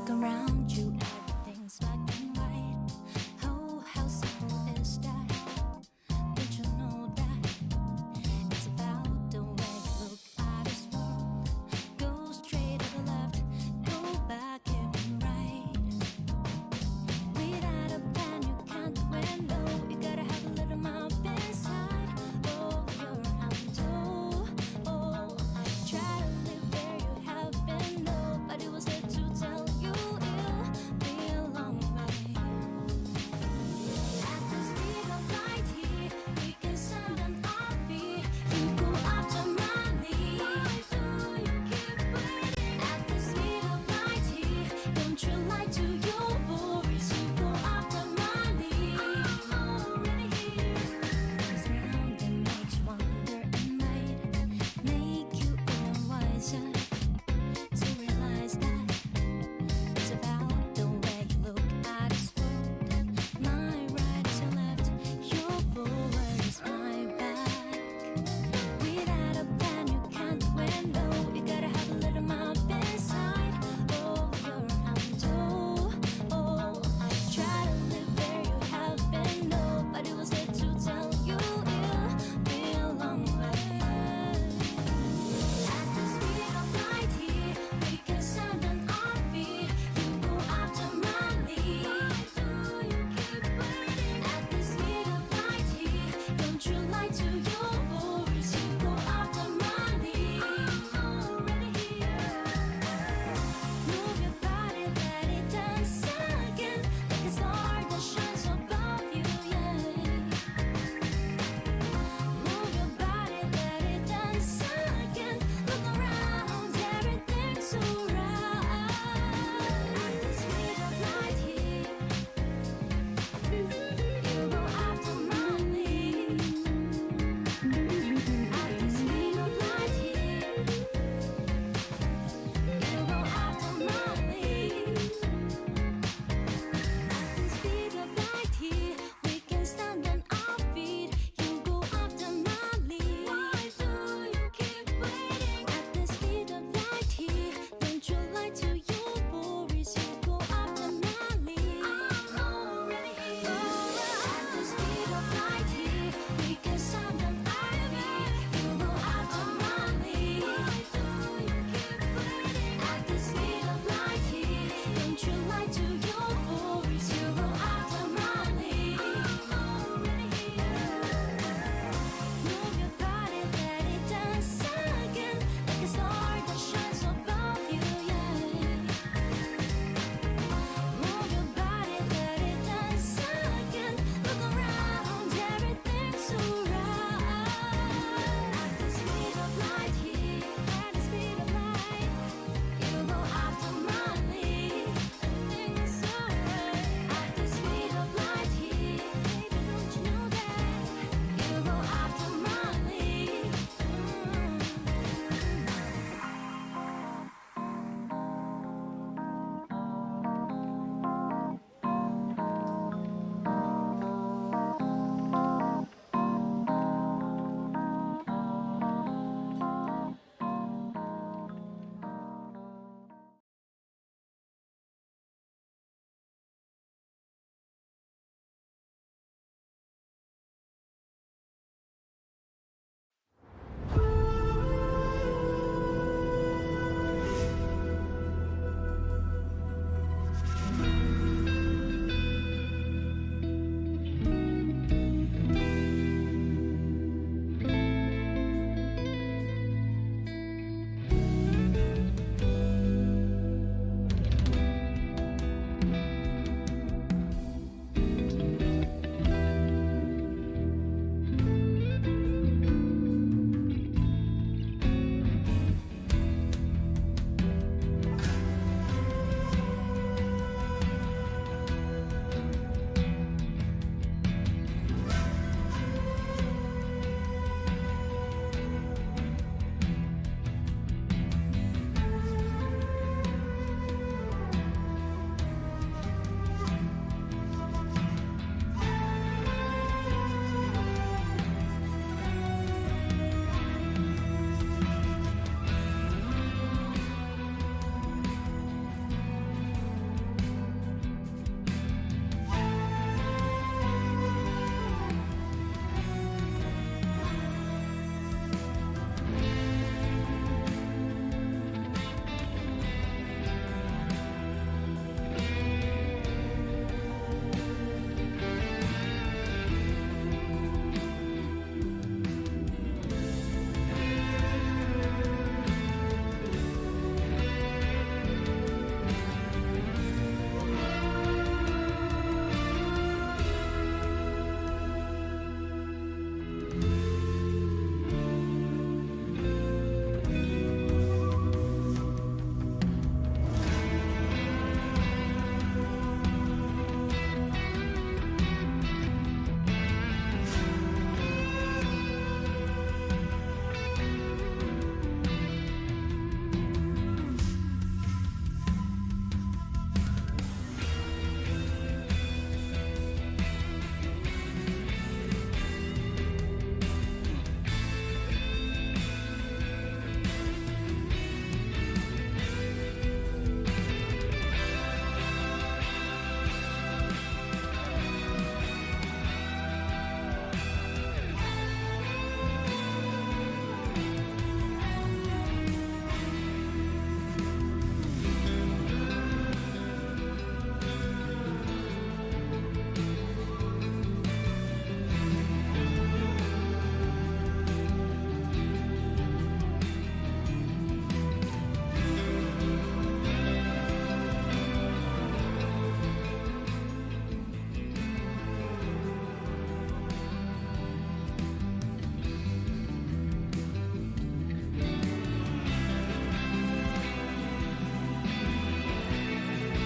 Look around you, everything's black and white. Oh, how simple is that? Don't you know that it's about the way you look at this world? Go straight or the left, go back and right. Without a plan, you can't win. No, you gotta have a little mouth inside of your hand. Oh, try to live where you have been. Nobody was there to tell you it'll be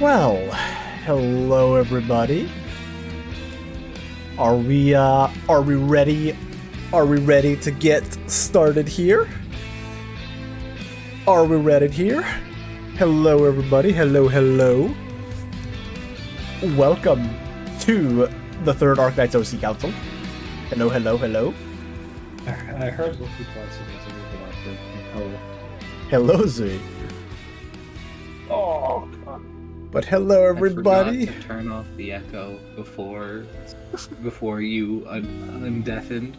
Well, hello everybody. Are we ready? Are we ready to get started here? Are we ready here? Hello everybody. Hello. Welcome to the third Arknights OC Council. Hello. I heard what people are saying is a little bit awkward. Oh. Hello, Zui. Oh. But hello everybody. I forgot to turn off the echo before you undeafened.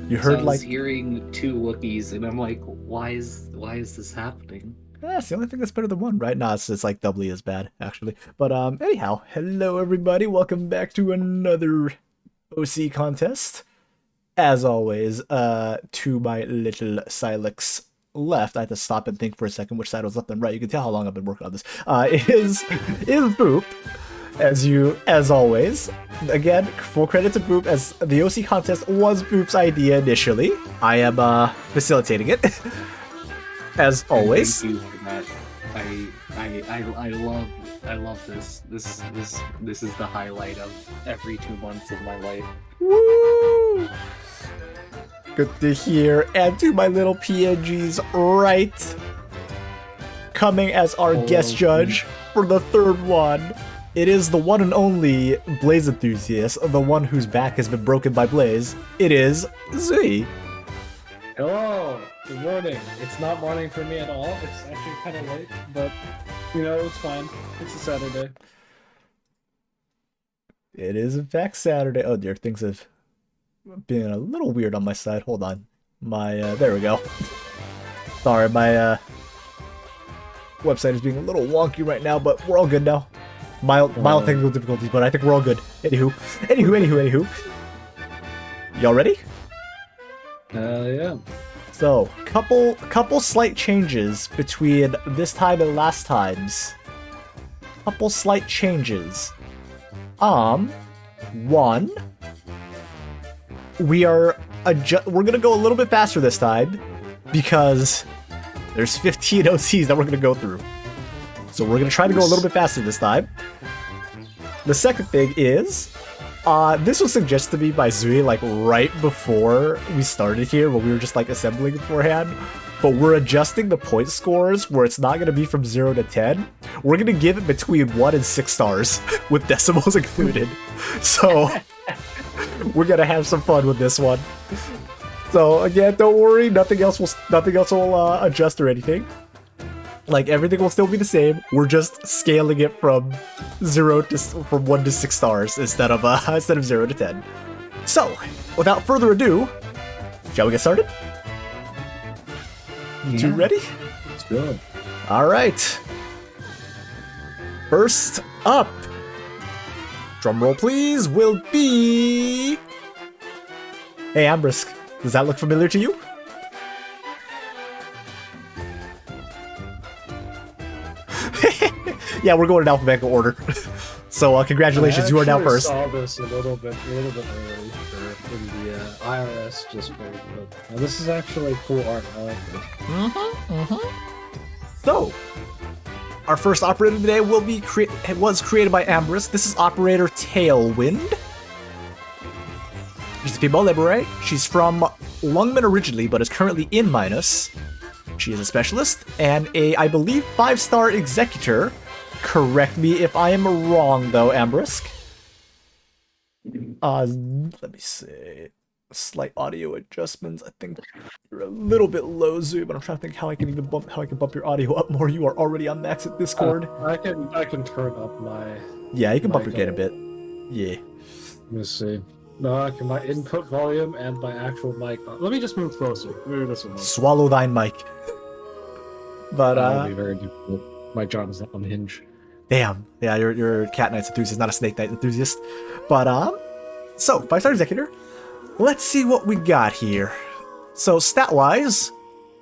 You heard I was like hearing two Wookiees, and I'm like, why is this happening? that's the only thing that's better than one, right? No, it's like doubly as bad, actually. But anyhow, hello everybody. Welcome back to another OC contest. As always, to my little Silex left, I had to stop and think for a second which side was left and right. You can tell how long I've been working on this. Is Boop, as always. Again, full credit to Boop, as the OC contest was Boop's idea initially. I am facilitating it, as always. Thank you for that. I love this. This is the highlight of every 2 months of my life. Woo! Good to hear. And to my little PNGs right, coming as our guest judge for the third one, it is the one and only Blaze enthusiast, the one whose back has been broken by Blaze. It is Zui. Hello. Good morning. It's not morning for me at all. It's actually kind of late, but it's fine. It's a Saturday. It is in fact Saturday. Oh dear, things have been a little weird on my side. Hold on. There we go. Sorry, my website is being a little wonky right now, but we're all good now. Mild technical difficulties, but I think we're all good. Anywho. Y'all ready? Yeah. So, couple slight changes between this time and last times. Couple slight changes. One, we're gonna go a little bit faster this time because there's 15 OCs that we're gonna go through. So we're gonna try to go a little bit faster this time. The second thing is, this was suggested to me by Zui like right before we started here, when we were just like assembling beforehand. But we're adjusting the point scores where it's not gonna be from 0 to 10. We're gonna give it between 1 and 6 stars with decimals included. So we're gonna have some fun with this one. So again, don't worry, nothing else will adjust or anything. Like, everything will still be the same. We're just scaling it from 1 to 6 stars instead of 0 to 10. So, without further ado, shall we get started? You two ready? Let's go. All right. First up, drumroll please, will be... Hey, Ambrisk, does that look familiar to you? Yeah, we're going in alphabetical order. So congratulations, you are now first. I saw this a little bit early in the IRS just for now, this is actually cool art. I like this. So, our first operator today was created by Ambrose. This is Operator Tailwind. She's a female liberator. She's from Lungman originally, but is currently in Minus. She is a specialist and I believe, 5-star executor. Correct me if I am wrong, though, Ambrisk. Let me see. Slight audio adjustments. I think you're a little bit low, Zoo, but I'm trying to think how I can bump your audio up more. You are already on max at Discord. I can turn up my... Yeah, you can bump your gain a bit. Yeah. Let me see. No, I can my input volume and my actual mic. Let me just move closer. Maybe this one. Swallow thine mic. But that'll be very difficult. My job is not on hinge. Damn. Yeah, you're a Cat Knights enthusiast, not a Snake Knight enthusiast. But so 5-star executor. Let's see what we got here. So stat-wise,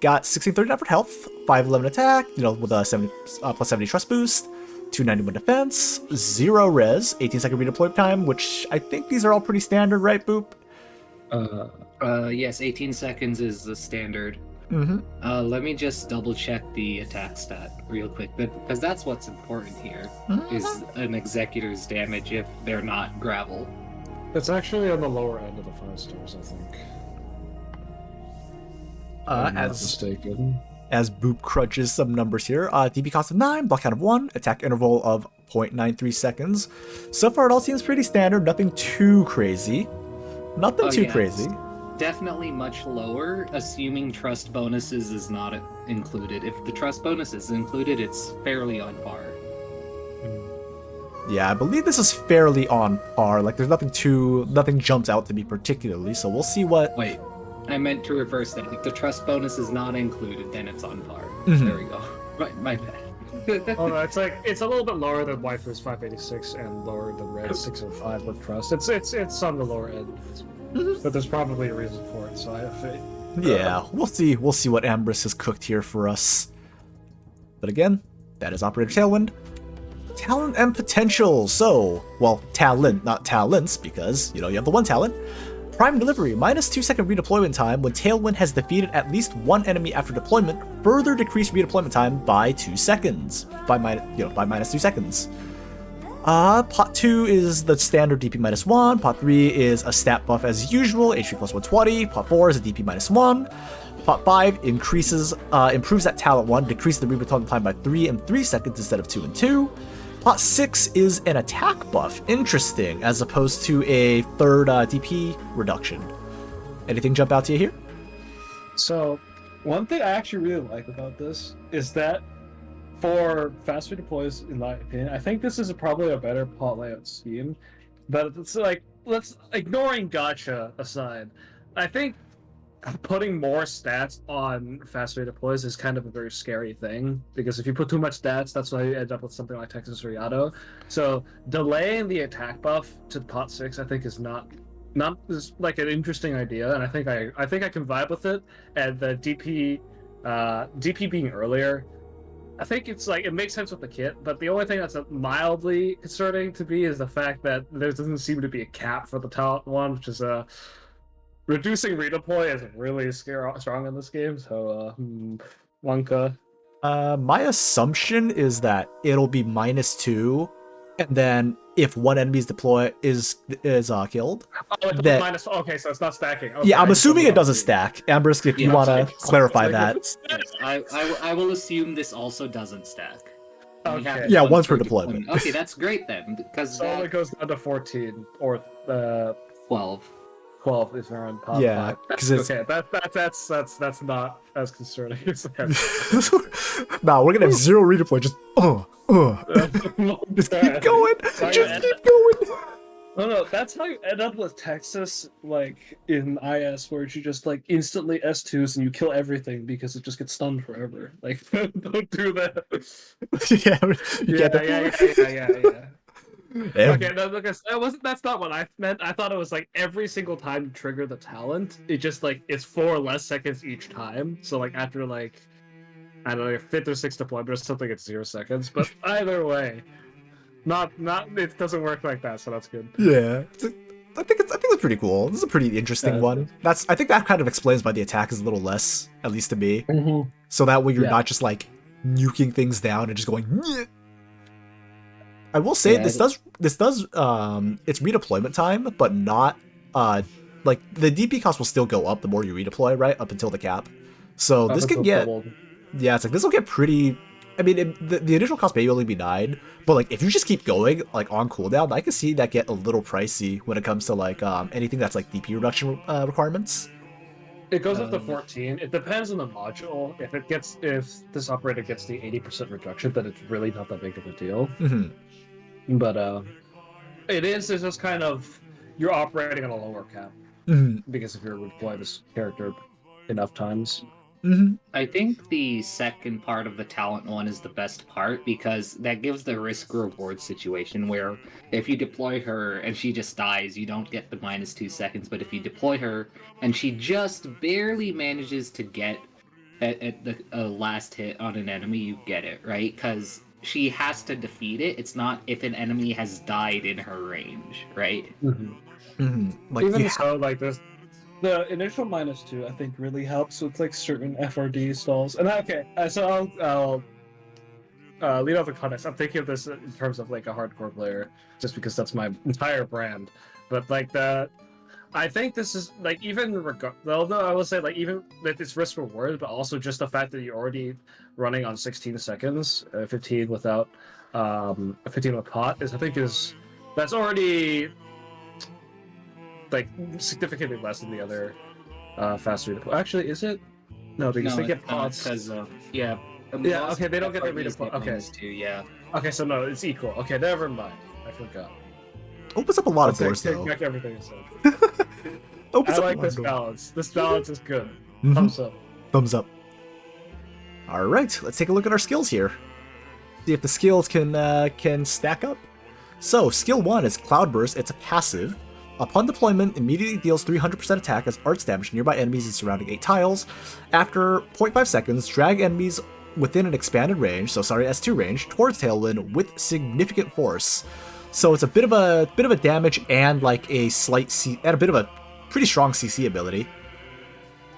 got 1639 for health, 511 attack, with a plus 70 trust boost, 291 defense, 0 res, 18-second redeploy time, which I think these are all pretty standard, right, Boop? Yes, 18 seconds is the standard. Let me just double check the attack stat real quick, because that's what's important here, is an executor's damage if they're not gravel. It's actually on the lower end of the 5 stars, I think. I'm not mistaken. As Boop crunches some numbers here, DP cost of 9, block count of 1, attack interval of 0.93 seconds. So far, it all seems pretty standard. Nothing too crazy. Nothing too crazy. Definitely much lower, assuming trust bonuses is not included. If the trust bonus is included, it's fairly on par. Yeah, I believe this is fairly on par. Like, there's nothing jumps out to me particularly. So we'll see what. Wait, I meant to reverse that. If the trust bonus is not included, then it's on par. There we go. Right, my bad. Oh no, it's a little bit lower than Waifu's 586 and lower than Red's 605 with trust. It's on the lower end, but there's probably a reason for it. So I have faith. Yeah, we'll see. We'll see what Ambrose has cooked here for us. But again, that is Operator Tailwind. Talent and potential. So, well, talent, not talents, because you have the one talent. Prime delivery, minus 2-second redeployment time when Tailwind has defeated at least one enemy after deployment, further decrease redeployment time by 2 seconds. By minus 2 seconds. Pot 2 is the standard DP minus 1. Pot 3 is a stat buff as usual, HP plus 120. Pot 4 is a DP minus 1. Pot 5 improves that talent 1, decreases the redeployment time by 3 and 3 seconds instead of 2 and 2. Pot 6 is an attack buff, interesting, as opposed to a third DP reduction. Anything jump out to you here? So, one thing I actually really like about this is that for faster deploys, in my opinion, I think this is probably a better pot layout scheme. But it's like, ignoring gacha aside, I think putting more stats on faster deploys is kind of a very scary thing, because if you put too much stats, that's why you end up with something like Texas or Yato. So delaying the attack buff to pot 6, I think, is not is like an interesting idea, and I think I can vibe with it. And the DP being earlier, I think it's like it makes sense with the kit, but the only thing that's mildly concerning to me is the fact that there doesn't seem to be a cap for the talent one, which is reducing redeploy is really strong in this game, so Wonka. My assumption is that it'll be minus 2, and then if one enemy's deploy is killed, minus. Okay, so it's not stacking. Okay, yeah, I'm assuming it doesn't stack. Ambrose, if you want to clarify that. Yes, I will assume this also doesn't stack. Okay. Yeah, once per deployment. Okay, that's great then, because so it goes down to 14 or 12. 12 is around pot 5. Because okay, that's not as concerning as nah, we're gonna have 0 redeploy. Just just keep going. Just keep going. No, that's how you end up with Texas, like in IS, where you just like instantly S2s and you kill everything because it just gets stunned forever. Like, don't do that. Yeah. Okay, no, look, that's not what I meant. I thought it was like every single time you trigger the talent, it just like it's 4 less seconds each time. So like after like I don't know, 5th or 6th deployment or something, it's 0 seconds. But either way, not it doesn't work like that, so that's good. Yeah, I think it's pretty cool. This is a pretty interesting one. I think that kind of explains why the attack is a little less, at least to me. So that way you're not just like nuking things down and just going. Nyeh. I will say this does it's redeployment time, but not like the DP cost will still go up the more you redeploy, right, up until the cap. So this can get it's like this will get pretty. I mean, the initial cost may only be 9, but like if you just keep going like on cooldown, I can see that get a little pricey when it comes to like anything that's like DP reduction requirements. It goes up to 14. It depends on the module. If this operator gets the 80% reduction, then it's really not that big of a deal. But it's just kind of you're operating on a lower cap because if you're deploying this character enough times. I think the second part of the talent one is the best part, because that gives the risk-reward situation where if you deploy her and she just dies, you don't get the minus 2 seconds, but if you deploy her and she just barely manages to get at the last hit on an enemy, you get it, right? Because she has to defeat it. It's not if an enemy has died in her range, right? Like, even so, like this. the initial -2 I think really helps with like certain FRD stalls. And so I'll lead off the contest. I'm thinking of this in terms of like a hardcore player, just because that's my entire brand. But like I think this is like although I will say like even that it's risk reward, but also just the fact that you're already running on 16 seconds, 15 without 15 with pot is that's already like significantly less than the other fast read. Actually, is it? No, because they get pots. because Yeah, okay, they don't get the read of pot. Okay. -2, yeah. Okay, so no, it's equal. Okay, never mind. I forgot. Opens up a lot of I'll doors, though. take everything you said. Opens I up a like lot this of doors. balance. This balance is good. Mhm. Thumbs up. Thumbs up. All right, let's take a look at our skills here. See if the skills can stack up. So, skill 1 is Cloudburst. It's a passive. Upon deployment, immediately deals 300% attack as arts damage to nearby enemies in surrounding 8 tiles. After 0.5 seconds, drag enemies within an expanded range, so sorry, S2 range, towards Tailwind with significant force. So it's a bit of a damage and like a a bit of a pretty strong CC ability.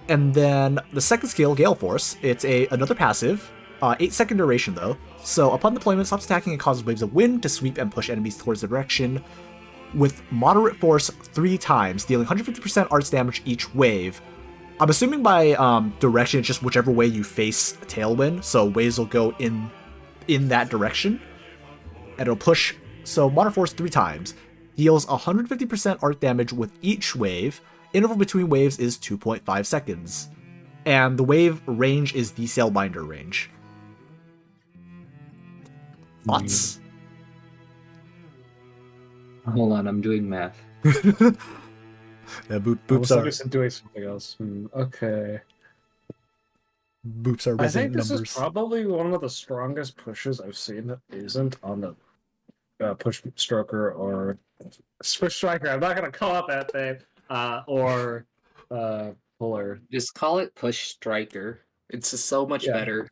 And then the second skill, Gale Force, it's another passive, 8-second duration though. So upon deployment, stops attacking and causes waves of wind to sweep and push enemies towards the direction with moderate force 3 times, dealing 150% arts damage each wave. I'm assuming by direction, it's just whichever way you face Tailwind, so waves will go in that direction, and it'll push. So moderate force 3 times, deals 150% art damage with each wave. Interval between waves is 2.5 seconds, and the wave range is the Sailbinder range. Thoughts? Hold on, I'm doing math. Yeah, I boops was doing something else. Okay. are I think resident this numbers. is probably one of the strongest pushes I've seen that isn't on the push stroker or push striker. I'm not gonna call it that thing. Or puller. Just call it push striker. It's just so much Yeah. better.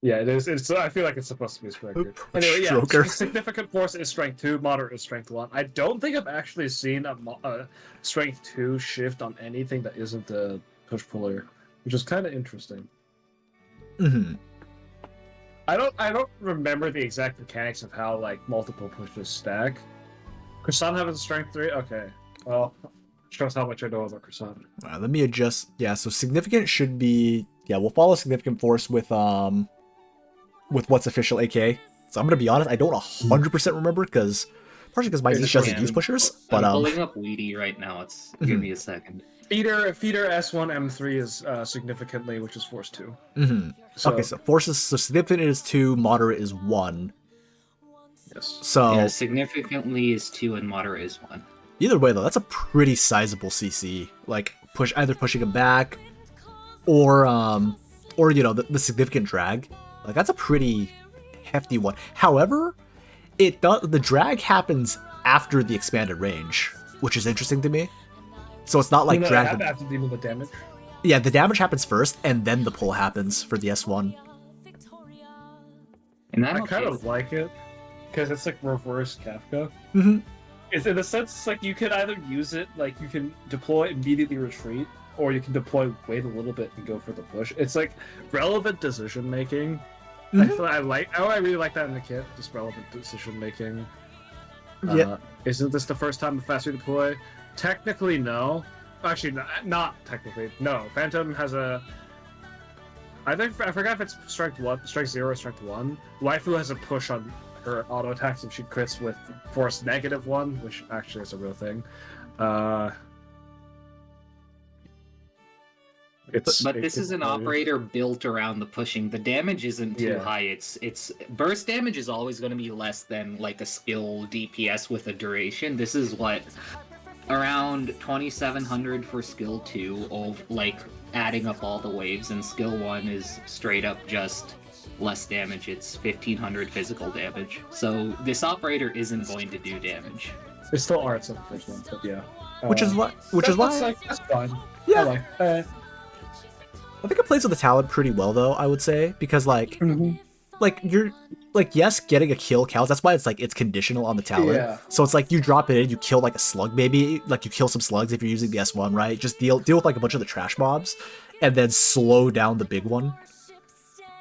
Yeah, it is. I feel like it's supposed to be striker. Push Anyway, yeah. stroker. Significant force is strength 2. Moderate is strength 1. I don't think I've actually seen a strength 2 shift on anything that isn't the push puller, which is kind of interesting. Mm-hmm. I don't remember the exact mechanics of how like multiple pushes stack. Croissant having strength 3. Okay, well, shows how much I know about Croissant. Let me adjust. Yeah, so significant should be. Yeah, we'll follow significant force with what's official AK. So I'm gonna be honest, I don't 100% remember partially because my niche doesn't use pushers. But I'm pulling up Weedy right now. Give me a second. Feeder S1 M3 is significantly, which is force 2. Mm-hmm. Okay, so force is significant is 2, moderate is 1. Yes. So Yeah, significantly is 2 and moderate is 1. either way though, that's a pretty sizable CC. Like either pushing him back, or the significant drag. Like that's a pretty hefty one. However, the drag happens after the expanded range, which is interesting to me. So it's not like drag. I have to deal with the damage. Yeah, the damage happens first, and then the pull happens for the S1. And I kind of like it because it's like reverse Kafka. Mm-hmm. It's in the sense it's like you can either use it like you can deploy immediately retreat, or you can deploy wait a little bit and go for the push. It's like relevant decision making. Mm-hmm. I really like that in the kit. Just relevant decision making. Yeah. Isn't this the first time the fast redeploy? Technically, no. Actually, not technically. No. Phantom has a. I forgot if it's strength 0, or strength 1. Waifu has a push on her auto attacks if she crits with force -1, which actually is a real thing. But this is an operator built around the pushing. The damage isn't too high. It's burst damage is always going to be less than like a skill DPS with a duration. This is what around 2700 for skill 2 of like adding up all the waves, and skill 1 is straight up just less damage. It's 1500 physical damage. So this operator isn't going to do damage. It's still arts on the first one, but yeah. Which is why. That's fine. Yeah. I like. I think it plays with the talent pretty well, though. I would say because like you're like yes, getting a kill counts. That's why it's like it's conditional on the talent. Yeah. So it's like you drop it in, you kill like a slug, maybe like you kill some slugs if you're using the S1, right? Just deal with like a bunch of the trash mobs, and then slow down the big one.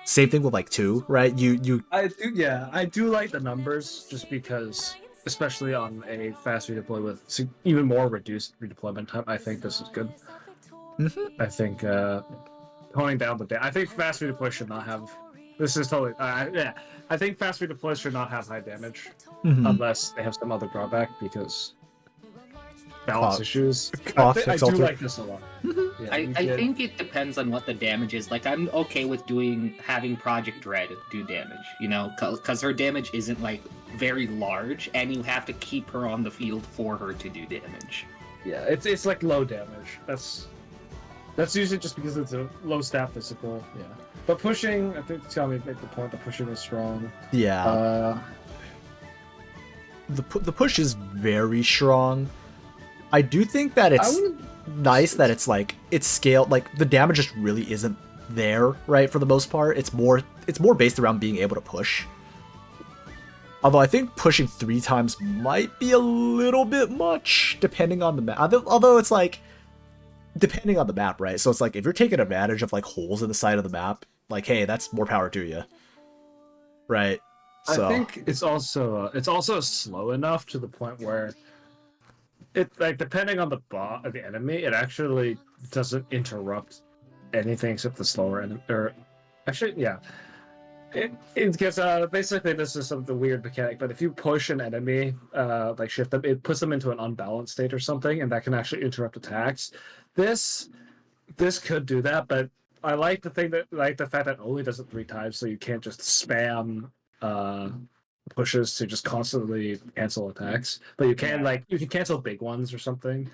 Same thing with like 2, right? I do like the numbers just because, especially on a fast redeploy with even more reduced redeployment time, I think this is good. I think toning down I think fast redeploy should not have. This is totally yeah. I think fast redeploys should not have high damage unless they have some other drawback because balance issues. I do like this a lot. Yeah, I think it depends on what the damage is. Like, I'm okay with having Project Red do damage, you know, because her damage isn't like very large, and you have to keep her on the field for her to do damage. Yeah, it's like low damage. That's usually just because it's a low stat physical. Yeah, but pushing, I think Xiaomi made the point that pushing is strong. Yeah. The push is very strong. I do think that it's nice that it's like it's scaled. Like the damage just really isn't there, right? For the most part, it's more based around being able to push. Although I think pushing 3 times might be a little bit much, depending on the map. Although it's like depending on the map, right? So it's like if you're taking advantage of like holes in the side of the map, like hey, that's more power to you, right? So I think it's also slow enough to the point where it like depending on the enemy, it actually doesn't interrupt anything except the slower enemy. Or actually, yeah, because basically this is some the weird mechanic. But if you push an enemy, like shift them, it puts them into an unbalanced state or something, and that can actually interrupt attacks. This could do that, but I like the fact that it only does it 3 times, so you can't just spam pushes to just constantly cancel attacks. But you can you can cancel big ones or something.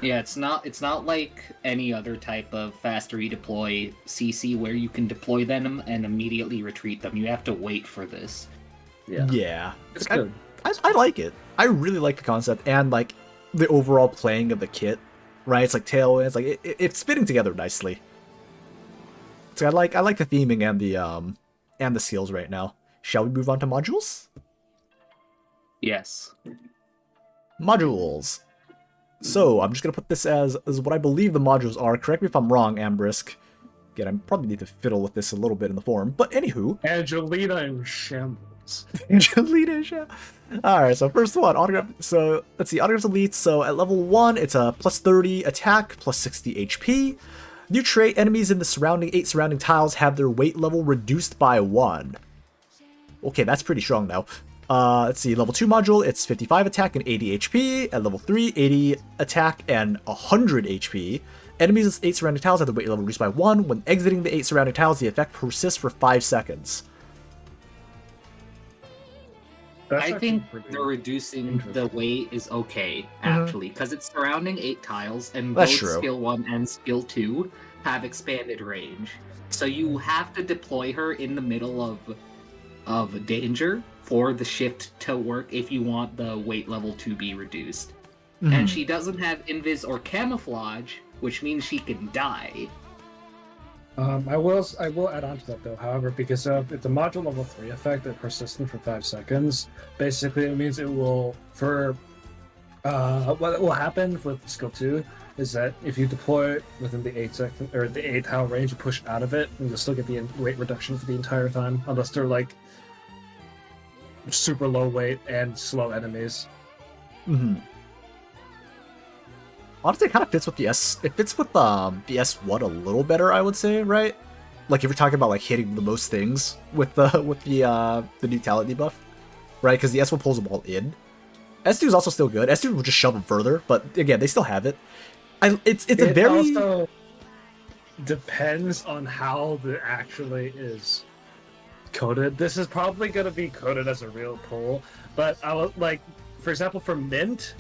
Yeah, it's not like any other type of fast redeploy CC where you can deploy them and immediately retreat them. You have to wait for this. Yeah. It's good. I like it. I really like the concept and like the overall playing of the kit, right? It's like tailwinds, like it's fitting together nicely. So I like the theming and the skills right now. Shall we move on to modules? Yes. Modules. So I'm just gonna put this as what I believe the modules are. Correct me if I'm wrong, Ambrisk. Again, I probably need to fiddle with this a little bit in the forum, but anywho. Angelina in shambles. Angelina in shambles. Alright, so first one, autograph. So let's see, autographs elite. So at level 1, it's a plus 30 attack, plus 60 HP. New trait, enemies in the 8 surrounding tiles have their weight level reduced by 1. Okay, that's pretty strong now. Let's see, level 2 module, it's 55 attack and 80 HP. At level 3, 80 attack and 100 HP. Enemies in 8 surrounding tiles have the weight level reduced by 1. When exiting the 8 surrounding tiles, the effect persists for 5 seconds. I think the reducing the weight is okay, actually, because it's surrounding 8 tiles, and both skill 1 and skill 2 have expanded range. So you have to deploy her in the middle of danger for the shift to work if you want the weight level to be reduced. And she doesn't have invis or camouflage, which means she can die. I will add on to that though, however, because it's a module level 3 effect that persistent for 5 seconds. Basically, it means it will what will happen with skill 2 is that if you deploy within the 8-second or the 8 tile range, you push out of it, and you'll still get the weight reduction for the entire time, unless they're like super low weight and slow enemies. Honestly, it kind of fits with it fits with the S1 a little better, I would say, right? Like if you're talking about like hitting the most things with the new talent debuff, right? Because the S1 pulls them all in. S2 is also still good. S2 will just shove them further, but again, they still have it. It a very also depends on how the actually is coded. This is probably going to be coded as a real pull, but I will like, for example, for Mint,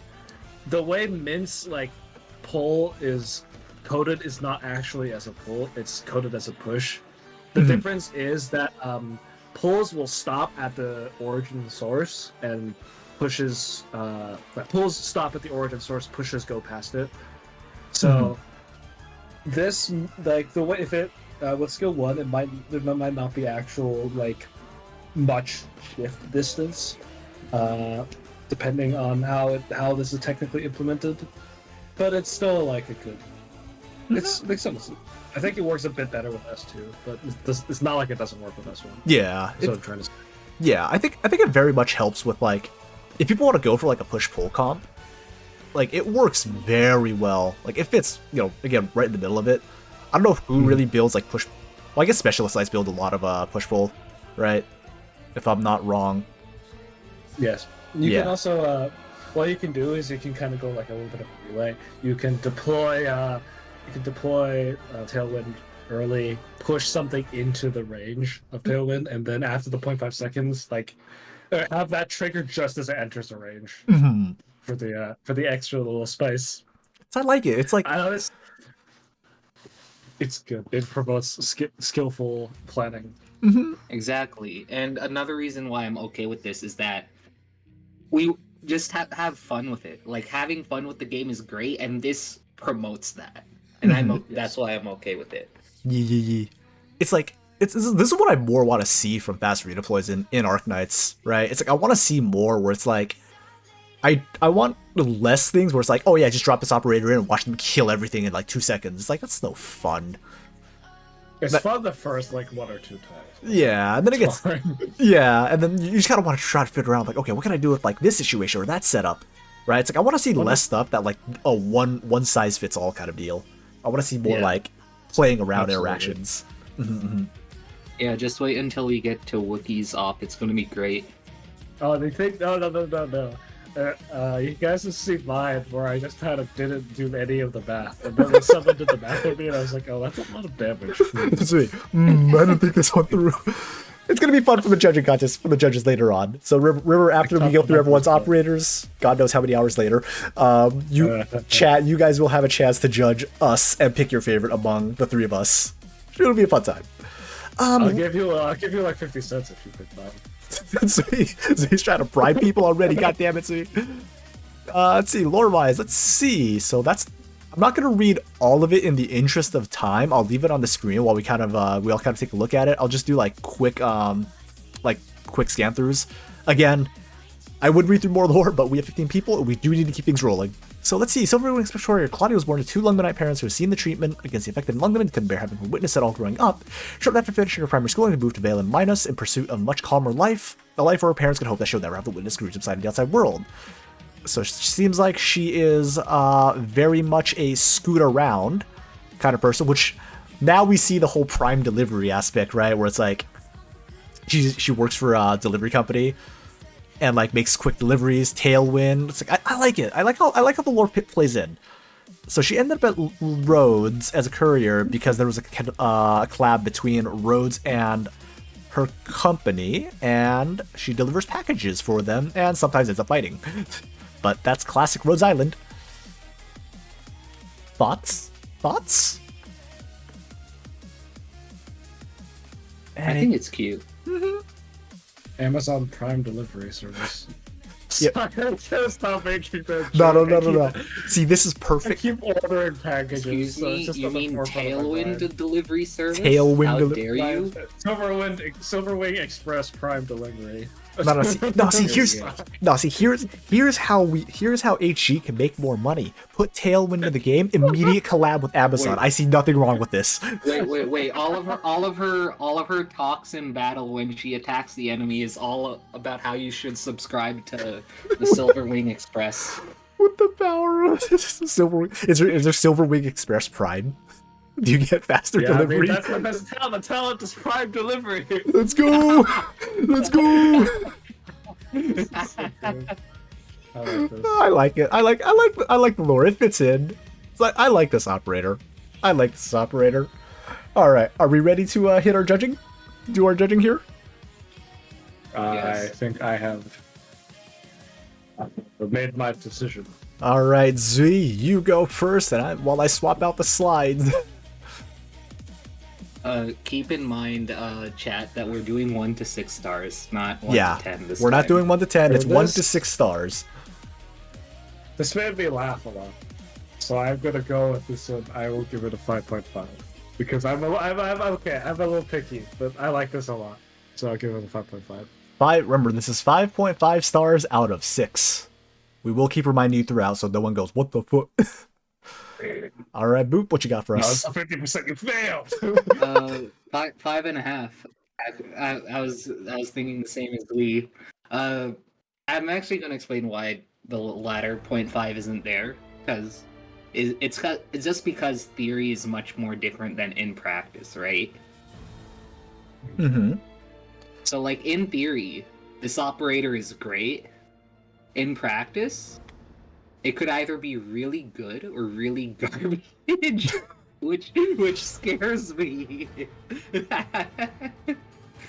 the way Mint's like pull is coded is not actually as a pull, it's coded as a push. The difference is that pulls will stop at the origin source, and pushes pulls stop at the origin source, pushes go past it. So this, like, the way if it with skill 1, there might not be actual like much shift distance, depending on how this is technically implemented. But it's still like a good. It's makes sense. I think it works a bit better with S2, but it's not like it doesn't work with S1. Yeah. That's what I'm trying to say. Yeah, I think it very much helps with like if people want to go for like a push-pull comp, like it works very well. Like it fits, again, right in the middle of it. I don't know who really builds like push. Well, I guess Specialist Lights build a lot of push-pull, right? If I'm not wrong. Yes. You can also what you can do is you can kind of go like a little bit of a relay. You can deploy Tailwind early, push something into the range of Tailwind, and then after the 0.5 seconds, like have that trigger just as it enters the range for the extra little spice. So I like it. It's like I know it's good. It promotes skillful planning. Exactly. And another reason why I'm okay with this is that we just have fun with it. Like having fun with the game is great, and this promotes that. And that's why I'm okay with it. Yeah. It's like this is what I more want to see from fast redeploys in Arknights, right? It's like I want to see more where it's like I want less things where it's like, oh yeah, just drop this operator in and watch them kill everything in like 2 seconds. It's like that's no fun. It's fun the first like 1 or 2 times. Yeah, and then it gets and then you just kind of want to try to figure out like, okay, what can I do with like this situation or that setup, right? It's like I want to see less stuff that like a one size fits all kind of deal. I want to see more like playing around interactions. Yeah, just wait until we get to Wookiees op. It's gonna be great. Oh, they think no. You guys have seen mine where I just kind of didn't do any of the math, and then someone did the math with me, and I was like, oh, that's a lot of damage. Sweet. I don't think this went through. It's gonna be fun for the judging contest for the judges later on. So River, after we go through everyone's operators, God knows how many hours later, you guys will have a chance to judge us and pick your favorite among the 3 of us. It'll be a fun time. I'll give you like 50 cents if you pick mine. So he's trying to bribe people already. God damn it, Sweet. Let's see, lore-wise. Let's see. So I'm not gonna read all of it in the interest of time. I'll leave it on the screen while we all kind of take a look at it. I'll just do like quick scan throughs. Again, I would read through more lore, but we have 15 people and we do need to keep things rolling. So let's see. Silver Wing Explorer Claudia was born to 2 Lungmanite parents who have seen the treatment against the affected Lungman and couldn't bear having witnessed it all growing up. Shortly after finishing her primary schooling, they moved to Vale and Minos in pursuit of much calmer life, a life where her parents could hope that she'll never have to witness gruesome side of the outside world. So she seems like she is very much a scoot around kind of person, which now we see the whole prime delivery aspect, right? Where it's like she works for a delivery company and like makes quick deliveries. Tailwind. It's like I like it. I like how the lore pit plays in. So she ended up at Rhodes as a courier because there was a collab between Rhodes and her company, and she delivers packages for them and sometimes ends up fighting. But that's classic Rhodes Island. Thoughts? I think it's cute. Amazon Prime delivery service. Yep. Sorry, I can't stop making that No. See, this is I perfect. keep ordering packages. Excuse so it's me, just you on the mean forefront of my mind. Tailwind delivery service? Tailwind How deli- dare you? Silverwing Express Prime delivery. Here's how HG can make more money. Put Tailwind in the game, immediate collab with Amazon. Wait. I see nothing wrong with this. Wait. All of her talks in battle when she attacks the enemy is all about how you should subscribe to the Silverwing Express. With the power of Silverwing, is there Silverwing Express Prime? Do you get faster delivery? That's the best talent. The talent is Prime delivery. Let's go! I like it. I like the lore. It fits in. It's like I like this operator. All right, are we ready to hit our judging? Do our judging here? I think I have made my decision. All right, Z, you go first, and while I swap out the slides. Keep in mind, chat, that we're doing 1 to 6 stars, not 1 Yeah, to 10 this we're time. not doing 1 to 10. It's For 1 this- to 6 stars. This made me laugh a lot, so I'm gonna go with this one. I will give it a 5.5 because I'm okay. I'm a little picky, but I like this a lot. So I'll give it a 5.5. Remember, this is 5.5 stars out of 6. We will keep reminding you throughout, so no one goes, what the fuck? All right, Boop, what you got for No, us? it's a 50% you failed. 5.5. I was thinking the same as Lee. I'm actually going to explain why the latter 0.5 isn't there, because it's just because theory is much more different than in practice, right? Mm-hmm. So, like, in theory, this operator is great. In practice, it could either be really good or really garbage, which scares me.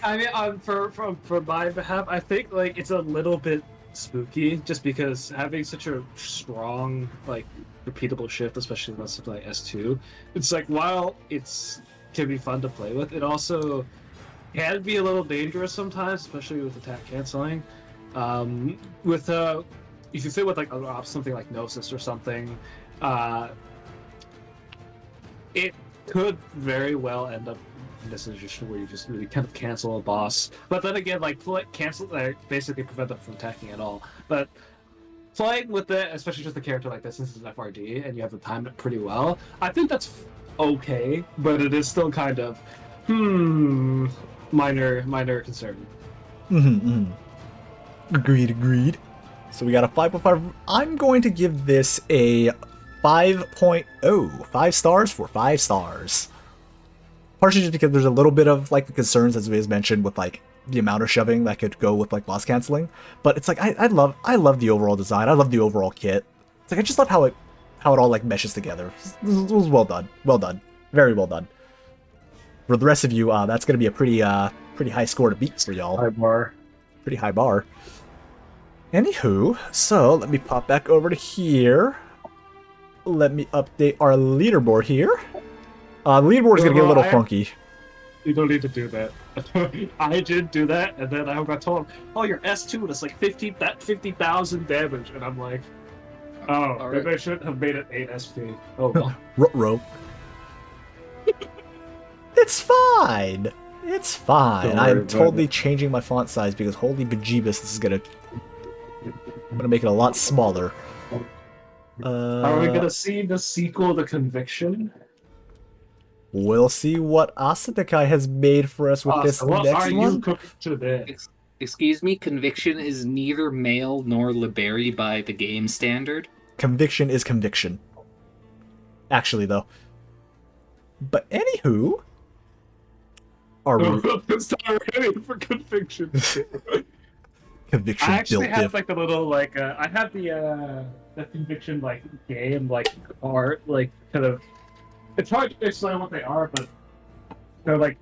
I mean, for my behalf, I think like it's a little bit spooky, just because having such a strong like repeatable shift, especially with something like S2, it's like while can be fun to play with, it also can be a little dangerous sometimes, especially with attack canceling. With if you fit with like something like Gnosis or something, it could very well end up in this situation where you just really kind of cancel a boss. But then again, like basically prevent them from attacking at all. But playing with it, especially just a character like this, since it's an FRD and you have to time it pretty well, I think that's okay. But it is still kind of minor concern. Mm-hmm. Agreed. So we got a 5.5. I'm going to give this a 5.0. 5 stars for 5 stars. Partially just because there's a little bit of like the concerns, as we has mentioned, with like the amount of shoving that could go with like boss canceling. But it's like I love the overall design. I love the overall kit. It's like I just love how it all like meshes together. It was well done. Well done. Very well done. For the rest of you, that's gonna be a pretty high score to beat for y'all. High bar. Pretty high bar. Anywho, so let me pop back over to here. Let me update our leaderboard here. The leaderboard is gonna get a little funky. You don't need to do that. I did do that, and then I got told, "Oh, your S2 is like 50,000 damage," and I'm like, "Oh, maybe I should have made it 8 SP." Oh well. Ruh-roh. It's fine. It's fine. Don't worry I'm about totally it. changing my font size because holy bejeebus, this is gonna. I'm gonna make it a lot smaller. Are we gonna see the sequel to Conviction? We'll see what Asadekai has made for us with this So what next are you one. cooking today? Excuse me, Conviction is neither male nor liberi by the game standard. Conviction is conviction. Actually, though. But anywho, are we It's not ready for Conviction. conviction I actually built have diff? like a little like I have the Conviction like game like art like kind of. It's hard to explain what they are, but they're like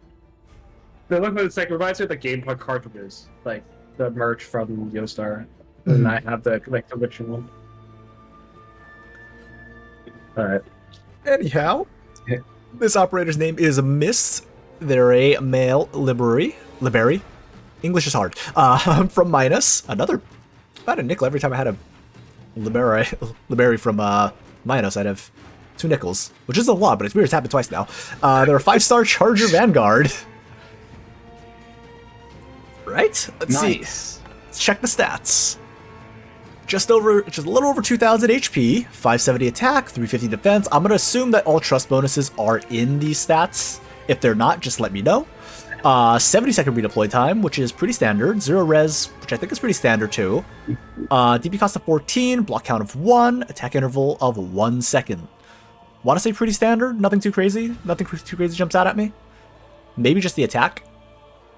they look like it's like reminds me of the Game Boy cartridges, like the merch from Yostar, and I have the like Conviction one. All right. Anyhow, Yeah. this operator's name is Miss. They're a male liberi. English is hard. From Minus. Another. About a nickel every time I had a liberi from Minus. I'd have 2 nickels, which is a lot, but it's weird. It's happened twice now. They're a 5-star Charger Vanguard. Right? Let's see. Let's check the stats. Just a little over 2,000 HP, 570 attack, 350 defense. I'm gonna assume that all trust bonuses are in these stats. If they're not, just let me know. 70-second redeploy time, which is pretty standard. 0 res, which I think is pretty standard too. DP cost of 14, block count of 1, attack interval of 1 second. Want to say pretty standard? Nothing too crazy? Nothing too crazy jumps out at me? Maybe just the attack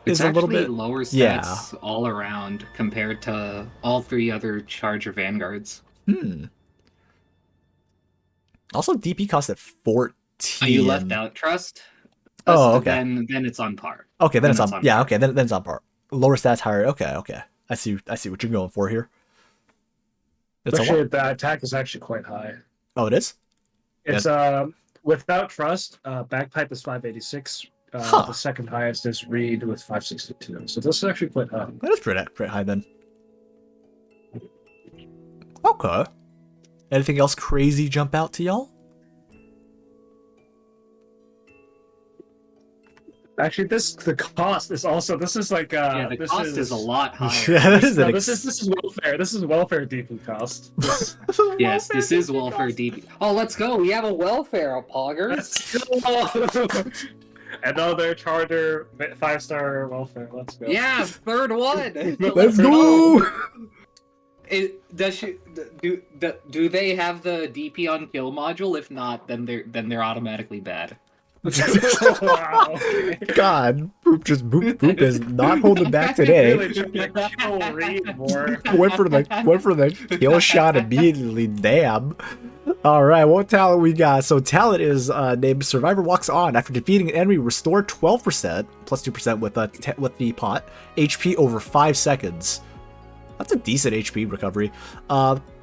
It's is a little actually bit lower stats yeah. all around compared to all 3 other Charger Vanguards. Also, DP cost at 14. You left out Trust? Oh, okay. Then it's on par. Okay, then it's on. Yeah, par. okay, then it's on par. Lower stats, higher. Okay. I see what you're going for here. It's Actually, the attack is actually quite high. Oh, it is? It's without Trust, Bagpipe is 586. The second highest is Reed with 562. So this is actually quite high. That is pretty high then. Okay. Anything else crazy jump out to y'all? Actually, the cost is also this is like Yeah, the this cost is a lot higher. Yeah, that is No, an this is welfare. This is welfare DP cost. This, Yes, this is welfare DP. Oh, let's go. We have a welfare, poggers. let's go. Another charger 5-star welfare. Let's go. Yeah, third one. Let's go! Do they have the DP on kill module? If not, then they're automatically bad. Wow. God, Boop is not holding back today. Really should get kill read more. went for the kill shot immediately. Damn. All right, what talent we got? So talent is named Survivor Walks On. After defeating an enemy, restore 12% plus 2% with the pot HP over 5 seconds. That's a decent HP recovery.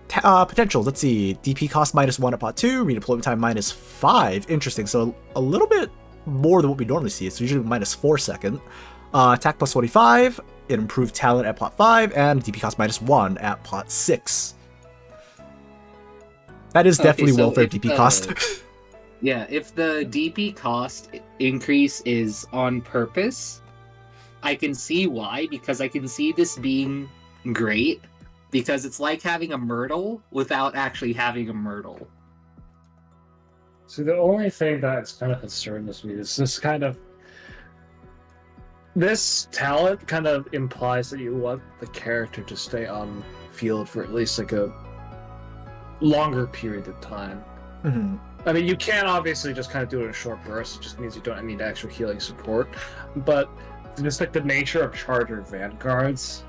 Potentials, let's see. DP cost -1 at pot 2, redeployment time -5. Interesting, so a little bit more than what we normally see. It's usually -4 second. Attack plus 25, it improved talent at pot 5, and DP cost -1 at pot 6. That is definitely so welfare if DP cost. Yeah, if the DP cost increase is on purpose, I can see why, because I can see this being great, because it's like having a Myrtle without actually having a Myrtle. So the only thing that's kind of concerns me is this talent kind of implies that you want the character to stay on field for at least like a longer period of time. Mhm. I mean, you can obviously just kind of do it in a short burst. It just means you don't need actual healing support. But just like the nature of Charger Vanguards,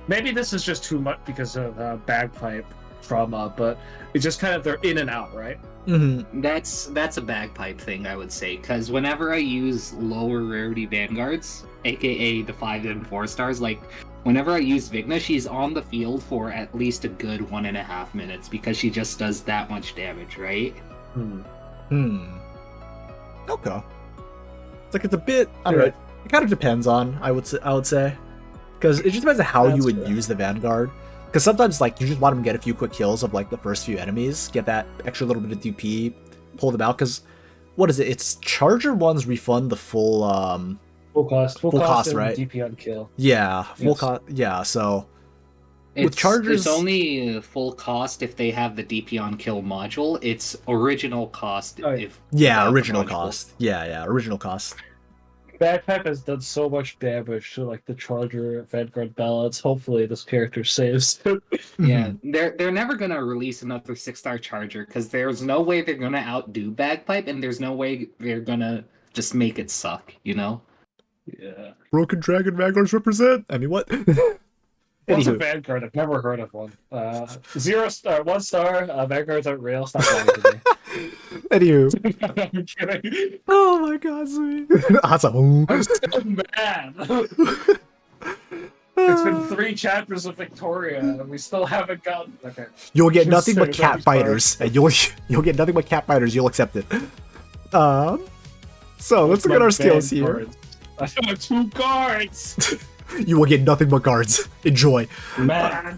maybe this is just too much because of bagpipe trauma, but it's just kind of they're in and out, right? Mhm. That's a bagpipe thing, I would say, because whenever I use lower rarity Vanguards, aka the 5 and 4 stars, like whenever I use Vigna, she's on the field for at least a good 1.5 minutes because she just does that much damage, right? Okay. It's like it's a bit. I don't know. It kind of depends on. I would say, because it just depends on how you would use the Vanguard. Because sometimes like you just want them to get a few quick kills of like the first few enemies, get that extra little bit of DP, pull them out. Because what is it? It's Charger ones refund the full Full cost, and right? DP on kill. Yeah, full Yes. cost. Yeah, so It's, Chargers- it's only full cost if they have the DP on kill module. It's original cost Oh, if yeah, without the original module. cost. Yeah, original cost. Bagpipe has done so much damage to like the Charger Vanguard balance. Hopefully, this character saves. Yeah, they're never gonna release another 6-star charger because there's no way they're gonna outdo Bagpipe, and there's no way they're gonna just make it suck. You know? Yeah. Broken Dragon Vanguards represent. I mean, what? What's a Anywho. Vanguard? I've never heard of one. 0-star, 1-star. Vanguards aren't real. Stop lying to me. Anywho. I'm kidding. Oh my god, sweet. Awesome. I'm so mad. It's been 3 chapters of Victoria, and we still haven't gotten. Okay. You'll get Just nothing say but that cat was fine. fighters, and you'll get nothing but cat fighters. You'll accept it. So let's look at our skills here. I have 2 cards. You will get nothing but guards. Enjoy. Man.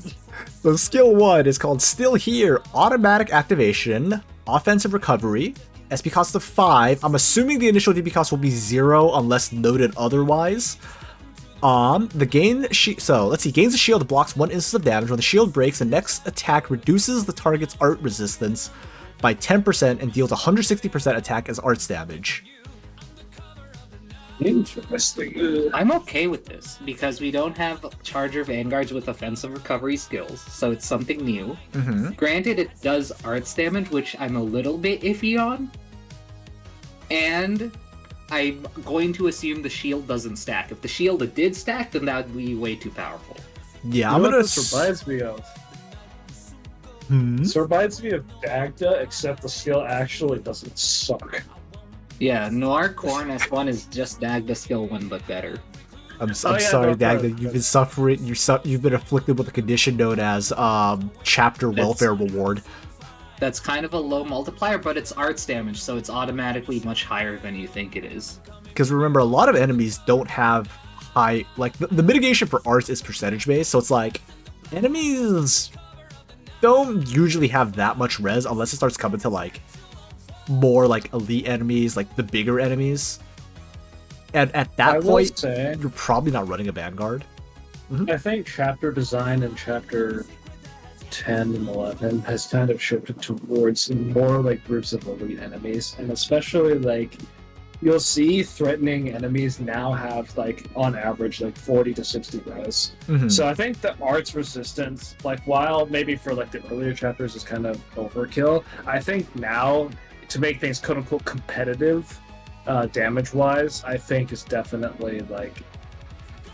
So skill 1 is called Still Here. Automatic activation, offensive recovery, SP cost of 5. I'm assuming the initial DP cost will be 0 unless noted otherwise. So let's see, gains a shield that blocks 1 instance of damage. When the shield breaks, the next attack reduces the target's art resistance by 10% and deals 160% attack as arts damage. Interesting. I'm okay with this because we don't have Charger Vanguards with offensive recovery skills, so it's something new. Mm-hmm. Granted, it does arts damage, which I'm a little bit iffy on. And I'm going to assume the shield doesn't stack. If the shield did stack, then that would be way too powerful. Yeah, You I'm know gonna. what this reminds me of? Hmm? This reminds me of Dagda, except the skill actually doesn't suck. Yeah, Noir Corn S1 is just Dagda skill 1, but better. I'm yeah, sorry, no, Dagda. no, You've been suffering. You've been afflicted with a condition known as chapter welfare reward. That's kind of a low multiplier, but it's arts damage, so it's automatically much higher than you think it is. Because remember, a lot of enemies don't have high. Like the mitigation for arts is percentage based, so it's like enemies don't usually have that much res unless it starts coming to like more like elite enemies, like the bigger enemies. And at I that will point, say, you're probably not running a Vanguard. I think chapter design in chapter 10 and 11 has kind of shifted towards more like groups of elite enemies, and especially like you'll see threatening enemies now have like on average like 40 to 60 res. Mhm. So I think the arts resistance, like while maybe for like the earlier chapters is kind of overkill, I think now to make things quote unquote competitive, damage wise, I think is definitely like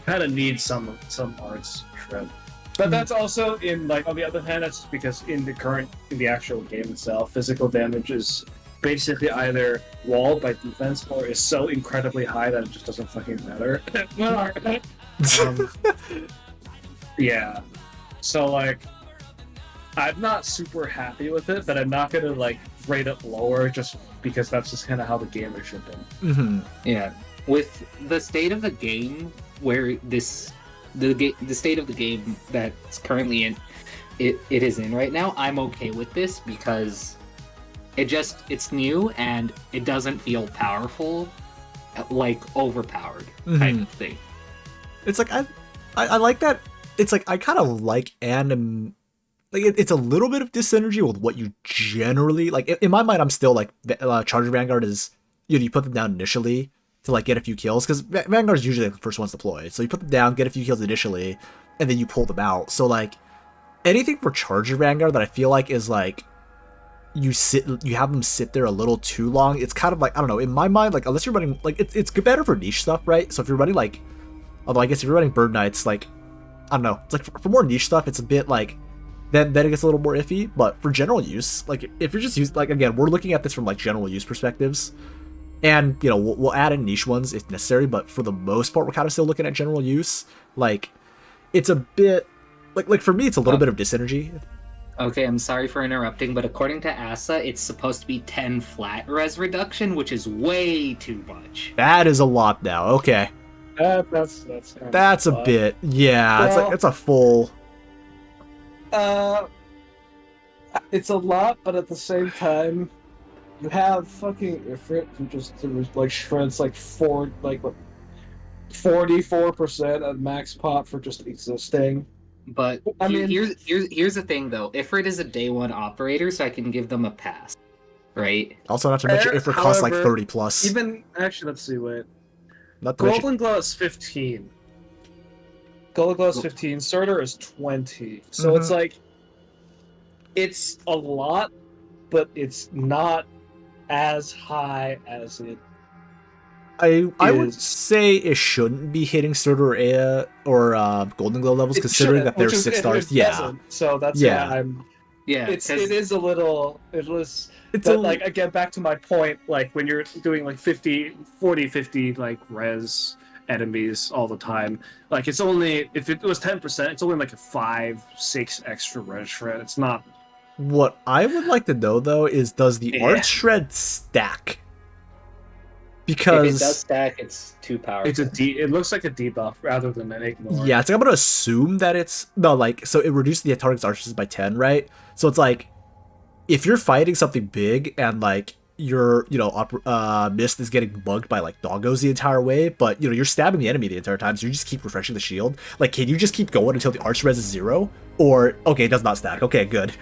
kind of needs some arts shred. But that's also in like on the other hand, that's just because in the actual game itself, physical damage is basically either walled by defense or is so incredibly high that it just doesn't fucking matter. um, yeah. So like I'm not super happy with it, but I'm not gonna like rate it lower just because that's just kind of how the game is shipping. Mhm. Yeah, with the state of the game where the state of the game that's currently in it is in right now, I'm okay with this because it's new and it doesn't feel powerful, like overpowered type Mhm. of thing. It's like I like that. It's like I kind of like like it's a little bit of dysenergy with what you generally like. In my mind, I'm still like Charger Vanguard is you put them down initially to like get a few kills because Vanguard is usually like the first ones deployed. So you put them down, get a few kills initially, and then you pull them out. So like anything for Charger Vanguard that I feel like is like you have them sit there a little too long. It's kind of like I don't know. In my mind, like unless you're running like it's better for niche stuff, right? So if you're running like, although I guess if you're running Bird Knights, like I don't know, it's like for more niche stuff, it's a bit like then it gets a little more iffy. But for general use, like if you're just using like again, we're looking at this from like general use perspectives, and you know we'll add in niche ones if necessary. But for the most part, we're kind of still looking at general use. Like it's a bit like for me, it's a little bit of dysenergy. Okay, I'm sorry for interrupting, but according to ASA, it's supposed to be 10 flat res reduction, which is way too much. That is a lot now. Okay, That's kind that's a of bit. Yeah, it's Well- like it's a full. It's a lot, but at the same time, you have fucking Ifrit who just like shreds like 44% of max pop for just existing. But I mean- here's the thing though. Ifrit is a day one operator, so I can give them a pass, right? Also, not to mention Fair, if it costs like however, 30 plus. Even actually, let's see. Wait, Not to mention, Golden Glow is 15. Golden Glow is 15. Surtur is 20. So it's like it's a lot, but it's not as high as it. I would is- say it shouldn't be hitting Surtur or Golden Glow levels, considering that they're 6 stars. It Yeah, doesn't. So that's Yeah. why I'm. Yeah, It is a little. It was. it's But a like again, back to my point, like when you're doing like 50 like res enemies all the time, like it's only if it was 10%, it's only like a 5-6 extra res shred. It's not. What I would like to know though is does the Yeah. art shred stack? if it Because does stack, it's too powerful. It's a it looks like a debuff rather than an ignore. yeah, it's like I'm gonna assume that it's no like so it reduced the target's arches by 10, right? So it's like if you're fighting something big and like your mist is getting bugged by like doggos the entire way, but you're stabbing the enemy the entire time, so you just keep refreshing the shield. Like, can you just keep going until the arch res is 0? Or okay, it does not stack. Okay, good.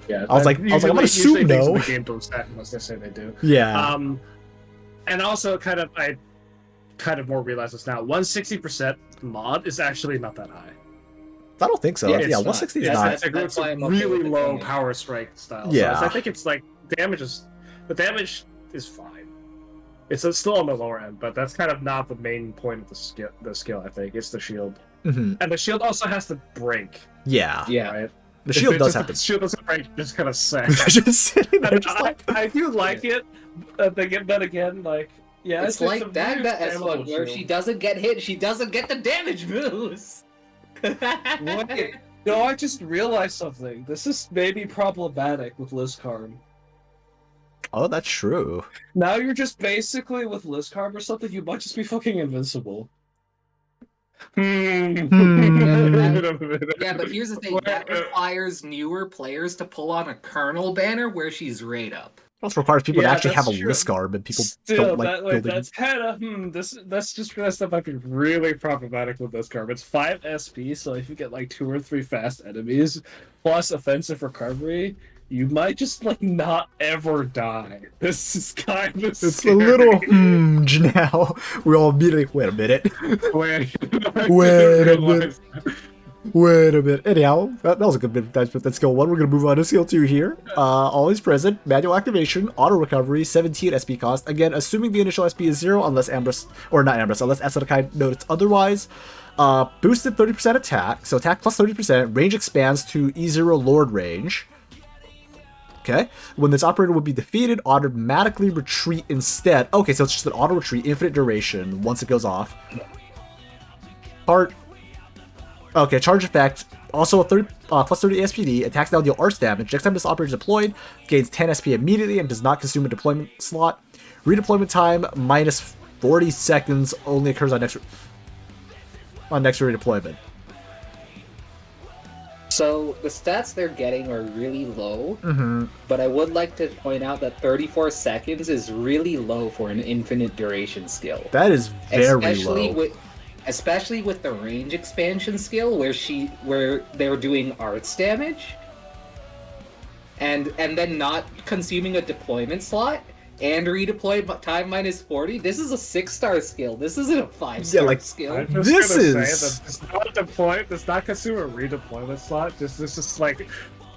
Yeah. I was like, I'm gonna assume usually things in no. the game don't stack unless they say they do. Yeah. And also I kind of more realize this now. 160% mod is actually not that high. I don't think so. Yeah, Yeah, it's not. 160 is Yeah, not. It's why a I'm okay really with it low going. power strike style. Yeah. So I think it's like the damage is fine. It's still on the lower end, but that's kind of not the main point of the skill. I think it's the shield, Mhm. and the shield also has to break. Yeah. Yeah. Right. The shield does have The to. shield doesn't break. Just kind of sad. just sitting there, And just like. I do like it. But again, like yeah, It's like like some that weird as ammo well, where she shield. doesn't get hit, she doesn't get the damage boost. Wait, no, I just realized something. This is maybe problematic with Lizcarm. Oh, that's true. Now you're just basically with Lizcarm or something. You might just be fucking invincible. Yeah, but here's the thing, that requires newer players to pull on a Colonel banner where she's rate up. also requires people to Yeah, actually have a that's true. list garb, and people Still, don't like building. that's kind of that's just gonna stuff might be really problematic with this card. It's 5 SP, so if you get like 2 or 3 fast enemies plus offensive recovery, you might just like not ever die. This is kind of It's scary. a little now. We all immediately wait a minute. Wait, Wait a minute. Wait a minute. Anyhow, that was a good bit of time with that skill 1. We're going to move on to skill 2 here. Always present, manual activation, auto recovery, 17 SP cost. Again, assuming the initial SP is 0, unless Ambrose, or not Ambrose, unless Esodakai notes otherwise. Boosted 30% attack, so attack plus 30%. Range expands to E0 Lord range. Okay. When this operator would be defeated, automatically retreat instead. Okay, so it's just an auto retreat, infinite duration, once it goes off. Part. Okay, charge effect. Also a plus 30 ASPD. Attacks now deal arch damage. Next time this operator is deployed, gains 10 SP immediately and does not consume a deployment slot. Redeployment time minus 40 seconds only occurs on next redeployment. So the stats they're getting are really low, but I would like to point out that 34 seconds is really low for an infinite duration skill. That is very low. Especially with the range expansion skill, where they're doing arts damage, and then not consuming a deployment slot and redeploy time minus 40. This is a 6-star skill. This isn't a 5-star skill. I'm just This gonna is- say that it's not deploy. Does not consume a redeployment slot. This is like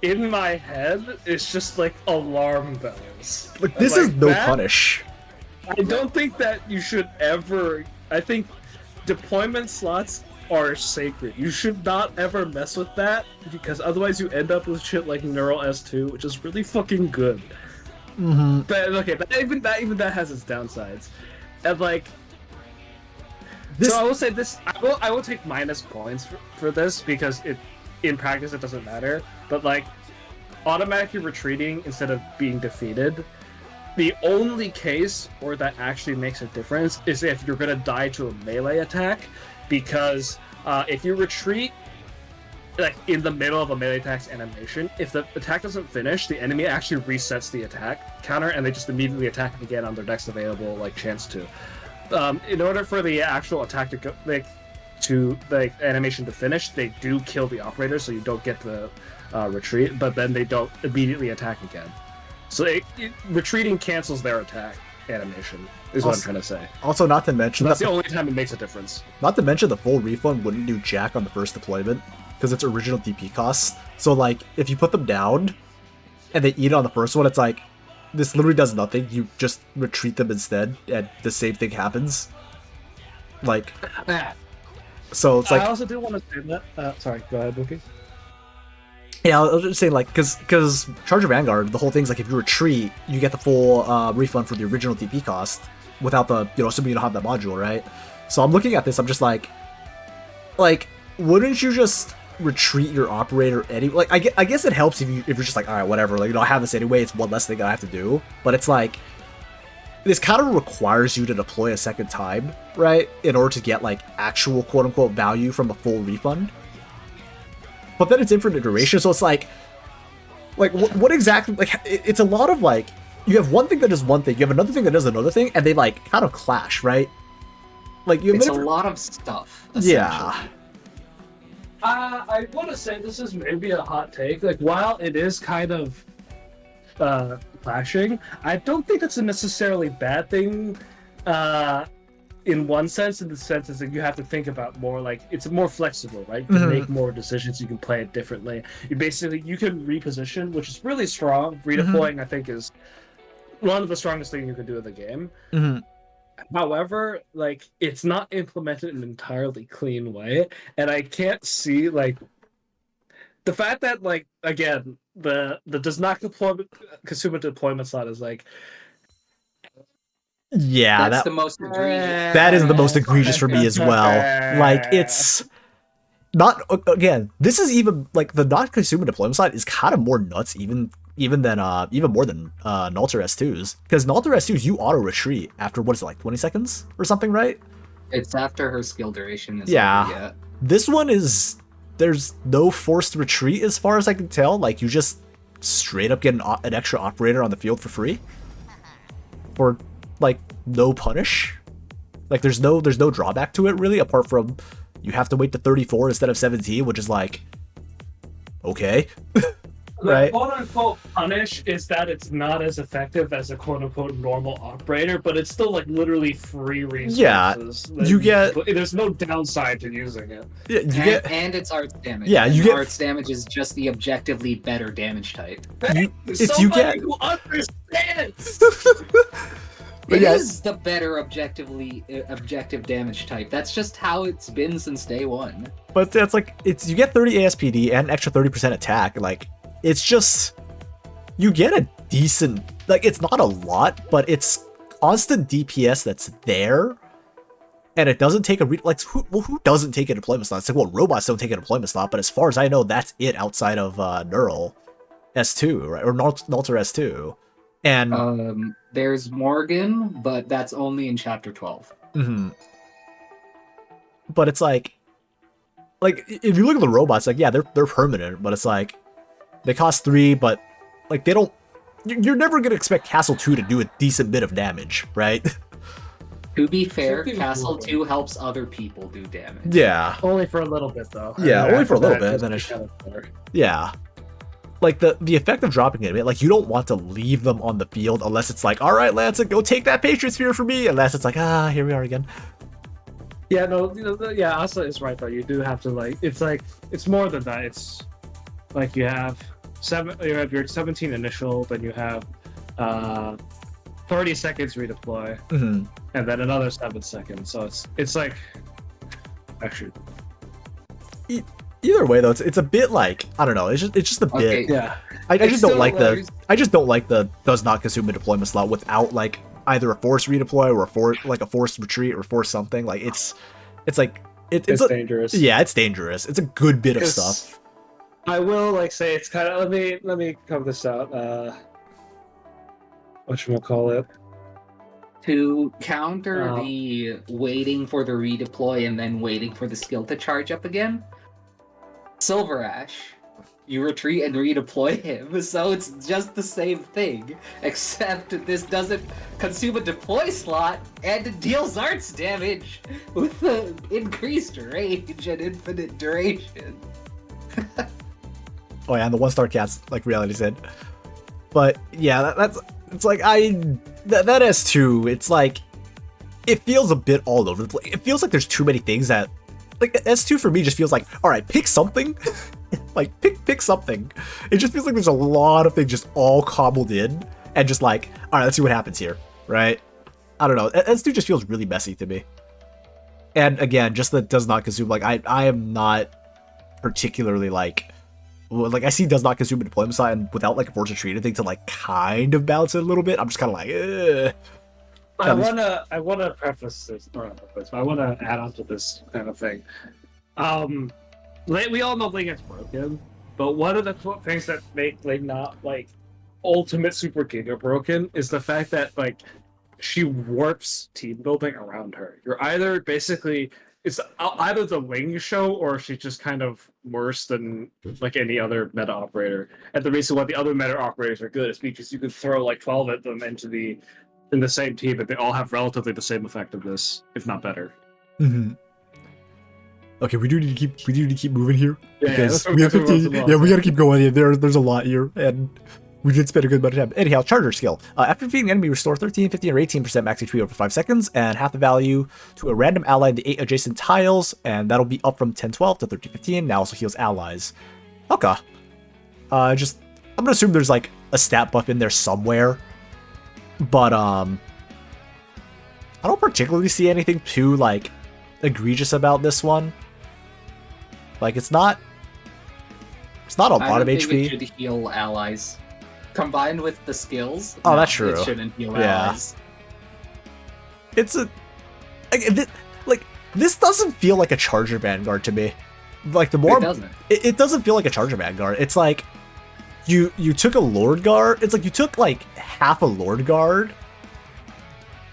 in my head. It's just like alarm bells. Like, this Like is no that, punish. I don't think that you should ever. I think deployment slots are sacred. You should not ever mess with that because otherwise you end up with shit like Neural S2, which is really fucking good. But okay, but even that has its downsides, and like. So I will say this. I will take minus points for this because in practice it doesn't matter. But like, automatically retreating instead of being defeated. The only case where that actually makes a difference is if you're gonna die to a melee attack, because if you retreat like in the middle of a melee attack's animation, if the attack doesn't finish, the enemy actually resets the attack counter and they just immediately attack again on their next available like chance to. In order for the actual attack to go animation to finish, they do kill the operator, so you don't get the retreat, but then they don't immediately attack again. So retreating cancels their attack animation, is what I'm trying to say. Also, not to mention That's the only time it makes a difference. Not to mention the full refund wouldn't do jack on the first deployment because it's original DP costs. So like, if you put them down and they eat it on the first one, it's like this literally does nothing. You just retreat them instead, and the same thing happens. Like, so it's like. I also do want to say that. Sorry, go ahead, Bookie. Yeah, I was just saying, like, because Charge of Vanguard, the whole thing's like, if you retreat, you get the full refund for the original DP cost without the, assuming you don't have that module, right? So I'm looking at this, I'm just like, wouldn't you just retreat your operator anyway? Like, I guess it helps if you're just like, all right, whatever, like, I have this anyway, it's one less thing I have to do. But it's like, this kind of requires you to deploy a second time, right? In order to get, like, actual quote-unquote value from a full refund. But then it's infinite duration, so it's like what exactly, like, it's a lot of, like, you have one thing that does one thing, you have another thing that does another thing, and they, like, kind of clash, right? Like, you have It's a lot of stuff, yeah. essentially. I want to say this is maybe a hot take. Like, while it is kind of clashing, I don't think that's a necessarily bad thing. In one sense, in the sense is that you have to think about more, like, it's more flexible, right? You can make more decisions, you can play it differently. You can reposition, which is really strong. Redeploying, I think, is one of the strongest things you can do in the game. However, like, it's not implemented in an entirely clean way, and I can't see, like, the fact that, like, again, the does not consume a deployment slot is like, Yeah, That's the most egregious. that is the most egregious for me as well. Like, it's not, again, this is even, like, the not consuming deployment slot is kind of more nuts even more than Nalter S2's, because Nalter S2's you auto retreat after, what is it, like 20 seconds or something, right? It's after her skill duration is Yeah. over, This one is, there's no forced retreat as far as I can tell. Like, you just straight up get an extra operator on the field for free? For, like, no punish? Like, there's no drawback to it, really, apart from you have to wait to 34 instead of 17, which is like, okay. Right. The quote-unquote punish is that it's not as effective as a quote-unquote normal operator, but it's still like literally free resources. Yeah, you get... There's no downside to using it. Yeah, and it's arts damage. Yeah, you get... Arts damage is just the objectively better damage type. Somebody who understands! But It yeah, is the better objective damage type. That's just how it's been since day one. but that's like, you get 30 ASPD and an extra 30% attack. Like, it's just, you get a decent, like, it's not a lot, but it's constant DPS that's there, and it doesn't take who doesn't take a deployment slot? It's like, well, robots don't take a deployment slot, but as far as I know, that's it outside of Neural S2, right? Or Nalter S2. And there's Morgan, but that's only in chapter 12. Mm-hmm. But it's like if you look at the robots, like, yeah, they're permanent, but it's like they cost 3, but like they don't. You're never gonna expect Castle 2 to do a decent bit of damage, right? To be fair, Castle 2 helps other people do damage. Yeah. Only for a little bit, though. Yeah, And only for a after little that, bit, then just it's- kind of Yeah. Like the effect of dropping it, like, you don't want to leave them on the field unless it's like, all right, Lancet, go take that Patriot Sphere for me. Unless it's like, here we are again. Yeah, no, yeah, Asa is right though. You do have to it's more than that. It's like you have your 17 initial, then you have 30 seconds redeploy, Mm-hmm. and then another 7 seconds. So it's like actually, Either way, though, it's a bit like, I don't know. It's just a bit. Okay. yeah. I just don't still like hilarious. I just don't like the does not consume a deployment slot without like either a forced redeploy or a forced retreat or forced something. Like it's like it's dangerous. Yeah, it's dangerous. It's a good bit of 'Cause stuff. I will say it's kind of let me cover this out. Whatchamacallit? To counter Oh. the waiting for the redeploy and then waiting for the skill to charge up again, Silver Ash, you retreat and redeploy him, so it's just the same thing, except this doesn't consume a deploy slot and it deals arts damage with the increased range and infinite duration. Oh yeah, and the 1-star cats, like Reality said. But yeah, that's it's like that S2, it's like it feels a bit all over the place. It feels like there's too many things that, like, S2 for me just feels like, all right, pick something. Like, pick something. It just feels like there's a lot of things just all cobbled in and just like, all right, let's see what happens here, right? I don't know. S2 just feels really messy to me. And again, just that does not consume, like, I am not particularly like I see does not consume a deployment slot, and without like a force retreat, I think to like kind of balance it a little bit, I'm just kind of like, ugh. I wanna preface this, or not preface, but I wanna add on to this kind of thing. We all know Ling is broken, but one of the things that make Ling not like ultimate super giga broken is the fact that like she warps team building around her. You're either basically it's either the Ling show or she's just kind of worse than like any other meta operator. And the reason why the other meta operators are good is because you can throw like 12 of them in the same team, and they all have relatively the same effectiveness, if not better. Mm-hmm. Okay, we do need to keep moving here because yeah, we have 15. Yeah, we gotta keep going. There's a lot here, and we did spend a good amount of time. Anyhow, Charger skill. After defeating an enemy, restore 13, 15, or 18% max HP over 5 seconds, and half the value to a random ally in the 8 adjacent tiles, and that'll be up from 10-12 to 13-15. Now also heals allies. Okay. I'm gonna assume there's like a stat buff in there somewhere, but I don't particularly see anything too like egregious about this one. Like it's not a lot of It HP. should heal allies. Combined with the skills, Oh, that's true. It shouldn't heal Yeah. allies. It's a like this doesn't feel like a Charger Vanguard to me. Like the more It doesn't. it doesn't feel like a Charger Vanguard. It's like you took a Lord Guard. It's like you took like half a Lord Guard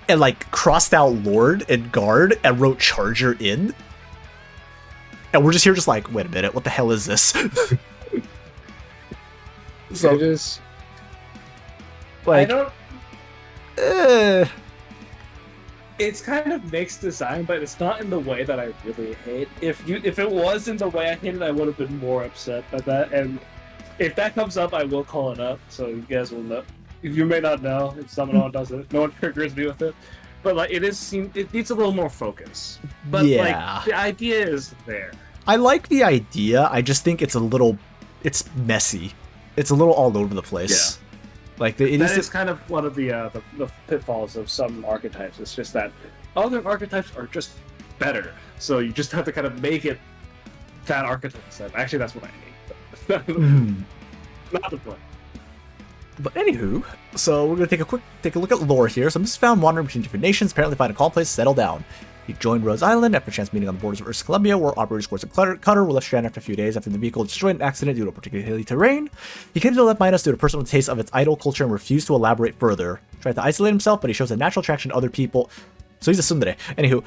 and like crossed out Lord and Guard and wrote Charger in. And we're just here just like, wait a minute, what the hell is this? So, it is. I like, don't. eh, It's kind of mixed design, but it's not in the way that I really hate. If it was in the way I hated, I would have been more upset by that. And if that comes up, I will call it up, so you guys will know. You may not know if someone does it. No one triggers me with it, but like it needs a little more focus. But yeah. like the idea is there. I like the idea. I just think it's it's messy. It's a little all over the place. Like That is kind of one of the pitfalls of some archetypes. It's just that other archetypes are just better, so you just have to kind of make it that archetype. Actually, that's what I hate. Not the point. But anywho, so we're gonna take a look at lore here. So I'm just found wandering between different nations, apparently find a calm place to settle down. He joined Rose Island after a chance meeting on the borders of Earth's Columbia, where operators scored a cutter were left stranded after a few days after the vehicle destroyed in an accident due to particularly hilly terrain. He came to left minus due to personal taste of its idol culture and refused to elaborate further. Tried to isolate himself, but he shows a natural attraction to other people. So he's a tsundere. Anywho,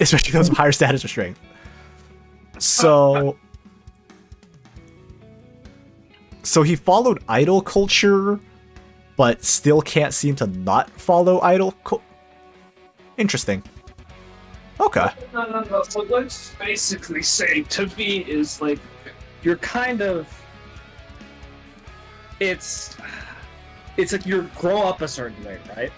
especially those of higher status or strength. So he followed idol culture, but still can't seem to not follow idol Interesting. Okay. No. So let's basically say to me is like you're kind of it's like you grow up a certain way, right?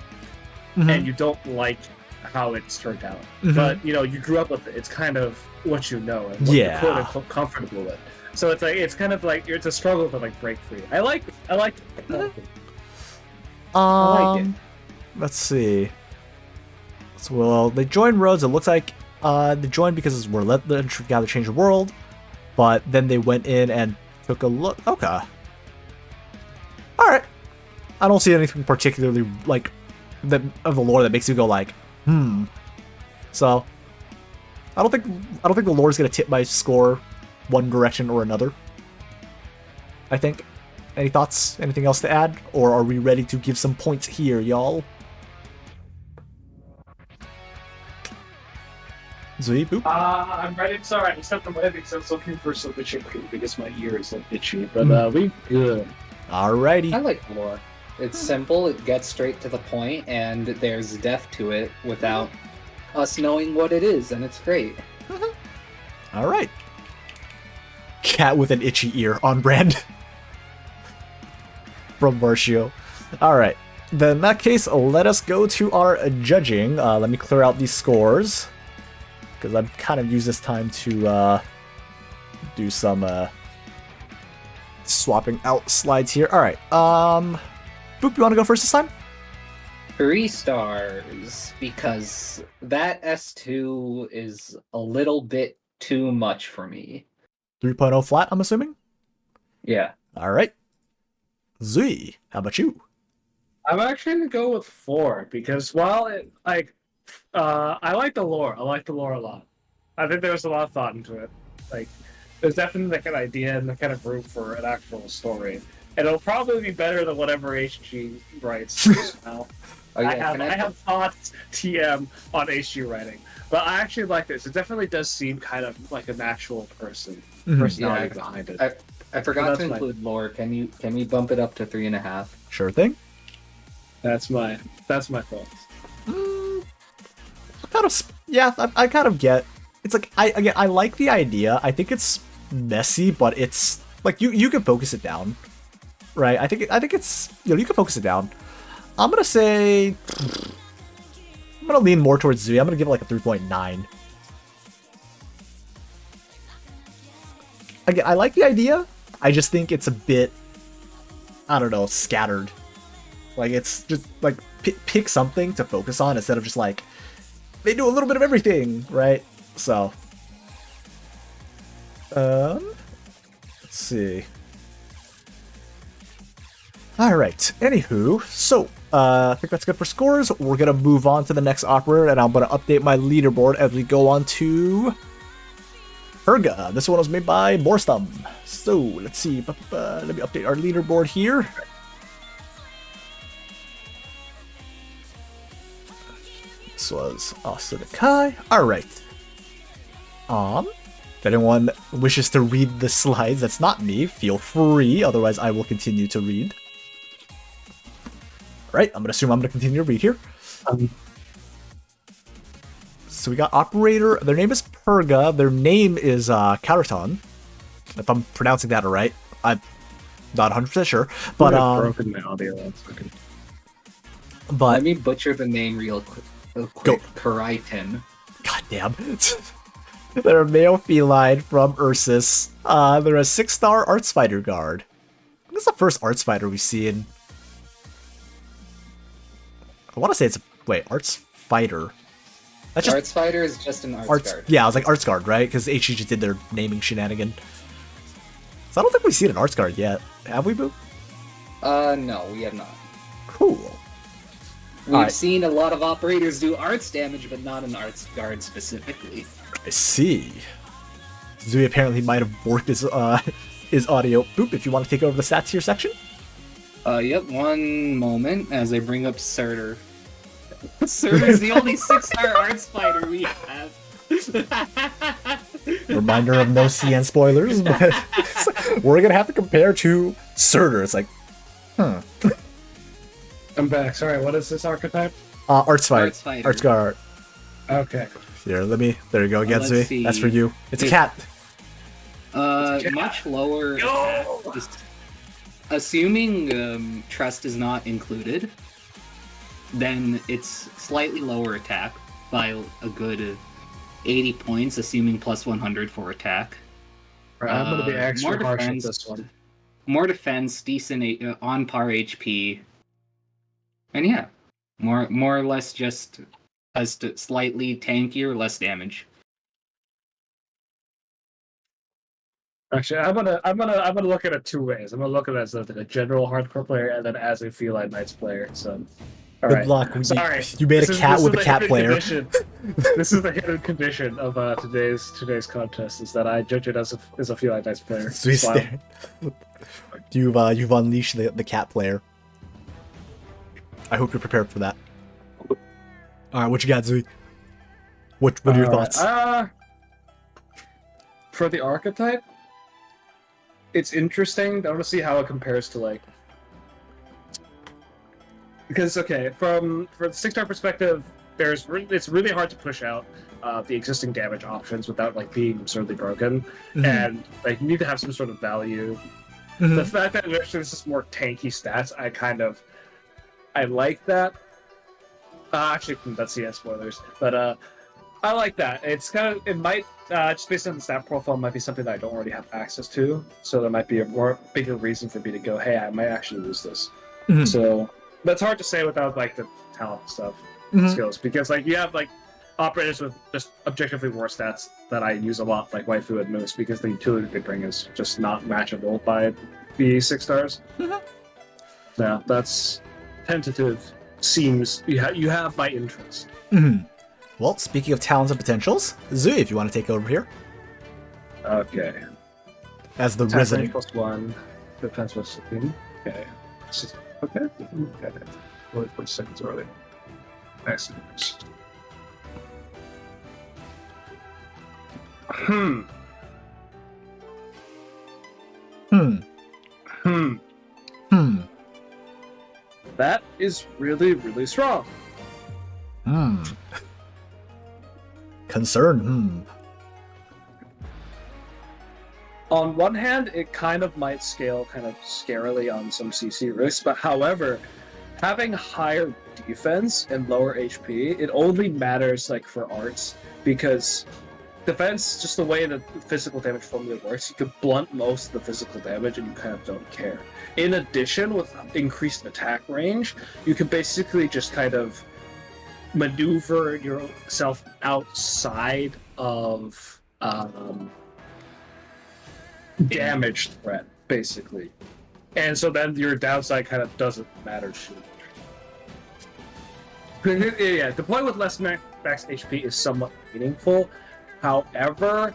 And you don't like how it's turned out, but you know you grew up with it. It's kind of what you know and what you're quote unquote comfortable with. So it's kind of like it's a struggle to like break free. I like it. Let's see. So, well, they joined Rhodes. It looks like they joined because we're let them gather change the world, but then they went in and took a look. Okay. All right. I don't see anything particularly like of the lore that makes you go like, So, I don't think the lore is gonna tip my score one direction or another. I think. Any thoughts? Anything else to add? Or are we ready to give some points here, y'all? Zui, boop. I'm ready. Sorry, I stepped away because I was looking for some itchy because my ear is like itchy. But we good. Alrighty. I like lore. It's simple, it gets straight to the point, and there's depth to it without us knowing what it is, and it's great. Alright. Cat with an itchy ear on brand. From Marcio. Alright. Then in that case, let us go to our judging. Let me clear out these scores, because I've kind of used this time to do some swapping out slides here. Alright. Boop, you want to go first this time? 3 stars, because that S2 is a little bit too much for me. 3.0 flat, I'm assuming? Yeah. Alright. Zui, how about you? I'm actually gonna go with 4 because while it like I like the lore. I like the lore a lot. I think there was a lot of thought into it. Like there's definitely like an idea and the kind of room for an actual story. And it'll probably be better than whatever HG writes now. Oh, yeah, I have thoughts TM on HG writing. But I actually like this. It definitely does seem kind of like an actual personality behind it. I forgot So to include lore. Can we bump it up to 3.5? Sure thing. That's my thoughts. I kind of get. It's like I like the idea. I think it's messy, but it's like you can focus it down, right? I think it's you can focus it down. I'm gonna say I'm gonna lean more towards Zui. I'm gonna give it like a 3.9. Again, I like the idea. I just think it's a bit, I don't know, scattered. Like it's just like pick something to focus on instead of just like they do a little bit of everything, right? So, let's see. All right. Anywho, so I think that's good for scores. We're gonna move on to the next operator, and I'm gonna update my leaderboard as we go on to Herga. This one was made by Borstum. So let's see. Let me update our leaderboard here. This was Asuna Kai. All right. If anyone wishes to read the slides, that's not me, feel free, otherwise I will continue to read. Alright, I'm gonna assume I'm gonna continue to read here. So we got Operator, their name is Purga, their name is Karaton. If I'm pronouncing that right. I'm not 100% sure. But, broken my audio. but Let me butcher the name real quick. Go. Kariton. goddamn. They're a male feline from Ursus. They're a 6-star Arts Fighter guard. This is the first Arts Fighter we've seen. I want to say it's Arts Fighter. That's just Arts Fighter is just an arts guard. Yeah, I was like Arts Guard, right? Because HG just did their naming shenanigan. So I don't think we've seen an Arts Guard yet. Have we, Boo? No, we have not. Cool. We've Alright. seen a lot of operators do arts damage, but not an arts guard specifically. I see. Zui apparently might have borked his audio. Boop, if you want to take over the stats here section. Yep, one moment as I bring up Surtur. Surtur's the only 6-star arts fighter we have. Reminder of no CN spoilers, but we're gonna have to compare to Surtur. It's like, I'm back. Sorry, what is this archetype? Arts Fighter. Arts Fighter. Arts Guard. Okay. Here, there you go again, Let's Zui. see. That's for you. It's a cat. Much lower attack. Just assuming trust is not included, then it's slightly lower attack by a good 80 points, assuming plus 100 for attack. Right, I'm gonna be extra more harsh with defense. this one. More defense, decent on par HP, and yeah, more or less just has to slightly tankier, less damage. Actually, I'm gonna look at it two ways. I'm gonna look at it as a general hardcore player and then as a Feline Knights player. So, all Good right. luck. Sorry, You made This a is- cat this with is a the cat hidden player. condition. This is the hidden condition of today's contest is that I judge it as a Feline Knights player. Zui Wow. stare. You've unleashed the cat player. I hope you're prepared for that. All right, what you got, Zui? What are your All right, thoughts? For the archetype, it's interesting. I want to see how it compares to like. Because for the 6-star perspective, it's really hard to push out the existing damage options without like being absurdly broken, Mhm. and like you need to have some sort of value. Mhm. The fact that actually this is more tanky stats, I like that. Actually, that's CS spoilers, but I like that. It might just based on the stat profile might be something that I don't already have access to, so there might be a more bigger reason for me to go, hey, I might actually use this. Mhm. So that's hard to say without like the talent stuff Mhm. skills, because like you have like operators with just objectively worse stats that I use a lot, like Waifu and Moose, because the utility they bring is just not matchable by the 6-stars. Mhm. Yeah, that's tentative. Seems you have my interest. Mhm. Well, speaking of talents and potentials, Zui, if you want to take over here Okay. as the Attack resident. range +1, defense +15. Okay. Okay. Okay. Only 40 seconds early. Nice. Hmm. Hmm. Hmm. Hmm. That is really, really strong. Hmm. Concern. Hmm. On one hand, it kind of might scale kind of scarily on some CC risks, but however, having higher defense and lower HP, it only matters like for arts, because defense, just the way the physical damage formula works, you can blunt most of the physical damage and you kind of don't care. In addition, with increased attack range, you can basically just kind of maneuver yourself outside of damage threat, basically. And so then your downside kind of doesn't matter too much. Yeah, deploy with less max HP is somewhat meaningful. However,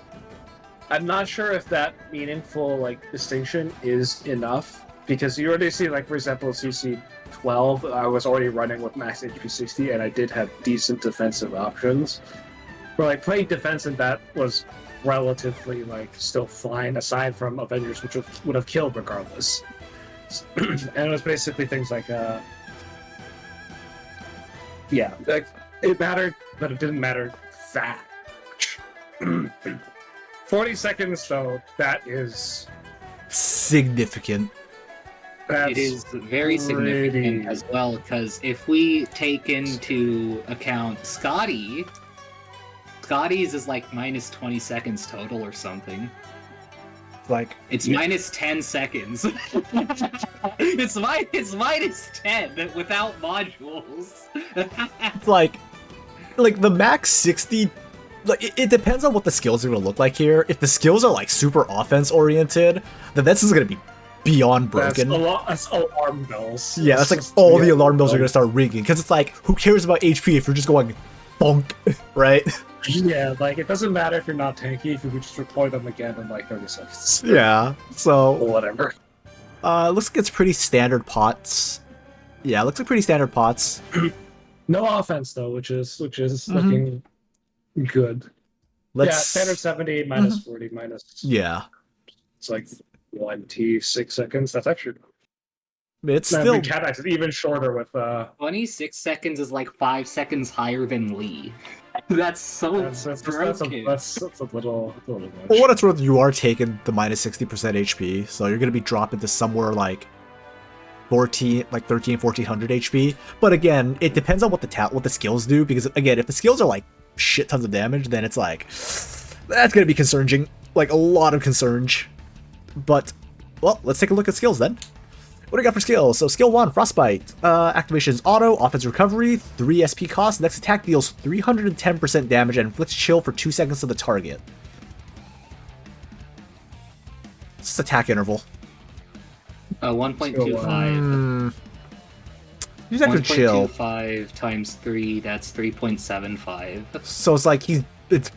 I'm not sure if that meaningful like distinction is enough, because you already see, like, for example, CC 12, I was already running with max HP 60, and I did have decent defensive options. But like playing defense in that was relatively like still fine, aside from Avengers, which would have killed regardless. And it was basically things like, yeah, like, it mattered, but it didn't matter that much. 40 seconds, though, that is Significant. It is very significant as well, because if we take into account Scotty's is like minus 20 seconds total or something. Like, It's minus 10 seconds. it's minus 10 without modules. like the max 60. Like, it depends on what the skills are going to look like here. If the skills are like super offense oriented, then this is going to be beyond broken. That's alarm bells. Yeah, that's like all the alarm bells are going to start ringing, because it's like, who cares about HP if you're just going bonk, right? Yeah, like it doesn't matter if you're not tanky, if you could just deploy them again in like 30 seconds. Yeah, so Or whatever. looks like it's pretty standard pots. Yeah, looks like pretty standard pots. No offense though, which is looking good. Let's Yeah, standard 70 minus 40 minus. Yeah, It's like 26 seconds. That's actually. it's I still mean, Cat X is even shorter with 26 seconds is like 5 seconds higher than Lee. That's so that's a broken. little much. for what it's worth. You are taking the minus 60% HP, so you're going to be dropping to somewhere like 1400 HP. But again, it depends on what the skills do, because again, if the skills are like shit tons of damage, then it's like that's going to be concerning, like a lot of concern. But well, let's take a look at skills then. What do we got for skills? So skill 1, Frostbite. Activation is auto, offense recovery, 3 SP cost. Next attack deals 310% damage and inflicts chill for 2 seconds to the target. It's attack interval. 1.25. He's after chill. 1.25 times 3, that's 3.75. So it's like it's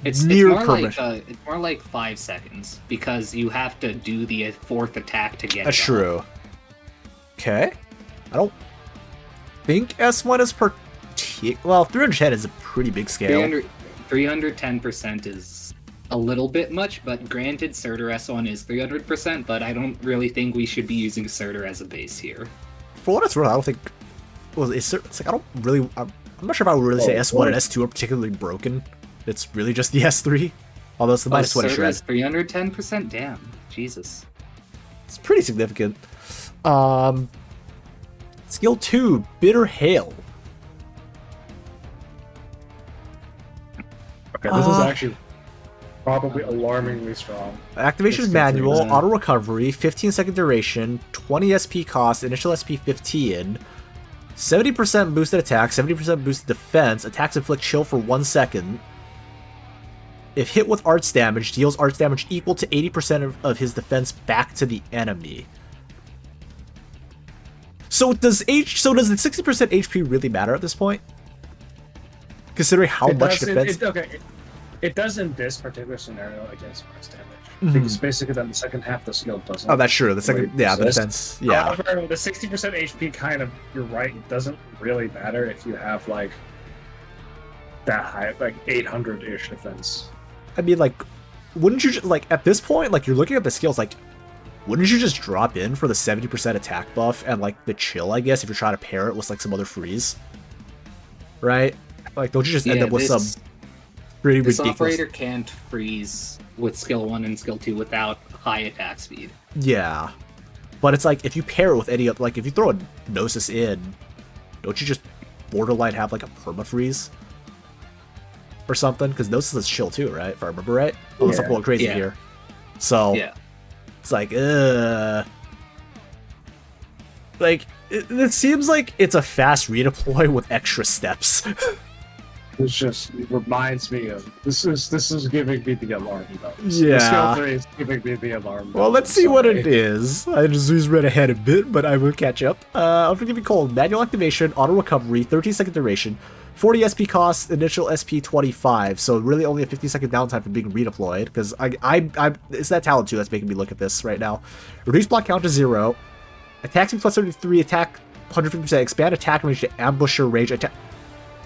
It's near more permanent. like it's more like 5 seconds, because you have to do the 4th attack to get That's it off. true. Okay. I don't think S1 is well, 310 is a pretty big scale. 310% is a little bit much, but granted, Surtur S1 is 300%, but I don't really think we should be using Surtur as a base here. For what it's worth, I don't think. Well, it's like I don't really. I'm not sure if I would really say S1 and S2 are particularly broken. It's really just the S3. Although it's the minus 20 Surtur shred. is 310%? Damn. Jesus. It's pretty significant. Skill 2, Bitter Hail. Okay, this is actually probably alarmingly strong. Activation is It's manual, different. auto recovery, 15 second duration, 20 SP cost, initial SP 15, 70% boosted attack, 70% boosted defense, attacks inflict chill for 1 second. If hit with arts damage, deals arts damage equal to 80% of his defense back to the enemy. So does the 60% HP really matter at this point? Considering how much defense. It does in this particular scenario against max damage. Because basically then the second half of the skill doesn't. Oh, that's true. The second, really yeah, the exist. defense, yeah. However, the 60% HP kind of, you're right, it doesn't really matter if you have like that high, like 800-ish defense. I mean, like, wouldn't you like at this point, like you're looking at the skills, like, wouldn't you just drop in for the 70% attack buff and like the chill? I guess if you're trying to pair it with like some other freeze, right? Like, don't you just end up with some pretty This ridiculous? operator can't freeze with skill 1 and skill 2 without high attack speed. Yeah, but it's like if you pair it with any, like if you throw a Gnosis in, don't you just borderline have like a perma freeze or something? Because Gnosis is chill too, right? If I remember right. Unless I'm going crazy Yeah. here. So Yeah. it's like, like it seems like it's a fast redeploy with extra steps. It reminds me of this is giving me the alarm bells. Yeah. The skill 3 is giving me the alarm bells. Well, let's see what it is. I just read ahead a bit, but I will catch up. I'll give you cold. Manual activation, auto recovery, 13 second duration, 40 SP cost, initial SP 25. So really only a 50 second downtime for being redeployed. Because I it's that talent too that's making me look at this right now. Reduce block count to 0. Attack speed plus 33. Attack 150%. Expand attack range to ambusher range. Attack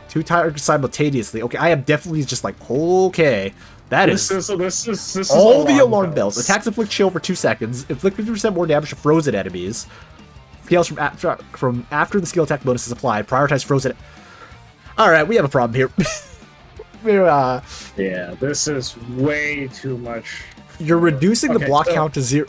2 targets simultaneously. Okay, I am definitely just like, okay, That This is is all the alarm bells. Attacks inflict chill for 2 seconds. Inflict 50% more damage to frozen enemies. Scales from after the skill attack bonus is applied. Prioritize frozen. All right, we have a problem here. Yeah, this is way too much. You're reducing the Okay, block so- count to 0.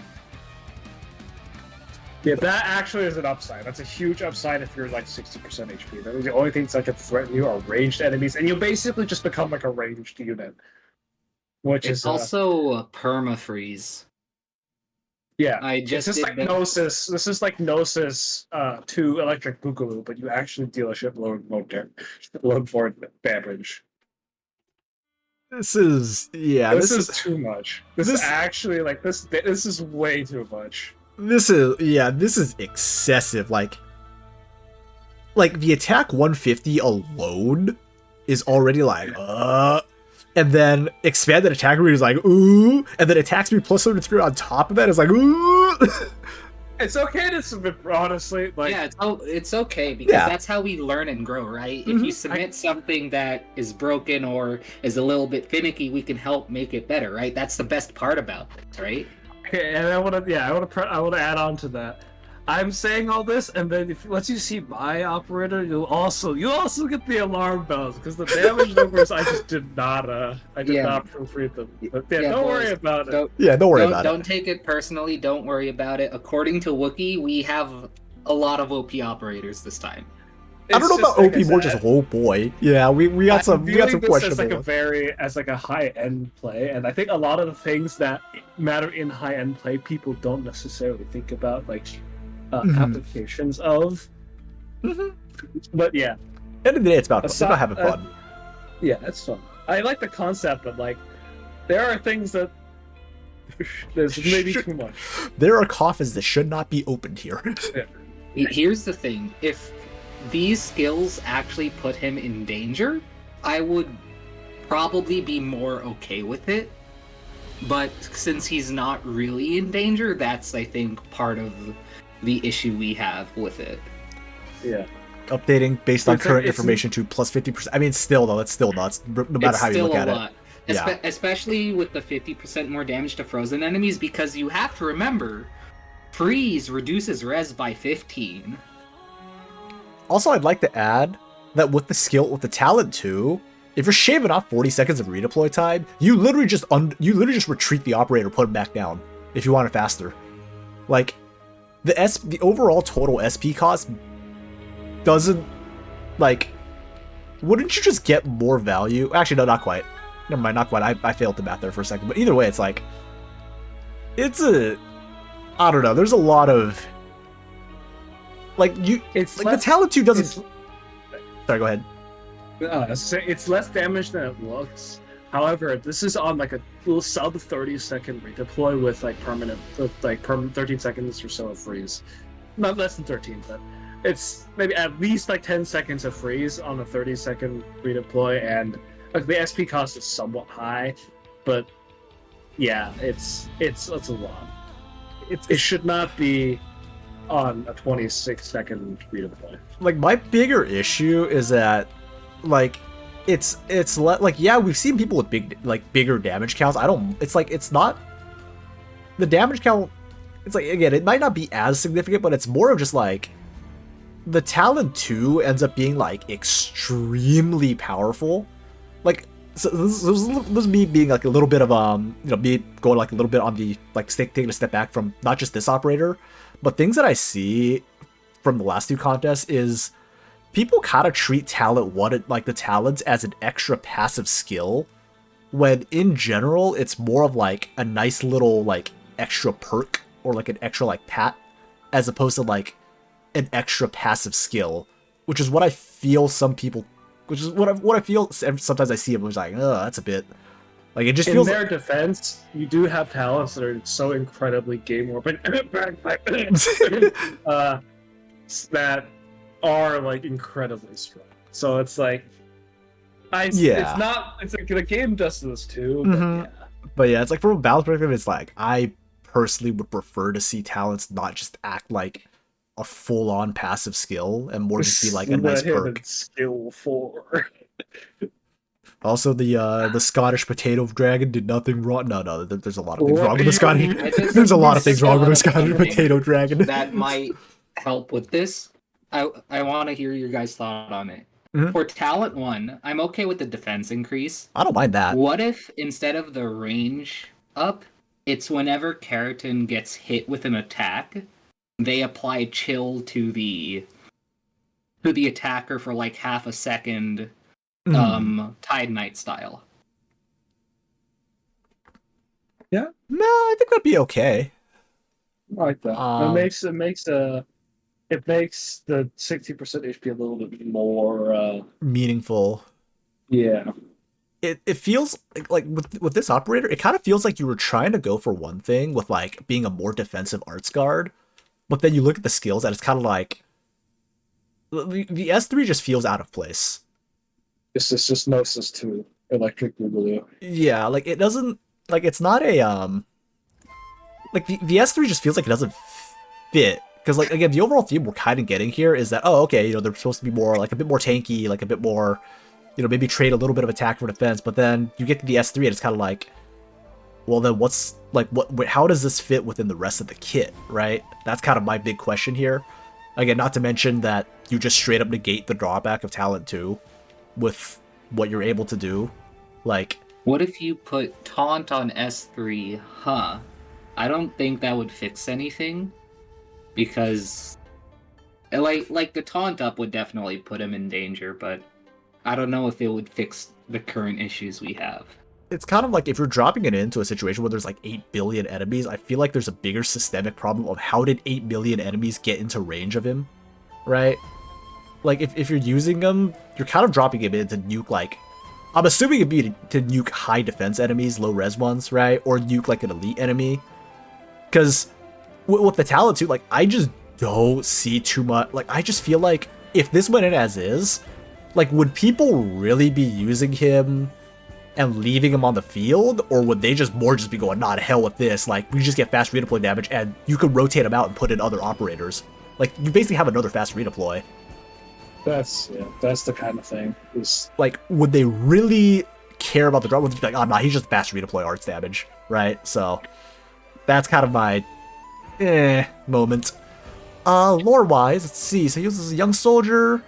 Yeah, that actually is an upside. That's a huge upside if you're like 60% HP. That was the only things that can threaten you are ranged enemies, and you basically just become like a ranged unit. Which It's is also a perma freeze. yeah. I just This is did like that- Gnosis. This is like Gnosis to Electric Boogaloo, but you actually deal a shitload for damage. This is This is too much. This is actually like this. This is way too much. This is excessive. Like the attack 150 alone is already like and then expanded attack rate is like ooh, and then attack speed plus 100 on top of that is like ooh. It's okay to submit, honestly. Like, yeah, it's okay because Yeah. that's how we learn and grow, right? If you submit something that is broken or is a little bit finicky, we can help make it better, right? That's the best part about it, right? okay, and I want to add on to that. I'm saying all this, and then once you see my operator, you'll also get the alarm bells because the damage numbers I just did not proofread them. But yeah, don't worry about it. Don't worry about it. Don't take it personally. Don't worry about it. According to Wookie, we have a lot of OP operators this time. I don't know about OP more, just oh boy. Yeah, we got some questionable. As like a high end play, and I think a lot of the things that matter in high end play people don't necessarily think about, like applications of. But yeah, End of the day, it's about having fun. Yeah, it's fun. I like the concept, but like, there are things that there's maybe too much. There are coffins that should not be opened here. Here's the thing: if these skills actually put him in danger, I would probably be more okay with it. But since he's not really in danger, that's, I think, part of the issue we have with it. Yeah. Updating based on It's current like- it's- information to plus 50%. I mean, still though, it's still nuts. No matter It's how you still look a at lot. it. Yeah. Especially with the 50% more damage to frozen enemies, because you have to remember, freeze reduces res by 15. Also, I'd like to add that with the talent too, if you're shaving off 40 seconds of redeploy time, you literally just retreat the operator, put him back down if you want it faster. Like the overall total SP cost doesn't, like, wouldn't you just get more value? Actually, no, not quite. Never mind, not quite. I failed the math there for a second. But either way, it's like, I don't know. There's a lot of, like, It's the talent 2 doesn't. Sorry, go ahead. It's less damage than it looks. However, this is on like a little sub 30-second redeploy with like permanent 13 seconds or so of freeze. Not less than 13, but it's maybe at least like 10 seconds of freeze on a 30-second redeploy, and like the SP cost is somewhat high, but yeah, it's a lot. It should not be on a 26-second redeploy. Like, my bigger issue is that, like, yeah, we've seen people with bigger damage counts. It's not the damage count. It's like, again, it might not be as significant, but it's more of just like the talent 2 ends up being like extremely powerful. Like, so this is me being like a little bit of me going like a little bit on the like taking a step back from not just this operator, but things that I see from the last 2 contests is people kind of treat the talents as an extra passive skill, when in general it's more of like a nice little like extra perk or like an extra like pat, as opposed to like an extra passive skill, which is what I feel what I feel sometimes I see it was like, oh, that's a bit like, it just feels in their defense, you do have talents that are so incredibly game warping that are like incredibly strong. So it's like, it's like the game does this too. But But yeah, it's like from a balance perspective, it's like I personally would prefer to see talents not just act like a full-on passive skill and more just be like a nice perk. Skill 4. Also, the Scottish potato dragon did nothing wrong. No, there's a lot of things wrong with the Scottish. There's a lot of things wrong with the Scottish potato dragon. That might help with this. I want to hear your guys' thought on it. Mhm. For talent 1, I'm okay with the defense increase. I don't mind that. What if instead of the range up, it's whenever Keratin gets hit with an attack, they apply chill to the attacker for like half a second, Tide Knight style. Yeah, No, I think that'd be okay. I like that. It makes the 60% HP a little bit more. Meaningful. Yeah. It feels like with this operator, it kind of feels like you were trying to go for one thing with like being a more defensive arts guard, but then you look at the skills and it's kind of like the S3 just feels out of place. It's just Gnosis 2 Electric Boogaloo. Yeah, like it doesn't like it's not a like the S3 just feels like it doesn't fit. Because, like, again, the overall theme we're kind of getting here is that, oh, okay, they're supposed to be more, like, a bit more tanky, like, a bit more, maybe trade a little bit of attack for defense, but then you get to the S3 and it's kind of like, well, then what's, like, how does this fit within the rest of the kit, right? That's kind of my big question here. Again, not to mention that you just straight up negate the drawback of Talent 2 with what you're able to do. Like, what if you put Taunt on S3, huh? I don't think that would fix anything. Because, like the taunt up would definitely put him in danger, but I don't know if it would fix the current issues we have. It's kind of like if you're dropping it into a situation where there's like 8 billion enemies, I feel like there's a bigger systemic problem of how did 8 billion enemies get into range of him, right? Like if you're using him, you're kind of dropping him in to nuke like, I'm assuming it'd be to nuke high defense enemies, low res ones, right? Or nuke like an elite enemy. Because with the talent too, like, I just don't see too much. Like, I just feel like if this went in as is, like, would people really be using him and leaving him on the field? Or would they just be going, nah, to hell with this. Like, we just get fast redeploy damage and you could rotate him out and put in other operators. Like, you basically have another fast redeploy. That's the kind of thing. Like, would they really care about the drop? Would they be like, oh, nah, he's just fast redeploy arts damage, right? So, that's kind of my moment. Lore-wise, let's see. So he was a young soldier.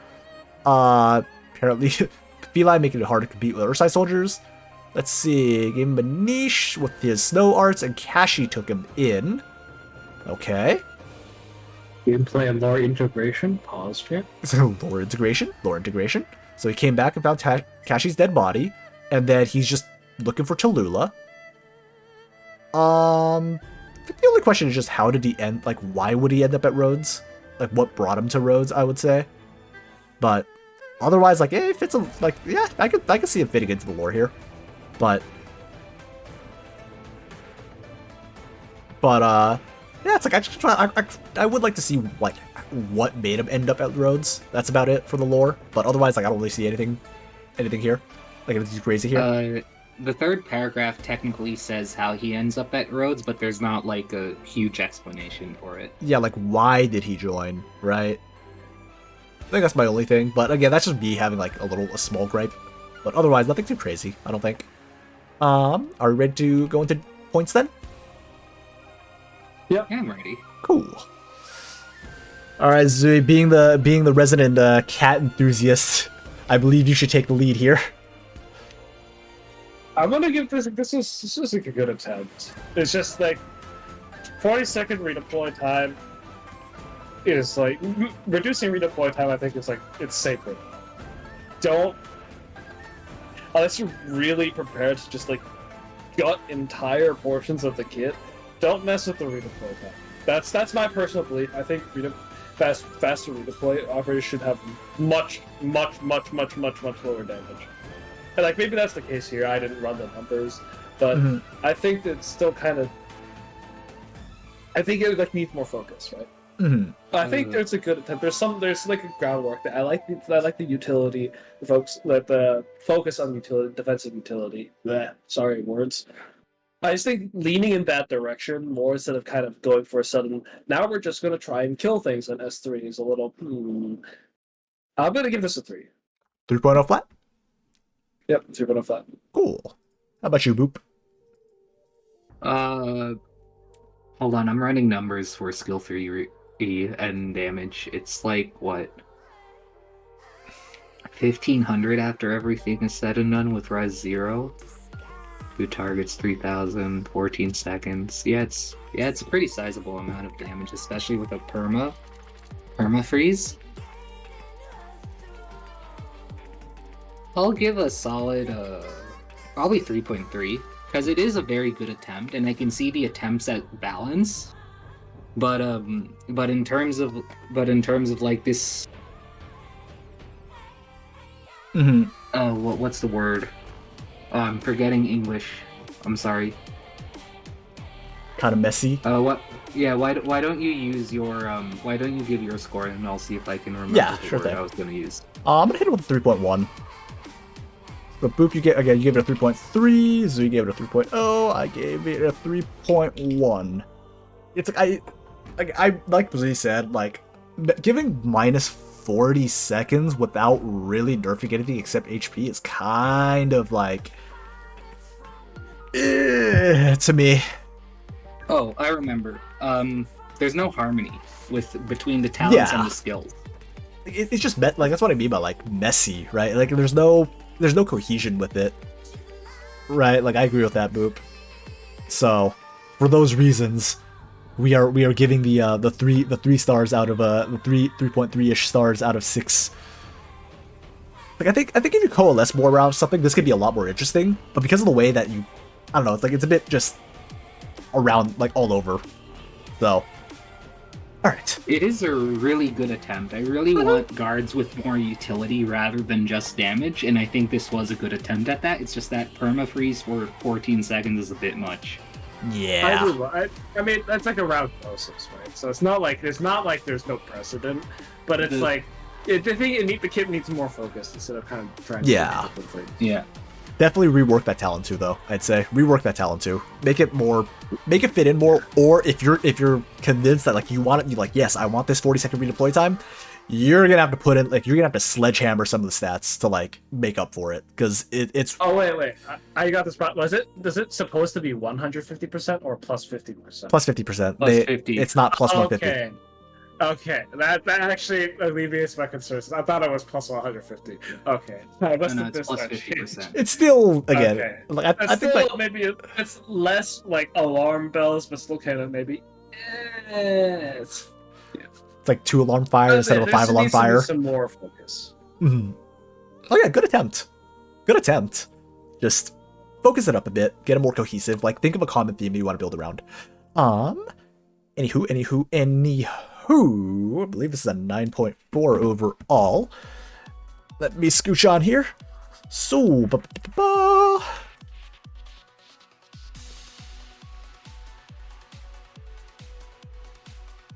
Apparently, Feline making it hard to compete with Earthside soldiers. Let's see. Gave him a niche with his snow arts, and Kashi took him in. Okay. Gameplay and lore integration. Pause here. So lore integration. So he came back and found Kashi's dead body, and then he's just looking for Tallulah. The only question is just how did he end, like, why would he end up at Rhodes? Like, what brought him to Rhodes, I would say. But otherwise, like, it fits, like, yeah, I could see it fitting into the lore here. But, yeah, it's like, I would like to see, like, what made him end up at Rhodes. That's about it for the lore. But otherwise, like, I don't really see anything here. Like, anything crazy here. The third paragraph technically says how he ends up at Rhodes, but there's not, like, a huge explanation for it. Yeah, like, why did he join, right? I think that's my only thing. But again, that's just me having, like, a small gripe. But otherwise, nothing too crazy, I don't think. Are we ready to go into points then? Yep. Yeah, I'm ready. Cool. Alright, Zui, being the resident cat enthusiast, I believe you should take the lead here. I'm gonna give this is like a good attempt. It's just like 40-second redeploy time is like reducing redeploy time. I think is like it's sacred. Don't unless you're really prepared to just like gut entire portions of the kit. Don't mess with the redeploy time. That's my personal belief. I think faster redeploy operators should have much lower damage. And like maybe that's the case here. I didn't run the numbers, but I think that it's still kind of. I think it like needs more focus, right? I think there's a good attempt. There's like a groundwork that I like the utility, the focus on utility, defensive utility. Blech, sorry, words. I just think leaning in that direction more instead of kind of going for a sudden. Now we're just going to try and kill things on S3 is a little. I'm going to give this a 3. 3.0 flat. Yep, 3.05. Cool. How about you, Boop? Hold on, I'm running numbers for skill 3 and damage. It's like, what? 1500 after everything is said and done with Res 0. Who targets 3000, 14 seconds. Yeah, it's a pretty sizable amount of damage, especially with a perma freeze. I'll give a solid probably 3.3 because it is a very good attempt, and I can see the attempts at balance. But in terms of like this, what's the word? I'm forgetting English. I'm sorry. Kind of messy. What? Yeah. Why don't you use your Why don't you give your score and I'll see if I can remember Yeah, the sure word thing. I was gonna use. I'm gonna hit it with a 3.1. But Boop, you gave it a 3.3. Zoo, you gave it a 3.0. I gave it a 3.1. It's like I like Brizzy said, like giving minus 40 seconds without really nerfing anything except HP is kind of like to me. Oh, I remember. There's no harmony between the talents and Yeah. the skills. It's just like that's what I mean by like messy, right? Like there's no cohesion with it, right? Like I agree with that, Boop. So for those reasons, we are giving the 3 stars out of the 3.3-ish stars out of 6. Like I think if you coalesce more around something, this could be a lot more interesting. But because of the way that I don't know, it's a bit just around like all over. So, all right. It is a really good attempt. I really want guards with more utility rather than just damage, and I think this was a good attempt at that. It's just that perma freeze for 14 seconds is a bit much. Yeah. I mean, that's like a round process, right? So it's not like there's no precedent, but it's like I think the kit needs more focus instead of kind of trying to do different things. Yeah. Definitely rework that talent too, though. I'd say rework that talent too. Make it fit in more. Or if you're convinced that like you want it, you like yes, I want this 40-second redeploy time. You're gonna have to put in like you're gonna have to sledgehammer some of the stats to like make up for it because it's. Oh wait, I got this. Does it supposed to be 150% or plus 50%? Plus 50%. Plus 50. It's not plus 150. Okay, that actually alleviates my concerns. I thought it was plus 150. Okay, I must No, have it's missed plus that 50%. It's still again. Okay. Like I It's think still like maybe it's less like alarm bells, but still kind of maybe. It's like 2 alarm fire instead of a 5 alarm fire. Some more focus. Mm-hmm. Oh yeah, good attempt. Good attempt. Just focus it up a bit, get it more cohesive. Like think of a common theme you want to build around. Anywho, I believe this is a 9.4 overall. Let me scooch on here. So,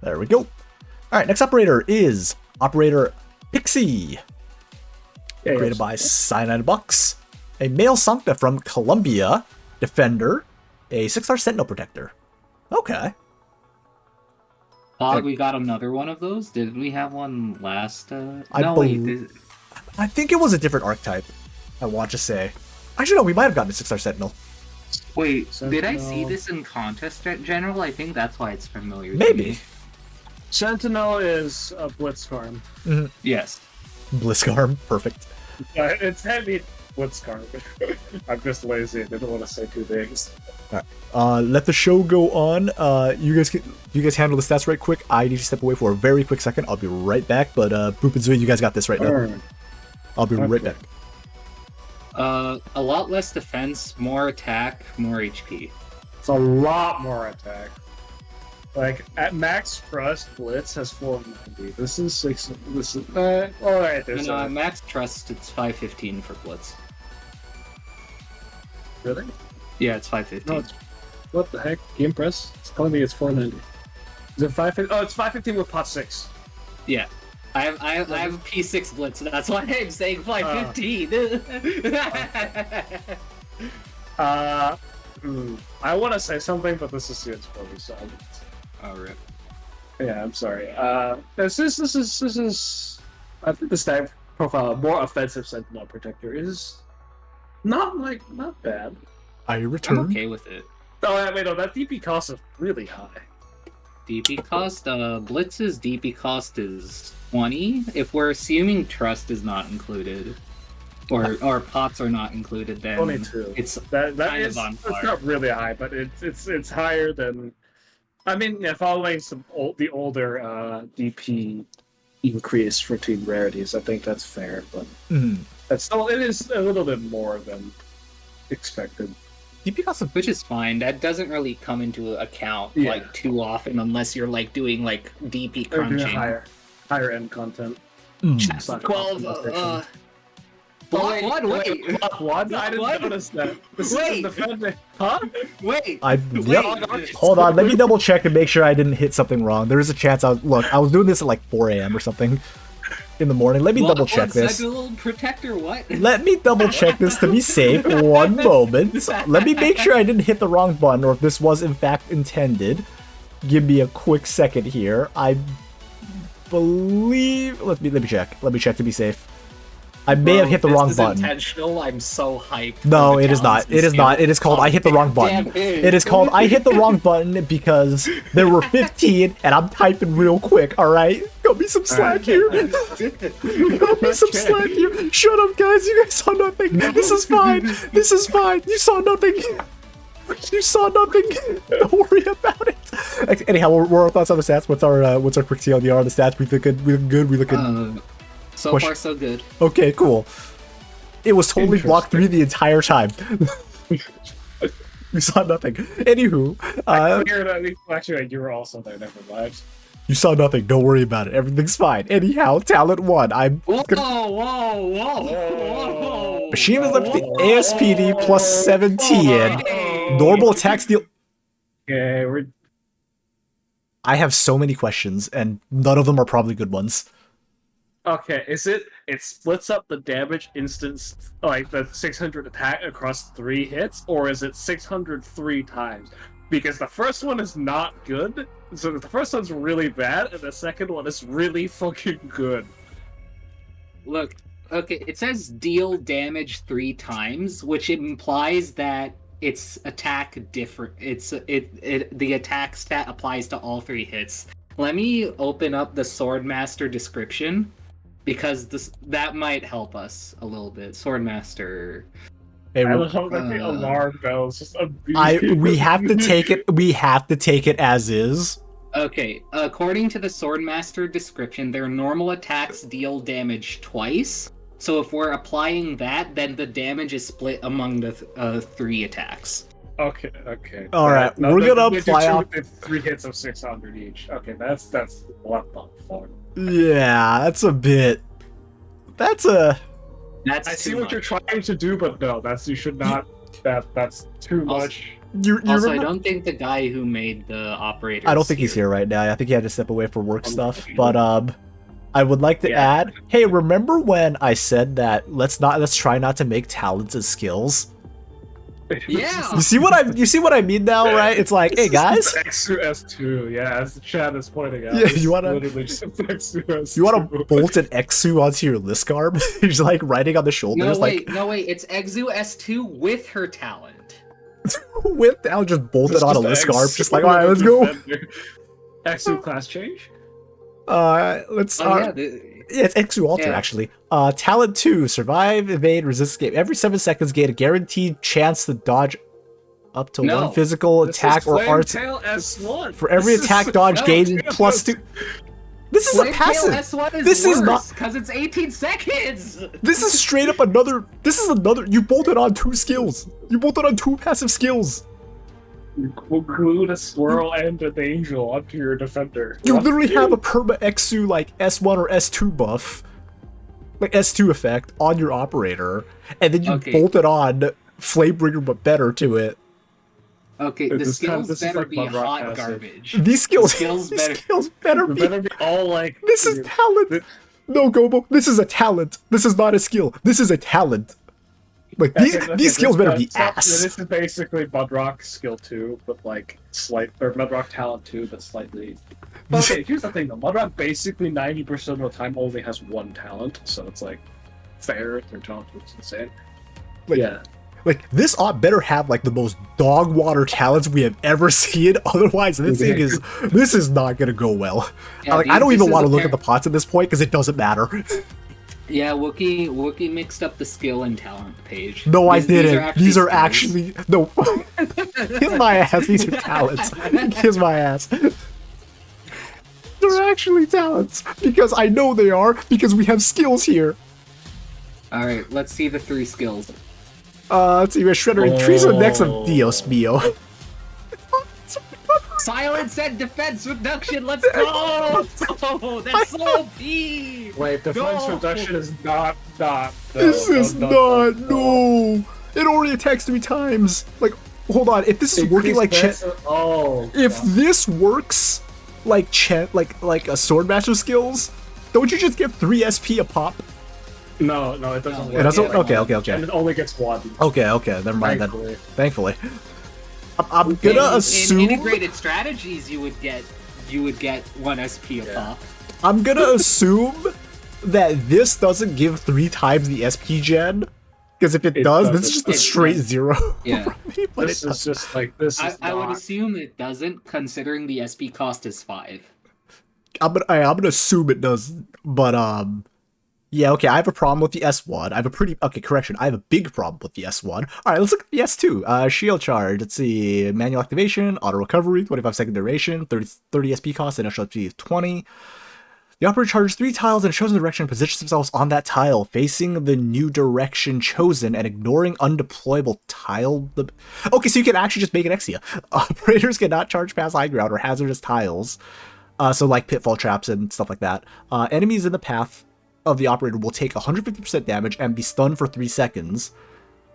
there we go. All right, next operator is Operator Pixie. Created by Cyanide Bucks. A male Sancta from Colombia. Defender. A 6-star Sentinel Protector. Okay. We got another one of those? Did we have one last? I think it was a different archetype. I want to say. Actually, no, we might have gotten a 6-star Sentinel. Wait, did I see Sentinel. this in Contest General? I think that's why it's familiar to Maybe. me. Sentinel is a Blitzcarm. Yes. Blitzcarm. Perfect. It's heavy Blitzcarm. I'm just lazy. I didn't want to say two things. Let the show go on. You guys handle the stats right quick. I need to step away for a very quick second. I'll be right back. But Boop and Zui, you guys got this right now. Alright. I'll be right back. A lot less defense, more attack, more HP. It's a lot more attack. Like at max trust, Blitz has 490. This is 6. This is all right. There's And max trust, it's 515 for Blitz. really Yeah, it's 515. no. It's, what the heck? Game Press? It's telling me it's 490. Is it 550? Oh, it's 515 with pot 6. Yeah. I have a P6 Blitz, so that's why I'm saying 515. I want to say something, but this is CX40, so Oh, rip. yeah, I'm sorry. This is. I think this type profile, more offensive Sentinel Protector is Not bad. I I'm return. okay with it. Oh, wait, no, that DP cost is really high. DP cost, Blitz's DP cost is 20. If we're assuming trust is not included, or pots are not included, then 22. it's That kind is of on it's par. not really high, but it's higher than. I mean, yeah, following the older DP increase routine rarities, I think that's fair, but Mhm. that's still it is a little bit more than expected. DP costs Which is fine. That doesn't really come into account Yeah. like too often unless you're like doing like DP They're doing crunching. higher end content. Mm. Slash 12. optimization. Block one. Wait. Block one? I didn't What? notice that. This Wait. is defending. Huh? Wait. Yep. Hold on, let me double check to make sure I didn't hit something wrong. There is a chance I was doing this at like 4 a.m. or something in the morning. Let me double check this. Little protector. What? Let me double check this to be safe. One moment. Let me make sure I didn't hit the wrong button or if this was in fact intended. Give me a quick second here. I believe. Let me check. Let me check to be safe. I may have hit the wrong button. Intentional. I'm so hyped. No, for the it is not. talents It is not. It is called I hit the wrong button. Damn it. It is called I hit the wrong button because there were 15 and I'm typing real quick, alright? Got me some slack here. Got me some slack here. Shut up, guys. You guys saw nothing. This is fine. This is fine. You saw nothing. You saw nothing. Don't worry about it. Anyhow, what are our thoughts on the stats? What's our quick TLDR on the stats? We look good. We look good. We look good. So far, so good. Okay, cool. It was totally block 3 the entire time. You saw nothing. Anywho, Actually, you were also there. Never mind. you saw nothing. Don't worry about it. Everything's fine. Anyhow, talent 1. I'm Whoa, gonna... whoa. Machine is left with the ASPD plus 17. Normal attack steal. Okay, I have so many questions, and none of them are probably good ones. Okay, it splits up the damage instance, like the 600 attack across 3 hits, or is it 603 times? Because the first one is not good, so the first one's really bad, and the second one is really fucking good. Look, okay, it says deal damage 3 times, which implies that its attack different. The attack stat applies to all 3 hits. Let me open up the Swordmaster description. Because that might help us a little bit. Swordmaster. Hey, I love that the alarm bells just we have to take it. We have to take it as is. Okay, according to the Swordmaster description, their normal attacks deal damage twice. So if we're applying that, then the damage is split among the 3 attacks. Okay. All right, we're gonna apply out 3 hits of 600 each. Okay, that's what the fuck. Yeah, that's a bit. That's a. That's I see too what much. you're trying to do, but no, you should not. That's too Also- much. You Also, I remember? don't think the guy who made the operator. I don't think he's here right now. I think he had to step away for work stuff. But I would like to add. Hey, remember when I said that let's try not to make talents as skills? Yeah. You see what I mean now, right? It's like, hey guys, Exu S2, yeah, as the chat is pointing out. Yeah, it's you wanna- literally just Exu S2. you want to bolt an Exu onto your list garb? He's like riding on the shoulders, No wait, it's Exu S2 with her talent. like with I'll just bolt it on a list garb, Exu just like, all right, let's go. defender. Exu class change? Let's. Yeah, it's Exu Alter, Yeah. actually. Talent 2, survive, evade, resist escape. Every 7 seconds, gain a guaranteed chance to dodge up to No, 1 physical attack or arts. Tail S1. For every This is- attack dodge, no, gain Tail plus 2. This is a Flame Tail passive. S1 is This is worse, not- because it's 18 seconds. This is straight up another. This is another. You bolted on 2 skills. You bolted on 2 passive skills. Will glued a squirrel and an angel onto your defender. You literally have a perma Exu like S1 or S2 buff, like S2 effect on your operator, and then you Okay. bolted on Flamebringer but better to it. Okay, the This skills is better like be Mud Rock hot acid. garbage. These skills, skills these better- skills better It be. better be all like. This is talent. No, Gobo. This is a talent. This is not a skill. This is a talent. Like these skills better be ass. This is basically Mudrock skill 2, but like or Mudrock talent 2, but slightly. Okay, here's the thing though. Mudrock basically 90% of the time only has 1 talent, so it's like fair. Their talent is insane. Yeah. Like, this op better have, like, the most dog water talents we have ever seen. Otherwise, this is not gonna go well. Yeah, Like, dude, I don't this even is want to a look pair- at the pots at this point, because it doesn't matter. Yeah, Wookie mixed up the skill and talent page. No, I These didn't. These are skills. actually... No. Kiss my ass. These are talents. Kiss my ass. They're actually talents. Because I know they are, because we have skills here. Alright, let's see the 3 skills. Let's see, we have Shredder. Increase the next of Dios Mio. Silence and defense reduction, let's go! Oh, that's so OP! Wait, defense No. reduction is not. No, This is not. No. It already attacks 3 times. Like, hold on. If this is working like Increase Chen, defense- Oh. if God. this works like Chen, like a sword master skills, don't you just get 3 SP a pop? No, it doesn't No, work. It doesn't. Yeah, Okay. And it only gets 1. Okay. Never mind Thankfully. then. Thankfully. I'm gonna assume. In integrated strategies, you would get 1 SP a pop. I'm gonna assume that this doesn't give 3 times the SP gen. Because if it does, this is just a It straight does. 0. Yeah. But This it is just like this. Is I would not- assume it doesn't, considering the SP cost is 5. I'm gonna assume it does, but yeah, okay. I have a problem with the S1. I have a big problem with the S1. All right, let's look at the S2. Shield charge. Let's see, manual activation, auto recovery, 25-second duration, 30 SP cost, initial SP of 20. The operator charges 3 tiles in a chosen direction and positions themselves on that tile, facing the new direction chosen and ignoring undeployable tile. Okay, so you can actually just make an Exia. Operators cannot charge past high ground or hazardous tiles. So like pitfall traps and stuff like that. Enemies in the path of the operator will take 150% damage and be stunned for 3 seconds.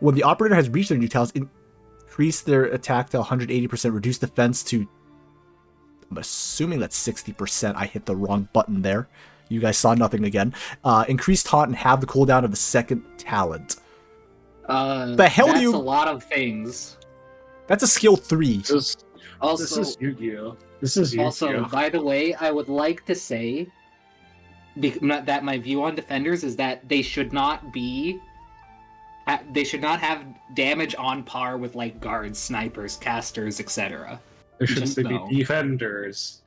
When the operator has reached their new tiles, increase their attack to 180%, reduce defense to... I'm assuming that's 60%. I hit the wrong button there. You guys saw nothing again. Increase taunt and have the cooldown of the second talent. The hell do that's you... a lot of things. That's a skill 3. This Also, is Yu-Gi-Oh. This is Yu-Gi-Oh. Also, by the way, I would like to say that my view on defenders is that they should not be. They should not have damage on par with like guards, snipers, casters, etc. There should just be know. defenders.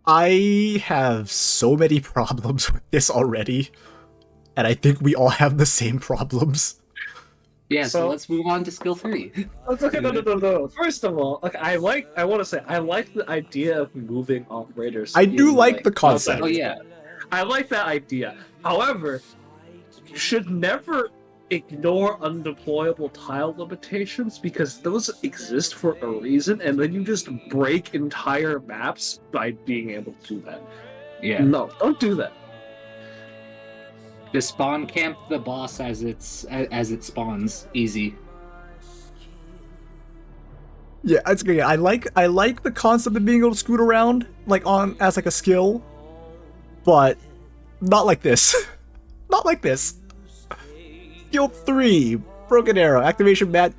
I have so many problems with this already. And I think we all have the same problems. Yeah, so So- let's move on to skill 3. Okay, no. First of all, I like the idea of moving operators. I do in, like the concept. Oh yeah, I like that idea. However, you should never ignore undeployable tile limitations because those exist for a reason, and then you just break entire maps by being able to do that. yeah. No, don't do that. Just spawn camp the boss as it spawns. Easy. Yeah, it's good. I like the concept of being able to scoot around like on as like a skill, but not like this. Not like this. Skill 3, broken arrow, activation mat.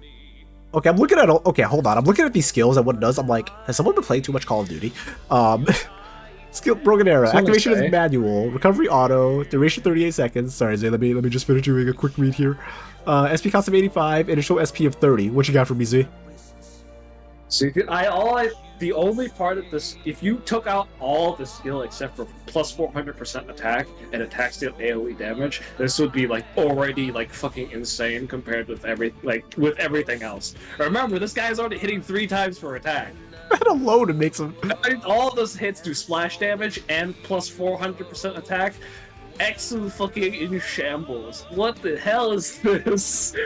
Okay, I'm looking at okay, hold on. I'm looking at these skills and what it does. I'm like, has someone been playing too much Call of Duty? Skill broken arrow, Someone activation say. is manual, recovery auto, duration 38 seconds. Sorry, Zay, let me just finish doing a quick read here. SP cost of 85, initial SP of 30. What you got for me, Z? So the only part of this, if you took out all the skill except for plus 400% attack and attack steal AoE damage, this would be like already like fucking insane compared with everything else. Remember, this guy's already hitting 3 times for attack. That alone, it makes him. All of those hits do splash damage and plus 400% attack. Excellent fucking in shambles. What the hell is this?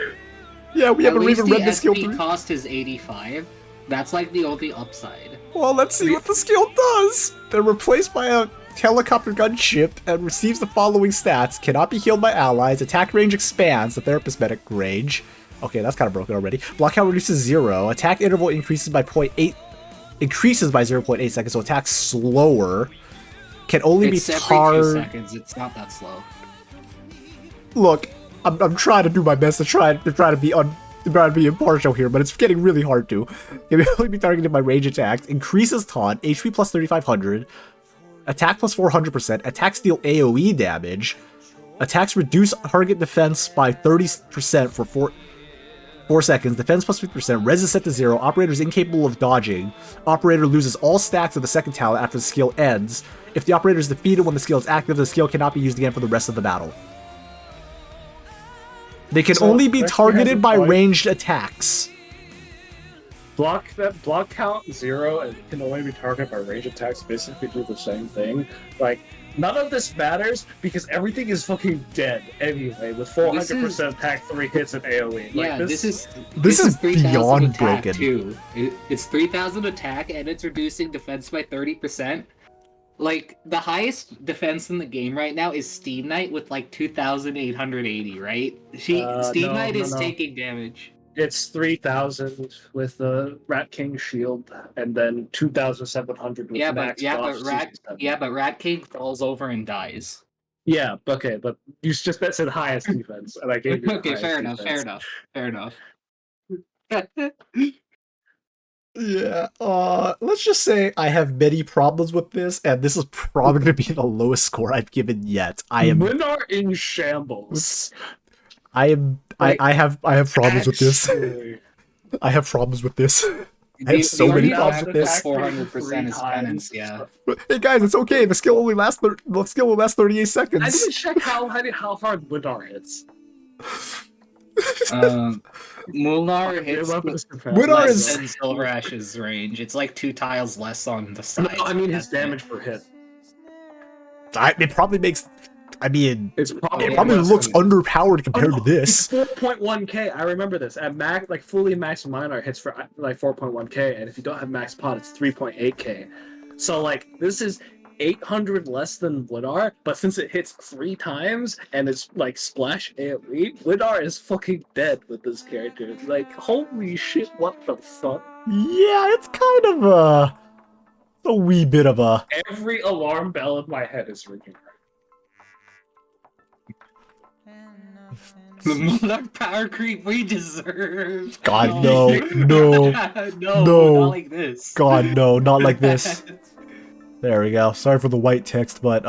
Yeah, we At haven't least even read the skill SP 3. cost is 85. That's like the only upside. Well, let's see what the skill does. They're replaced by a helicopter gunship and receives the following stats. Cannot be healed by allies. Attack range expands. The therapist medic range. Okay, that's kind of broken already. Block count reduces 0. Attack interval increases by 0.8. Increases by 0.8 seconds, so attack slower. Can only It's be every 2 tar. seconds. It's not that slow. Look, I'm trying to do my best to try to be impartial here, but it's getting really hard to. It will only be targeted by range attacks. Increases taunt, HP plus 3500, attack plus 400%, attack steal AoE damage, attacks reduce target defense by 30% for 4. 4 seconds. Defense plus 50%. Res is set to 0. Operator is incapable of dodging. Operator loses all stacks of the second talent after the skill ends. If the operator is defeated when the skill is active, the skill cannot be used again for the rest of the battle. They can only be targeted by ranged attacks. Block count 0 and can only be targeted by range attacks. Basically do the same thing. Like, none of this matters because everything is fucking dead anyway. With 400% attack, 3 hits and AOE. Yeah, like, this is 3,000 beyond attack broken. too. It's 3,000 attack and it's reducing defense by 30%. Like, the highest defense in the game right now is Steam Knight with like 2,880, right? Steam Knight is taking damage. It's 3,000 with the Rat King shield, and then 2,700 with max buff. But Rat King falls over and dies. Yeah, okay, but you just said highest defense, and I gave you Okay, fair enough. Yeah, let's just say I have many problems with this, and this is probably going to be the lowest score I've given yet. Winar in shambles. I have problems with this. I have problems with this. I have so many problems with this. 400% is penance, yeah. Hey guys, it's okay. The skill will last 38 seconds. I didn't check how hard Winar hits. Mulnar hits Winar less is than Silver Ash's range. It's like 2 tiles less on the side. No, I mean his damage per hit. It probably makes. I mean, it probably looks underpowered compared to this. 4.1k. I remember this. At max, like fully max minor hits for like 4.1k, and if you don't have max pot, it's 3.8k. So like this is 800 less than Winar, but since it hits 3 times and it's like splash AoE, Winar is fucking dead with this character. Like holy shit, what the fuck? Yeah, it's kind of a wee bit of a. Every alarm bell in my head is ringing. The Monarch power creep we deserve. God, no. No, not like this. God, no, not like this. There we go. Sorry for the white text, but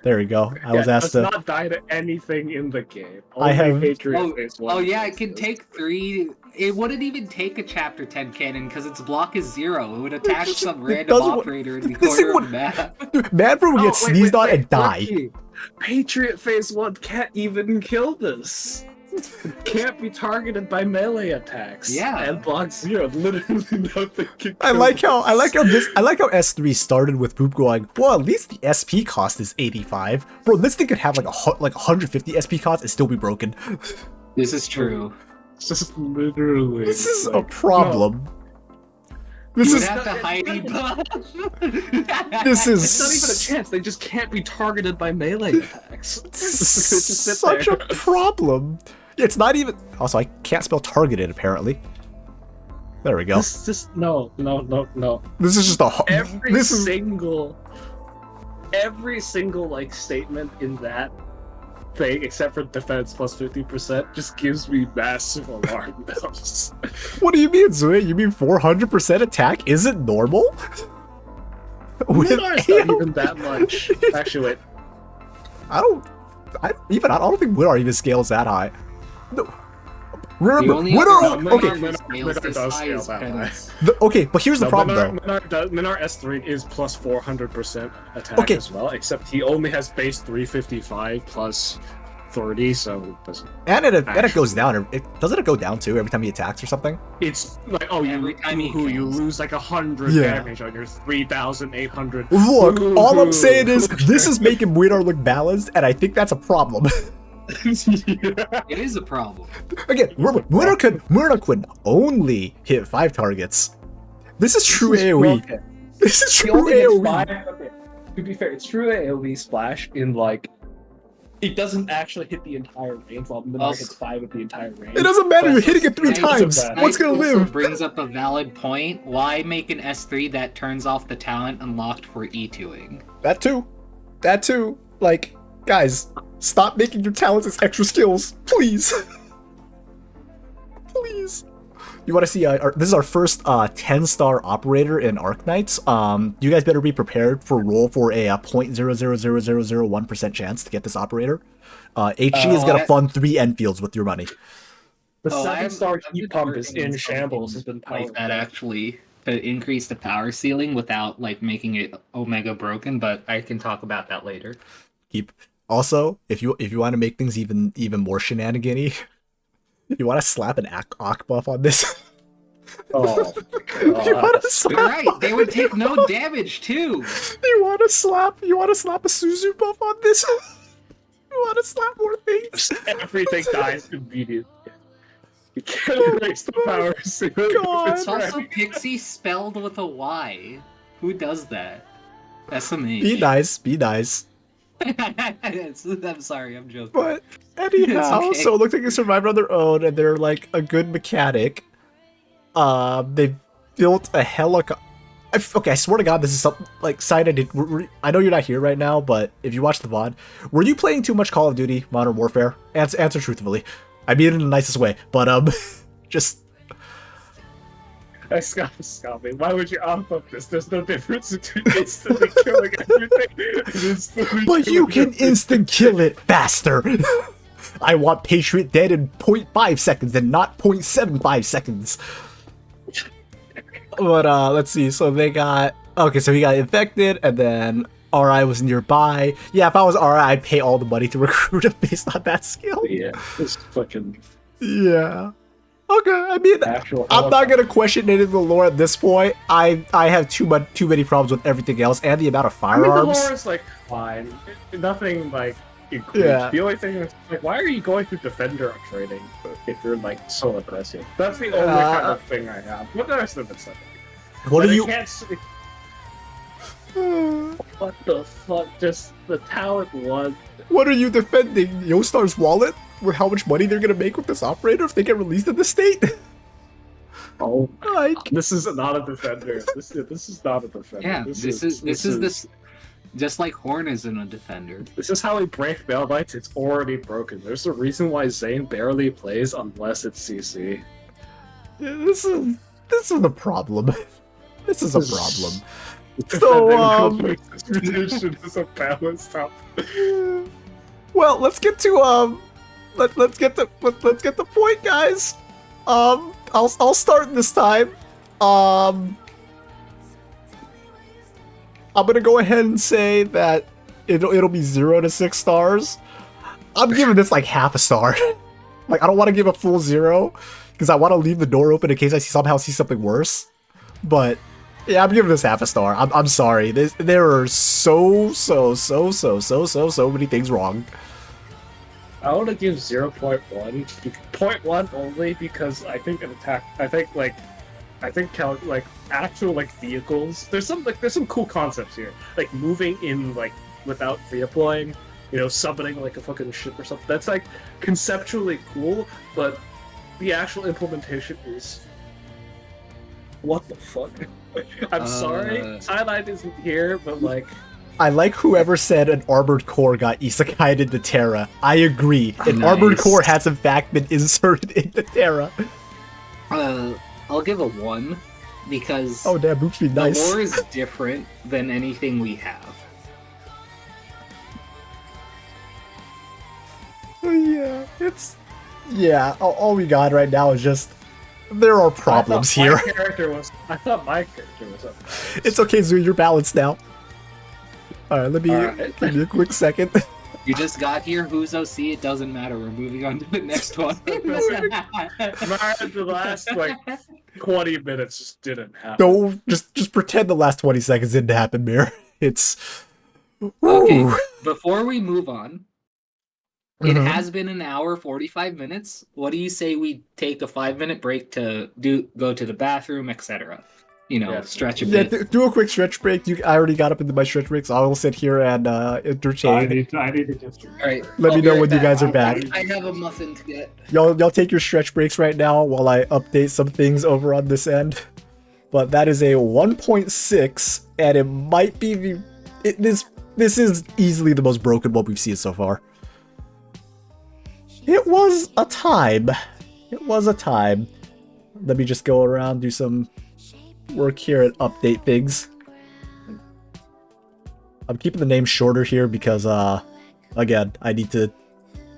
there we go. I was asked to. Not die to anything in the game. I have. Yeah, it can take 3. It wouldn't even take a chapter 10 cannon because its block is 0. It would attack some random operator in the corner of the map. Manfred would get sneezed on and die. Patriot Phase 1 can't even kill this. It can't be targeted by melee attacks. Yeah. And block 0. Literally nothing can I like how S3 started with Boop going, well, at least the SP cost is 85. Bro, this thing could have like 150 SP cost and still be broken. This is true. It's just literally. This is a problem. No. This is. Have to Heidi buff. This is. It's not even a chance. They just can't be targeted by melee attacks. Such a problem. It's not even. Also, I can't spell targeted apparently. There we go. This just no. This is just a. Every single like statement in that thing, except for defense plus 50%, just gives me massive alarm bells. What do you mean, Zui? You mean 400% attack isn't normal? Winar's not even that much. Actually, wait. I don't think Winar even scales that high. No. Remember, Winar does scale that high. Okay, but here's the problem though. Winar S3 is plus 400% attack as well, except he only has base 355 plus 30, so it doesn't. And it goes down. Doesn't it go down too every time he attacks or something? It's like you lose like 100 damage on your 3,800. Look, all I'm saying is this is making Winar look balanced, and I think that's a problem. It is a problem. Again, Winar could only hit 5 targets. This is true AoE. Okay. This is true AoE. To be fair, it's true AoE splash in like it doesn't actually hit the entire range, while Minar hits 5 with the entire range. It doesn't matter, you're hitting it 3 times. What's gonna live? Brings up a valid point. Why make an S3 that turns off the talent unlocked for E2ing? That too. Like, guys, stop making your talents as extra skills, please. Please. You want to see? This is our first 10-star operator in Arknights. You guys better be prepared for roll for a 0.000001% chance to get this operator. HG is gonna fund 3 Enfields with your money. The Oh, 7-star I've heat been pump is working on in shambles. Has been like powered that down. actually to increase the power ceiling without like making it Omega broken, but I can talk about that later. Keep. Also, if you want to make things even more shenanigan-y, you want to slap an Ak buff on this. Oh, You God. want to You're slap? right, they would take no damage too. You want to slap? You want to slap a Suzu buff on this? You want to slap more things? Just everything dies immediately. You can't erase the power ceiling. God. It's also Pixie spelled with a Y. Who does that? SMH. Be nice. Be nice. I'm sorry, I'm joking. But anyhow, okay. so it looks like they survived on their own, and they're like a good mechanic. They built a helicopter. Okay, I swear to God, this is something like side I did. I know you're not here right now, but if you watch the VOD, were you playing too much Call of Duty Modern Warfare? Answer truthfully. I mean it in the nicest way, but just Stop me. Why would you off up this? There's no difference between instantly killing everything and instantly but you killing can everything. instant kill it faster. I want Patriot dead in 0.5 seconds and not 0.75 seconds. But let's see. So they got so he got infected, and then RI was nearby. Yeah, if I was RI, I'd pay all the money to recruit him based on that skill. Yeah, this fucking Yeah. Okay. I mean, actual. I'm not gonna question any of the lore at this point. I have too many problems with everything else and the amount of I mean, the firearms. lore is like fine. Nothing like increased. Yeah. The only thing is like, why are you going through defender training if you're like so aggressive? That's the only kind of thing I have. What the rest of it's like? What But are I you? can't what the fuck? Just the talent one. What are you defending? Yostar's wallet? With how much money they're gonna make with this operator if they get released in the state? Oh, Like, this is not a defender. This is not a defender. Yeah, this is just like Horn isn't a defender. This is how we break Bell Knights. It's already broken. There's a reason why Zane barely plays unless it's CC. this is the problem. This is a problem. Defending reputation is a balanced top. Well, let's get to let's get the point, guys. I'll start this time. I'm gonna go ahead and say that it'll be 0 to 6 stars. I'm giving this like half a star. Like, I don't want to give a full 0 because I want to leave the door open in case I somehow see something worse. But yeah, I'm giving this half a star. I'm sorry. There are so many things wrong. I want to give 0.1. 0.1 only because I think an attack. I think actual like vehicles. There's some cool concepts here, like moving in like without redeploying. You know, summoning like a fucking ship or something. That's like conceptually cool, but the actual implementation is what the fuck. I'm sorry, Cyanide isn't here, but like. I like whoever said an armored core got isekai'd into Terra. I agree. An armored Nice. core has in fact been inserted into Terra. I'll give a 1 because Oh damn, Boops be the nice. lore is different than anything we have. Yeah, all we got right now is just there are problems here. I thought my character was up. It's okay, Zoo, you're balanced now. Alright, let me Alright. give me a quick second. You just got here, who's OC, it doesn't matter, we're moving on to the next one. The last like 20 minutes just didn't happen. Don't just pretend the last 20 seconds didn't happen, Mir. It's Okay, Woo. before we move on, it Mhm. has been an hour 45 minutes. What do you say we take a 5-minute break to go to the bathroom, etc.? You know, Yeah. stretch a Yeah, bit. do a quick stretch break. I already got up into my stretch break, so I will sit here and entertain. I need to just. All right, Let I'll me be know right when you back. guys are back. I have a muffin to get. Y'all take your stretch breaks right now while I update some things over on this end. But that is a 1.6, and it might be this is easily the most broken one we've seen so far. It was a time. It was a time. Let me just go around, do some work here and update things. I'm keeping the name shorter here because, again, I need to...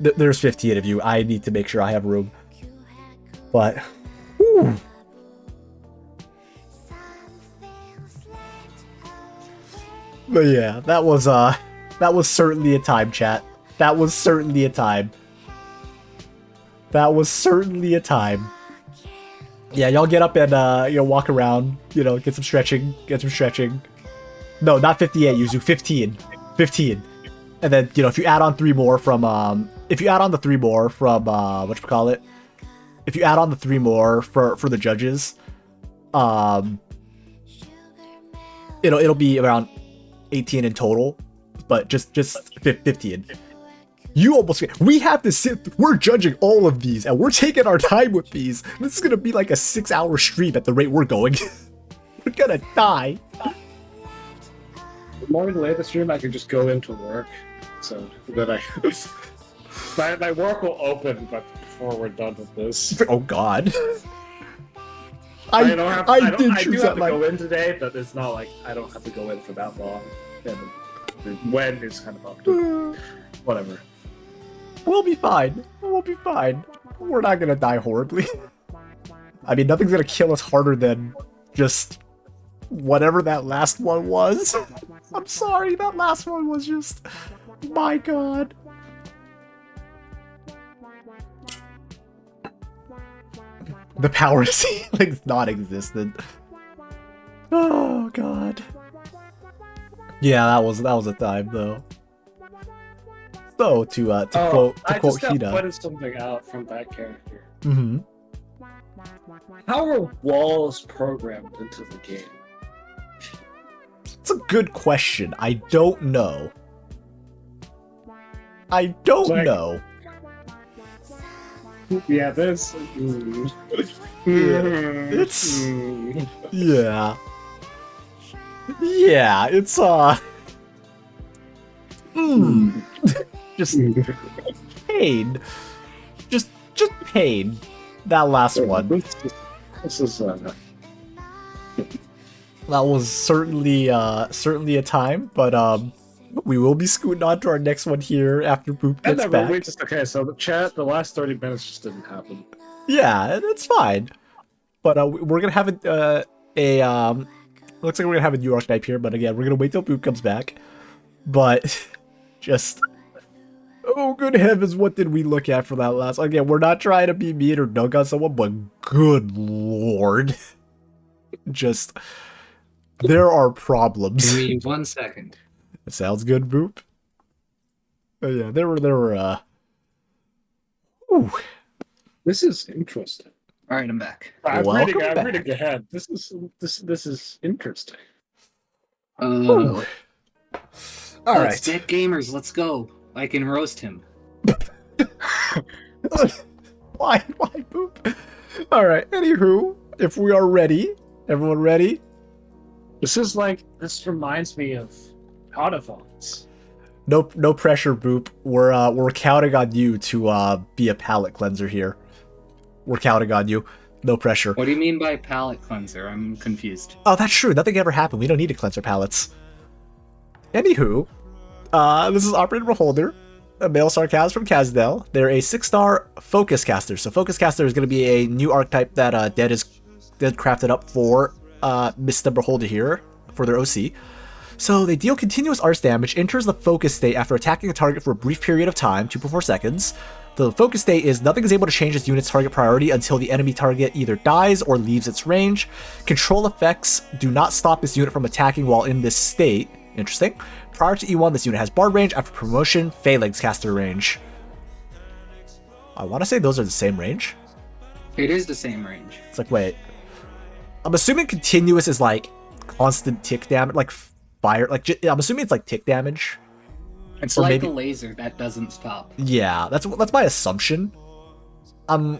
there's 15 of you. I need to make sure I have room. But, whew. But yeah, that was certainly a time, chat. That was certainly a time. That was certainly a time. Yeah, y'all get up and walk around, get some stretching, No, not 58, Yuzu, 15. 15. And then, if you add on 3 more from if you add on the 3 more from whatchamacallit? If you add on the 3 more for the judges, it'll be around 18 in total, but just 15. You almost we have to sit. We're judging all of these, and we're taking our time with these. This is gonna be like a 6-hour stream at the rate we're going. We're gonna die. The more we delay the stream, I can just go into work, so that my work will open, but before we're done with this. Oh God. I did do choose have that to go in today, but it's not like I don't have to go in for that long. And when is kind of up to whatever. We'll be fine. We'll be fine. We're not gonna die horribly. I mean, nothing's gonna kill us harder than just whatever that last one was. I'm sorry, that last one was just... My God. The power ceiling's non-existent. Oh God. Yeah, that was a time though. So to quote Hina. I just pointed something out from that character. Mm-hmm. How are walls programmed into the game? It's a good question. I don't know. I don't know. Yeah, there's. It's yeah. Yeah, it's just pain. Just pain. That last one. This is That was certainly a time, but we will be scooting on to our next one here after Boop gets back. Okay, so the last 30 minutes just didn't happen. Yeah, it's fine. But we're gonna have looks like we're gonna have a new Arknight here, but again, we're gonna wait till Boop comes back. But just oh good heavens, what did we look at for that last? Again, we're not trying to be mean or dunk on someone, but good lord. Just there are problems. Give me 1 second. It sounds good, Boop. Oh yeah, there were Ooh. This is interesting. All right, I'm back. I'm Welcome reading ahead. This is interesting. All right. Dead gamers, let's go. I can roast him. Why, Boop? All right. Anywho, if we are ready, everyone ready? This reminds me of Autophones. No pressure, Boop. We're counting on you to be a palate cleanser here. We're counting on you. No pressure. What do you mean by palate cleanser? I'm confused. Oh, that's true. Nothing ever happened. We don't need to cleanse our palates. Anywho, this is Operator Beholder, a male sarcasm from Kazdel. They're a 6-star Focus Caster. So Focus Caster is going to be a new archetype that Dead crafted up for Mr. Beholder here for their OC. So they deal continuous arts damage, enters the focus state after attacking a target for a brief period of time, 2.4 seconds. The focus state is nothing is able to change its unit's target priority until the enemy target either dies or leaves its range. Control effects do not stop this unit from attacking while in this state. Interesting. Prior to E1, this unit has Bard range. After promotion, Phalanx caster range. I want to say those are the same range. It is the same range. It's like, wait. I'm assuming continuous is like constant tick damage, like fire. Like I'm assuming it's like tick damage. It's or like maybe a laser that doesn't stop. Yeah, that's my assumption. Dad,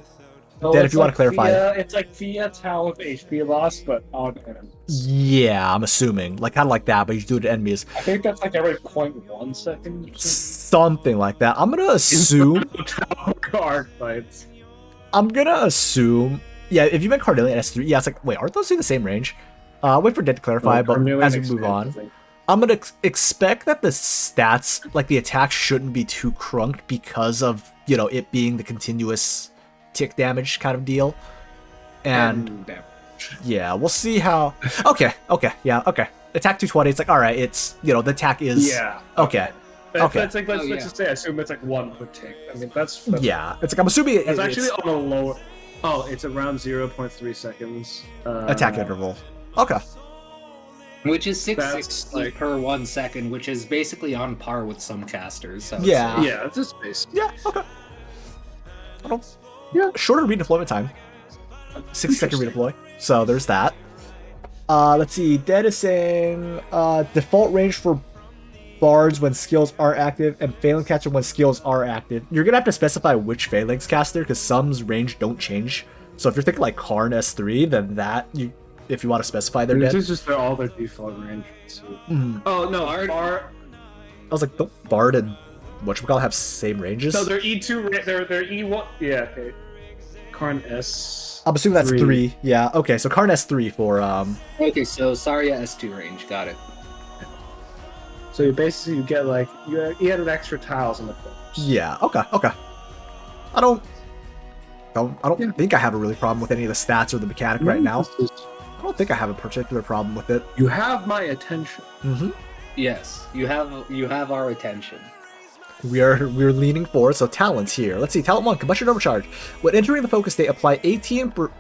if you want to clarify, it's like Fiat's Howl of HP loss, but on enemies. Yeah, I'm assuming like kind of like that, but you do it to enemies. I think that's like every 0.1 second. Something like that. I'm gonna assume. Arknights. I'm gonna assume. Yeah, if you meant Cardillion S3, yeah, it's like wait, aren't those in the same range? Wait for Dead to clarify, but as we move on. I'm gonna expect that the stats, like the attacks, shouldn't be too crunked because of, it being the continuous tick damage kind of deal. And damage. yeah, we'll see how. Okay, yeah, okay. Attack 220. It's like, all right, it's the attack is okay. Okay. It's like let's just say I assume it's like 1 per tick. I mean that's Yeah, it's like I'm assuming it's actually on a lower. Oh, it's around 0.3 seconds. attack interval. Okay. Which is That's, 660 like- per 1 second, which is basically on par with some casters. So Yeah. Yeah, it's just base. Yeah. Okay. I don't. Yeah. Shorter redeployment time. 60-second redeploy. So there's that. Let's see. Dead is saying default range for bards when skills are active and phalanx caster when skills are active. You're gonna have to specify which phalanx caster because some's range don't change. So if you're thinking like Karn S3, then that if you want to specify their This dead. is just all their default range. So. Mhm. Oh no, Bard- Bard. I was like, don't Bard and whatchamacallit have same ranges? No, they're E2. They're E1. Yeah. Okay. Karn S. I'm assuming that's 3. Yeah. Okay. So Karn S3 for Okay, so Saria S2 range, got it. So you basically you get like you added extra tiles on the corners. Yeah. Okay. I don't think I have a really problem with any of the stats or the mechanic right now. I don't think I have a particular problem with it. You have my attention. Mm-hmm. Yes, you have our attention. We're leaning forward. So talents here. Let's see. Talent 1, combustion overcharge. When entering the focus state, apply 18%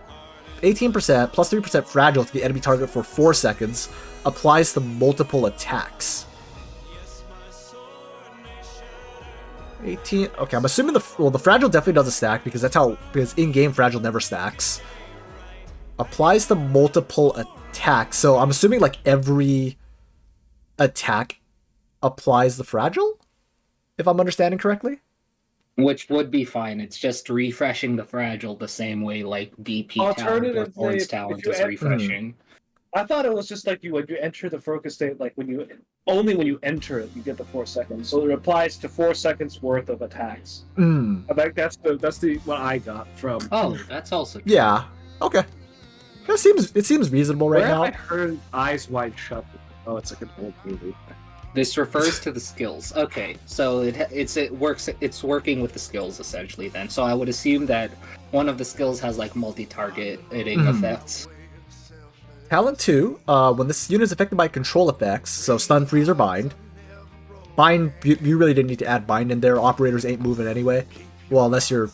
plus 3% fragile to the enemy target for 4 seconds. Applies to multiple attacks. 18. Okay, I'm assuming the fragile definitely doesn't stack because in-game fragile never stacks. Applies to multiple attacks. So I'm assuming like every attack applies the fragile, if I'm understanding correctly. Which would be fine. It's just refreshing the fragile the same way like DP talent or Alternatively, Thorn's if talent you is add- refreshing. I thought it was just like when you enter the focus state, like when you enter it, you get the 4 seconds. So it applies to 4 seconds worth of attacks. Hmm. I think that's the what I got from. Oh, that's also true. Yeah. Okay. It seems reasonable right Where now. have I heard Eyes Wide Shut? Oh, it's like an old movie. This refers to the skills. Okay, so it's working with the skills essentially then. So I would assume that one of the skills has like multi-targeting effects. Talent 2, when this unit is affected by control effects, so stun, freeze, or bind. Bind, you really didn't need to add bind in there. Operators ain't moving anyway. Well, unless you're...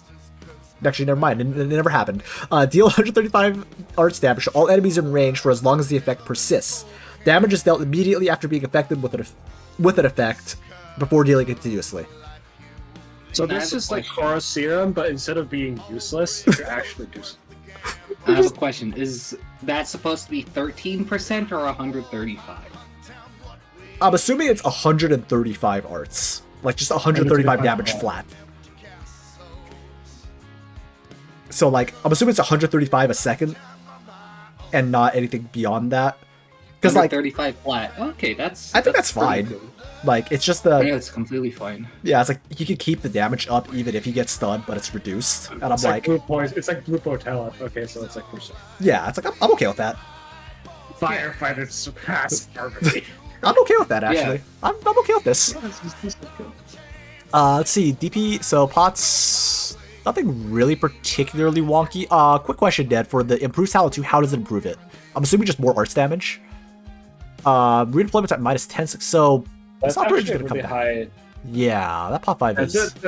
Actually, never mind. It never happened. Deal 135 arts damage to all enemies in range for as long as the effect persists. Damage is dealt immediately after being affected with an effect before dealing continuously. So And I this have a is like question. Chorus Serum, but instead of being useless, you actually do something. I have a question. Is that supposed to be 13% or 135? I'm assuming it's 135 arts. Like, just 135 damage 135 flat. So, like, I'm assuming it's 135 a second, and not anything beyond that. Because, like, 35 flat. Okay, that's. I think that's pretty fine. good. Like, it's just Yeah, the... it's completely fine. Yeah, it's like, he can keep the damage up even if he gets stunned, but it's reduced. And I'm It's like, blue poison. It's like blue talent. Okay, so it's like percent. yeah, it's like, I'm okay with that. Firefighters surpass gravity. I'm okay with that, actually. I'm okay with this. Let's see, DP, so pots, nothing really particularly wonky. Quick question, Dad, for the improved talent 2, how does it improve it? I'm assuming just more arts damage. Redeployment's at minus 10, so That's this operator's actually gonna really come back. high. Yeah, that pot 5 It's is,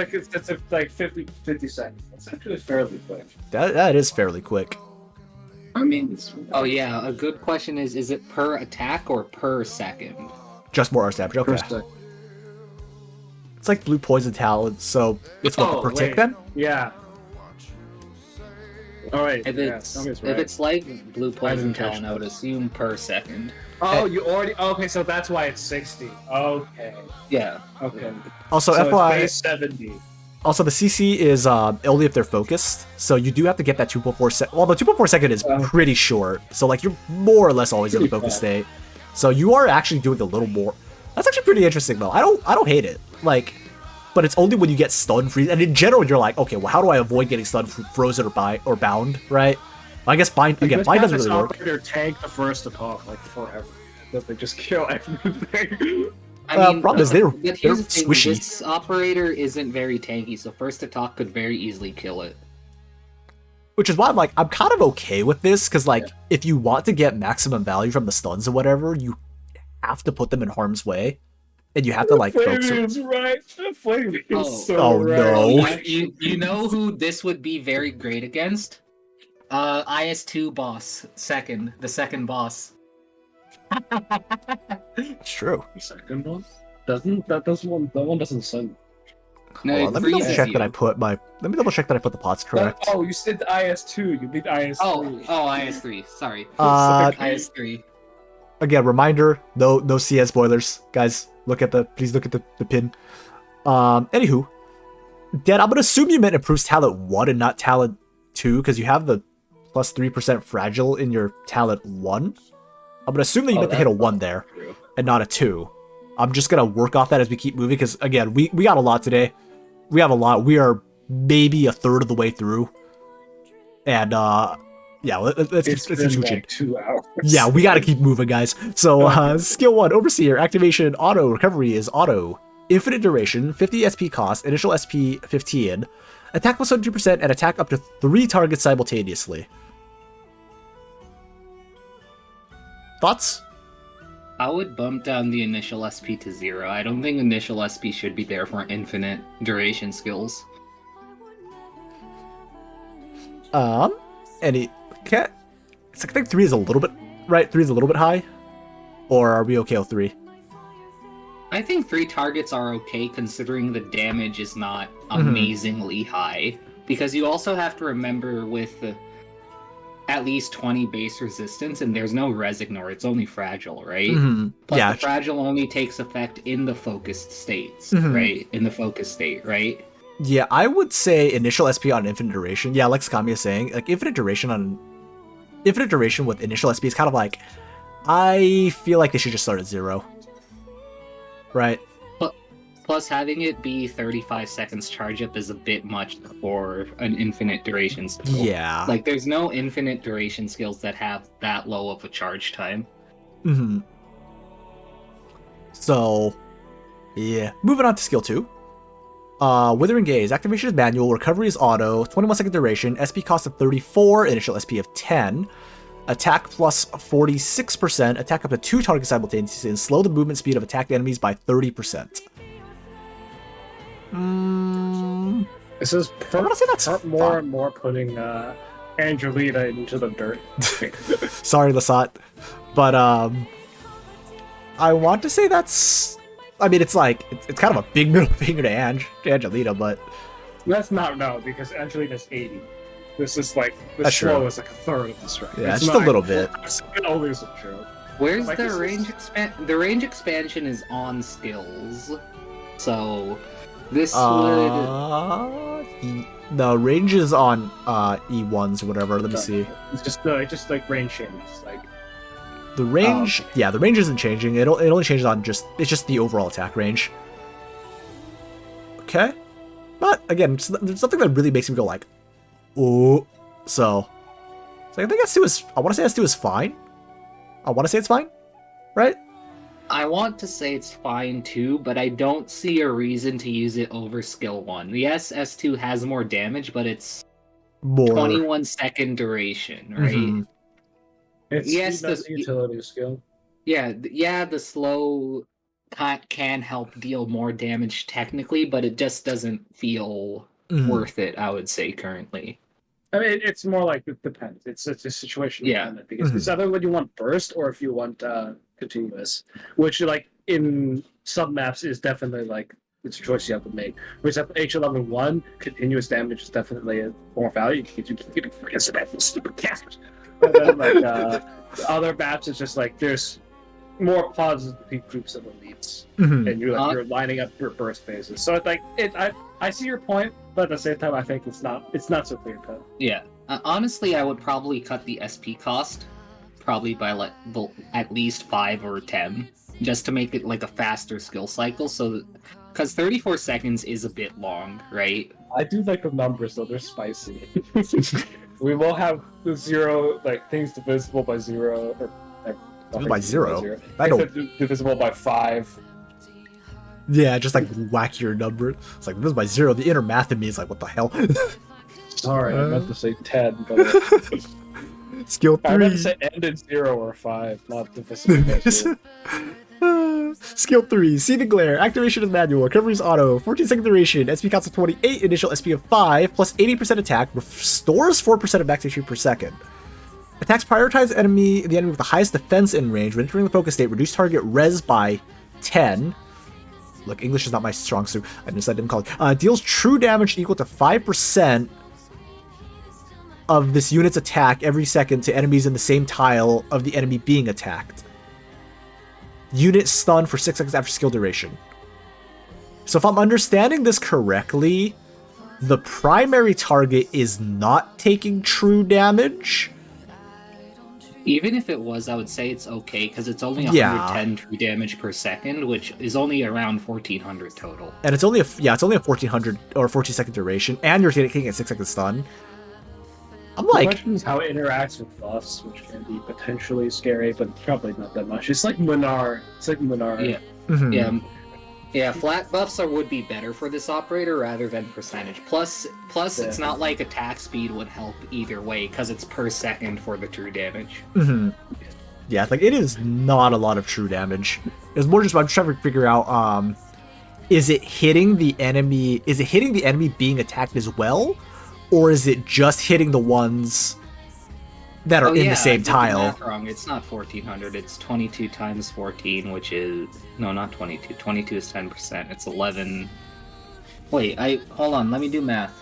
like 50 seconds. It's actually fairly quick. that is fairly quick. I mean, it's Oh yeah, a good question is it per attack or per second? Just more arts damage, okay. sec. It's like blue poison talent, so it's what, Oh, per tick wait. then? Yeah. All right. If yeah, it's Tommy's if right. it's like blue poison didn't catch talent, I would assume per second. Oh, you already. Okay, so that's why it's 60. Okay. Yeah. Okay. Also, so FYI, it's base 70. also the CC is only if they're focused, so you do have to get that 2.4 second. Well, the 2.4 second is pretty short, so like you're more or less always in the Pretty focus fast. state. So you are actually doing a little more. That's actually pretty interesting though. I don't hate it. Like, but it's only when you get stunned, freeze, and in general you're like, okay, well, how do I avoid getting stunned, frozen, or bound, right? I guess bind again. Just Bind have doesn't this really work. operator tank the first attack like forever. That they just kill everything. Problem is they're but here's the thing, squishy. this operator isn't very tanky, so first attack could very easily kill it. Which is why I'm kind of okay with this, because if you want to get maximum value from the stuns or whatever, you have to put them in harm's way, and you have to Flavian's right. Flavian's so Oh, right. no. You know who this would be very great against? IS2 boss, the second boss. It's true. Second one that one doesn't sound. No, Hold on, it let me double freezes check you. that I put the pots correct. Oh, you said the IS2. You mean IS3. Oh, IS3. Sorry. IS3. Again, reminder, no CS spoilers, guys. Please look at the pin. Anywho, Dan, I'm gonna assume you meant improves talent 1 and not talent 2, because you have the plus 3% fragile in your talent 1. I'm gonna assume that you meant to hit a 1 there and not a 2. I'm just gonna work off that as we keep moving, because again, we got a lot today. We have a lot. We are maybe a third of the way through, and yeah, let's keep switching. Like 2 hours. Yeah, we gotta keep moving, guys. So skill 1, Overseer, activation, auto, recovery is auto, infinite duration, 50 SP cost, initial SP 15, attack plus 100%, and attack up to 3 targets simultaneously. Thoughts? I would bump down the initial SP to 0. I don't think initial SP should be there for infinite duration skills. Any cat? I think 3 is a little bit right. 3 is a little bit high, or are we okay with 3? I think 3 targets are okay considering the damage is not amazingly high. Because you also have to remember with at least 20 base resistance, and there's no Resignor, it's only fragile, right? Plus Yeah. the fragile only takes effect in the focused states, right? In the focused state, right? Yeah, I would say initial SP on infinite duration. Yeah, like Skami is saying, like infinite duration with initial SP is kind of like, I feel like they should just start at 0. Right? Plus, having it be 35 seconds charge up is a bit much for an infinite duration skill. Yeah. Like, there's no infinite duration skills that have that low of a charge time. So, yeah. Moving on to skill 2. Withering Gaze. Activation is manual, recovery is auto, 21 second duration, SP cost of 34, initial SP of 10, attack plus 46%, attack up to 2 targets simultaneously, and slow the movement speed of attacked enemies by 30%. This is I wanna say that's more fine. and more putting Angelita into the dirt. Sorry, Lasat. But, I want to say that's... I mean, it's like, it's kind of a big middle finger to Angelita, but... That's not because Angelita's 80. This is like the That's slow true. is like a third of this, right? Yeah, It's just a not little bit. It always is a joke. Where's Like, the this range The range expansion is on skills. So, this would... No, range is on E1s or whatever. Let me see. It's just like range changes. Like The range, okay. yeah, the range isn't changing. It only changes on it's just the overall attack range. Okay, but again, there's something that really makes me go like, oh. So I think S2 is. I want to say S2 is fine. I want to say it's fine, right? I want to say it's fine too, but I don't see a reason to use it over skill 1. Yes, S2 has more damage, but it's More 21 second duration, right? it's Yes, that's the- a utility skill. Yeah, the slow can help deal more damage technically, but it just doesn't feel worth it, I would say, currently. I mean, it's more like it depends. It's a situation Yeah. dependent because it's either when you want burst or if you want continuous, which like in some maps is definitely like it's a choice you have to make. For example, H11-1, continuous damage is definitely a more value. You can forget that stupid casters. And then like other maps, it's just like there's more pauses between groups of elites, and you're lining up your burst phases. So it's like I see your point, but at the same time, I think it's not so clear cut. Yeah. Honestly, I would probably cut the SP cost, probably by like at least 5 or 10, just to make it like a faster skill cycle. So, because 34 seconds is a bit long, right? I do like the numbers though; they're spicy. We will have the 0, like things divisible by 0, or by 0. I Things don't. that are divisible by 5. Yeah, just like wackier number. It's like this is by 0. The inner math in me is like, what the hell? Sorry, I meant to say 10, but Skill I meant to 3. say end in 0 or 5, not divisible. Skill 3, Seething Glare, activation is manual, recovery is auto, 14-second duration, SP counts of 28, initial SP of 5, plus 80% attack, restores 4% of max HP per second. Attacks prioritize the enemy with the highest defense in range. When entering the focus state, reduce target res by 10. Look, English is not my strong suit. I didn't call it. Deals true damage equal to 5% of this unit's attack every second to enemies in the same tile of the enemy being attacked. Unit stun for 6 seconds after skill duration. So if I'm understanding this correctly, the primary target is not taking true damage. Even if it was, I would say it's okay because it's only Yeah. 110 true damage per second, which is only around 1400 total. And it's only a 1400 or 14-second duration, and you're taking a 6-second stun. I'm The like, question is how it interacts with buffs, which can be potentially scary, but probably not that much. It's like Minar. Yeah. mhm. Yeah, flat buffs would be better for this operator rather than percentage. Plus, it's not like attack speed would help either way because it's per second for the true damage. Mhm. Yeah, like it is not a lot of true damage. It's more just I'm trying to figure out, is it hitting the enemy? Is it hitting the enemy being attacked as well, or is it just hitting the ones that are in the same I did the tile? math wrong. It's not 1400. It's 22 times 14, which is no, not 22. 22 is 10%. It's 11. Wait, hold on. Let me do math.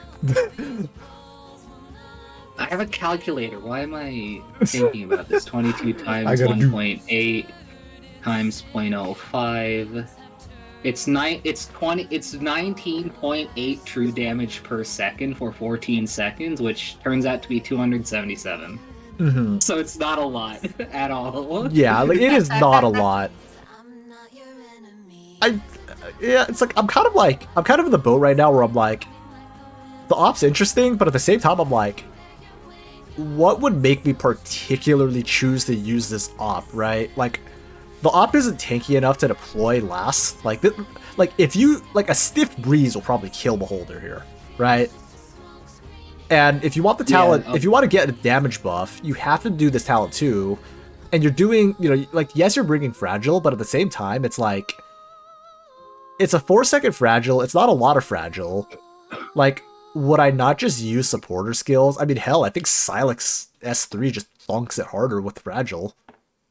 I have a calculator. Why am I thinking about this? 22 times 1.8 times 0.05. It's 19.8 true damage per second for 14 seconds, which turns out to be 277. Mhm. So it's not a lot at all. Yeah, like it is not a lot. Yeah, it's like I'm kind of in the boat right now where I'm like, the op's interesting, but at the same time I'm like, what would make me particularly choose to use this op, right? Like, the op isn't tanky enough to deploy last. Like, if you a stiff breeze will probably kill Beholder here, right? And if you want the talent, if you want to get a damage buff, you have to do this talent too. And you're doing, yes, you're bringing fragile, but at the same time, it's like, it's a 4-second fragile. It's not a lot of fragile. Like, would I not just use supporter skills? I mean, hell, I think Silex S3 just thunks it harder with fragile.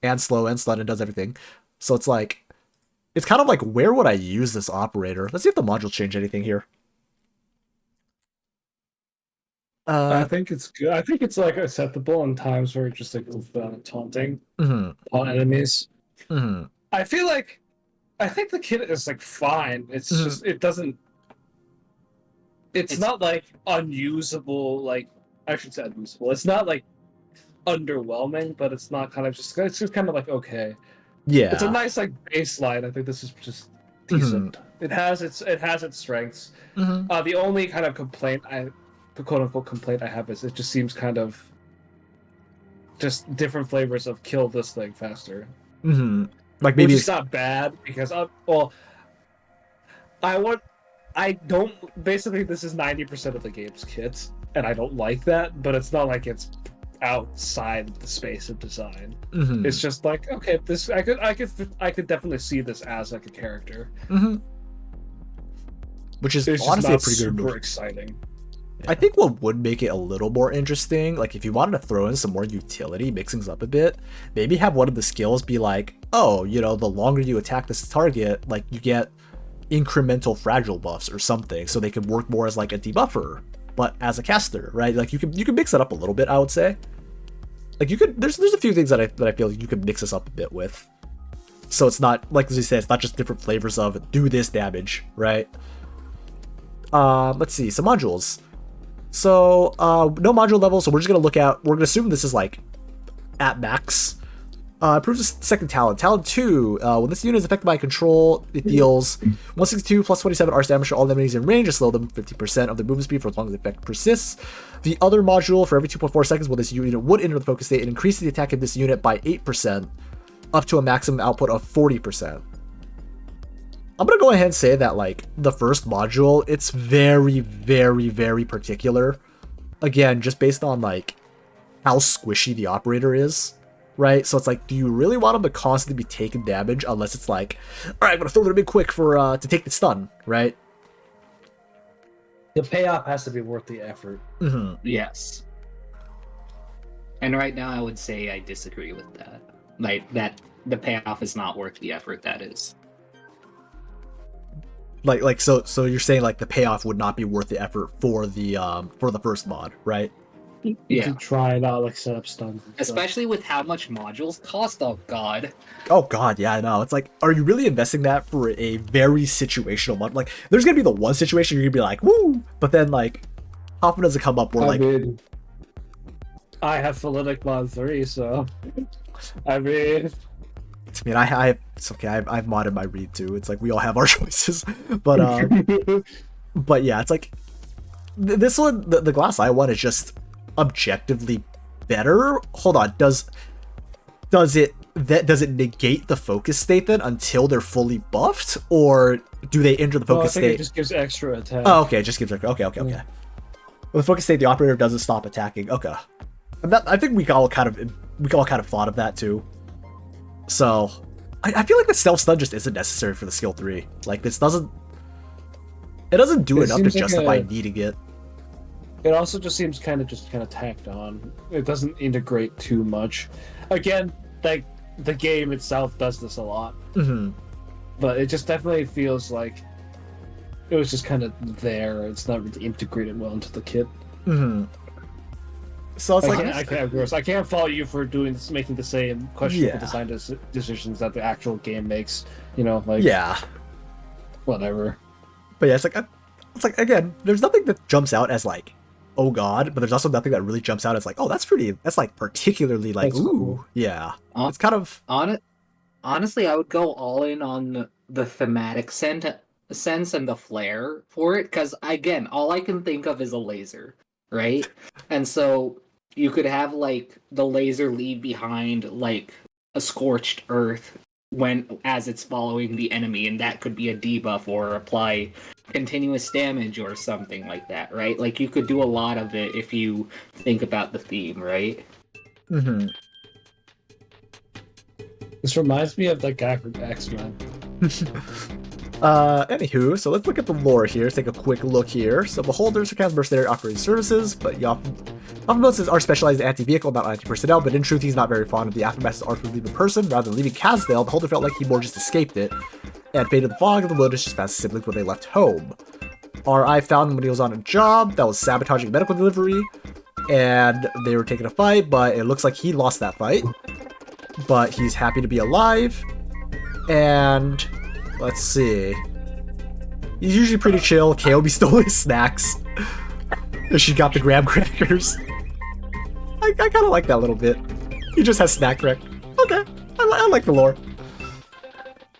And slow and stun and does everything. So it's like, it's kind of like, where would I use this operator? Let's see if the module change anything here. I think it's good. I think it's like acceptable in times where it's just like taunting on enemies. Mm-hmm. I think the kit is like fine. It's just it doesn't. It's not like unusable. Like I should say unusable. It's not like underwhelming, but it's not it's just kind of like okay. Yeah, It's a nice like baseline. I think this is just decent. It has its strengths. The only kind of quote unquote complaint I have is it just seems kind of just different flavors of kill this thing faster. Like maybe it's not bad because basically this is 90% of the game's kits and I don't like that, but it's not like it's outside the space of design. It's just like, okay, this I could definitely see this as like a character. Which is It's honestly a just pretty not good super move. exciting. I think what would make it a little more interesting, like if you wanted to throw in some more utility, mix things up a bit, maybe have one of the skills be like, oh, the longer you attack this target, like you get incremental fragile buffs or something, so they can work more as like a debuffer, but as a caster, right? Like you can mix it up a little bit, I would say. Like you could, there's a few things that I feel like you could mix this up a bit with. So it's not, like as you said, it's not just different flavors of do this damage, right? Let's see, some modules. So, no module level, so we're gonna assume this is like at max. Improves the second talent. Talent 2, when this unit is affected by control, it deals 162 plus 27 arts damage to all enemies in range, to slow them 50% of their movement speed for as long as the effect persists. The other module, for every 2.4 seconds when this unit would enter the focus state, it increases the attack of this unit by 8%, up to a maximum output of 40%. I'm gonna go ahead and say that, like, the first module, it's very, very, very particular again, just based on like how squishy the operator is, right? So it's like, do you really want him to constantly be taking damage unless it's like, all right, I'm gonna throw them in quick for to take the stun, right? The payoff has to be worth the effort. Yes. And right now, I would say I disagree with that. Like that, the payoff is not worth the effort. That is. So you're saying like the payoff would not be worth the effort for the first mod, right? You can try it out, like set up stuns. Especially with how much modules cost. Oh god. Oh god, yeah, I know. It's like, are you really investing that for a very situational mod? Like, there's gonna be the one situation you're gonna be like, woo, but then like, how often does it come up where like, I have Phonetic Mod 3, so I mean, it's okay. I've modded my read too. It's like we all have our choices, but but yeah, it's like this one, the Glass Eye one is just objectively better. Hold on, does it negate the focus state then until they're fully buffed, or do they enter the focus I think state? it just gives extra attack. Oh, okay, it just gives okay. Well, the focus state, the operator doesn't stop attacking. Okay, and I think we all kind of thought of that too. So I feel like the stealth stun just isn't necessary for the skill 3. Like this doesn't do enough to justify needing it. It also just seems kind of tacked on. It doesn't integrate too much. Again, like the game itself does this a lot, but it just definitely feels like it was just kind of there. It's not really integrated well into the kit. So it's I can't fault you for making the same questionable design decisions that the actual game makes. You know, like whatever. But yeah, it's like again, there's nothing that jumps out as like, oh god, but there's also nothing that really jumps out as like, oh, that's like particularly like, that's ooh, cool. Yeah. It's kind of honestly, I would go all in on the thematic sense and the flair for it, because again, all I can think of is a laser, right? And so you could have like the laser leave behind like a scorched earth as it's following the enemy, and that could be a debuff or apply continuous damage or something like that, right? Like you could do a lot of it if you think about the theme, right? This reminds me of the guy from X-Men. Anywho, so let's look at the lore here. Let's take a quick look here. So beholders are kind of mercenary operating services, but Aftermaths are specialized in anti-vehicle, not anti-personnel, but in truth he's not very fond of the Aftermaths' art to leave a person. Rather than leaving Casdale, Beholder felt like he more just escaped it, and faded the fog of the wilderness just past his siblings when they left home. R.I. found him when he was on a job that was sabotaging medical delivery, and they were taking a fight, but it looks like he lost that fight. But he's happy to be alive, and let's see. He's usually pretty chill. Kaobi stole his snacks. She got the graham crackers. I kind of like that a little bit. He just has snack crack. Okay, I like the lore.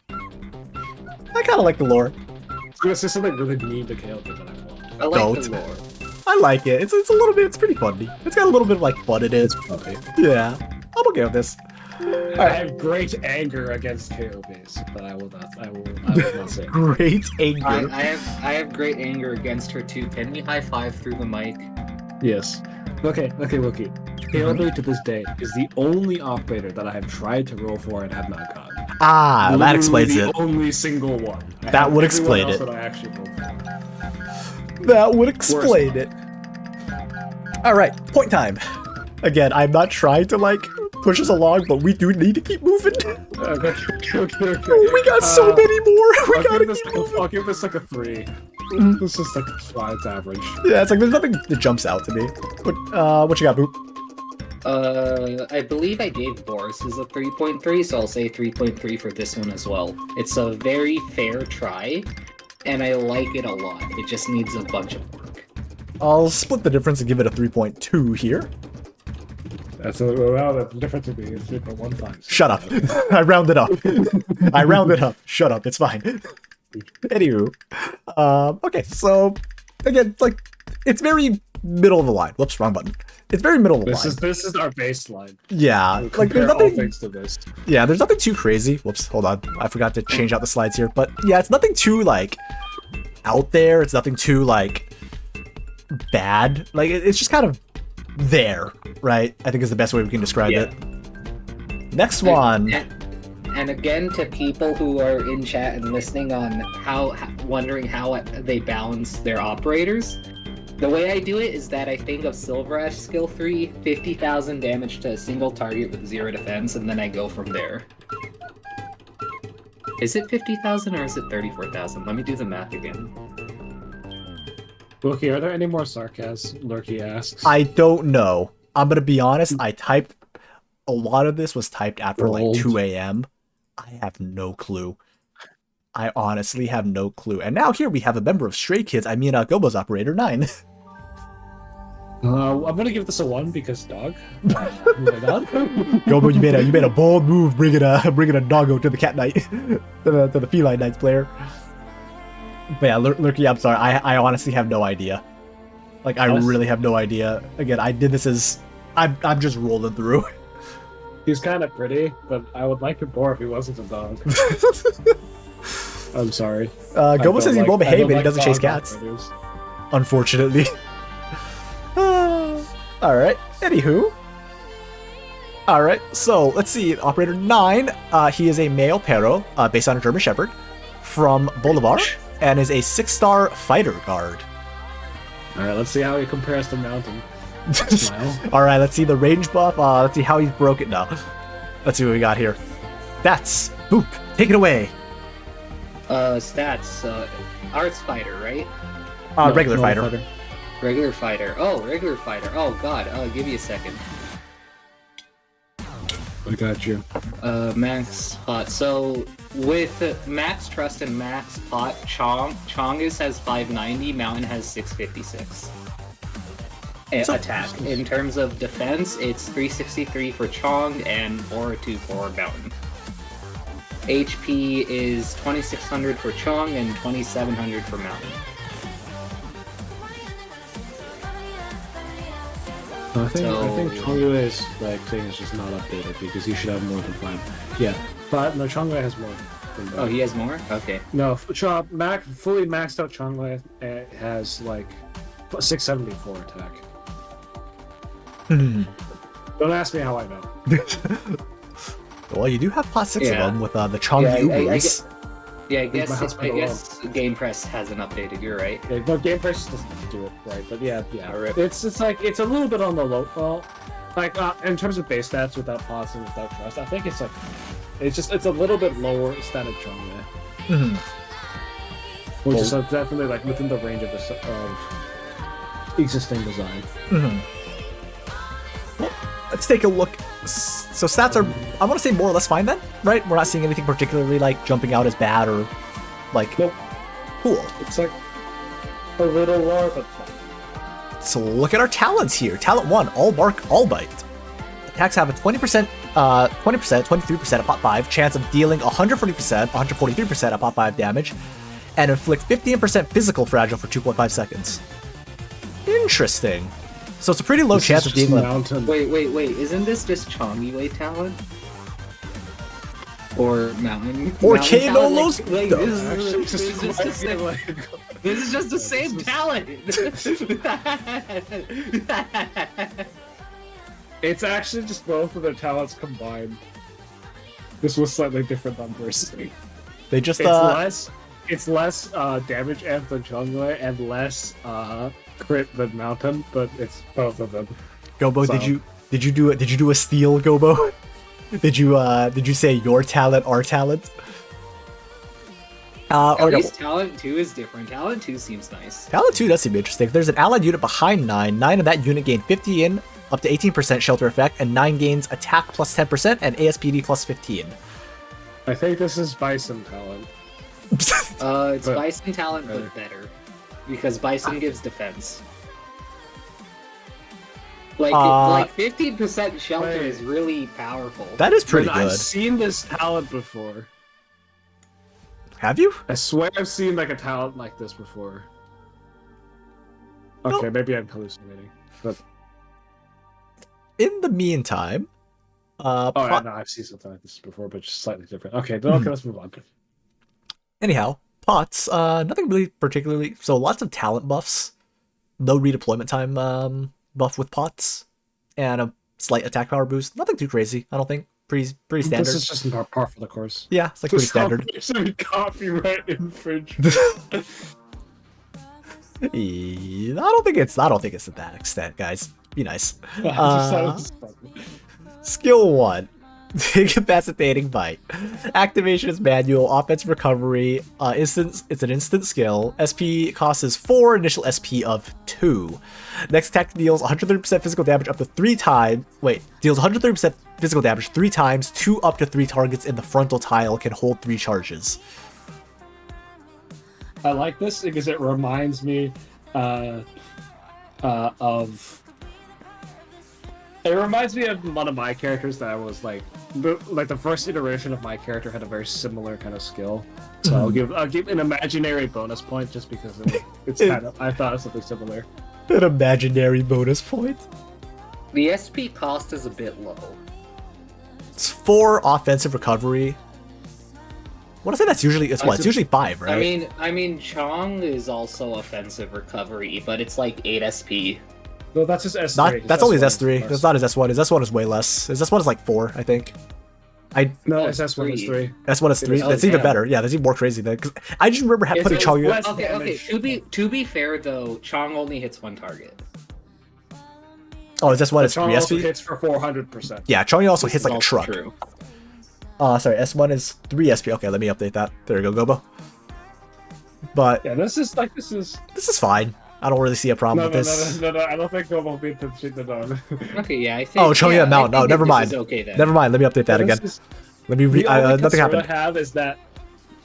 I kind of like the lore. This is something really mean to Kaobi that I want. I like the lore. I like it. It's a little bit. It's pretty funny. It's got a little bit of like fun in it. It's funny. Yeah, I'm okay with this. I have great anger against KOBs, but I will not say. Great anger. I have great anger against her too. Can we high five through the mic? Yes. Okay, Wookie. KOB to this day is the only operator that I have tried to roll for and have not gotten. Ah, that explains it. The only single one. That would explain it. That I actually rolled for. That would explain it. All right, point time. Again, I'm not trying to like push us along, but we do need to keep moving. Okay. We got so many more. We gotta keep moving. I'll give this like a 3. This is like it's average. Yeah, it's like there's nothing that jumps out to me. What you got, Boop? I believe I gave Boris's a 3.3, so I'll say 3.3 for this one as well. It's a very fair try, and I like it a lot. It just needs a bunch of work. I'll split the difference and give it a 3.2 here. That's the difference would be 3.1 times. Shut up. I rounded up. I rounded up. Shut up. It's fine. Anywho. Okay, so again, like it's very middle of the line. Whoops, wrong button. It's very middle of the line. This is our baseline. Yeah, We'll like there's all nothing. things to this. Yeah, there's nothing too crazy. Whoops, hold on. I forgot to change out the slides here. But yeah, it's nothing too like out there. It's nothing too like bad. Like it's just kind of there, right? I think is the best way we can describe it. Next one. And again, to people who are in chat and listening on wondering how they balance their operators, the way I do it is that I think of Silver Ash skill 3, 50,000 damage to a single target with 0 defense, and then I go from there. Is it 50,000 or is it 34,000? Let me do the math again. Wookie, are there any more sarcasms? Lurky asks. I don't know. I'm gonna be honest. A lot of this was typed after like 2 a.m. I have no clue. I honestly have no clue. And now here we have a member of Stray Kids. I mean, Gobo's operator 9. I'm gonna give this a 1 because dog. Gobo, Gobo, you made a bold move bringing a doggo to the cat knight, to the feline knights player. But yeah, Lurky, I'm sorry. I honestly have no idea. Like I really have no idea. Again, I did this as I'm just rolling through. He's kind of pretty, but I would like him more if he wasn't a dog. I'm sorry. Gobo says he's well behaved, but he doesn't chase cats. Operators. Unfortunately. Alright, anywho. Alright, so let's see. Operator 9, he is a male Pero, based on a German Shepherd, from Bolivar, and is a 6-star fighter guard. Alright, let's see how he compares to Mountain. Smile. Alright, let's see the range buff. Let's see how he's broken now. Let's see what we got here. That's Boop. Take it away. Stats. Arts fighter, right? Regular fighter. Regular fighter. Oh, regular fighter. Oh god. Give me a second. I got you. Max pot. So with max trust and max pot, Chongus has 590, Mountain has 656. Attack. In terms of defense, it's 363 for Chong and 402 for Mountain. HP is 2600 for Chong and 2700 for Mountain. I think Chongyue's thing is just not updated because he should have more than 5. Yeah, but no, Chongyue has more than that. Oh, he has more? Okay. No, fully maxed out Chongyue has like 674 attack. Don't ask me how I know. Well, you do have plus 6 of them with the Chongyu boots. I guess Game Press hasn't updated. You're right. Yeah, no, Game Press doesn't do it right, but yeah. It's like it's a little bit on the low. Well, like in terms of base stats without pause and without trust, I think it's like it's a little bit lower stat of Chongyu, which is definitely like within the range of existing design. Well, let's take a look. So stats are, I want to say, more or less fine then, right? We're not seeing anything particularly like jumping out as bad or like nope. Cool. It's like a little lower, but fine. So look at our talents here. Talent 1, All Bark, All Bite. Attacks have a 20%, 23% at pop 5, chance of dealing 140%, 143% at pop 5 damage, and inflict 15% physical fragile for 2.5 seconds. Interesting. So it's a pretty low chance of dealing. Wait. Isn't this just Chongyue talent? Or Mountain? Or K-Nolo's? This is just the same talent! It's actually just both of their talents combined. This was slightly different numbers. They just It's less damage amp than Chongyue and less crit than Mountain, but it's both of them. Gobo, So- did you do a steal, Gobo? Did you say your talent, our talent? At least Talent 2 is different. Talent 2 seems nice. Talent 2 does seem interesting. If there's an allied unit behind 9, 9 of that unit gain 50 in, up to 18% shelter effect, and 9 gains attack plus 10% and ASPD plus 15. I think this is Bison talent. It's But- Bison talent, but better. Because Bison gives defense. Like 15% shelter Wait. is really powerful. That is pretty But good. I've seen this talent before. Have you? I swear I've seen like a talent like this before. Okay, Nope. maybe I'm hallucinating. But In the meantime, no, I've seen something like this before, but just slightly different. Okay, okay, let's move on. anyhow, Pots, nothing really particularly. So lots of talent buffs. no redeployment time buff with pots, and a slight attack power boost. Nothing too crazy, I don't think. Pretty standard. This is just par for the course. Yeah, it's like pretty standard. Copyright infringement. I don't think it's to that extent, guys. Be nice. Skill 1. Incapacitating Bite. Activation is manual. Offensive recovery. It's an instant skill. SP cost is 4. Initial SP of 2. Next attack deals 130% physical damage up to 3 times. Wait, deals 130% physical damage 3 times. 2 up to 3 targets in the frontal tile can hold 3 charges. I like this because it reminds me of. It reminds me of one of my characters that I was like the first iteration of my character had a very similar kind of skill. So I'll give an imaginary bonus point just because it's kind of I thought of something similar. An imaginary bonus point. The SP cost is a bit low. It's 4 offensive recovery. I want to say that's usually it's usually 5, right? I mean, Chong is also offensive recovery, but it's like 8 SP. No, that's his S3. That's only his S3. That's not his S1. His S1 is way less. His S1 is like 4, I think. No, his S1 is 3. S1 is 3. That's even better. Yeah, that's even more crazy than. Cause I just remember putting Chong. Okay. To be fair though, Chong only hits 1 target. Oh, his S1 is 3 SP. Also hits for 400%. Yeah, Chong also hits like a truck. True. Sorry, S1 is 3 SP. Okay, let me update that. There you go, Gobo. But yeah, this is fine. I don't really see a problem with this. No, I don't think Gobo beat the shit on. Okay, yeah, I think. Oh, Chong, no, never mind. Okay, then. Never mind. Let me update that again. Let me nothing happened. I have is that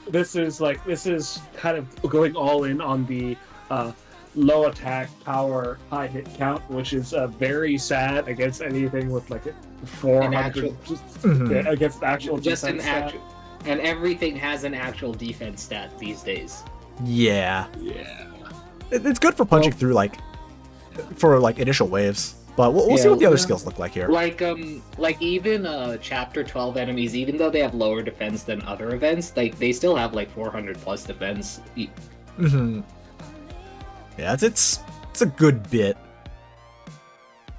this is kind of going all in on the low attack power, high hit count, which is very sad against anything with like 400 against actual just an defense actual, and everything has an actual defense stat these days. Yeah. It's good for punching through for initial waves, but we'll see what the other skills look like here. Like even chapter 12 enemies, even though they have lower defense than other events, like they still have like 400 plus defense. Yeah, it's a good bit.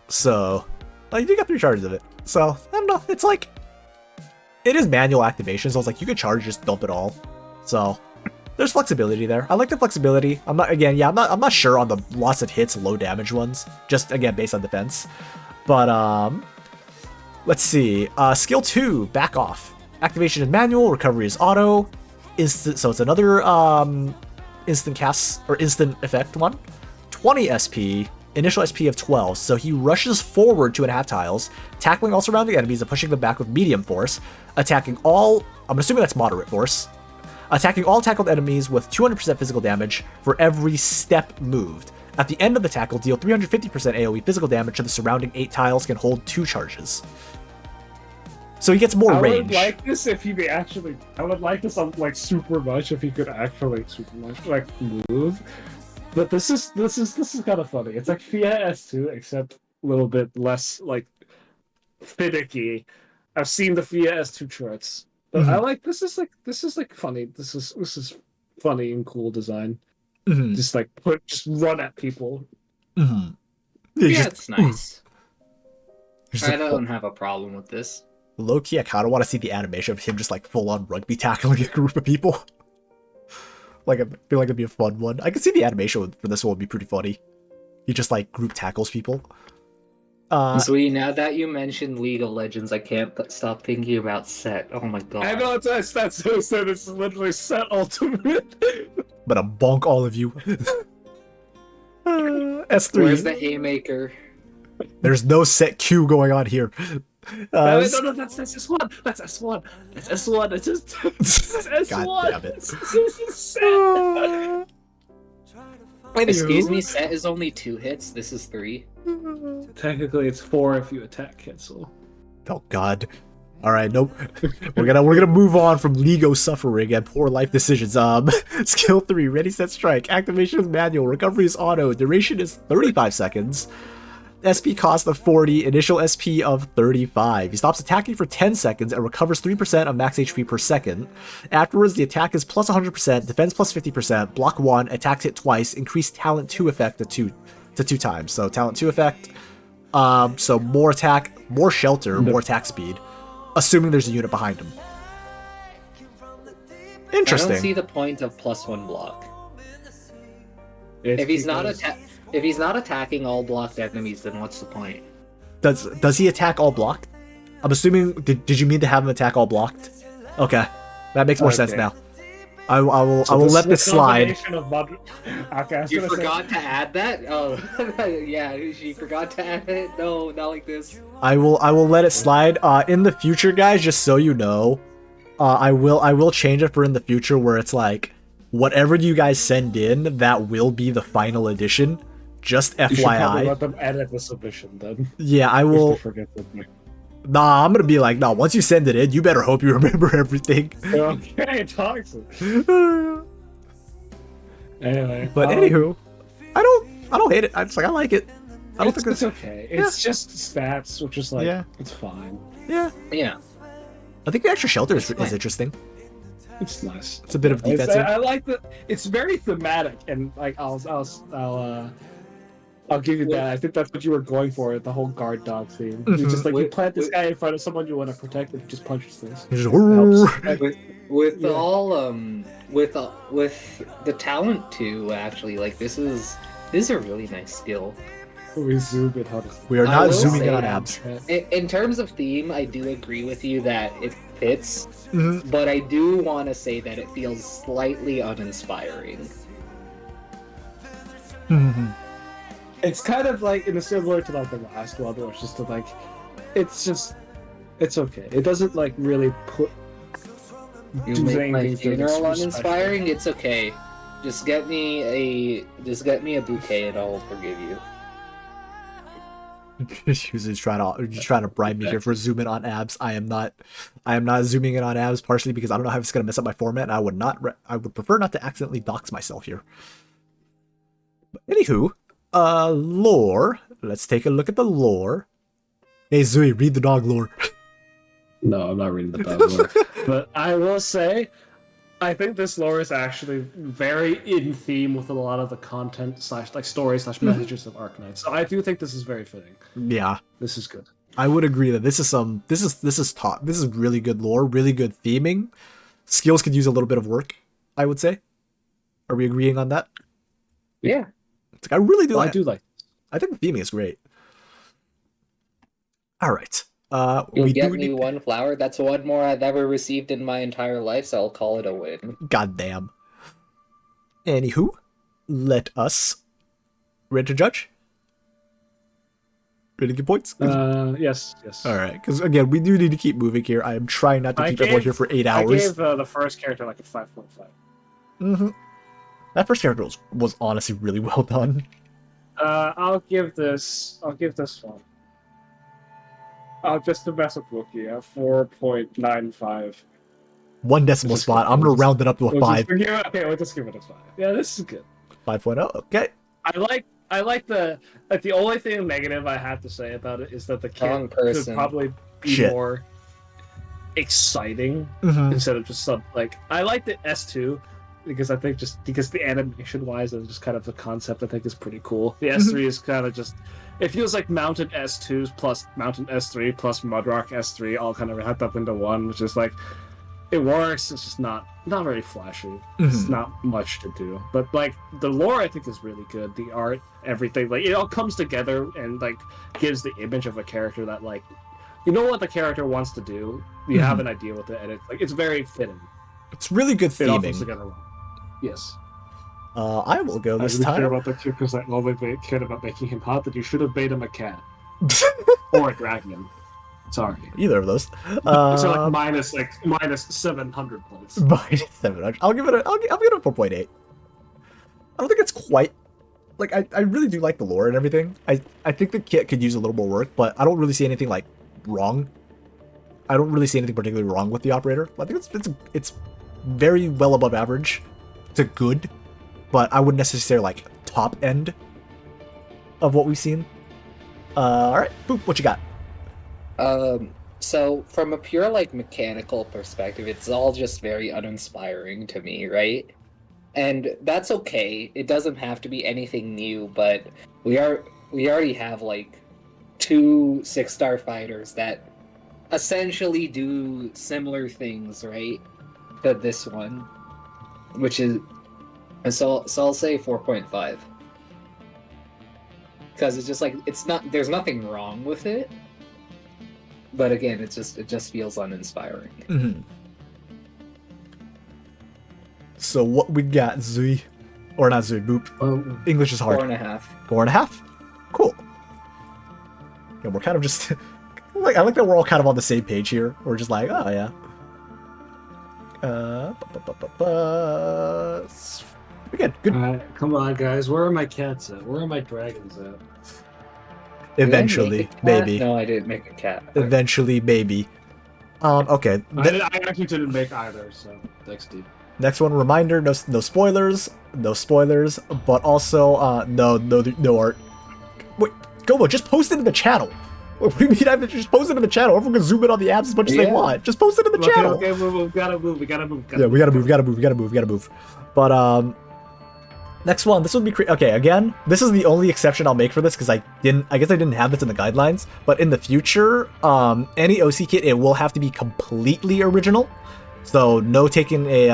So, you got 3 charges of it. So, I don't know. It's like it is manual activation, so it's like you could charge, just dump it all. So, there's flexibility there. I like the flexibility. I'm not sure on the lots of hits, low damage ones. Just again based on defense. But let's see. Skill 2, back off. Activation is manual, recovery is auto. Instant, so it's another instant cast or instant effect one. 20 SP, initial SP of 12. So he rushes forward 2.5 tiles, tackling all surrounding enemies and pushing them back with medium force, attacking all. I'm assuming that's moderate force. Attacking all tackled enemies with 200% physical damage for every step moved. At the end of the tackle, deal 350% AoE physical damage to the surrounding 8 tiles, can hold 2 charges. So he gets more range. I would like this if he could actually. I would like this super much if he could actually super much move. But this is kind of funny. It's like Fia S2 except a little bit less finicky. I've seen the Fia S2 turrets. But I like this is funny. This is funny and cool design. Just run at people. Yeah, it's nice. I don't have a problem with this. Low key, I kind of want to see the animation of him just full on rugby tackling a group of people. I feel like it'd be a fun one. I could see the animation for this one would be pretty funny. He just group tackles people. Sweetie, now that you mentioned League of Legends, I can't stop thinking about Set. Oh my god. I know that's so sad. It's literally Set Ultimate. But I'm bonk all of you. S3. Where's the haymaker? There's no set Q going on here. No, that's S1. That's S1. That's S1. It's just that's S1. God damn it. This is Set. Wait, excuse me, Set is only 2 hits. This is 3. Technically, it's 4 if you attack cancel. Oh god. All right, nope. We're gonna move on from Lego suffering and poor life decisions. Skill 3, ready, set, strike. Activation is manual. Recovery is auto. Duration is 35 seconds. SP cost of 40. Initial SP of 35. He stops attacking for 10 seconds and recovers 3% of max HP per second. Afterwards, the attack is plus 100%, defense plus 50%, block 1, attacks hit twice, increased talent 2 effect to to 2 times. So talent 2 effect. So more attack, more shelter, more attack speed, assuming there's a unit behind him. I Interesting. don't see the point of +1 block. It's If he's not because- if he's not attacking all blocked enemies, then what's the point? Does he attack all blocked? I'm assuming. Did you mean to have him attack all blocked? Okay, that makes more sense Okay. now. I will So let is this a slide. combination of okay, I was You gonna say- forgot to add that? Oh, yeah, she forgot to add it. No, not like this. I will let it slide. In the future, guys, just so you know, I will change it for in the future where it's like whatever you guys send in, that will be the final edition. Just You should probably FYI. let them edit the submission then. Yeah, I If will. they forget something. Nah, I'm gonna be like, nah. Once you send it in, you better hope you remember everything. Okay, toxic. Anyway, But anywho, I don't hate it. I just like I like it. I don't think it's it's okay. It's just stats, which is like Yeah. it's fine. yeah. Yeah. I think the extra shelter is fine. interesting. It's nice. It's a bit of defensive. I like the. It's very thematic, and like I'll give you that. I think that's what you were going for, the whole guard dog theme. It's just like you Wait, plant this wait. guy in front of someone you want to protect, and he just punches this. Just- Helps. With Yeah. all with the talent too, actually, like this is a really nice skill. We zoom in on We are I not will zooming in say on that- abs. In terms of theme, I do agree with you that it fits, Mhm. but I do want to say that it feels slightly uninspiring. Mhm. It's kind of like in the similar to like the last one, where it's just like, it's okay. It doesn't like really put. You do make anything my that's funeral super uninspiring. It's okay. Just get me a bouquet and I'll forgive you. She's trying to bribe me here for zooming on abs. I am not zooming in on abs partially because I don't know how it's gonna mess up my format, and I would prefer not to accidentally dox myself here. But anywho, lore. Let's take a look at the lore. Hey Zui, read the dog lore. No, I'm not reading the dog lore. But I will say, I think this lore is actually very in theme with a lot of the content / like story / messages of Arknights. So I do think this is very fitting. Yeah, This is good. I would agree that this is top. This is really good lore, really good theming. Skills could use a little bit of work, I would say. Are we agreeing on that? Yeah. It's like, I really do. Well, I do like. I think the theming is great. All right. You'll We get do me need. one flower. That's one more I've ever received in my entire life, so I'll call it a win. Goddamn. Anywho, let us. Ready to judge? Ready to get points? Yes. All right, because again, we do need to keep moving here. I am trying not to keep everyone here for 8 I hours. gave the first character like a 5.5. Mm-hmm. That first character was honestly really well done. I'll give this one. Just to mess with Wookiee, a 4.95. 1 decimal Just spot. kidding. I'm gonna round it up to a 5. We'll just give it a 5. Yeah, this is good. 5.0. Okay. I like the only thing negative I have to say about it is that the Wrong kid could person. probably be Shit. more exciting Mm-hmm. instead of just like I like the S2 because I think just because the animation wise and just kind of the concept I think is pretty cool. The S3 is kind of just it feels like Mountain S2 plus Mountain S3 plus Mudrock S3 all kind of wrapped up into one, which is like it works. It's just not very flashy. It's Mhm. not much to do. But like the lore, I think is really good. The art, everything, like it all comes together and like gives the image of a character that like you know what the character wants to do. You have an idea with it, and it's very fitting. It's really good It all comes theming. together well. Yes. I will go I this really care time. about the kid because I only cared about making him hot. That you should have made him a cat or a dragon. Sorry. Either of those. So like minus 700 points. Minus 700. I'll give it a 4.8. I don't think it's quite like I really do like the lore and everything. I think the kit could use a little more work, but I don't really see anything like wrong. I don't really see anything particularly wrong with the operator. I think it's very well above average to good, but I wouldn't necessarily like top end of what we've seen. All right, Boop, what you got? So from a pure like mechanical perspective, it's all just very uninspiring to me, right? And that's okay. It doesn't have to be anything new, but we already have like 2 6-star fighters that essentially do similar things, right? To this one, which is so I'll say 4.5 because it's just like there's nothing wrong with it, but again, it just feels uninspiring. Mm-hmm. So what we got, Zui? Or not Zui, Boop. English is hard. 4.5. 4.5? Cool. Yeah, we're kind of just... I like that we're all kind of on the same page here. We're just like, oh yeah. Good. Alright, come on, guys. Where are my cats at? Where are my dragons at? Eventually, maybe. No, I didn't make a cat. Eventually, maybe. Okay. I actually didn't make either, so thanks, Steve. Next one, reminder, no spoilers. No spoilers, but also, no art. Wait, Gobo, just post it in the channel. What do you mean I have to just post it in the channel? Everyone can zoom in on the apps as much as they want. Just post it in the channel. Okay, we gotta move. We gotta move. Yeah, we gotta move. But, next one, this would be okay, again, this is the only exception I'll make for this, because I guess I didn't have this in the guidelines, but in the future, any OC kit, it will have to be completely original. So, no taking a,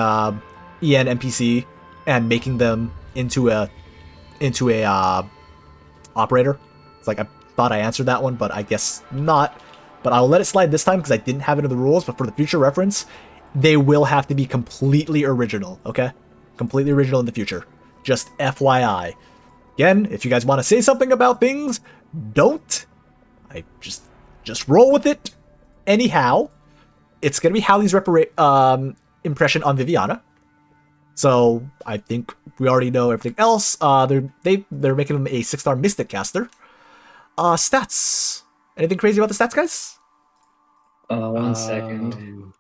EN NPC and making them into a operator. It's like, I thought I answered that one, but I guess not. But I'll let it slide this time, because I didn't have it in the rules, but for the future reference, they will have to be completely original, okay? Completely original in the future. Just FYI. Again, if you guys want to say something about things, don't. I just roll with it. Anyhow, it's gonna be Hallie's impression on Viviana. So I think we already know everything else. They're making him a 6-star Mystic caster. Stats. Anything crazy about the stats, guys? 1 second.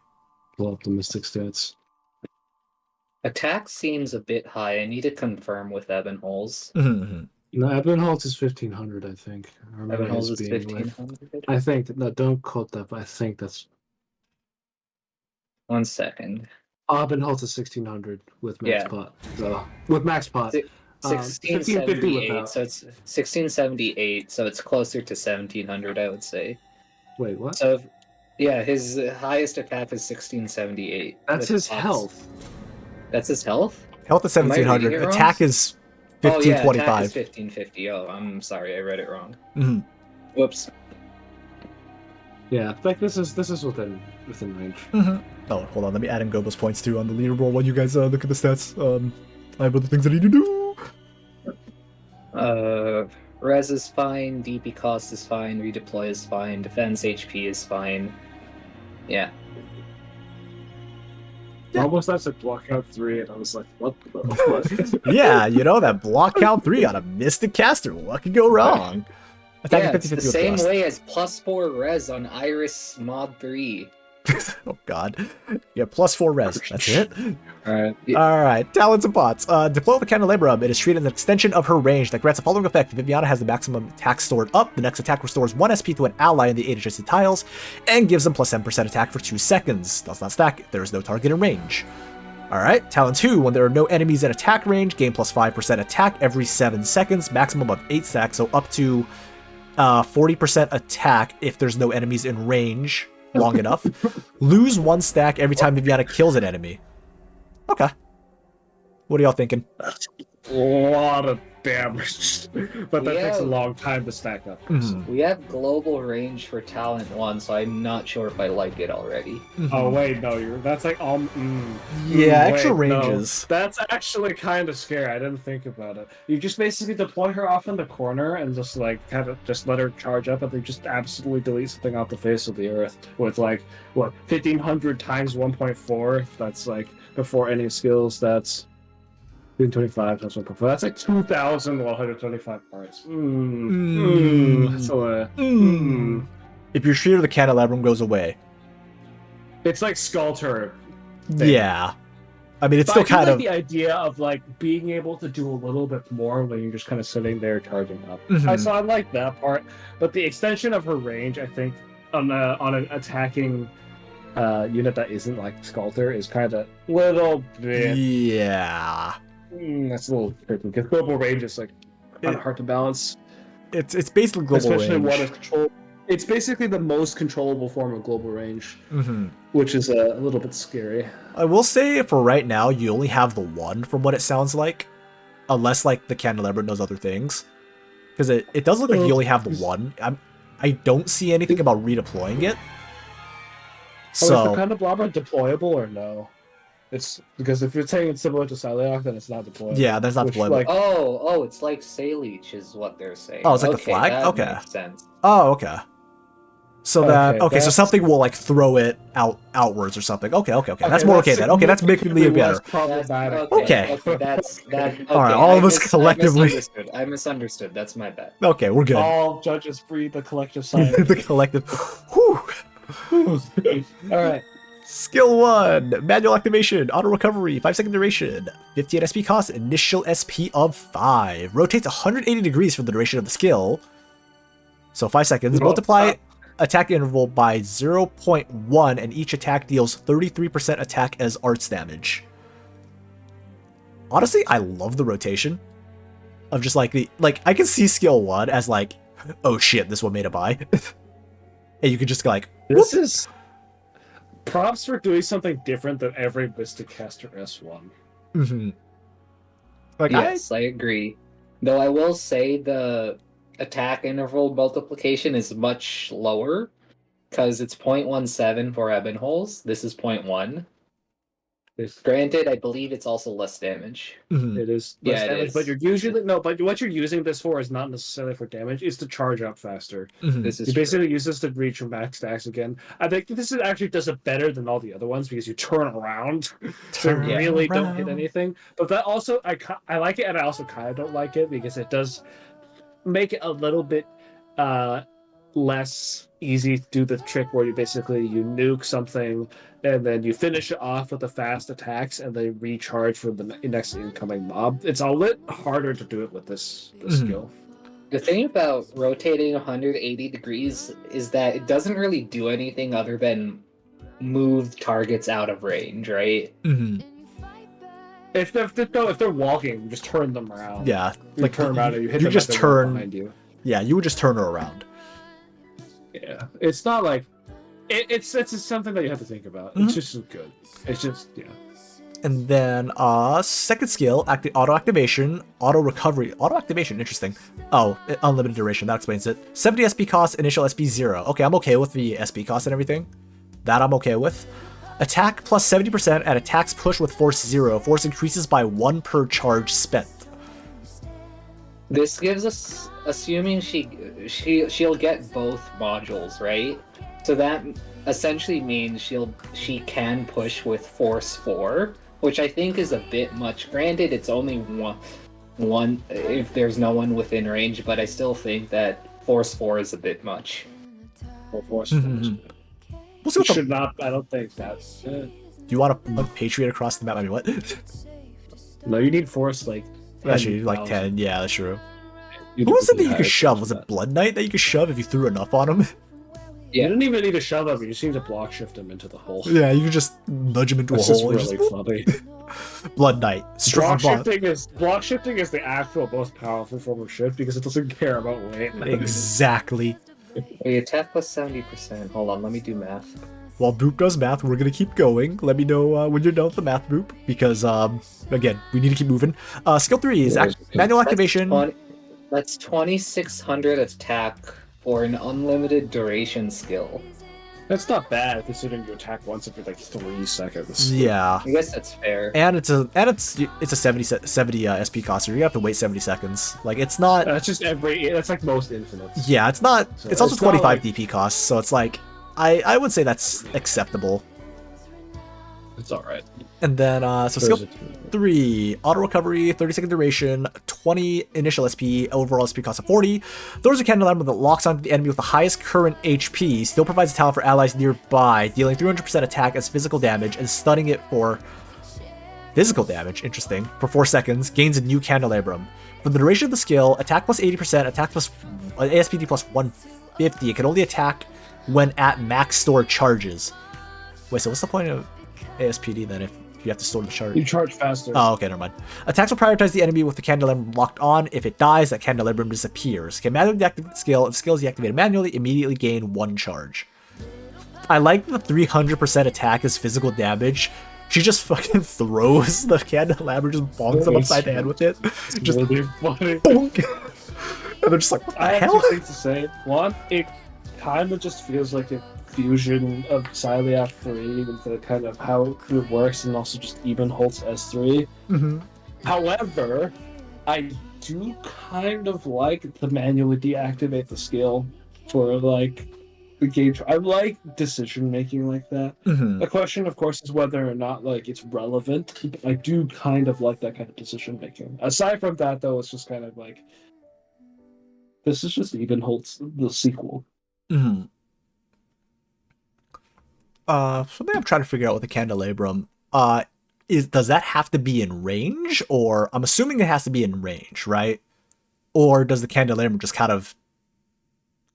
Pull up the Mystic stats. Attack seems a bit high. I need to confirm with Ebenholz. Mm-hmm. No, Ebenholz is 1500, I think. I remember Ebenholz his is being like- 1500. I think no, don't quote that, but I think that's 1 second. Ebenholz is 1600 with max Yeah. pot. So with max pot. 1678. without. So it's 1678. So it's closer to 1700, I would say. Wait, what? So yeah, his highest attack is 1678. That's with his pots. health. That's his health? Health is Am I reading 1700. it wrong? Attack is Oh yeah, 1525. attack is 1550. Oh, I'm sorry, I read it wrong. Mm-hmm. Whoops. Yeah, like this is within range. Mm-hmm. Oh, hold on. Let me add in Gobo's points too on the leaderboard while you guys look at the stats. I have other things I need to do. Res is fine, DP cost is fine, redeploy is fine, defense HP is fine. Yeah. Yeah. Almost that's a block out 3, and I was like, what the fuck? Yeah, you know, that block count 3 on a Mystic caster. What could go wrong? Attacking Yeah, it's 50/50 the with same thrust. way as +4 res on Iris Mod 3. Oh god. Yeah, +4 res. That's it. Alright. Alright, talents and pots. Deploy with a Candelabrum. It is treated as an extension of her range that grants the following effect. If Viviana has the maximum attack stored up, the next attack restores 1 SP to an ally in the 8 adjacent tiles, and gives them plus 7% attack for 2 seconds. Does not stack if there is no target in range. Alright, talent 2. When there are no enemies in attack range, gain plus 5% attack every 7 seconds, maximum of 8 stacks, so up to 40% attack if there's no enemies in range long enough. Lose 1 stack every time Viviana kills an enemy. Okay. What are y'all thinking? That's a lot of damage. But that takes a Yeah. long time to stack up. Mhm. We have global range for talent 1, so I'm not sure if I like it already. Oh wait, no, that's like all. Yeah, extra wait, no. ranges. That's actually kind of scary. I didn't think about it. You just basically deploy her off in the corner and just like kind of just let her charge up, and they just absolutely delete something off the face of the earth with like what 1500 times 1.4. That's like before any skills. That's 225 times 1.4. That's like 2,125 parts. That's a lot. If you're sure the Candelabrum goes away. It's like skull turret. thing. Yeah. I mean, it's But still I do kind like of... the idea of like being able to do a little bit more when you're just kind of sitting there charging up. Mhm. So I like that part, but the extension of her range, I think, on an attacking unit that isn't like Sculptor is kind of a little bit. Yeah. That's a little tricky because global range is like kind of hard to balance. It's basically global Especially range. one is control. It's basically the most controllable form of global range, Mm-hmm. which is a little bit scary. I will say for right now, you only have the one from what it sounds like, unless like the candelabra knows other things, because it does look like you only have the one. I don't see anything about redeploying it. So, is So the candelabra deployable or no? It's because if you're saying it's similar to Sileok, then it's not deployable. yeah, that's not Which, deployable. like, Oh, it's like Saleech is what they're saying. Oh, it's like the Okay, flag? that Okay. makes sense. Oh, okay. So that Okay, okay, so that's- something will like throw it outwards or something. Okay. That's Okay, more okay then. Okay, that's making me significantly better. less problematic. Okay. That's that. Okay, All right, all of us collectively- I misunderstood. That's my bad. Okay, we're good. All judges breathe the collective sigh. The collective. Whew. All right. Skill 1, manual activation, auto recovery, 5-second duration, 15 SP cost, initial SP of 5. Rotates 180 degrees for the duration of the skill. So 5 seconds. Multiply attack interval by 0.1, and each attack deals 33% attack as arts damage. Honestly, I love the rotation of just like I can see skill 1 as like, oh shit, this one made a buy. And you could just go like, This is props for doing something different than every Mystic Caster S1. mm-hmm. Like Yes, I agree. Though I will say the attack interval multiplication is much lower because it's 0.17 for Ebon Holes. This is 0.1. Granted, I believe it's also less damage. mhm. It is Yeah, less it damage, is. but you're usually but what you're using this for is not necessarily for damage. It's to charge up faster. Mhm. This is You true. basically use this to reach your max stacks again. I think this actually does it better than all the other ones because you turn around, so Turn you really don't hit around. anything. But that also, I like it, and I also kind of don't like it because it does make it a little bit less easy to do the trick where you nuke something and then you finish it off with the fast attacks and they recharge for the next incoming mob. It's a little harder to do it with this Mhm. skill. The thing about rotating 180 degrees is that it doesn't really do anything other than move targets out of range, right? Mhm. If they're walking, you just turn them around. Yeah, You like turn them around and you hit you them just as they walk turn. behind you. Yeah, you would just turn her around. Yeah, it's not like it's just something that you have to think about. Mhm. It's just good. It's just And then second skill, auto activation, auto recovery, auto activation. Interesting. Oh, unlimited duration. That explains it. 70 SP cost, initial SP 0. Okay, I'm okay with the SP cost and everything. That I'm okay with. Attack plus 70% at attacks push with force 0. Force increases by 1 per charge spent. This gives us, assuming she'll get both modules, right? So that essentially means she can push with Force 4, which I think is a bit much. Granted, it's only one if there's no one within range, but I still think that Force 4 is a bit much. Well, force Mhm. We'll see what the, should not. I don't think that's. do you want to patriot across the map? I mean, what? No, you need force like. Actually, like 10,000. 10. Yeah, that's true. You Who was it that you higher could shove? force Was than it Blood Knight that you could shove if you threw enough on him? You Yeah. didn't even need to shove him. You just need to block shift him into the hole. Yeah, you could just nudge him into That's a just hole. really Just, funny. Blood Knight. Strong Block block. shifting is the actual most powerful form of shift because it doesn't care about weight. Exactly. Wait, attack plus 70%. Hold on, let me do math. While Boop does math, we're gonna keep going. Let me know when you're done with the math, Boop, because again, we need to keep moving. Skill 3 is manual activation. That's 2600 attack for an unlimited duration skill. That's not bad considering you attack once every like 3 seconds. Yeah, I guess that's fair. and it's a 70 SP cost. So you have to wait 70 seconds. Like it's not. That's just that's like most infinites. Yeah, it's not. So It's also it's not 25 like- DP cost, so it's like I would say that's acceptable. It's alright. And then so skill 3, auto recovery, 30-second duration, 20 initial SP, overall SP cost of 40. Throws a candelabra that locks onto the enemy with the highest current HP, still provides a talent for allies nearby, dealing 300% attack as physical damage and stunning it for physical damage, interesting, for 4 seconds, gains a new candelabrum. For the duration of the skill, attack plus 80%, attack plus ASPD plus 150. It can only attack when at max store charges. Wait, so what's the point of ASPD then if You have to store the charge. You charge faster. Oh, okay, never mind. Attacks will prioritize the enemy with the candelabrum locked on. If it dies, that candelabrum disappears. Can manually deactivate the skill. If the skill is deactivated manually, immediately gain 1 charge. I like the 300% attack as physical damage. She just fucking throws the candelabrum, just bonks them upside the head with it. Just really funny. bonk. And they're just like, what the I have hell? two things to say. One, it kind of just feels like a fusion of Xyliac 3 with the kind of how it works, and also just even holds S3. Mhm. However, I do kind of like to manually deactivate the skill for like the gauge. I like decision making like that. Mhm. The question, of course, is whether or not like it's relevant. But I do kind of like that kind of decision making. Aside from that, though, it's just kind of like this is just even holds the sequel. Mhm. Something I'm trying to figure out with the candelabrum. Does that have to be in range, or I'm assuming it has to be in range, right? Or does the candelabrum just kind of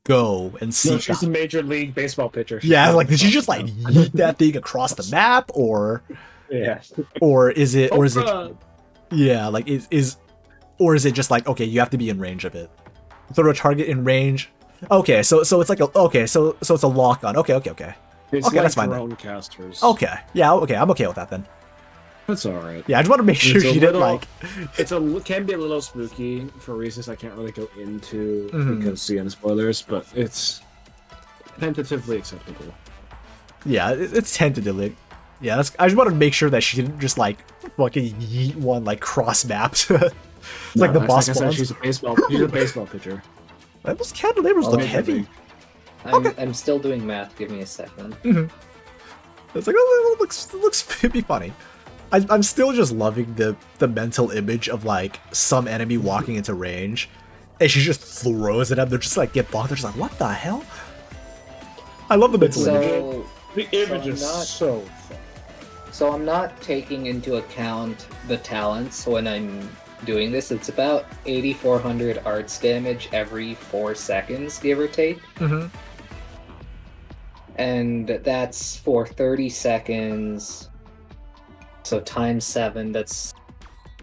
go and see? No, she's a major league baseball pitcher. Yeah, like did she just like yeet that thing across the map, or Yeah. is it Oprah- yeah, like or is it just like, okay, you have to be in range of it? Throw a target in range. Okay, so it's like so it's a lock on. Okay. It's Okay, like that's fine then. drone casters. Okay. Yeah, okay, I'm okay with that then. That's alright. Yeah, I just want to make sure It's a she didn't little- like Can be a little spooky for reasons I can't really go into Mhm. because CN spoilers, but it's tentatively acceptable. yeah, it's tentatively. Yeah, I just wanted to make sure that she didn't just like fucking yeet one like cross mapped. It's like the boss like I said, spawns. she's a baseball pitcher. Those candelabras look Oh, heavy. I'm still doing math. Give me a second. It's like, oh, it looks it'd be funny. I'm still just loving the mental image of like some enemy walking into range, and she just throws it up. They're just like get blocked. They're just like, what the hell? I love the mental image. So, The image I'm is not- so fun. so I'm not taking into account the talents when I'm doing this. It's about 8,400 arts damage every 4 seconds, give or take. Mhm. And that's for 30 seconds. So times 7, that's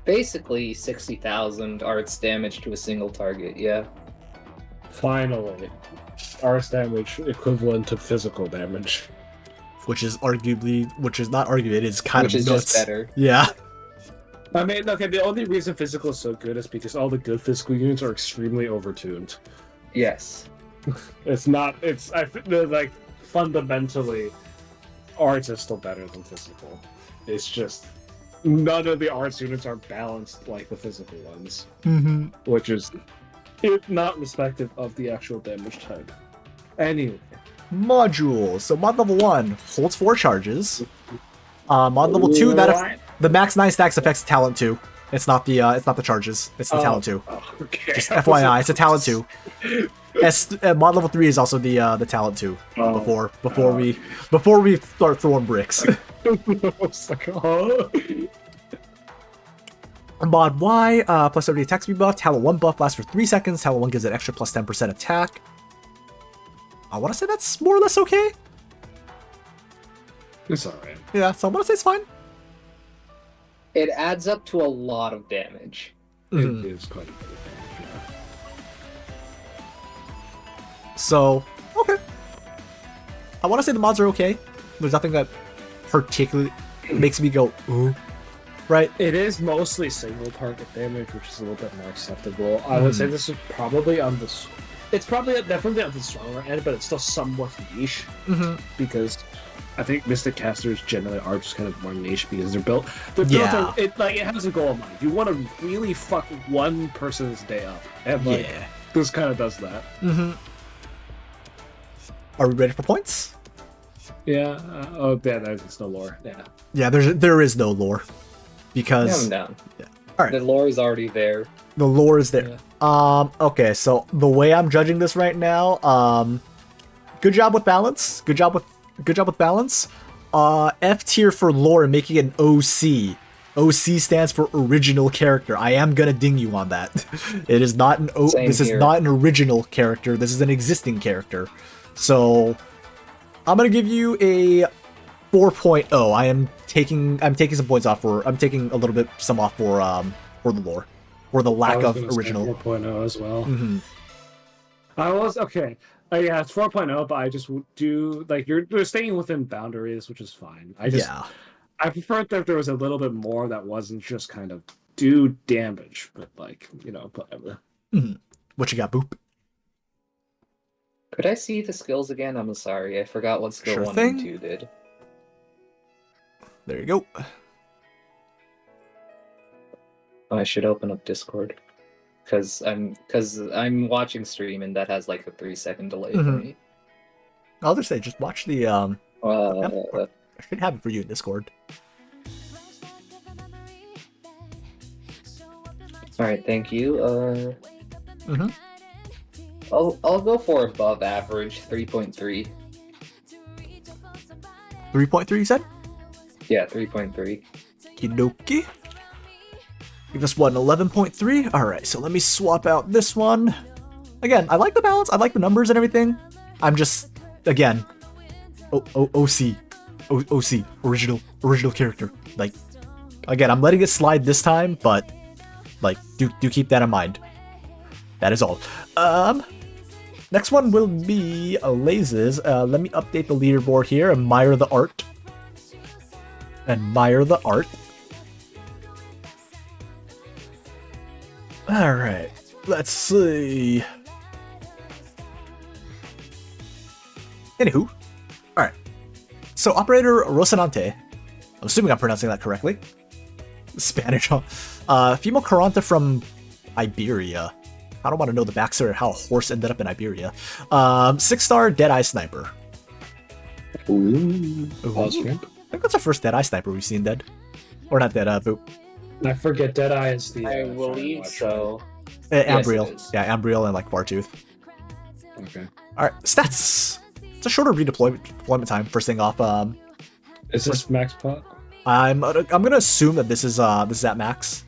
basically 60,000 arts damage to a single target, yeah. Finally, arts damage equivalent to physical damage. Which is not arguably, it is kind Which of is nuts. just better. Yeah. I mean, okay, the only reason physical is so good is because all the good physical units are extremely overtuned. Yes. It's not. I think they're like fundamentally, arts is still better than physical. It's just none of the arts units are balanced like the physical ones, Mm-hmm. which is not respective of the actual damage type. Anyway, Modules. So mod level 1 holds 4 charges. Mod level 2, the max 9 stacks affects talent 2. It's not the charges. It's the talent 2. Oh, okay. Just FYI, it's a talent 2. Mod level 3 is also the talent 2. Oh. Before we start throwing bricks. It's like, oh. Mod Y, plus 30 attack speed buff. Talent 1 buff lasts for 3 seconds. Talent 1 gives it extra plus 10% attack. I want to say that's more or less okay. It's alright. Yeah, so I want to say it's fine. It adds up to a lot of damage. Mhm. It is quite a bit of damage, yeah. So, okay. I want to say the mods are okay. There's nothing that particularly makes me go, ooh. Right? It is mostly single target damage, which is a little bit more acceptable. I would say this is probably on the. It's probably definitely on the stronger end, but it's still somewhat niche Mm-hmm. because I think Mystic Casters generally are just kind of more niche because they're built. Yeah. It has a goal in mind. You want to really fuck one person's day up, and like Yeah. this kind of does that. Mm-hmm. Are we ready for points? Yeah. There's no lore. Yeah. Yeah, there is no lore. Calm Because down. Alright. The lore is already there. the lore is there. Okay, so the way I'm judging this right now, good job with balance. Good job with balance. F tier for lore and making it an OC. OC stands for original character. I am gonna ding you on that. It is not an Same this is here. not an original character. This is an existing character. So I'm gonna give you a 4.0. I am taking some points off for I'm taking a little bit some off for the lore, or the I lack was of gonna say original. 4.0 as well. Mhm. I was okay. Yeah, it's 4.0, but I just do like you're staying within boundaries, which is fine. Yeah. I preferred that there was a little bit more that wasn't just kind of do damage, but like whatever. Mhm. What you got, Boop? Could I see the skills again? I'm sorry, I forgot what skill Sure 1 thing. and 2 did. There you go. I should open up Discord. Because I'm watching stream and that has like a 3-second delay for Mhm. me. I'll just say, just watch the I should have it for you in Discord. Alright, thank you. Mhm. I'll go for above average, 3.3. 3.3, you said? Yeah, 3.3. Kidoki. Give this one 11.3. Alright, so let me swap out this one. Again, I like the balance, I like the numbers and everything. I'm just, again, OC, original character. Like, again, I'm letting it slide this time, but, like, do keep that in mind. That is all. Next one will be Lazes. Let me update the leaderboard here. Admire the art. Admire the art. Alright, let's see. Anywho, alright. So, Operator Rocinante, I'm assuming I'm pronouncing that correctly. Spanish, huh? Female Caranta from Iberia. I don't want to know the backstory of how a horse ended up in Iberia. 6-star Deadeye Sniper. Ooh. I think that's our first Deadeye Sniper we've seen, Dead. Or not Dead, Boop. I forget Deadeye is the. I believe so. Ambriel. it is. Yeah, Ambriel and like Bartooth. Okay. Alright, stats. It's a shorter redeployment time. First thing off, Is this max pot? I'm gonna assume that this is at max.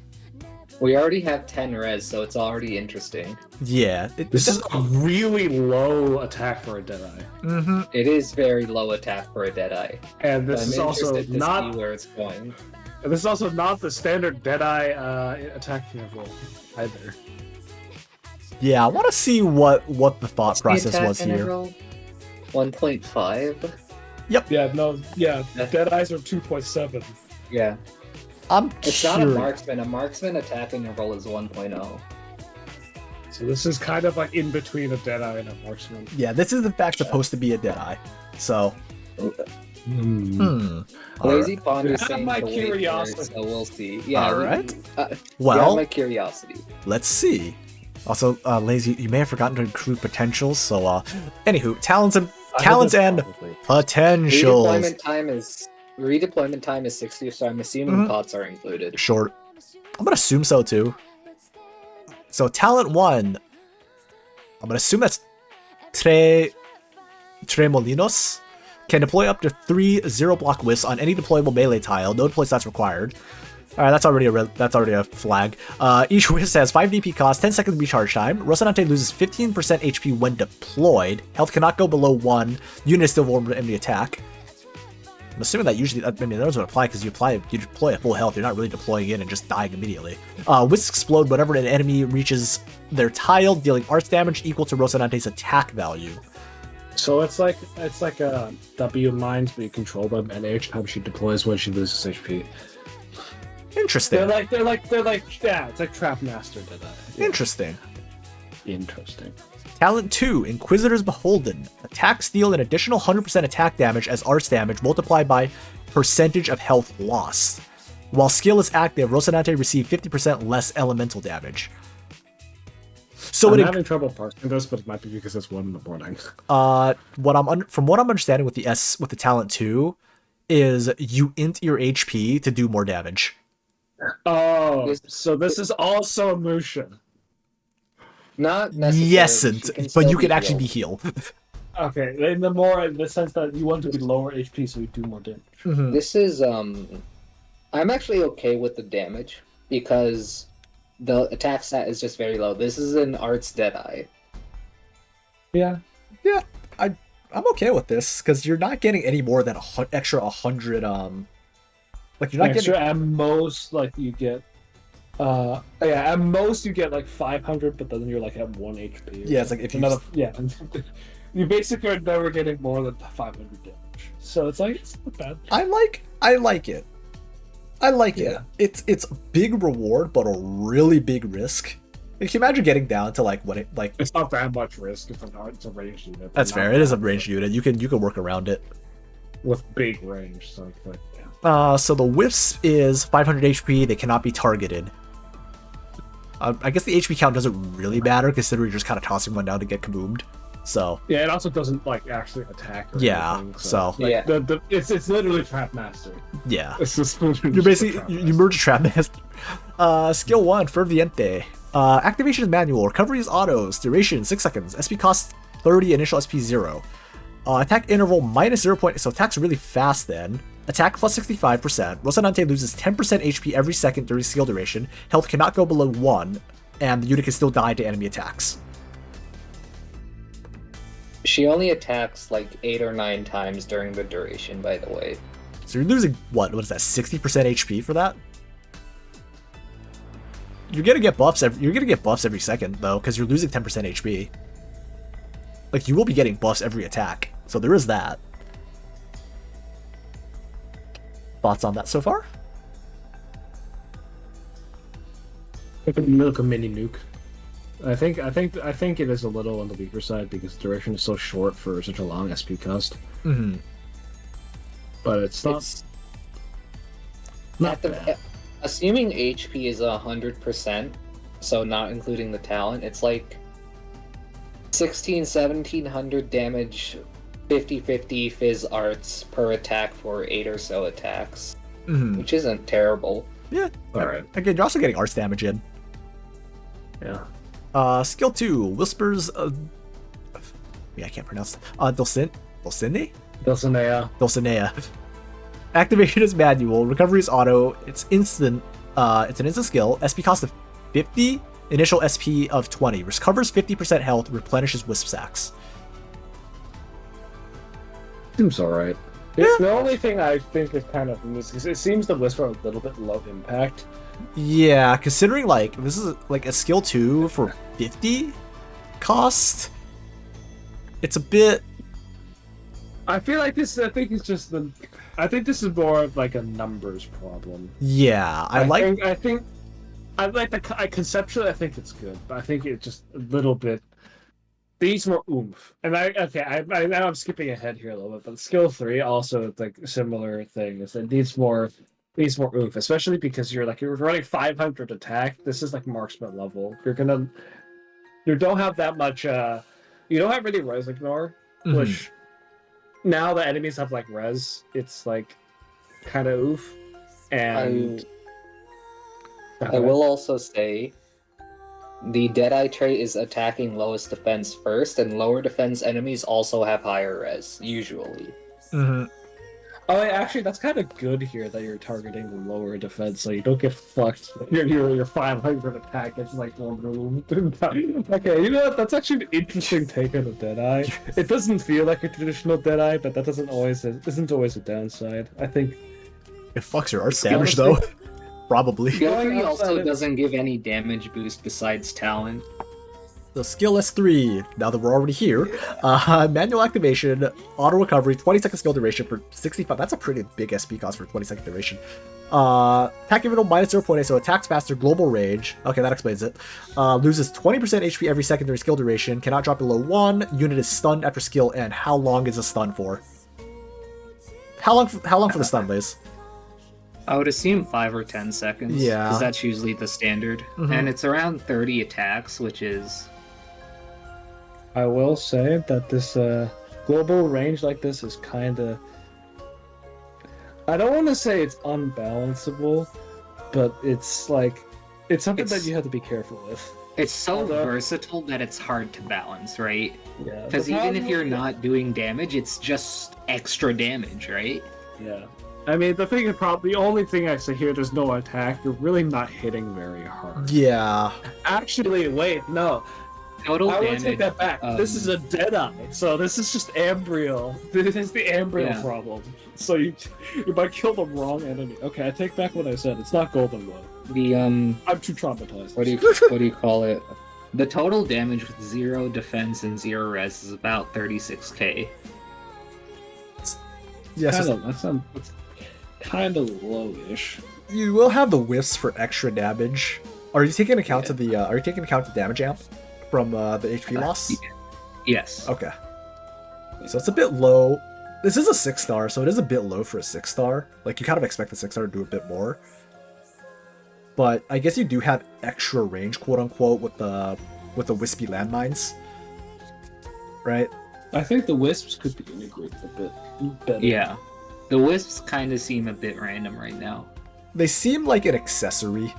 We already have 10 res, so it's already interesting. Yeah. This is a really low attack for a Deadeye. Mm-hmm. It is very low attack for a Deadeye. And this I'm is also interested to not. see where it's going. And this is also not the standard Deadeye attack interval either. Yeah, I want to see what the thought process was here. 1.5. Yeah, no, yeah. Yeah. Deadeyes are 2.7. Yeah. I'm It's curious. not a marksman. A marksman attack interval is 1.0. So this is kind of like in between a Deadeye and a Marksman. Yeah, this is in fact supposed to be a Deadeye. So, Lazy Pond is Have saying my to wait for it, curiosity. so we'll see. Yeah. Alright. Yeah, Well, my curiosity. let's see. Also, Lazy, you may have forgotten to include potentials. So, anywho, talents and potentials. Redeployment time is 60, so I'm assuming pots are included. Short. I'm gonna assume so too. So talent 1, I'm gonna assume that's Tremolinos. Can deploy up to 3 0-block whiffs on any deployable melee tile. No deploy stats required. Alright, that's already a flag. Each whiff has 5 DP cost, 10 seconds recharge time. Rocinante loses 15% HP when deployed. Health cannot go below 1. Unit is still vulnerable to enemy attack. I'm assuming that usually, that doesn't apply because you deploy at full health, you're not really deploying in and just dying immediately. Wisps explode whenever an enemy reaches their tile, dealing arts damage equal to Rocinante's attack value. So it's like a W mines being controlled by mana each time she deploys when she loses HP. Interesting. They're like, yeah, it's like Trap Master Deadeye. Interesting. Interesting. Talent 2, Inquisitor's Beholden. Attacks deal an additional 100% attack damage as arts damage multiplied by percentage of health lost. While skill is active, Rocinante receives 50% less elemental damage. So I'm having trouble parsing this, but it might be because it's 1 in the morning. from what I'm understanding with the talent 2 is you int your HP to do more damage. Oh, so this is also Mushin. Not necessarily. Yes, but you can can actually be healed. Okay, in the sense that you want to be lower HP so you do more damage. This is I'm actually okay with the damage because the attack stat is just very low. This is an arts Deadeye. Yeah. Yeah, I'm okay with this because you're not getting any more than extra 100 Like you're not extra. getting. At most, like you get, yeah, at most you get like 500, but then you're like at 1 HP. Yeah, it's like if you. Another, yeah, you basically are never getting more than 500 damage. So it's like it's not bad. I like it. I like it. Yeah. It's a big reward, but a really big risk. Like, can you imagine getting down to like what it like? It's not that much risk. It's a ranged unit. That's fair. It is a ranged unit. You can work around it. with big range. So it's like, yeah. So the Wisp is 500 HP. They cannot be targeted. I guess the HP count doesn't really matter considering you're just kind of tossing one down to get kaboomed. So Yeah, it also doesn't like actually attack. Or Yeah, anything, so- like, Yeah. it's literally Trap Master. yeah, It's just literally you're just basically Trap you Master. merge Trap Master. Skill 1, Ferviente. Activation is manual. Recovery is autos. Duration 6 seconds. SP cost 30. Initial SP 0. Attack interval minus 0. So attack's really fast then. Attack plus 65%. Rocinante loses 10% HP every second during skill duration. Health cannot go below 1. And the unit can still die to enemy attacks. She only attacks like 8 or 9 times during the duration, by the way. So you're losing, what is that, 60% HP for that? You're gonna get buffs every second, though, because you're losing 10% HP. Like, you will be getting buffs every attack. So there is that. Thoughts on that so far? Like a milk a mini nuke. I think it is a little on the weaker side because the duration is so short for such a long SP cost. Mm-hmm. But it's not It's not at the, bad. assuming HP is 100%, so not including the talent, it's like 1700 damage, 50-50 fizz arts per attack for 8 or so attacks, Mm-hmm. which isn't terrible. Yeah. Alright. Again, you're also getting arts damage in. Yeah. Skill 2, Whispers. I can't pronounce. Dulcinea? Dulcinea. Activation is manual. Recovery is auto. It's instant. It's an instant skill. SP cost of 50. Initial SP of 20. Recovers 50% health. Replenishes Wisp Sacks. Seems alright. The only thing I think is kind of is it seems the Whisper a little bit low impact. Yeah, considering like this is like a skill 2 for 50 cost. It's a bit. I feel like this. I think it's just the. I think this is more of like a numbers problem. Yeah, I like. think. I like the conceptually. I think it's good, but I think it's just a little bit. Needs more oomph. And I know I'm skipping ahead here a little bit, but skill 3 also it's like a similar thing. Is it needs more oomph, especially because you're running 500 attack. This is like marksman level. You don't have that much. You don't have really res ignore, Mhm. which now the enemies have like res. It's like kind of oof. And I will also say the Deadeye trait is attacking lowest defense first, and lower defense enemies also have higher res, usually. Mhm. Oh, actually, that's kind of good here that you're targeting the lower defense, so you don't get fucked. Your 500 attack gets like one room. Okay, you know what? That's actually an interesting take on a Deadeye. It doesn't feel like a traditional Deadeye, but that isn't always a downside. I think. It fucks your arts damage though. Probably. Skill 3 outside also of- doesn't give any damage boost besides talent. So skill S3, now that we're already here, manual activation, auto recovery, 20-second skill duration for 65. That's a pretty big SP cost for 20-second duration. Attack interval minus 0.8, so attacks faster, global range. Okay, that explains it. Loses 20% HP every second during skill duration, cannot drop below 1. Unit is stunned after skill end. How long is a stun for? How long for the stun, Liz? I would assume 5 or 10 seconds. Yeah. Because that's usually the standard. Mhm. And it's around 30 attacks, which is... I will say that this global range like this is kind of. I don't want to say it's unbalanceable, but it's like it's something that It's- you have to be careful with. It's so Although- versatile that it's hard to balance, right? Yeah, Because the even if problem- you're not doing damage, it's just extra damage, right? yeah. I mean, the only thing I say here, there's no attack. You're really not hitting very hard. Yeah. Actually, wait, no. Total I would damage. take that back. This is a Deadeye, so this is just embryo. This is the embryo Yeah. problem. So you might kill the wrong enemy. Okay, I take back what I said. It's not Golden One. The I'm too traumatized. what do you call it? The total damage with 0 defense and 0 res is about 36k. Yes, That's kind of low-ish. you will have the whiffs for extra damage. Are you taking account of the? Are you taking account of the damage amp from the HP loss? Yes. Okay. So it's a bit low. This is a 6-star, so it is a bit low for a 6-star. Like, you kind of expect the 6-star to do a bit more. But I guess you do have extra range, quote unquote, with the wispy landmines, right? I think the wisps could be integrated a bit better. Yeah. The wisps kind of seem a bit random right now. They seem like an accessory.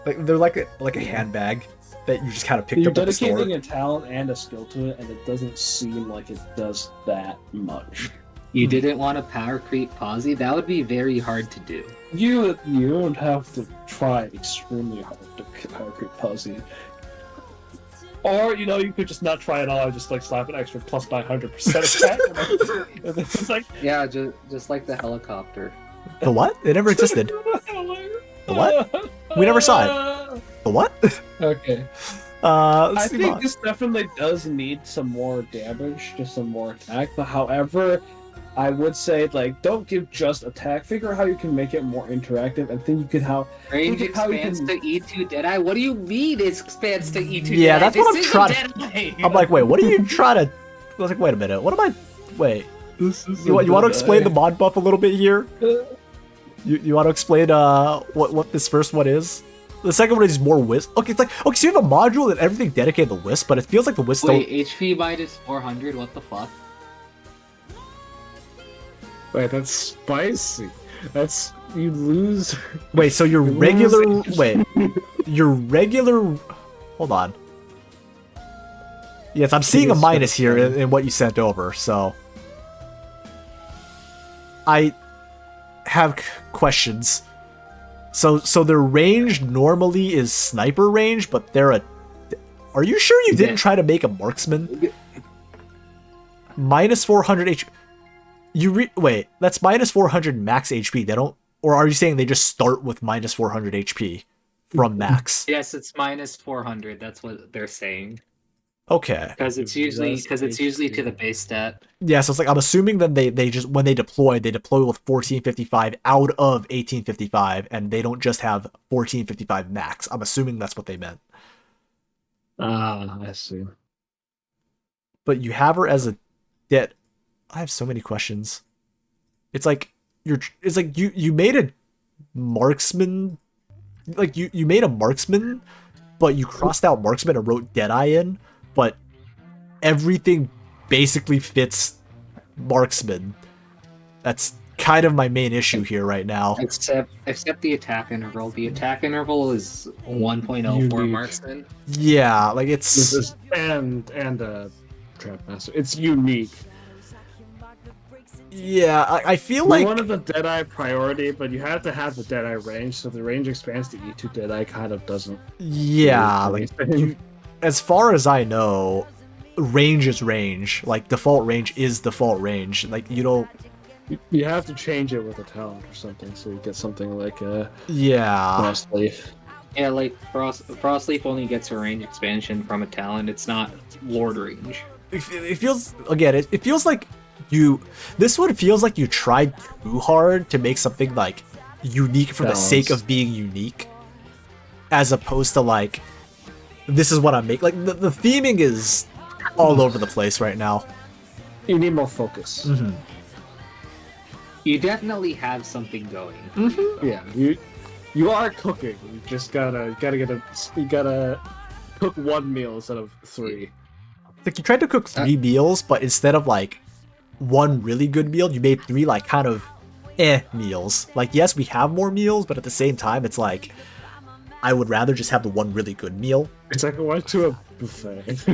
Like they're like a handbag that you just kind of picked You're up at the store. dedicating a talent and a skill to it, and it doesn't seem like it does that much. You didn't want to power creep Posy? That would be very hard to do. You would have to try extremely hard to power creep Posy. Or, you could just not try at all and just like slap an extra plus 900% attack. And it's like, Yeah, just like the helicopter. The what? It never existed. The what? We never saw it. The what? Okay. Let's I see think what- this definitely does need some more damage, just some more attack. But however, I would say don't give just attack. Figure out how you can make it more interactive, and think you can Range Think of how you expands can- to E2 Deadeye? What do you mean it expands to E2 Yeah, Deadeye? that's what This I'm isn't Deadeye! I'm like, wait, what are you trying to? I was like, wait a minute. What am I? Wait. You want to explain the mod buff a little bit here? You want to explain what this first one is? The second one is more wisp. Okay, it's like so you have a module and everything dedicated to wisp, but it feels like the wisp Wait, don't. HP minus 400, what the fuck? Wait, that's spicy. That's you lose. Wait, so your lose regular HP. wait, your regular. Hold on. Yes, I'm seeing a Yes, minus that's here fine. in what you sent over. So I have questions. So their range normally is sniper range, but they're a. Are you sure you didn't Yeah. try to make a marksman? Minus 400 HP. Wait, that's minus 400 max HP. They don't, or are you saying they just start with minus 400 HP from max? Yes, it's minus 400, that's what they're saying. Okay. Because it's usually HP. to the base stat. Yeah, so it's like I'm assuming then they just when they deploy with 1455 out of 1855, and they don't just have 1455 max. I'm assuming that's what they meant. Ah, I see. But you have her as a dead. I have so many questions. It's like you made a marksman, like you made a marksman, but you crossed out marksman and wrote Deadeye in, but everything basically fits marksman. That's kind of my main issue here right now. Except the attack interval. The attack interval is 1.04 Unique. marksman. Yeah, like This it's is and trap master. It's unique. yeah. I feel You like wanted the Deadeye priority, but you have to have the Deadeye range, so the range expands to E2 Deadeye kind of doesn't. yeah, do like anything. you, as far as I know, range is range. Like default range is default range. Like you don't. You have to change it with a talent or something, so you get something like a Yeah. Frost Leaf. Yeah, like Frostleaf only gets a range expansion from a talent. It's not Lord range. It feels again. It feels like you. This one feels like you tried too hard to make something like unique for the sake Balanced. of being unique, as opposed to like this is what I'm making. Like the theming is all over the place right now. You need more focus. Mm-hmm. You definitely have something going. Yeah, you are cooking. You just gotta cook one meal instead of three. Like you tried to cook 3 meals, but instead of like one really good meal, you made 3 like kind of meals. Like yes, we have more meals, but at the same time, it's like I would rather just have the one really good meal. It's like I went to a buffet.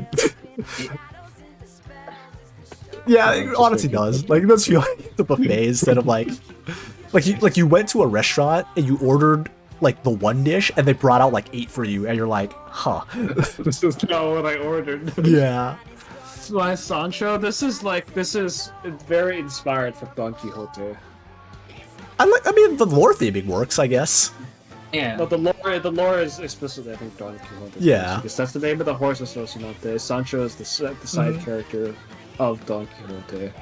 Yeah, it honestly does. Like it does feel like the buffet instead of like you went to a restaurant and you ordered like the one dish, and they brought out like 8 for you, and you're like, huh. This is not what I ordered. Yeah. My Sancho, this is very inspired from Don Quixote. I mean, the lore theming works, I guess. Yeah. But the lore is explicitly, I think, Don Quixote. Yeah. Because that's the name of the horse is Rocinante. Sancho is the side character of Don Quixote.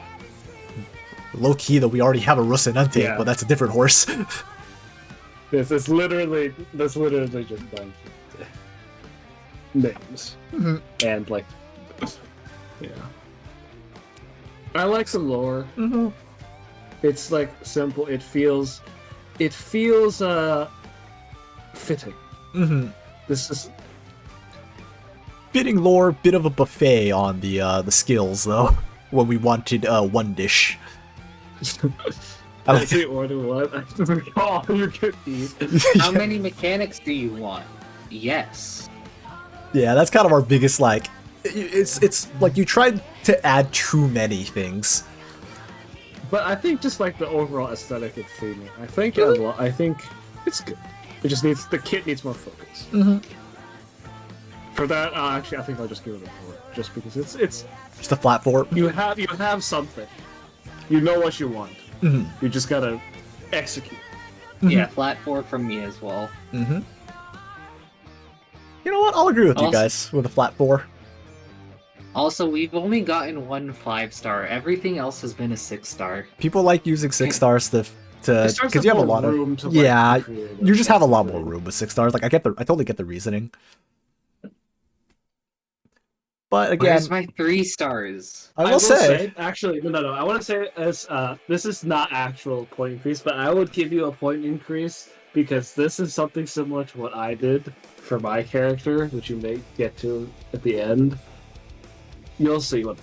Low key, though, we already have a Rocinante, Yeah. but that's a different horse. That's literally just Don Quixote. Names. And, like, yeah. I like some lore. It's, like, simple. It feels fitting. This is Fitting lore, bit of a buffet on the skills, though, when we wanted one dish. I like actually order what? I don't recall you could eat. How many mechanics do you want? Yes. Yeah, that's kind of our biggest, like, it's like you tried to add too many things. But I think just like the overall aesthetic and theming, I think it's good. It just needs the kit needs more focus. For that, actually, I think I'll just give it a 4, just because it's Just a flat 4. you have something, you know what you want. You just gotta execute. Yeah, flat 4 from me as well. You know what? I'll agree with you Also- guys with a flat 4. Also, we've only gotten 1 5-star. Everything else has been a 6-star. People like using 6 stars to It starts because you have a more lot of room to, like, yeah, be creative. you just have a That's lot the more thing. room with 6 stars. Like I totally get the reasoning. But again, Where's my 3 stars? I will say actually, no. I want to say as this is not actual point increase, but I would give you a point increase because this is something similar to what I did for my character, which you may get to at the end. You'll see what.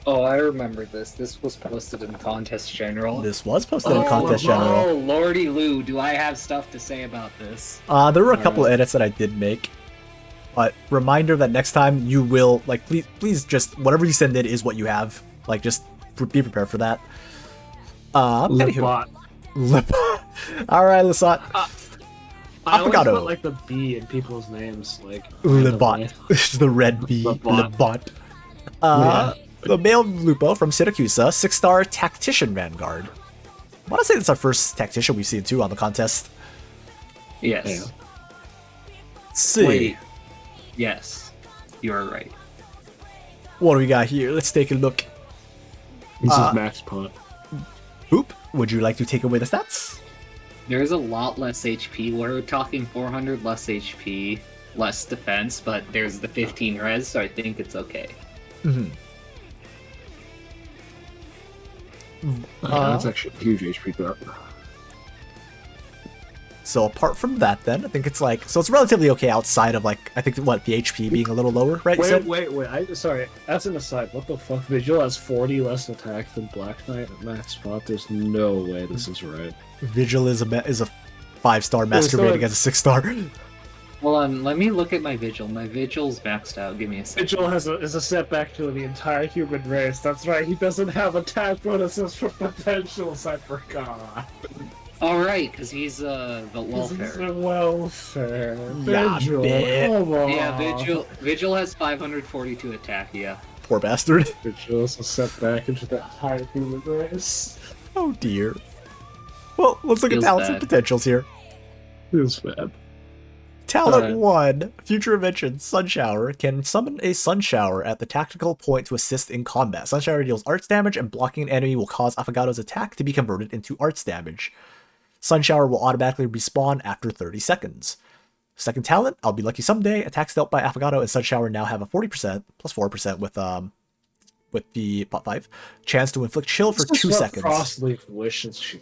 Oh, I remember this. This was posted in Contest General. this was posted in Contest General. Oh, Lordy Lou, do I have stuff to say about this? There were a couple of edits that I did make. But reminder that next time you will, like, please just, whatever you send in is what you have. Like, just be prepared for that. Anywho. Lebot. Alright, Lasat. I always Affogato. put like the B in people's names, like Lebot. the red bee. Lebot. Lebot. The male Lupo from Siracusa, 6-star Tactician Vanguard. I want to say that's our first Tactician we've seen, too, on the contest. Yes. Let's see. Wait. Yes. You are right. What do we got here? Let's take a look. This is Max Pot. Boop, would you like to take away the stats? There's a lot less HP. We're talking 400 less HP, less defense, but there's the 15 res, so I think it's okay. That's actually a huge HP drop. So apart from that, then, I think it's like... So it's relatively okay outside of, like, I think, what, the HP being a little lower, right? you said? Wait. Sorry. As an aside, what the fuck? Vigil has 40 less attack than Black Knight at Max Pot. There's no way this is right. Vigil is a 5-star masquerade against a 6-star. Hold on, let me look at my Vigil. My Vigil's maxed out. Give me a second. Vigil is a setback to the entire human race. That's right. He doesn't have attack bonuses for potentials. I forgot. Alright, because he's the welfare. He's a welfare. Yeah, Vigil. bitch. Come on. Yeah, Vigil has 542 attack, yeah. Poor bastard. Vigil is a setback into the entire human race. Oh, dear. Well, let's look at Feels talents and bad. potentials here. Feels bad. Talent Alright. 1, Future Invention, Sun Shower, can summon a Sun Shower at the tactical point to assist in combat. Sun Shower deals arts damage, and blocking an enemy will cause Affogato's attack to be converted into arts damage. Sun Shower will automatically respawn after 30 seconds. Second talent, I'll Be Lucky Someday. Attacks dealt by Affogato and Sun Shower now have a 40%, plus 4% with the pot 5. Chance to inflict chill for 2 seconds. Frostleaf wishes she.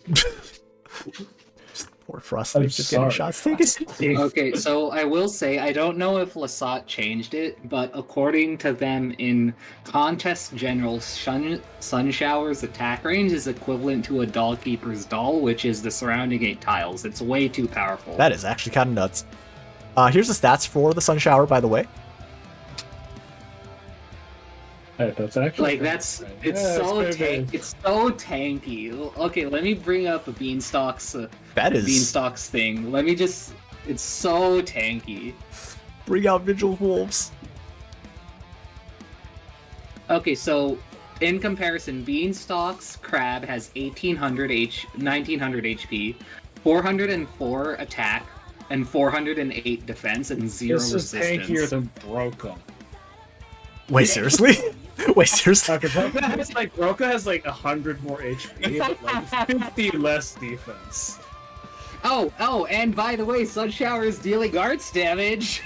Poor Frostleaf just getting shots taken. Okay, so I will say, I don't know if Lasat changed it, but according to them in Contest General, Sun Shower's attack range is equivalent to a Dollkeeper's Doll, which is the surrounding 8 tiles. It's way too powerful. That is actually kind of nuts. Here's the stats for the Sun Shower, by the way. Hey, that's actually Like that's it's Yeah, so it's pretty good. it's so tanky. Okay, let me bring up a Beanstalk's That is. Beanstalk's thing. Let me just. It's so tanky. Bring out Vigil Wolves. Okay, so in comparison, Beanstalk's Crab has 1900 HP, 404 attack, and 408 defense, and 0 This is resistance. tankier than Broca. Wait, seriously? Wait, seriously? Okay, Broca has like 100 more HP, but like 50 less defense. Oh, and by the way, Sun Shower is dealing arts damage.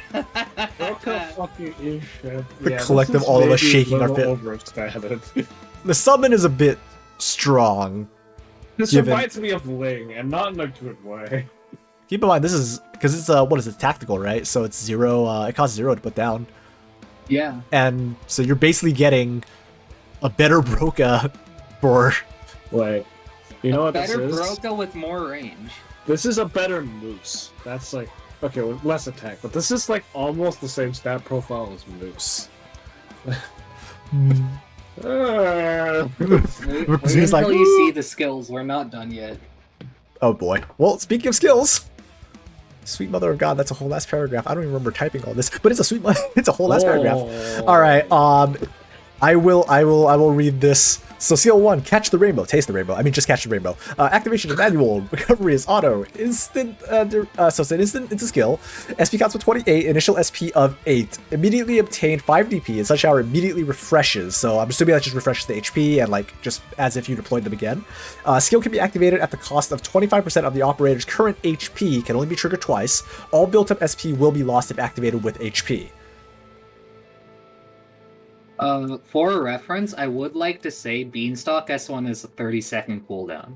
Broca fucking is shit. The this collective is all of us maybe shaking a our little fist. overextended. The summon is a bit strong. This Given- reminds me of Ling, and not in a good way. Keep in mind, this is because it's what is it, tactical, right? So it's 0. It costs 0 to put down, Yeah. and so you're basically getting a better Broca for. Wait, you know what this Better is? Broca with more range. This is a better Moose. That's like, okay, with less attack, but this is like almost the same stat profile as Moose. Wait He's like, until you see the skills. We're not done yet. oh boy. Well, speaking of skills, sweet mother of God, that's a whole last paragraph. I don't even remember typing all this, but it's a sweet, it's a whole last paragraph. All right. I will read this. So skill 1, catch the rainbow, taste the rainbow. I mean, just catch the rainbow. Activation is manual, recovery is auto, instant, so it's an instant, it's a skill. SP counts with 28, initial SP of 8. Immediately obtain 5 DP, and such shower immediately refreshes. So I'm assuming that just refreshes the HP and like just as if you deployed them again. Skill can be activated at the cost of 25% of the operator's current HP, can only be triggered twice. All built up SP will be lost if activated with HP. For reference, I would like to say Beanstalk S1 is a 30-second cooldown.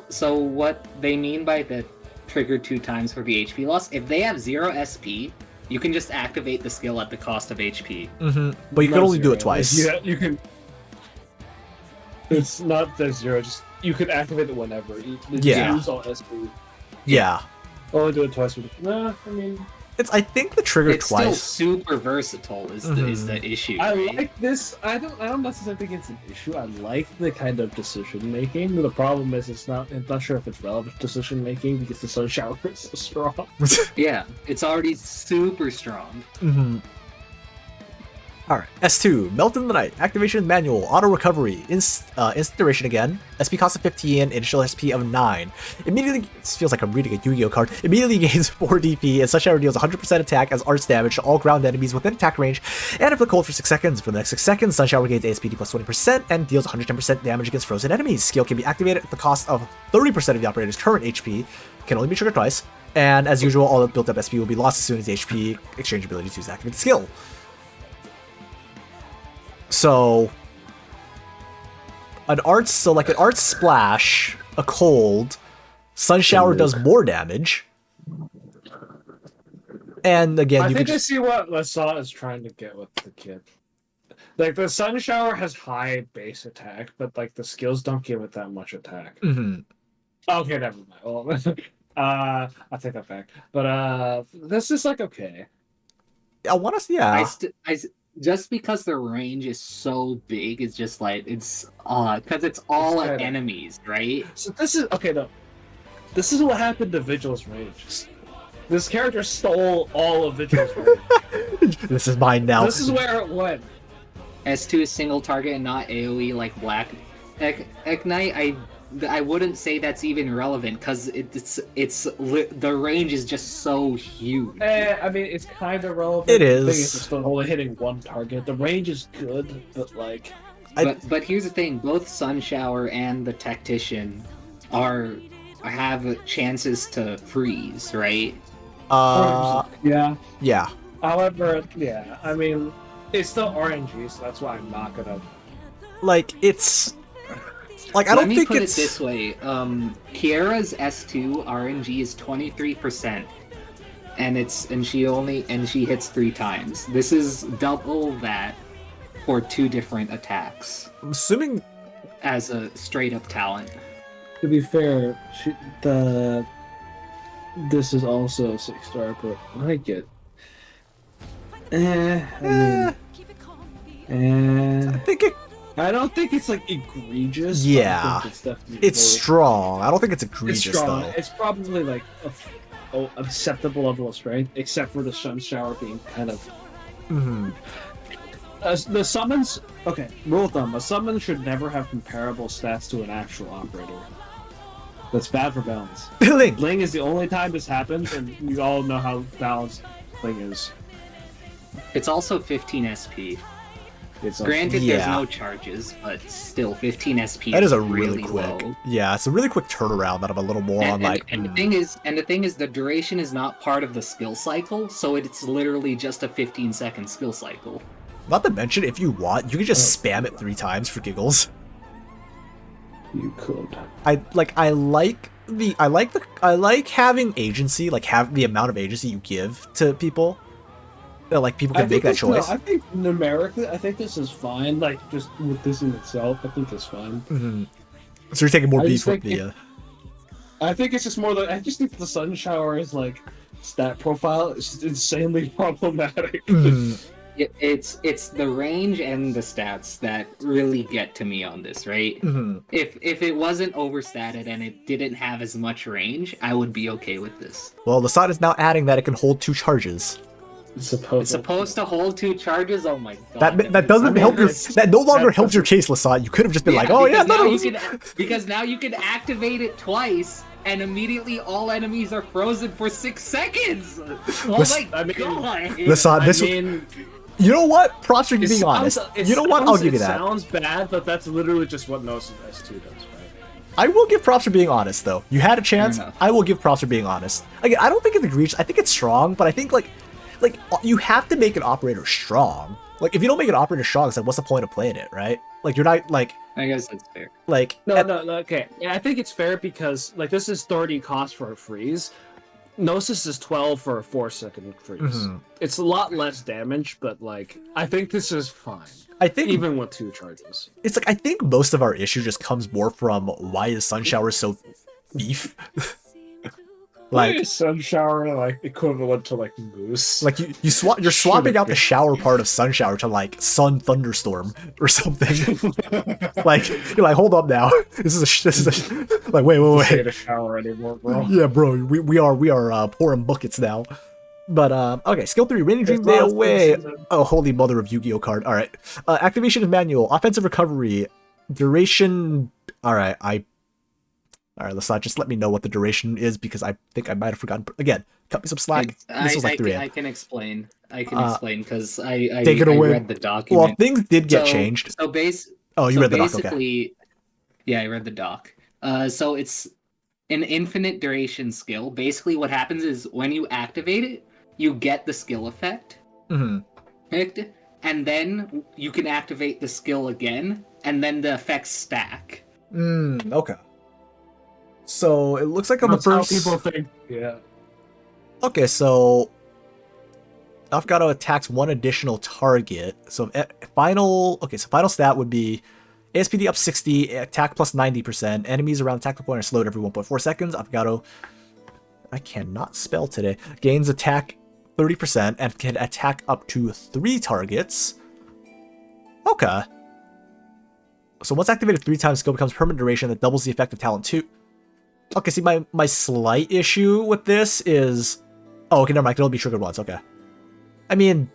So what they mean by the trigger 2 times for the HP loss, if they have 0 SP, you can just activate the skill at the cost of HP. But you can only do it twice. Yeah, you can. It's not that 0, just you can activate it whenever. You Yeah. use all SP. Yeah. Only do it twice. Nah, I mean, I think the trigger It's still twice. super versatile is the issue. I right? like this. I don't necessarily think it's an issue. I like the kind of decision making. The problem is I'm not sure if it's relevant decision making because the sun shower is so strong. Yeah, it's already super strong. Alright, S2, Melt in the Night, activation manual, auto recovery, instant duration again, SP cost of 15, initial SP of 9. Immediately, this feels like I'm reading a Yu-Gi-Oh card, immediately gains 4 DP, and such shower deals 100% attack as arts damage to all ground enemies within attack range, and if cold for 6 seconds. For the next 6 seconds, Sun Shower gains ASPD plus 20% and deals 110% damage against frozen enemies. Skill can be activated at the cost of 30% of the operator's current HP, can only be triggered twice, and as usual, all built up SP will be lost as soon as the HP exchange ability to use to activate the skill. So, an arts splash, a cold, sun shower does more damage, and again, I you think can I see what Lassalle is trying to get with the kid. Like the sun shower has high base attack, but like the skills don't give it that much attack. Okay, never mind. Well, I'll take that back. But this is like okay. I want to see. Yeah, Just because the range is so big, it's just like it's because it's all It's kinda- enemies, right? So this is okay. No, this is what happened to Vigil's range. This character stole all of Vigil's range. this is mine now. This is where it went. S2 is single target and not AoE like Black Arknight. I wouldn't say that's even relevant because the range is just so huge. I mean, it's kind of relevant. It The is. thing it's still only hitting one target. The range is good, but like, But here's the thing: both Sun Shower and the Tactician have chances to freeze, right? yeah. Yeah. However, yeah, I mean, it's still RNG, so that's why I'm not gonna. Like it's. Like I Let don't me think put it's it this way: Kiera's S2 RNG is 23%, and she hits 3 times. This is double that for 2 different attacks I'm assuming as a straight up talent. To be fair, this is also a 6-star, but I get. I mean, I think I don't think it's like egregious. Yeah. but I think it's definitely it's strong. I don't think it's egregious It's strong. though. It's probably like a acceptable level of strength, except for the sun shower being kind of. Mhm. The summons. Okay, rule of thumb: a summon should never have comparable stats to an actual operator. That's bad for balance. Link. Ling is the only time this happens, and we all know how balanced Ling is. It's also 15 SP. It's Granted, there's Yeah. no charges, but still 15 SP. That is is a really quick. low. Yeah, it's a really quick turnaround that I'm a little more on like. And the thing is, the duration is not part of the skill cycle, so it's literally just a 15-second skill cycle. Not to mention, if you want, you can just spam it 3 times for giggles. You could. I like having agency, like have the amount of agency you give to people. Like people can make that choice. I think numerically, I think this is fine. Like just with this in itself, I think it's fine. Mhm. So you're taking more I beef just with think the. I think it's just more that I just think the sun shower is like stat profile is just insanely problematic. Mhm. It's the range and the stats that really get to me on this, right? Mhm. If it wasn't overstated and it didn't have as much range, I would be okay with this. Well, the side is now adding that it can hold 2 charges. It's supposed to hold 2 charges. Oh my god! That doesn't help your. it's- That no longer that's- helps your case, Lasat. You could have just been like, oh yeah, because no, now no. you can because now you can activate it twice, and immediately all enemies are frozen for 6 seconds. Oh Listen- my god! Lasat, this. You know what? Props for you being honest. You know what? I'll give you that. It sounds bad, but that's literally just what Gnosis S2 does, right? I will give props for being honest, though. You had a chance. Fair enough. I will give props for being honest. Again, I don't think it's egregious. I think it's strong, but I think like you have to make an operator strong. Like if you don't make an operator strong, it's like what's the point of playing it, right? Like you're not like I guess that's fair. like No, okay. Yeah, I think it's fair because like this is 30 cost for a freeze. Gnosis is 12 for a 4-second freeze. Mhm. It's a lot less damage, but like I think this is fine, I think even with 2 charges. it's like I think most of our issue just comes more from why is Sun Shower so beef? Like sun shower like equivalent to like moose. like you're swapping out the shower part of Sun Shower to like Sun Thunderstorm or something. Like you're like, hold up now. This is a like wait. Say to shower anymore, bro. Yeah, bro, we are pouring buckets now. But okay, skill 3, Raining Dream Day away. Oh, holy mother of Yu-Gi-Oh card. All right, activation is manual. Offensive recovery, duration. All right, let's not just let me know what the duration is because I think I might have forgotten. Again, cut me some slack. This was like 3 I can explain. I can explain because I take it away. read the document. Well, things did get changed. So Oh, you so read the doc. Okay. basically, yeah, I read the doc. So it's an infinite duration skill. Basically, what happens is when you activate it, you get the skill effect, Mhm. and then you can activate the skill again, and then the effects stack. Okay. So it looks like on That's the how first. people think. Yeah. Okay, so Afgano attacks 1 additional target. So final stat would be ASPD up 60, attack plus 90%. Enemies around the tactical point are slowed every 1.4 seconds. Afgano, I cannot spell today, gains attack 30% and can attack up to 3 targets. Okay. So once activated 3 times, skill becomes permanent duration that doubles the effect of talent 2. Okay, see, my slight issue with this is... Oh, okay, never mind. It can only be triggered once. Okay. I mean...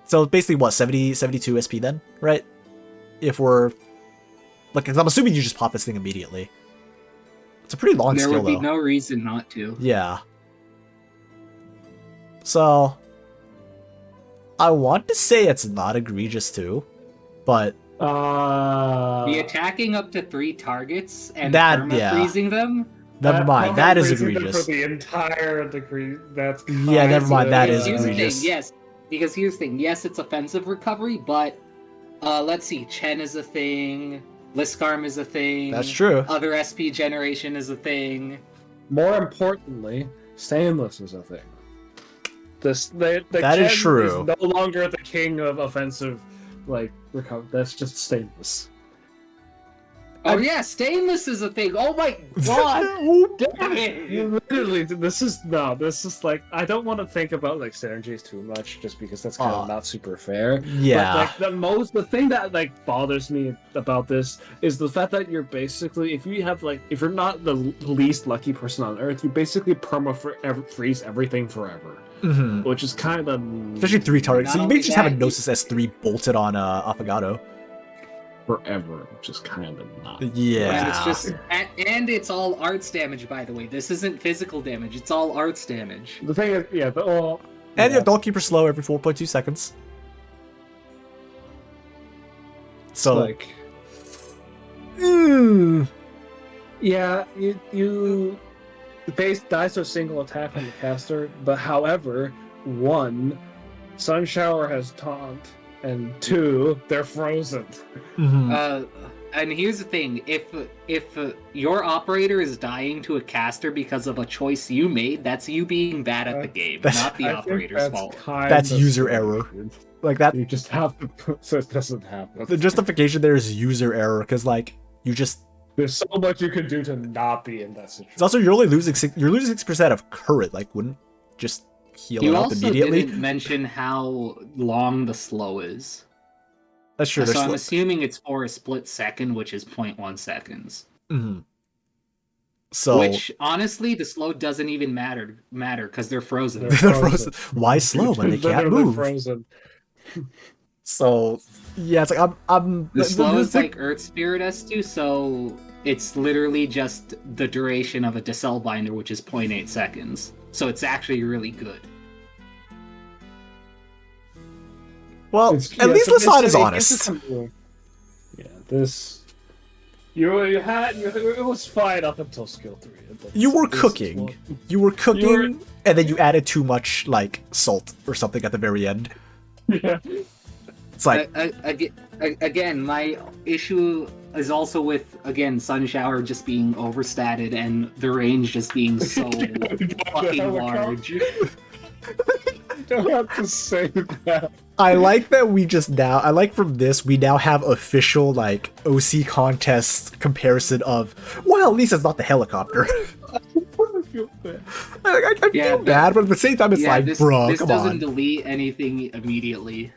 So basically, what? 72 SP then? Right? If we're... Like, 'cause I'm assuming you just pop this thing immediately. It's a pretty long There skill, would be though. no reason not to. Yeah. So... I want to say it's not egregious, too. But... The attacking up to 3 targets and That- perma yeah. freezing them. Never mind. That is freezing them egregious. For the entire degree, that's Yeah, never mind. That is Here's the egregious. thing, yes. Because here's the thing, yes, it's offensive recovery, but let's see, Chen is a thing, Liskarm is a thing. That's true. Other SP generation is a thing. More importantly, stainless is a thing. The That is Chen true. Is no longer the king of offensive, like recovery. That's just stainless. Oh yeah, stainless is a thing. Oh my god! Damn it! Literally, this is like I don't want to think about like synergies too much, just because that's kind of not super fair. Yeah. But like the thing that like bothers me about this is the fact that you're basically, if you're not the least lucky person on Earth, you basically freeze everything forever, which is kind of Especially 3 targets. So Not you may only just have a that, Gnosis S3 bolted on Affogato. forever, which is kind of not. Yeah. And it's just and it's all arts damage, by the way. This isn't physical damage, it's all arts damage. The thing is, yeah, And your Dog Keeper slow every 4.2 seconds. So like, yeah, you base dies to a single attack from the caster, but however, 1, Sun Shower has taunt, and 2, they're frozen. And here's the thing: if your operator is dying to a caster because of a choice you made, that's you being bad at the game, not the operator's fault. That's user error. Like that. You just have to put so it doesn't happen. The justification there is user error, because like you just. There's so much you can do to not be in that situation. It's also you're losing 6% of current. Like wouldn't just heal You it up also immediately. didn't mention how long the slow is. That's true. So I'm assuming it's for a split second, which is 0.1 seconds. So Which honestly, the slow doesn't even matter because they're frozen. they're frozen. Why slow when they can't Literally move? Frozen. So yeah, it's like I'm. The slow is like Earth Spirit S2, so it's literally just the duration of a Decel binder, which is 0.8 seconds. So it's actually really good. Well, at least Lasad is honest. Yeah, this. You had it was fine up until skill 3. You were cooking. You were cooking, and then you added too much like salt or something at the very end. Yeah. It's like Again, my issue is also with, again, Sun Shower just being overstated and the range just being so fucking large. Don't have to say that. I like that we just now. I like from this we now have official like OC contest comparison of. Well, at least it's not the helicopter. I feel bad. I feel bad, but at the same time, it's like, bro, this come doesn't on. delete anything immediately.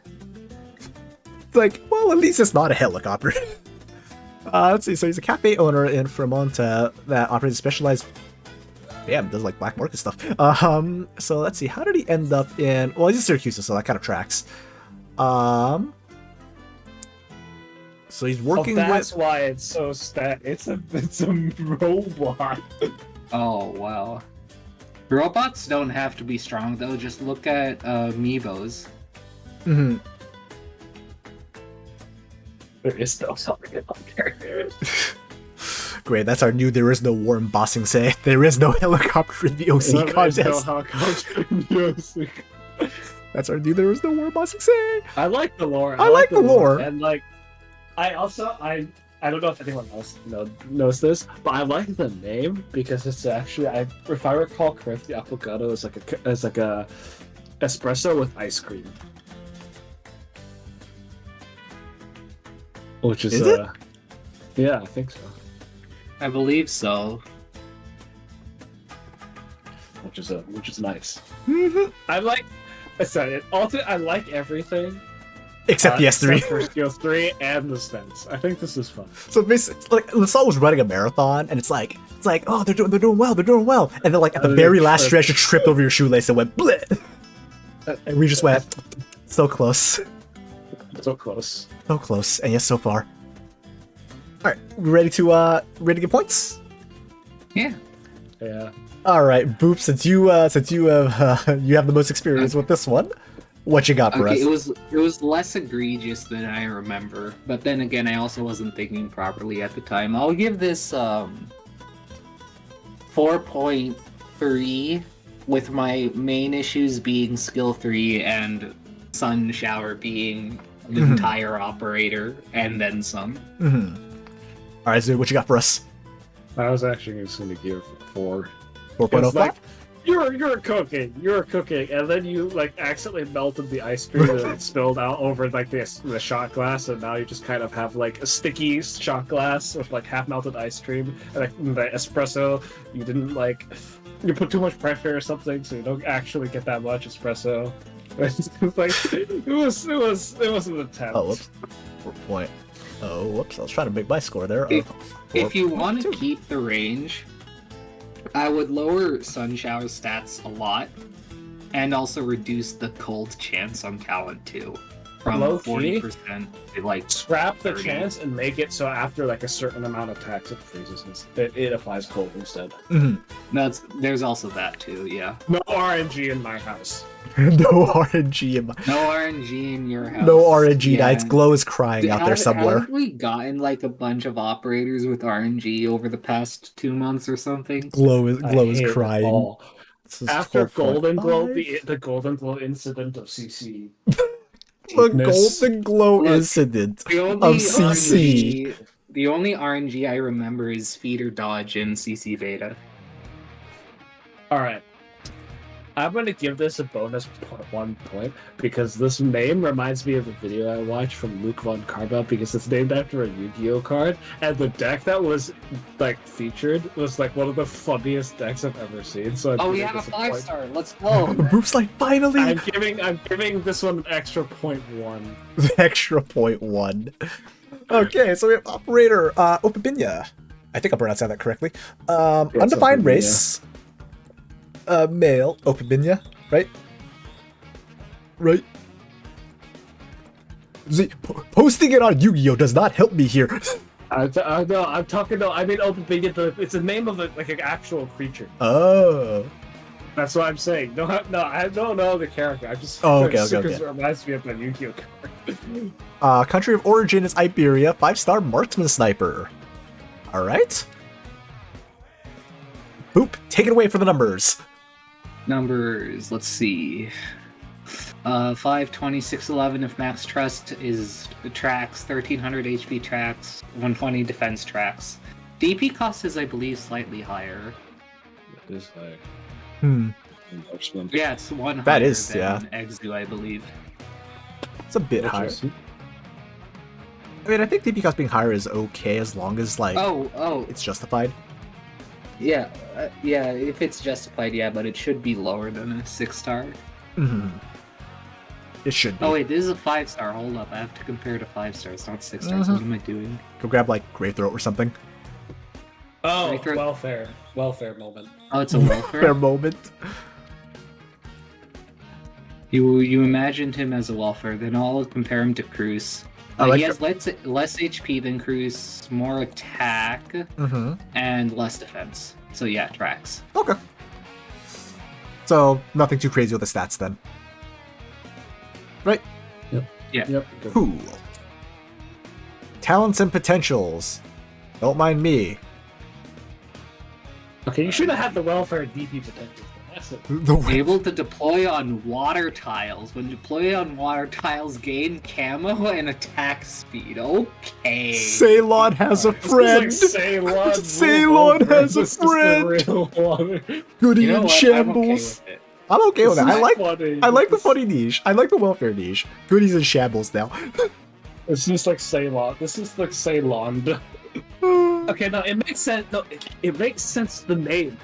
It's like, well, at least it's not a helicopter. Let's see. So he's a cafe owner in Fremont that operates specialized. Damn, does like black market stuff. So let's see. How did he end up in? Well, he's in Syracuse, so that kind of tracks. So he's working that's with. why it's so It's a robot. Oh, wow. Robots don't have to be strong, though. Just look at Meebos. There is no something about characters. Great, that's our new there is no war embossing say. There is no helicopter in the OC contest. That's our new there is no war embossing say. I like the lore. I like the lore. And like, I don't know if anyone else knows this, but I like the name because it's actually, if I recall correctly, Affogato is like a espresso with ice cream. Which is it? Yeah, I think so. I believe so. Which is nice. I like. I like everything Except the S3. except for skill 3 and the stents. I think this is fun. So basically, like Lasal was running a marathon, and it's like, oh, they're doing well, and then like at the very last stretch, you tripped over your shoelace and went bleh, and we just went so close, So close. and yes, so far. All right, we ready to get points? Yeah. Yeah. All right, Boop. Since you have the most experience with this one, what you got for us? It was less egregious than I remember, but then again, I also wasn't thinking properly at the time. I'll give this 4.3, with my main issues being skill 3 and Sun Shower being the entire operator and then some. All right, so what you got for us? I was actually just going to give 4. 4.05. you're cooking, and then you like accidentally melted the ice cream and it spilled out over like the shot glass, and now you just kind of have like a sticky shot glass with like half melted ice cream and like, the espresso. You didn't like you put too much pressure or something, so you don't actually get that much espresso. It was an attempt. Oh, whoops. 4 point. Oh, whoops. I was trying to make my score there. If you want to keep the range, I would lower Sun Shower stats a lot, and also reduce the cold chance on talent too, from Low-key? 40% to like Scrap the 30. chance and make it so after like a certain amount of attacks it freezes. It applies cold instead. There's also that too, yeah. No RNG in my house. No RNG in my... No RNG in your house. No RNG Yeah. Knights. Glow is crying out there somewhere. Haven't we gotten like a bunch of operators with RNG over the past 2 months or something? Glow is I hate it crying. all. This is After 12.5. Golden Glow, the Golden Glow incident of CC. The Goodness. Golden Glow Look, incident The of only CC. the only RNG I remember is feeder dodge in CC beta. Alright. I'm gonna give this a bonus 1 point because this name reminds me of a video I watched from Luke von Carba because it's named after a Yu-Gi-Oh card, and the deck that was like featured was like one of the funniest decks I've ever seen. So I'm Oh, we giving have a this point. 5-star. Let's go. Boop's like, finally! I'm giving this one an extra 0.1. The extra 0.1. Okay, so we have Operator Opabinya. I think I'm pronouncing that correctly. Undefined Opabinya. race. Male, Opabinya, right? Right. Posting it on Yu-Gi-Oh does not help me here. I know, I'm talking to, I mean, Opabinya, it's the name of it, like an actual creature. Oh. That's what I'm saying. No, I don't know the character. I just Oh, okay, because okay. it reminds me of the Yu-Gi-Oh card. Country of origin is Iberia, 5-star marksman sniper. Alright. Boop, take it away for the numbers. Numbers, let's see. 520, 11 if max trust is tracks, 1300 HP tracks, 120 defense tracks. DP cost is, I believe, slightly higher. It is like Hmm. Yeah, it's one That higher is, than yeah. Exu, I believe. It's a bit higher. I mean, I think DP cost being higher is okay as long as, like, Oh, it's justified. yeah, yeah, if it's justified, yeah, but it should be lower than a 6-star. Mhm. It should be. Oh wait, this is a 5-star. Hold up, I have to compare to 5 stars, not 6 stars. What am I doing? Go grab, like, Grave Throat or something. Oh, Right through- welfare moment. Oh, it's a welfare. Fair moment. You imagined him as a welfare, then I'll compare him to Cruz. I like he has less HP than Cruz, more attack, Mm-hmm. and less defense. So yeah, tracks. Okay. So, nothing too crazy with the stats then. Right? Yeah. Yep. Good. Cool. Talents and potentials. Don't mind me. Okay, you should have had the welfare DP potential. That's it. The Able to deploy on water tiles. When deploy on water tiles, gain camo and attack speed. Okay. Ceylon has a friend. This is like Ceylon. Ceylon has a This is the friend. real one. Goody You know in what? shambles. I'm okay with it. I'm okay with it. This I is like. funny. I like the funny niche. I like the welfare niche. Goodies in shambles now. It's just like Ceylon. This is like Ceylon. Okay, no, it makes sense. No, it makes sense. The name.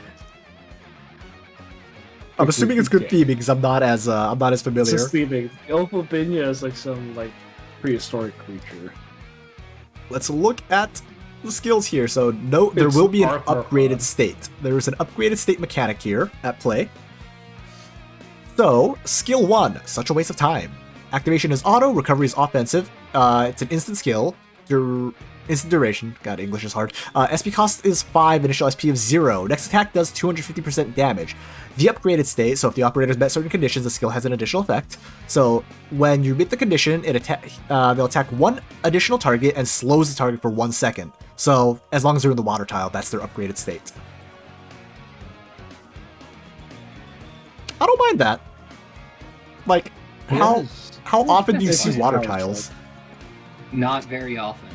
I'm assuming it's good Okay. theming because I'm not as It's familiar. just theming. Opabinya is like some like prehistoric creature. Let's look at the skills here. So note there It's will be an Arthur upgraded Pod. state. There is an upgraded state mechanic here at play. So skill 1, such a waste of time. Activation is auto, recovery is offensive. It's an instant skill. Instant duration. God, English is hard. SP cost is 5, initial SP of 0. Next attack does 250% damage. The upgraded state, so if the operator's met certain conditions, the skill has an additional effect. So when you meet the condition, they'll attack one additional target and slows the target for 1 second. So as long as they're in the water tile, that's their upgraded state. I don't mind that. Like, how often do you It's see just water how it's tiles? Not very often.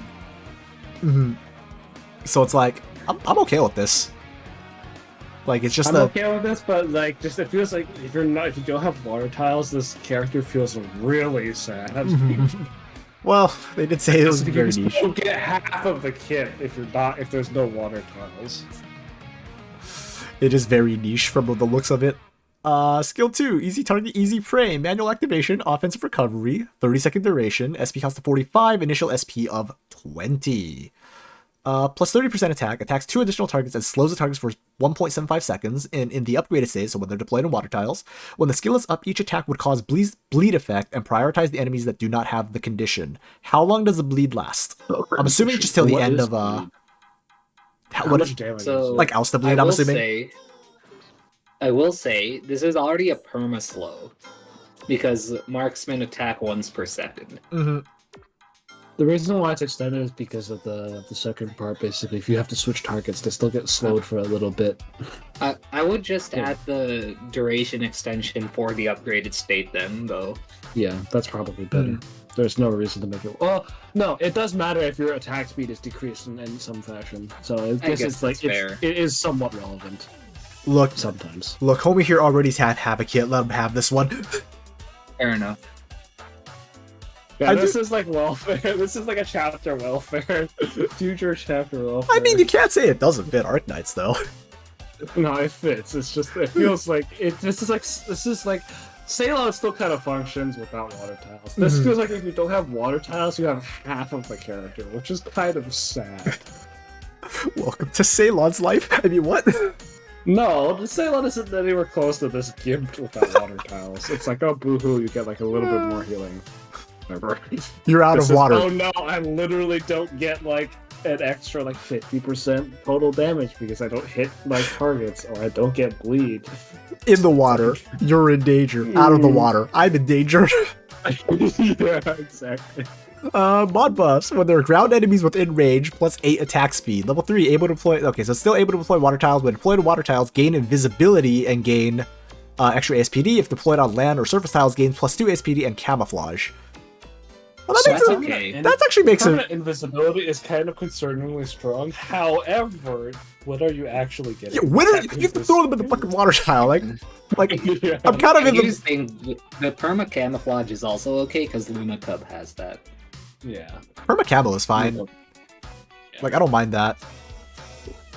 So it's like, I'm okay with this. Like it's just I'm the okay with this, but like, just it feels like if you don't have water tiles, this character feels really sad. well, they did say it was You very just niche. don't get half of the kit if there's no water tiles. It is very niche from the looks of it. Skill 2, easy target, easy prey, manual activation, offensive recovery, 30-second duration, SP cost of 45, initial SP of 20. Plus 30% attack, attacks 2 additional targets and slows the targets for 1.75 seconds in the upgraded state, so when they're deployed in water tiles. When the skill is up, each attack would cause bleed effect and prioritize the enemies that do not have the condition. How long does the bleed last? I'm assuming just till the What end is of bleed? How what much is damage So- is it? like Alsta bleed, I'm assuming. I will say this is already a perma slow because marksmen attack once per second. Mhm. The reason why it's extended is because of the second part. Basically, if you have to switch targets, they still get slowed for a little bit. I would just add the duration extension for the upgraded state then, though. Yeah, that's probably better. There's no reason to make it. Well, no, it does matter if your attack speed is decreased in some fashion. So this guess is like that's fair. it is somewhat relevant Look, sometimes. homie here already's had a kit. Let him have this one. Fair enough. Yeah, I this is like welfare. This is like a chapter welfare, future chapter welfare. I mean, you can't say it doesn't fit Arknights though. No, it fits. It's just it feels like it. This is like Ceylon still kind of functions without water tiles. This feels like if you don't have water tiles, you have half of the character, which is kind of sad. Welcome to Ceylon's life. I mean, what? No, the Ceylon isn't anywhere close to this gimped without water tiles. It's like, oh, boohoo, you get like a little bit more healing. Whatever. You're out of water. Oh no, I literally don't get like an extra like 50% total damage because I don't hit my targets or I don't get bleed. In the water. You're in danger. Out of the water. I'm in danger. Yeah, exactly. Mod buffs. When there are ground enemies within range, plus 8 attack speed. Level 3, able to deploy... Okay, so still able to deploy water tiles. When deployed to water tiles, gain invisibility and gain extra SPD. If deployed on land or surface tiles, gains plus 2 SPD and camouflage. Well, that makes That's it... okay. That actually makes it... Permanent invisibility is kind of concerningly strong. However, what are you actually getting? Yeah, when are you have to throw them in the fucking water tile, like Yeah. I'm kind of in Here's the... the thing, the perma camouflage is also okay because Luna Cub has that. Yeah. Perma camo is fine. Like, I don't mind that.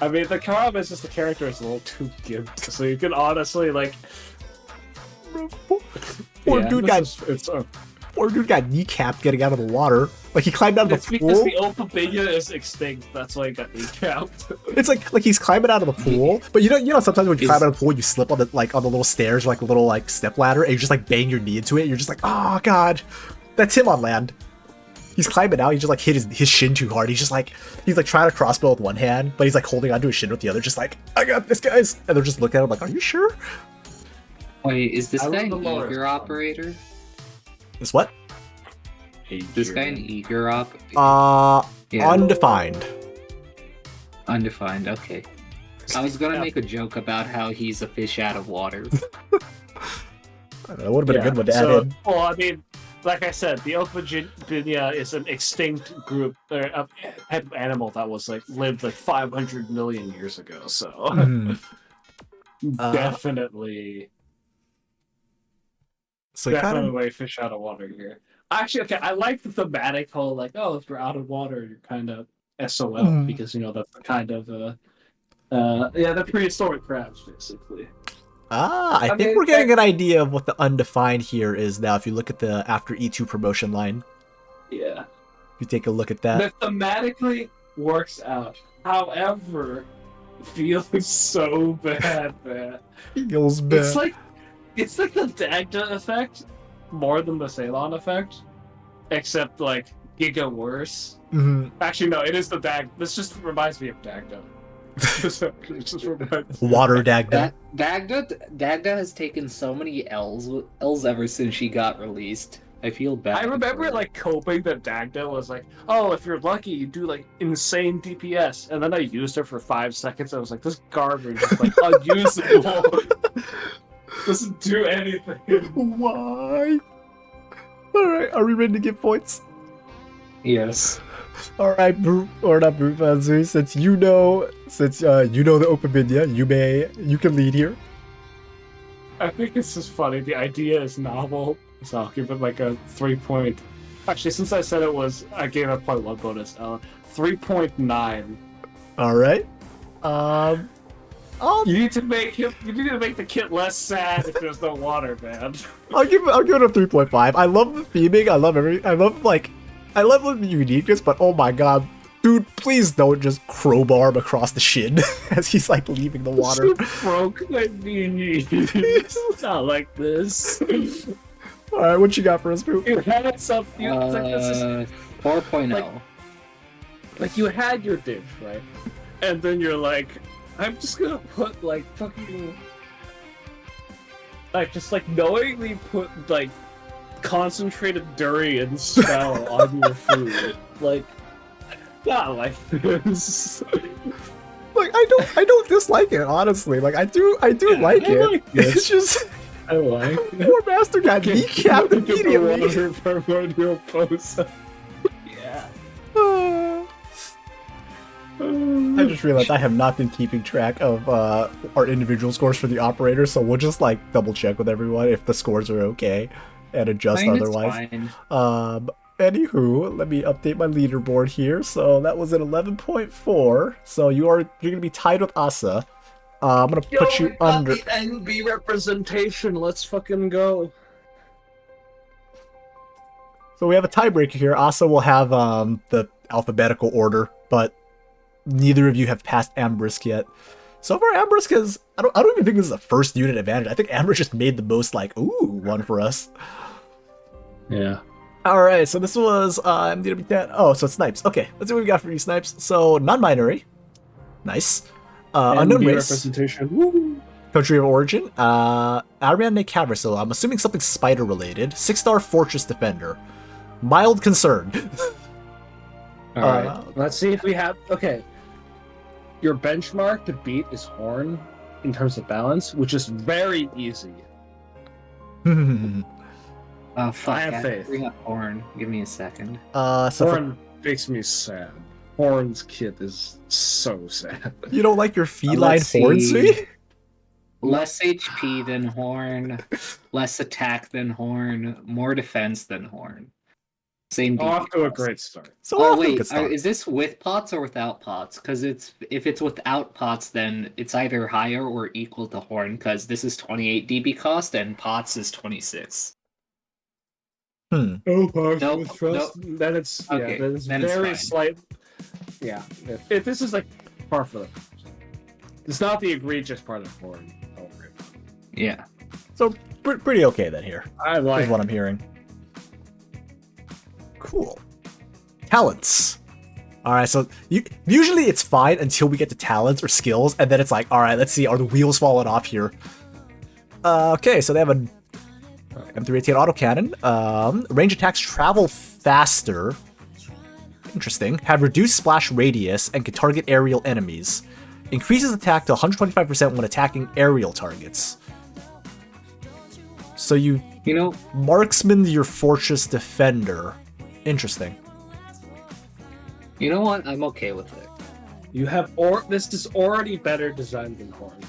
I mean, the problem is just the character is a little too gimped, so you can honestly, like... Poor Yeah, dude this got... is- it's, Poor dude got kneecapped getting out of the water. Like, he climbed out of It's the because pool. the Opabinia is extinct, that's why he got kneecapped. It's like he's climbing out of the pool, but you know sometimes when you climb out of the pool, you slip on the little stairs, like a little like step ladder, and you just like bang your knee into it. And you're just like, oh god, that's him on land. He's climbing out. He just like hit his shin too hard. He's trying to crossbow with one hand, but he's like holding onto his shin with the other, just like, I got this, guys. And they're just looking at him like, are you sure? Wait, is this I guy love an the lore. eager operator? This what? This guy an eager op? Yeah. Undefined. Undefined, okay. I was gonna make a joke about how he's a fish out of water. I don't know, it would have been a good one to add in. Well, I mean, like I said, the Opabinia is an extinct group, or a type of animal that was like lived like 500 million years ago. So Mhm. definitely, So he kind of definitely fish out of water here. Actually, okay, I like the thematic whole like, oh, if you're out of water, you're kind of SOL because that's the kind of the prehistoric crabs basically. I think mean, we're getting an idea of what the undefined here is now. If you look at the after E2 promotion line, Yeah. if you take a look at that. That thematically works out. However, it feels so bad, man. Feels bad. It's like the Dagda effect more than the Ceylon effect, except like giga worse. Mhm. Actually, no, it is the Dag. This just reminds me of Dagda. It just reminds me. Water Dagda. Dagda has taken so many L's ever since she got released. I feel bad. I remember for her. like coping that Dagda was like, oh, if you're lucky, you do like insane DPS, and then I used her for 5 seconds. I was like, this garbage is like unusable. Doesn't do anything. Why? Alright, are we ready to give points? Yes. All right, or not Bhoopadoop, since you know the open media, you can lead here. I think it's just funny. The idea is novel, so I'll give it like a 3 point. Actually, since I said it was, I gave it 0.1 bonus. 3.9. All right. You need to make the kit less sad if there's no water, man. I'll give it a 3.5. I love the theming. I love everything. I love the uniqueness. But oh my god, dude, please don't just crowbar him across the shin as he's like leaving the water. You broke my knee. It's not like this. All right, what you got for us, Boop? You had something. It's like this is 4.0. like you had your dish, right? And then you're like, I'm just gonna put like fucking like just like knowingly put like concentrated durian spell on your food. Like not like this. Like I don't dislike it, honestly. Like I do like it. like this. It's just I like poor master got kneecapped immediately. Yeah. I just realized I have not been keeping track of our individual scores for the operator, so we'll just like double check with everyone if the scores are okay and adjust otherwise. Anywho, let me update my leaderboard here. So that was at 11.4. So you're gonna be tied with Asa. I'm gonna put you under. The NB representation. Let's fucking go. So we have a tiebreaker here. Asa will have the alphabetical order, but neither of you have passed Ambrisk yet. So far, Ambrisk is I don't even think this is a first unit advantage. I think Ambrisk just made the most like one for us. Yeah. All right, so this was MDW10. Oh, so it's Snipes. Okay, let's see what we got for you, Snipes. So non-binary, nice. Unknown race, representation. Woo. country of origin. Ariane Cavern. So I'm assuming something spider related. 6-star fortress defender. Mild concern. All right. Let's see if we have. Okay. Your benchmark to beat is Horn in terms of balance, which is very easy. Oh, fuck. I have faith. Bring up Horn. Give me a second. So Horn makes me sad. Horn's kit is so sad. you don't like your feline Let's horn see. suite? Less HP than Horn, less attack than Horn, more defense than Horn. Same DP Off to a cost. great start. So we're Oh off to a wait, good start. is this with pots or without pots? Because if it's without pots, then it's either higher or equal to Horn. Because this is 28 DB cost and pots is 26. Oh, Nope, trust. Then it's Okay, then it's then it's very fine. slight. Yeah, if this is like par for the course. It's not the egregious part of Horn. Don't worry about it. Yeah. So pretty okay then here. I like Is what I'm hearing. Cool. Talents. All right, so usually it's fine until we get to talents or skills, and then it's like, all right, let's see, are the wheels falling off here? Okay, so they have a M318 autocannon. Range attacks travel faster. Interesting. Have reduced splash radius and can target aerial enemies. Increases attack to 125% when attacking aerial targets. So you marksman your fortress defender. Interesting. You know what? I'm okay with it. You have this is already better designed than Horn.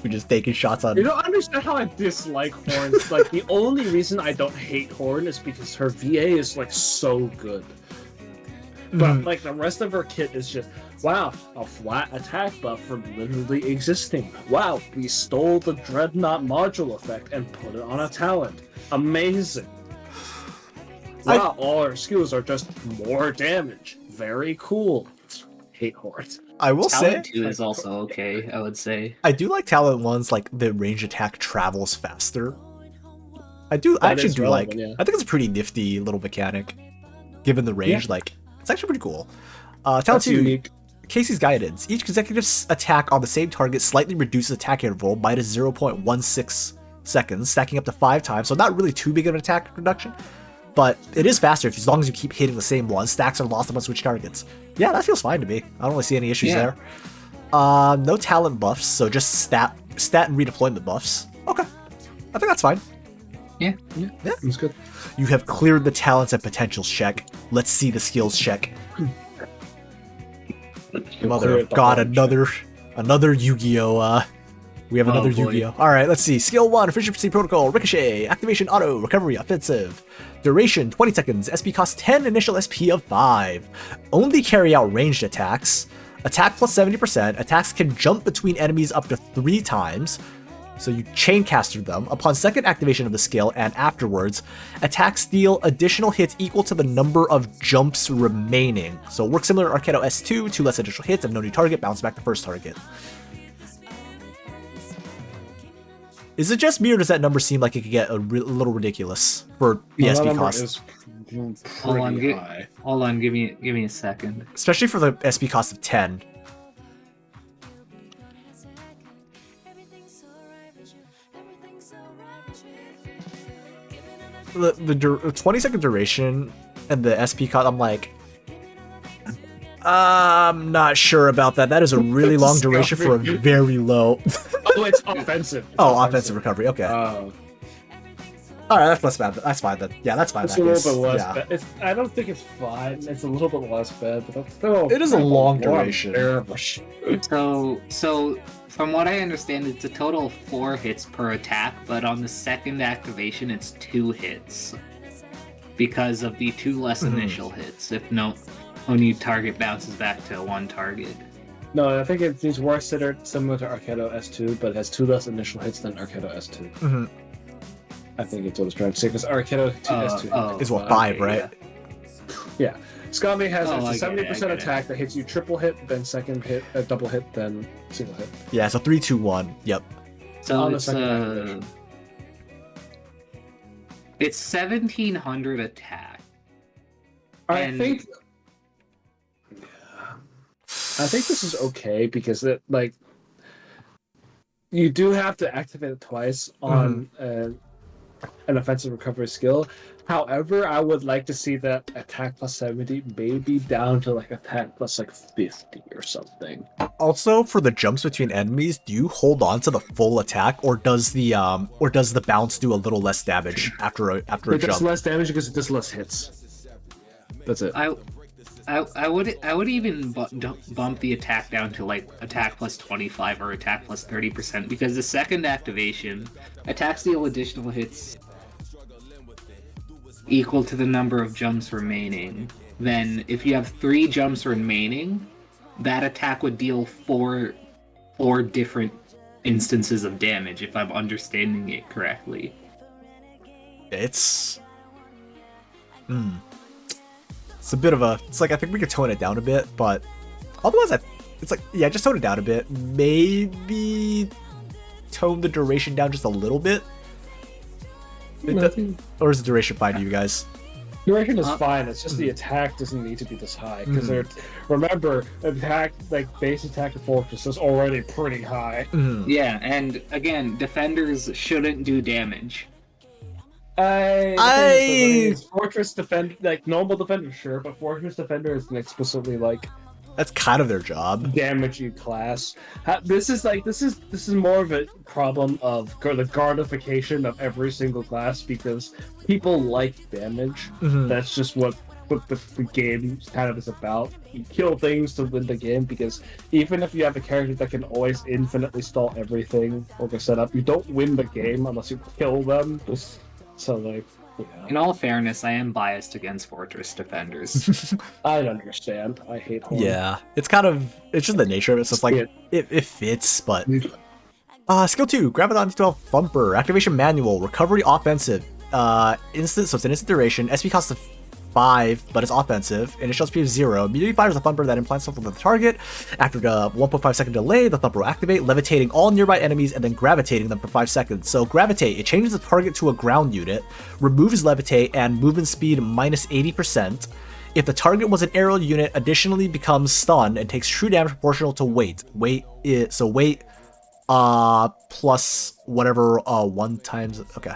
We're just taking shots on. You don't understand how I dislike Horn. Like the only reason I don't hate Horn is because her VA is like so good. But like the rest of her kit is just wow, a flat attack buff from literally existing. Wow, we stole the Dreadnought module effect and put it on a talent. Amazing. Wow, all our skills are just more damage. Very cool. Hate Horns. I will say, Talent 2 is also okay, I would say. I do like talent ones, like the range attack travels faster. I actually do like. relevant, yeah. I think it's a pretty nifty little mechanic, given the range. Yeah. Like, it's actually pretty cool. Talent That's 2, unique. Casey's Guidance. Each consecutive attack on the same target slightly reduces attack interval by 0.16 seconds, stacking up to 5 times. So not really too big of an attack reduction, but it is faster as long as you keep hitting the same one. Stacks are lost upon switch targets. Yeah, that feels fine to me. I don't really see any issues Yeah. there. No talent buffs, so just stat and redeployment buffs. Okay, I think that's fine. It's good. You have cleared the talents and potentials check. Let's see the skills check. Mother of God, another Yu-Gi-Oh! We have another boy. Yu-Gi-Oh! Alright, let's see. Skill 1, Efficiency Protocol, Ricochet, Activation Auto, Recovery, Offensive. Duration, 20 seconds. SP cost 10, initial SP of 5. Only carry out ranged attacks. Attack plus 70%. Attacks can jump between enemies up to 3 times. So you chain caster them. Upon second activation of the skill and afterwards, attacks deal additional hits equal to the number of jumps remaining. So it works similar to Arknights S2, 2 less additional hits, and no new target, bounce back the first target. Is it just me, or does that number seem like it could get a little ridiculous for the SP cost? Hold on, give me a second. Especially for the SP cost of 10. The 20-second duration and the SP cost, I'm like, I'm not sure about that. That is a really long duration for a very low. Oh, it's offensive. It's offensive recovery. Okay. Oh. All right, that's less bad. That's fine then. Yeah, that's fine. It's a little bit less bad. I don't think it's fine. It's a little bit less bad, but that's still. It is a long duration. So from what I understand, it's a total of 4 hits per attack, but on the second activation, it's 2 hits because of the 2 less initial hits. If no, only target bounces back to 1 target. No, I think it's more considered similar to Arknights S2, but it has 2 less initial hits than Arknights S2. Mm-hmm. I think it's what I was trying to say, because Arknights S2 is what, 5, right? Yeah. Skami has Oh, a I get it, 70% attack that hits you triple hit, then second hit, double hit, then single hit. Yeah, so 3, 2, 1. Yep. So On the it's second activation. it's 1700 attack. I think this is okay because it you do have to activate it twice on an offensive recovery skill. However, I would like to see that attack plus 70 maybe down to attack plus 50 or something. Also, for the jumps between enemies, do you hold on to the full attack, or does the bounce do a little less damage after a It jump? does less damage because it does less hits. That's it. I would even bump the attack down to attack plus 25 or attack plus 30%, because the second activation, attacks deal additional hits equal to the number of jumps remaining. Then if you have 3 jumps remaining, that attack would deal 4 different instances of damage, if I'm understanding it correctly. It's a bit of a. It's I think we could tone it down a bit, but otherwise, just tone it down a bit. Maybe tone the duration down just a little bit. Or is the duration fine to you guys? Duration is fine. It's just the attack doesn't need to be this high because remember, attack base attack and fortress is already pretty high. Yeah, and again, defenders shouldn't do damage. Fortress defend normal defender, sure, but fortress defender is explicitly that's kind of their job. Damaging class. This is more of a problem of the gardification of every single class because people like damage. That's just what the game kind of is about. You kill things to win the game because even if you have a character that can always infinitely stall everything or get set up, you don't win the game unless you kill them. So yeah. In all fairness, I am biased against fortress defenders. I understand. I hate Horn. Yeah, it's just the nature of it. So it's it fits, but skill 2, Graviton 12 Thumper, activation manual, recovery offensive, instant. So it's an instant duration. SP cost of 5, but it's offensive. Initial SP of 0. Immediately fires a thumper that implants something with the target. After the 1.5 second delay, the thumper will activate, levitating all nearby enemies and then gravitating them for 5 seconds. So gravitate, it changes the target to a ground unit, removes levitate, and movement speed minus 80%. If the target was an aerial unit, additionally becomes stunned and takes true damage proportional to weight. Weight plus whatever 1 times. Okay.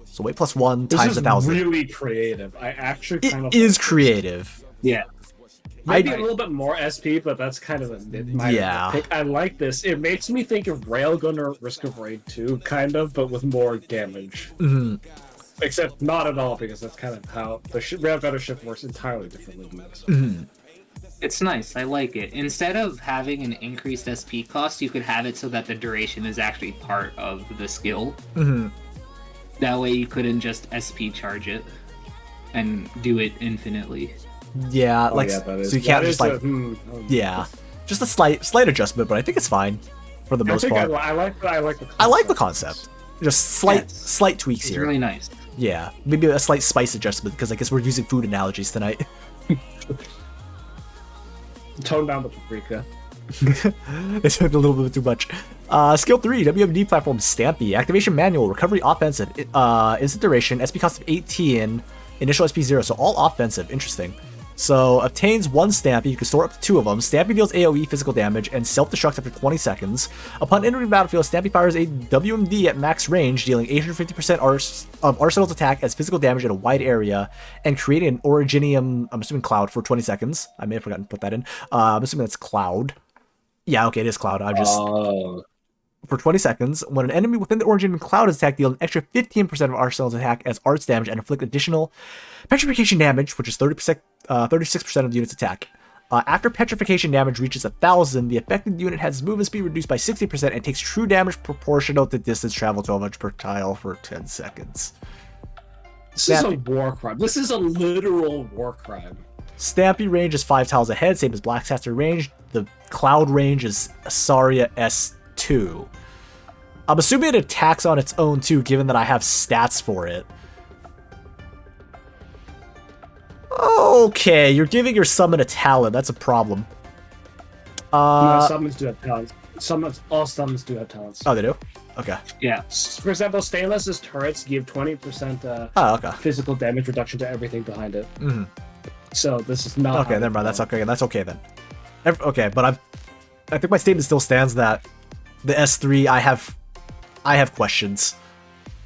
So weight plus 1 times 1,000. This is really creative. I actually kind of is creative. Yeah. Maybe a little bit more SP, but that's kind of a minor pick. I like this. It makes me think of Railgun or Risk of Raid 2, kind of, but with more damage. Mm-hmm. Except not at all, because that's kind of how the Rail Gunner ship works entirely differently. Mm-hmm. It's nice. I like it. Instead of having an increased SP cost, you could have it so that the duration is actually part of the skill. Mm-hmm. That way you couldn't just SP charge it and do it infinitely. Yeah, Oh, like yeah, that is, so you can't that just is like yeah. just a slight adjustment, but I think it's fine for the most part. I like the concept. I like the concept. Just slight tweaks It's here. really nice. Yeah, maybe a slight spice adjustment because I guess we're using food analogies tonight. Tone down the paprika. It took a little bit too much. Skill 3, WMD platform Stampy. Activation manual, recovery offensive. Instant duration, SP cost of 18, initial SP 0, so all offensive. Interesting. So, obtains 1 Stampy, you can store up to 2 of them. Stampy deals AoE physical damage and self-destructs after 20 seconds. Upon entering the battlefield, Stampy fires a WMD at max range, dealing 850% of Arsenal's attack as physical damage in a wide area, and creating an Originium, I'm assuming Cloud, for 20 seconds. I may have forgotten to put that in. I'm assuming that's Cloud. Yeah, okay, it is Cloud. I just... For 20 seconds, when an enemy within the Origin Cloud is attacked, deal an extra 15% of Arsenal's attack as arts damage and inflict additional petrification damage, which is 36% of the unit's attack. After petrification damage reaches 1,000, the affected unit has movement speed reduced by 60% and takes true damage proportional to distance traveled 12 per tile for 10 seconds. This is a war crime. This is a literal war crime. Stampy range is 5 tiles ahead, same as Blackcaster range. The Cloud range is Asaria S2. I'm assuming it attacks on its own too, given that I have stats for it. Okay, you're giving your summon a talent. That's a problem. No, summons do have talents. All summons do have talents. Oh, they do? Okay. Yeah. For example, Stainless's turrets give 20% okay. physical damage reduction to everything behind it. Mm-hmm. So this is not... Okay, never mind. That's okay. That's okay then. Okay, but I think my statement still stands that the S3, I have questions.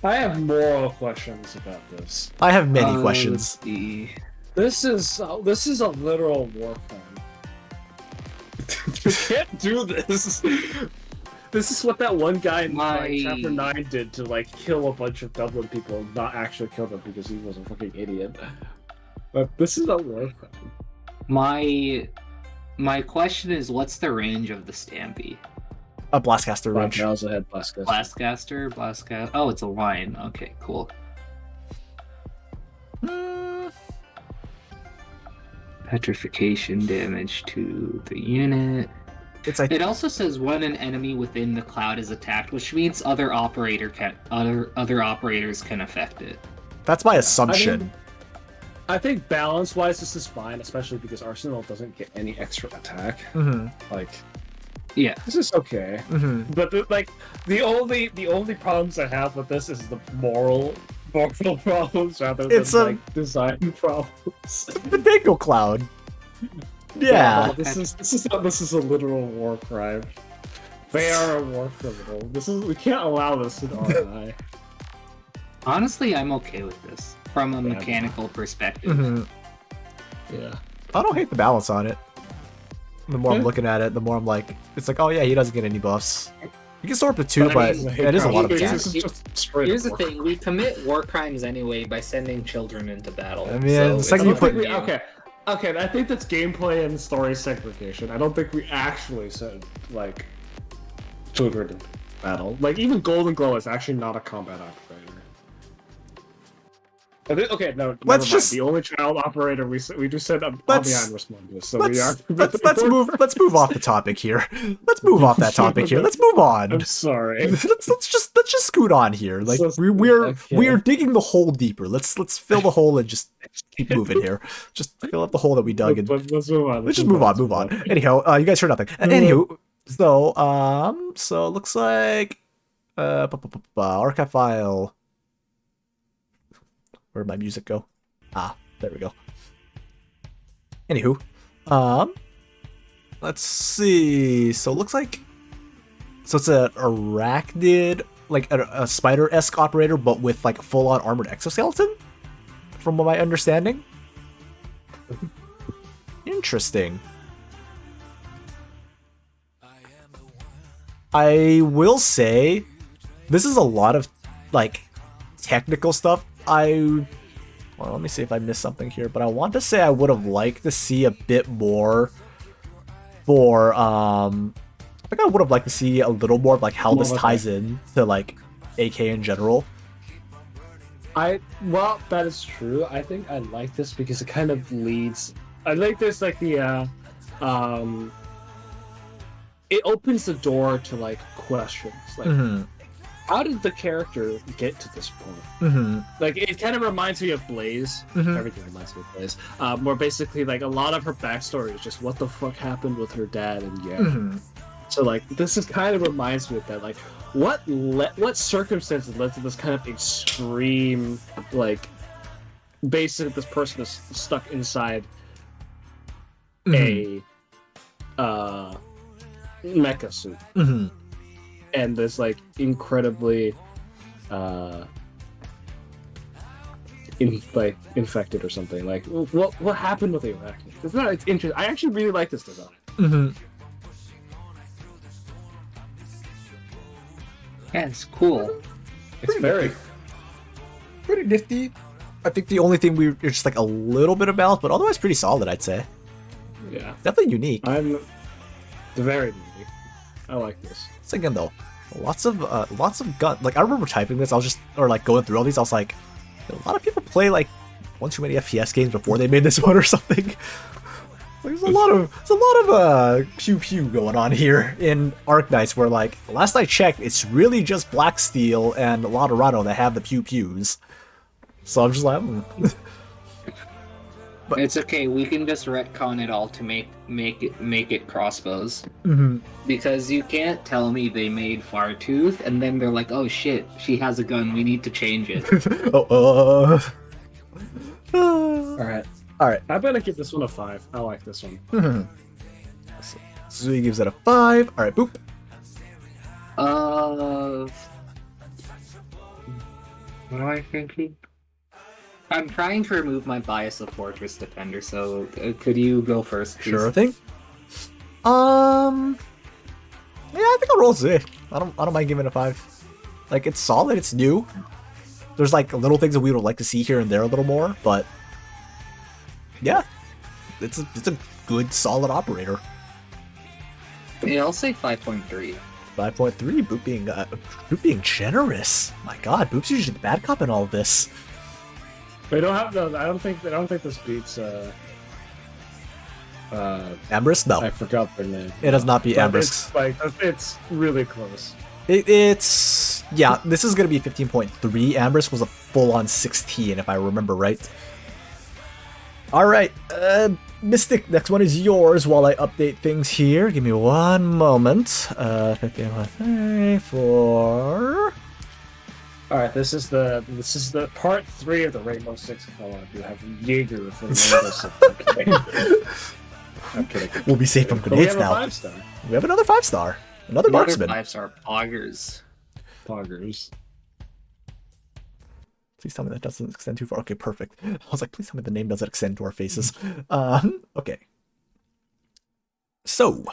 I have moral questions about this. I have many questions. This is a literal war crime. You can't do this. This is what that one guy in Chapter 9 did to like kill a bunch of Dublin people and not actually kill them because he was a fucking idiot. But this is a war crime. My question is, what's the range of the Stampy? A Blastcaster range. I also had Blastcaster. Oh, it's a line. Okay, cool. Petrification damage to the unit. It also says when an enemy within the cloud is attacked, which means other operators can affect it. That's my assumption. I think balance-wise, this is fine, especially because Arsenal doesn't get any extra attack. Mm-hmm. Like, yeah, this is okay. Mm-hmm. But the only problems I have with this is the moral problems rather than design problems. The Dingo Cloud. Yeah. This is a literal war crime. They are a war criminal. We can't allow this in RNI. Honestly, I'm okay with this from a mechanical perspective. Mm-hmm. Yeah. I don't hate the balance on it. The more I'm looking at it, the more I'm like, it's like, oh yeah, he doesn't get any buffs. You can store up to 2, but it is a lot of attack. Here's the thing: we commit war crimes anyway by sending children into battle. I mean, it's like you put. Okay, I think that's gameplay and story segregation. I don't think we actually send like children into battle. Like even Golden Glow is actually not a combat operator. Okay, no. Let's just the only child operator we just said Albion responded. So let's move off the topic here. Let's move off that topic here. Let's move on. I'm sorry. let's just scoot on here. Like we're digging the hole deeper. Let's fill the hole and just keep moving here. Just fill up the hole that we dug. And let's move on. Let's just move on. Anyhow, you guys heard nothing. Anywho, so it looks like archive file. Where'd my music go? There we go. Anywho, let's see. So it looks like, it's an arachnid, like a spider-esque operator, but with like a full-on armored exoskeleton, from what my understanding. Interesting. I will say, this is a lot of, like, technical stuff. Well, let me see if I missed something here, but I want to say I would have liked to see a bit more for, I think I would have liked to see a little more of, like, how this ties in to, like, AK in general. Well, that is true. I think I like this because it kind of leads. I like this, like the, it opens the door to like questions, like how did the character get to this point? Like it kind of reminds me of Blaze. Everything reminds me of Blaze. Where basically like a lot of her backstory is just what the fuck happened with her dad and So like this is kind of reminds me of that. Like what circumstances led to this kind of extreme like basically this person is stuck inside a mecha suit and this like incredibly infected or something. Like what happened with the Arachnids? It's interesting. I actually really like this design. Yeah, it's cool. It's very pretty nifty. I think the only thing we're just like a little bit about, but otherwise pretty solid, I'd say. yeah. Definitely unique. I'm very unique. I like this. So again though, lots of gun. Like I remember typing this, I was just like going through all these. I was like, a lot of people play like one too many FPS games before they made this one or something. There's a lot of pew pew going on here in Arknights. Where like last I checked, it's really just Blacksteel and Lotterado that have the pew pews. So I'm just like, But it's okay. We can just retcon it all to make it crossbows. Because you can't tell me they made Fartooth and then they're like, oh shit, she has a gun. We need to change it. All right. I better give this one a 5. I like this one. So he gives it a 5. All right, boop. What am I thinking? I'm trying to remove my bias of Fortress Defender, so could you go first, please? Sure thing. Yeah, I think I'll roll Z. I don't mind giving it a 5. Like it's solid, it's new. There's like little things that we would like to see here and there a little more, but yeah, it's a good solid operator. Yeah, I'll say 5.3. 5.3. Boop being generous. My God, Boop's usually the bad cop in all of this. They don't have the. I don't think this beats. Ambrose? No. I forgot their name. It does not beat But Ambrose. It's really close. It's yeah. This is gonna be 15.3. Ambrose was a full-on 16, if I remember right. All right, Mystic. Next one is yours. While I update things here, give me one moment. 15.3 for. All right, this is the part 3 of the Rainbow Six co-op. You have Jaeger for the Rainbow Six. I'm kidding. We'll be safe from We grenades have now. a 5-star. We have another 5-star. Another marksman. 5-star poggers. Poggers. Please tell me that doesn't extend too far. Okay, perfect. I was like, please tell me the name doesn't extend to our faces. Okay. So.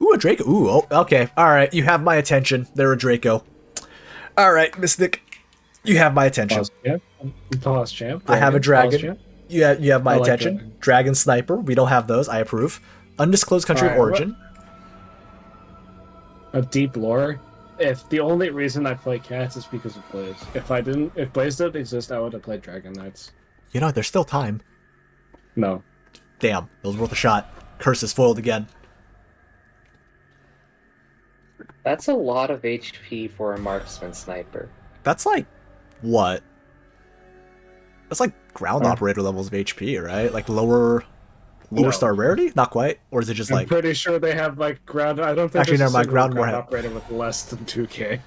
Ooh, a Draco. Ooh, oh, okay. All right, you have my attention. They're a Draco. All right, Mystic. You have my attention. Pause champ. I have a dragon. Champ. You have my I like attention. Dragon Sniper. We don't have those. I approve. Undisclosed country of All right, origin. A deep lore. If the only reason I play cats is because of Blaze. If Blaze didn't exist, I would have played Dragon Knights. You know, there's still time. No. Damn, it was worth a shot. Curse is foiled again. That's a lot of HP for a marksman sniper. That's like, what? That's like ground operator levels of HP, right? Like lower No. star rarity? Not quite. Or is it just I'm like pretty sure they have like ground. I don't think Actually, there's never a mind, single ground ground warhead. operator with less than 2k.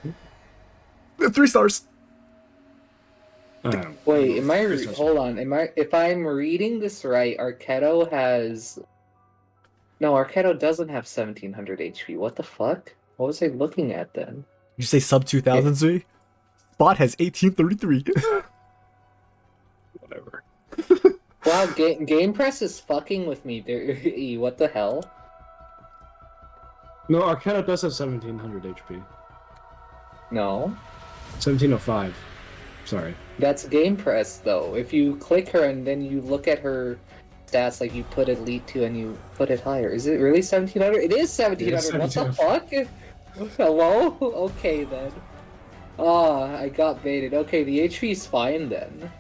3 stars? Wait, hold on. If I'm reading this right, Arketo has... No, Arketo doesn't have 1700 HP. What the fuck? What was I looking at then? Did you say sub 2000, Zui? Spot has 1833. Whatever. Wow, Game Press is fucking with me. What the hell? No, Arcana does have 1700 HP. No. 1705. Sorry. That's Game Press, though. If you click her and then you look at her stats, like you put Elite 2 and you put it higher. Is it really 1700? It is 1700. What the fuck? Hello? Okay, then. Ah, I got baited. Okay, the HP is fine, then.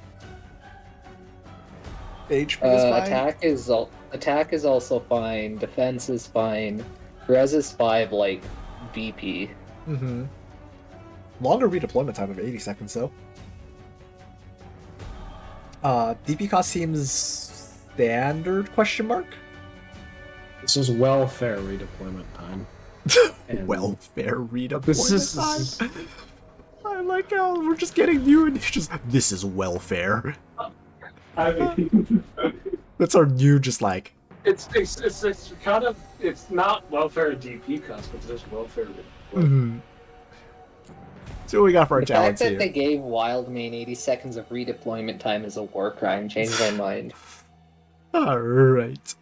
HP is fine. Attack is also fine. Defense is fine. Res is 5, like BP. Mm-hmm. Longer redeployment time of 80 seconds, though. DP cost seems standard, question mark? This is welfare redeployment time. And Welfare redeployment This is time. I like how we're just getting new and it's just, this is welfare. I mean, That's our new, just like, it's kind of it's not welfare DP cost, but it's just welfare. see what we got for our The fact talents that here. they gave Wildmane 80 seconds of redeployment time is a war crime. Changed my mind. Alright.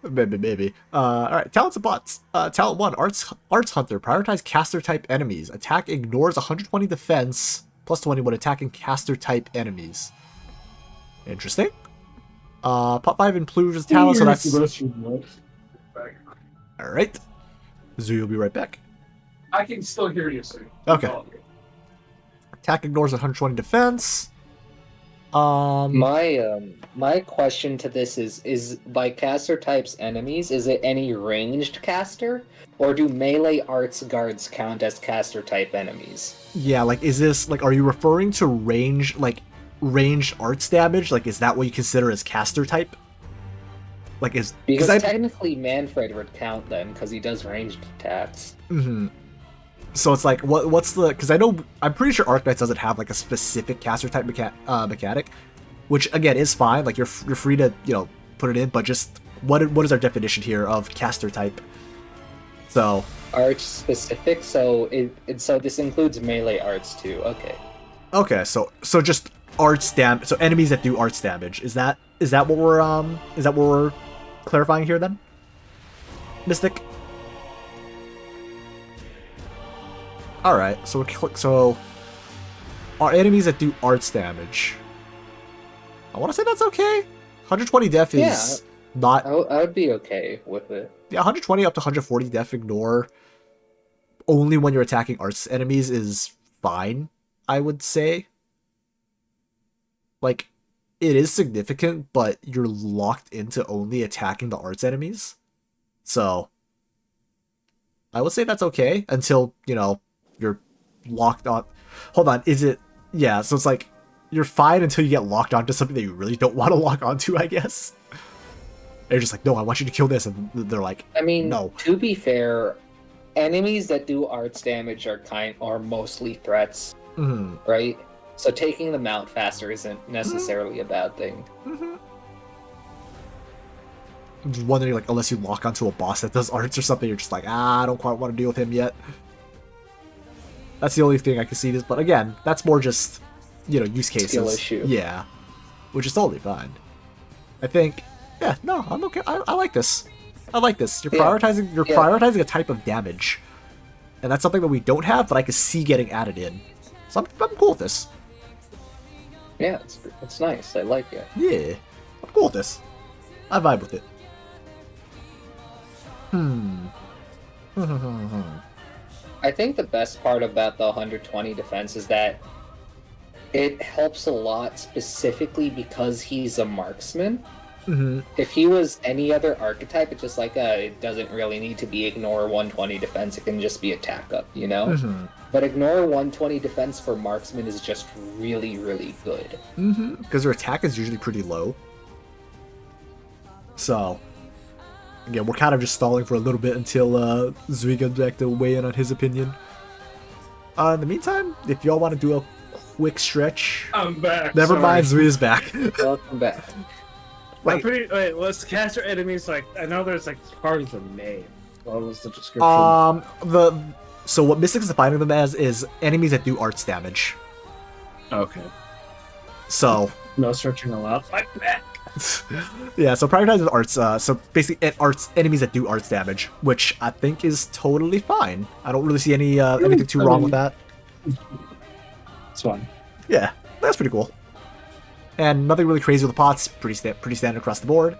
Maybe. Alright, talents and bots. Talent 1, Arts Hunter. Prioritize caster type enemies. Attack ignores 120 defense, plus 20 when attacking caster type enemies. Interesting. Pot 5 improves talent, so that's... Alright. Zoo, you'll be right back. I can still hear you, sir. Okay. Attack ignores 120 defense. My question to this is by caster types enemies, is it any ranged caster? Or do melee arts guards count as caster type enemies? Yeah, like, is this, like, are you referring to range, like, ranged arts damage? Like, is that what you consider as caster type? Like, is... Because I... technically Manfred would count then, because he does ranged attacks. Mm-hmm. So it's like, what's the... Because I'm pretty sure Arknights doesn't have, like, a specific caster type mechanic, which, again, is fine. Like, you're free to, you know, put it in, but just, what is our definition here of caster type? So... Arch specific, so so this includes melee arts too, okay. Okay, so just arts damage, so enemies that do arts damage. Is that what we're clarifying here then? Mystic? Alright, so our enemies that do arts damage. I want to say that's okay. 120 def is not... I would be okay with it. Yeah, 120 up to 140 def ignore only when you're attacking arts enemies is fine, I would say. Like, it is significant, but you're locked into only attacking the arts enemies. So, I would say that's okay until, you know, you're locked on... Hold on, is it... Yeah, so it's like, you're fine until you get locked onto something that you really don't want to lock onto, I guess. They're just like, no, I want you to kill this, and they're like, I mean, no. To be fair, enemies that do arts damage are mostly threats, right? So taking them out faster isn't necessarily a bad thing. I'm just wondering, like, unless you lock onto a boss that does arts or something, you're just like, I don't quite want to deal with him yet. That's the only thing I can see this, but again, that's more just, you know, use cases. Skill issue. Yeah. Which is totally fine. I think, yeah, no, I'm okay. I like this. I like this. You're prioritizing a type of damage. And that's something that we don't have, but I can see getting added in. So I'm cool with this. Yeah, it's nice. I like it. Yeah. I'm cool with this. I vibe with it. I think the best part about the 120 defense is that it helps a lot specifically because he's a marksman. If he was any other archetype, it's just like, it doesn't really need to be ignore 120 defense, it can just be attack up, you know? But ignore 120 defense for marksman is just really, really good. Because their attack is usually pretty low. So, again, we're kind of just stalling for a little bit until Zui gets back to weigh in on his opinion. In the meantime, if y'all want to do a quick stretch... I'm back. Never mind, Zui is back. Welcome back. Wait, was caster enemies like? I know there's like part of the name. What was the description? So what Mystic is defining them as is enemies that do arts damage. Okay. So No stretching allowed. yeah, so prioritizes arts. So basically, it arts enemies that do arts damage, which I think is totally fine. I don't really see anything too wrong with that. It's fine. Yeah, that's pretty cool. And nothing really crazy with the pots. Pretty standard across the board.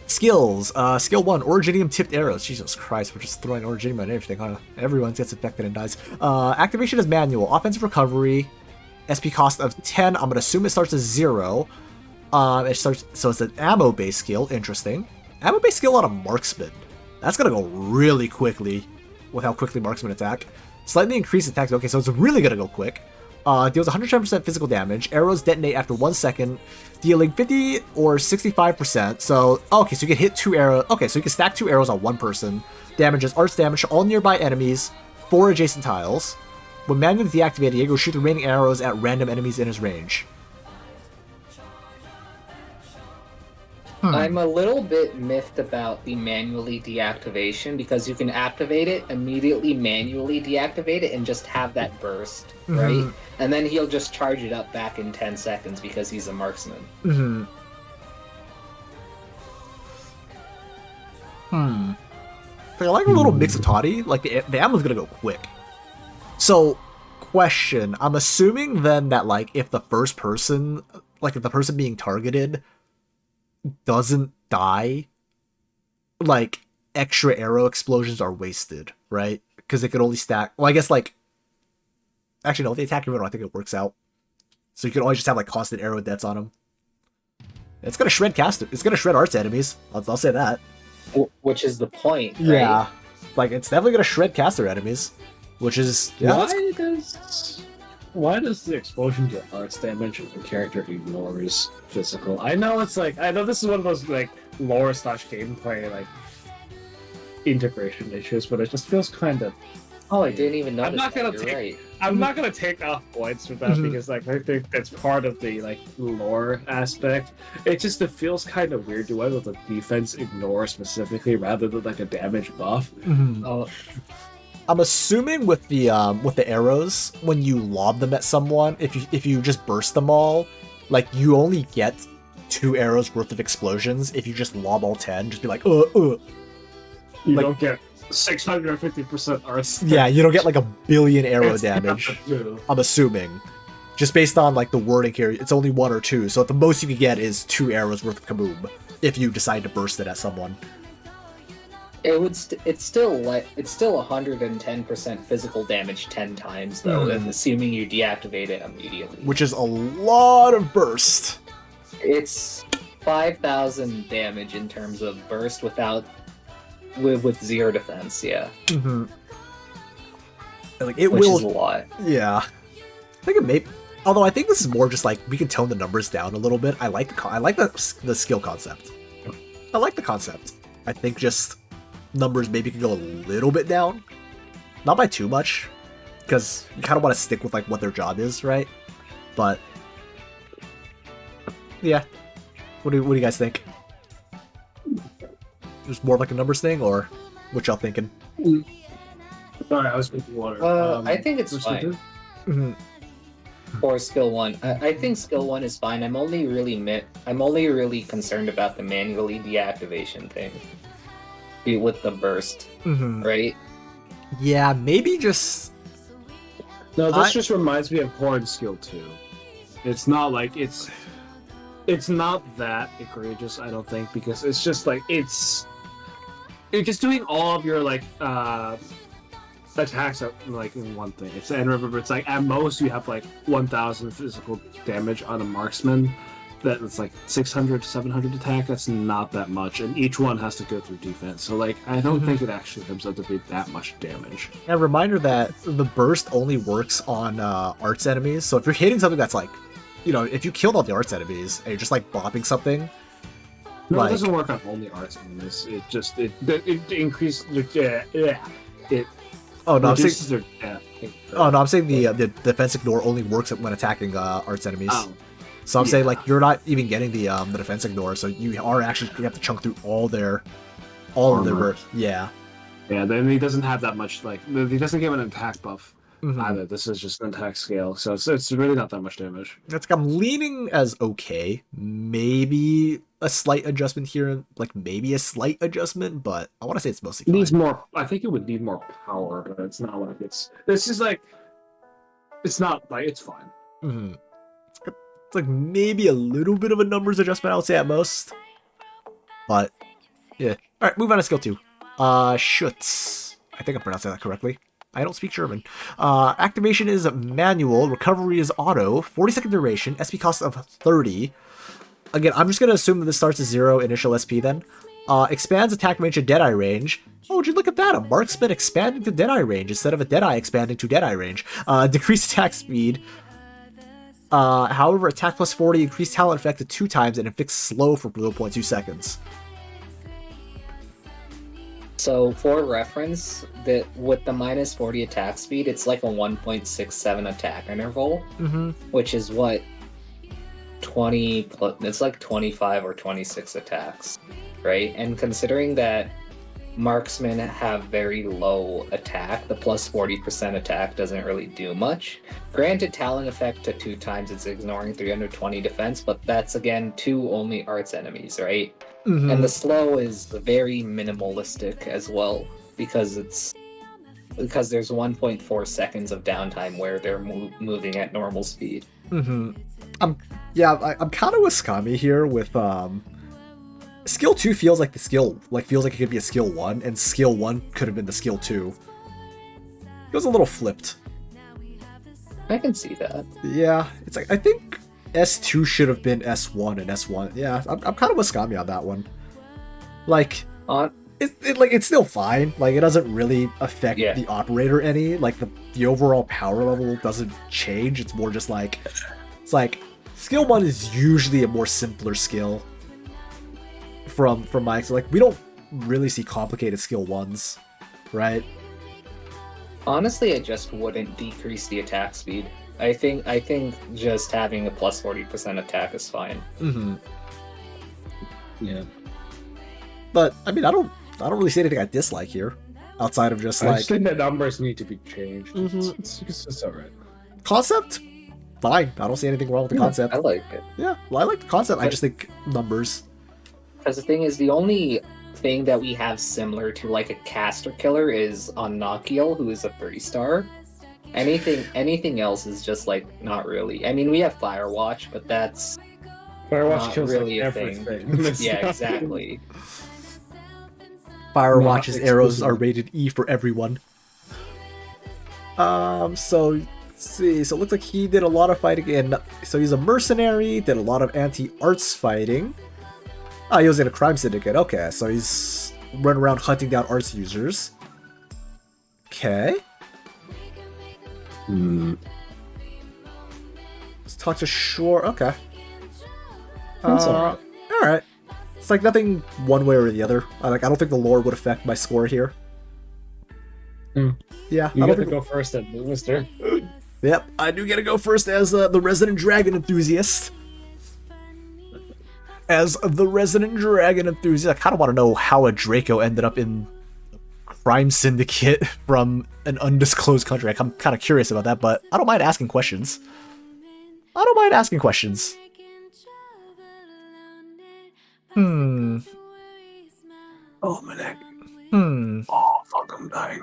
Skills. Skill 1, Originium Tipped Arrows. Jesus Christ, we're just throwing Originium on everything, huh? Everyone gets affected and dies. Activation is manual. Offensive recovery. SP cost of 10. I'm going to assume it starts as 0. So it's an ammo-based skill. Interesting. Ammo-based skill on a marksman. That's going to go really quickly with how quickly marksmen attack. Slightly increased attack. Okay, so it's really going to go quick. Deals 110% physical damage. Arrows detonate after 1 second, dealing 50 or 65%. So, okay, so you can hit 2 arrows. Okay, so you can stack 2 arrows on 1 person. Damages arts damage to all nearby enemies, 4 adjacent tiles. When manually deactivated, Diego shoot the remaining arrows at random enemies in his range. I'm a little bit miffed about the manually deactivation because you can activate it, immediately manually deactivate it, and just have that burst, right? And then he'll just charge it up back in 10 seconds because he's a marksman. I like a little mix of toddy. Like, the ammo's gonna go quick. So, question. I'm assuming then that, like, if the first person, like, if the person being targeted doesn't die, like, extra arrow explosions are wasted, right? Because they could only stack. Well, I guess, like, actually, no, if they attack your middle, I think it works out. So you can always just have, like, constant arrow deaths on them. It's gonna shred caster. It's gonna shred arts enemies. I'll say that. Which is the point, right? Yeah. Like, it's definitely gonna shred caster enemies. Which is... Yeah, Why does the explosion do arts damage if the character ignores physical? I know this is one of those like lore / gameplay like integration issues, but it just feels kind of. Oh, I didn't even notice. I'm not gonna take off points for that because like I think that's part of the like lore aspect. It feels kind of weird. Why would the defense ignore specifically rather than like a damage buff? Oh. I'm assuming with the arrows, when you lob them at someone, if you just burst them all, like you only get 2 arrows worth of explosions. If you just lob all 10, just be like, You don't get 650% arts. Yeah, you don't get like a billion arrow damage. I'm assuming, just based on like the wording here, it's only 1 or 2. So at the most you could get is 2 arrows worth of kaboom if you decide to burst it at someone. It's still 110% physical damage 10 times though, if assuming you deactivate it immediately. Which is a lot of burst. It's 5,000 damage in terms of burst with 0 defense, yeah. Like it Which will is a lot. Yeah. I think it may. Although I think this is more just like we can tone the numbers down a little bit. I like the skill concept. I like the concept. I think just numbers maybe could go a little bit down, not by too much, because you kind of want to stick with like what their job is, right? But yeah, what do you guys think? Just more of like a numbers thing, or what y'all thinking? Sorry, I was drinking water. I think it's fine. For skill 1, I think skill 1 is fine. I'm only really concerned about the manually deactivation thing with the burst, right? Yeah, maybe just. No, this just reminds me of Horn skill 2. It's not like it's not that egregious, I don't think, because it's just like you're just doing all of your like attacks are like in one thing. And remember, it's like at most you have like 1,000 physical damage on a marksman. That's like 600 to 700 attack. That's not that much, and each one has to go through defense. So like, I don't think it actually comes out to be that much damage. And a reminder that the burst only works on arts enemies. So if you're hitting something that's like, if you killed all the arts enemies and you're just like bopping something. No, like, it doesn't work on only arts enemies. It just it increases. It. Oh no, I'm saying. I'm saying the defense ignore only works when attacking arts enemies. Oh. So I'm saying like you're not even getting the defense ignore, so you have to chunk through all of their burst. Yeah. Yeah, then he doesn't have that much he doesn't give an attack buff either. This is just an attack scale, so it's really not that much damage. I'm leaning as okay. Maybe a slight adjustment here, like maybe a slight adjustment, but I want to say it's mostly It fine. needs more. I think it would need more power, but it's not like it's. This is like. It's not like it's fine. Mhm. It's like maybe a little bit of a numbers adjustment, I would say at most. But yeah. All right, move on to skill 2. Schutz. I think I'm pronouncing that correctly. I don't speak German. Activation is manual. Recovery is auto. 40-second duration. SP cost of 30. Again, I'm just going to assume that this starts at 0 initial SP then. Expands attack range to Deadeye range. Oh, would you look at that? A marksman expanding to Deadeye range instead of a Deadeye expanding to Deadeye range. Decreased attack speed. However, attack plus 40, increased talent effect to 2 times, and inflicts slow for 0.2 seconds. So for reference, with the minus 40 attack speed, it's like a 1.67 attack interval, which is what 20. It's like 25 or 26 attacks, right? And considering that marksmen have very low attack, the plus 40% attack doesn't really do much. Granted, talent effect to 2 times, it's ignoring 320 defense, but that's again 2 only arts enemies, right? And the slow is very minimalistic as well, because there's 1.4 seconds of downtime where they're moving at normal speed. I'm kind of with Skami here with skill 2 feels like feels like it could be a skill 1, and skill 1 could have been the skill 2. It was a little flipped. I can see that. Yeah, it's like I think S2 should have been S1 and S1. Yeah, I'm kind of with Skami on that one. Like, it's still fine. Like, it doesn't really affect the operator any. Like, the overall power level doesn't change. It's more just like, it's like skill 1 is usually a more simpler skill. From my like, we don't really see complicated skill 1s, right? Honestly, I just wouldn't decrease the attack speed. I think just having a plus 40% attack is fine. Yeah. But I mean, I don't really see anything I dislike here, outside of just I like just think the numbers need to be changed. It's alright. concept. Fine, I don't see anything wrong with the concept. I like it. Yeah, well, I like the concept. I just think numbers. Because the thing is, the only thing that we have similar to like a caster killer is on Nakiel, who is a 3-star. Anything else is just like not really. I mean, we have Firewatch, but that's Firewatch not kills really like a everything. thing. Yeah, exactly. Firewatch's Not arrows exclusive. are rated E for everyone. So let's see. So it looks like he did a lot of fighting in. So he's a mercenary. Did a lot of anti-arts fighting. Oh, he was in a crime syndicate. Okay, so he's running around hunting down arts users. Okay. Let's talk to Shore. Okay. That's alright. All right. It's like nothing one way or the other. I don't think the lore would affect my score here. Yeah, You I don't get to think. go first then, mister. Yep, I do get to go first as the resident dragon enthusiast. As the resident dragon enthusiast, I kind of want to know how a Draco ended up in a crime syndicate from an undisclosed country. I'm kind of curious about that, but I don't mind asking questions. Oh, my neck. Oh, fuck, I'm dying.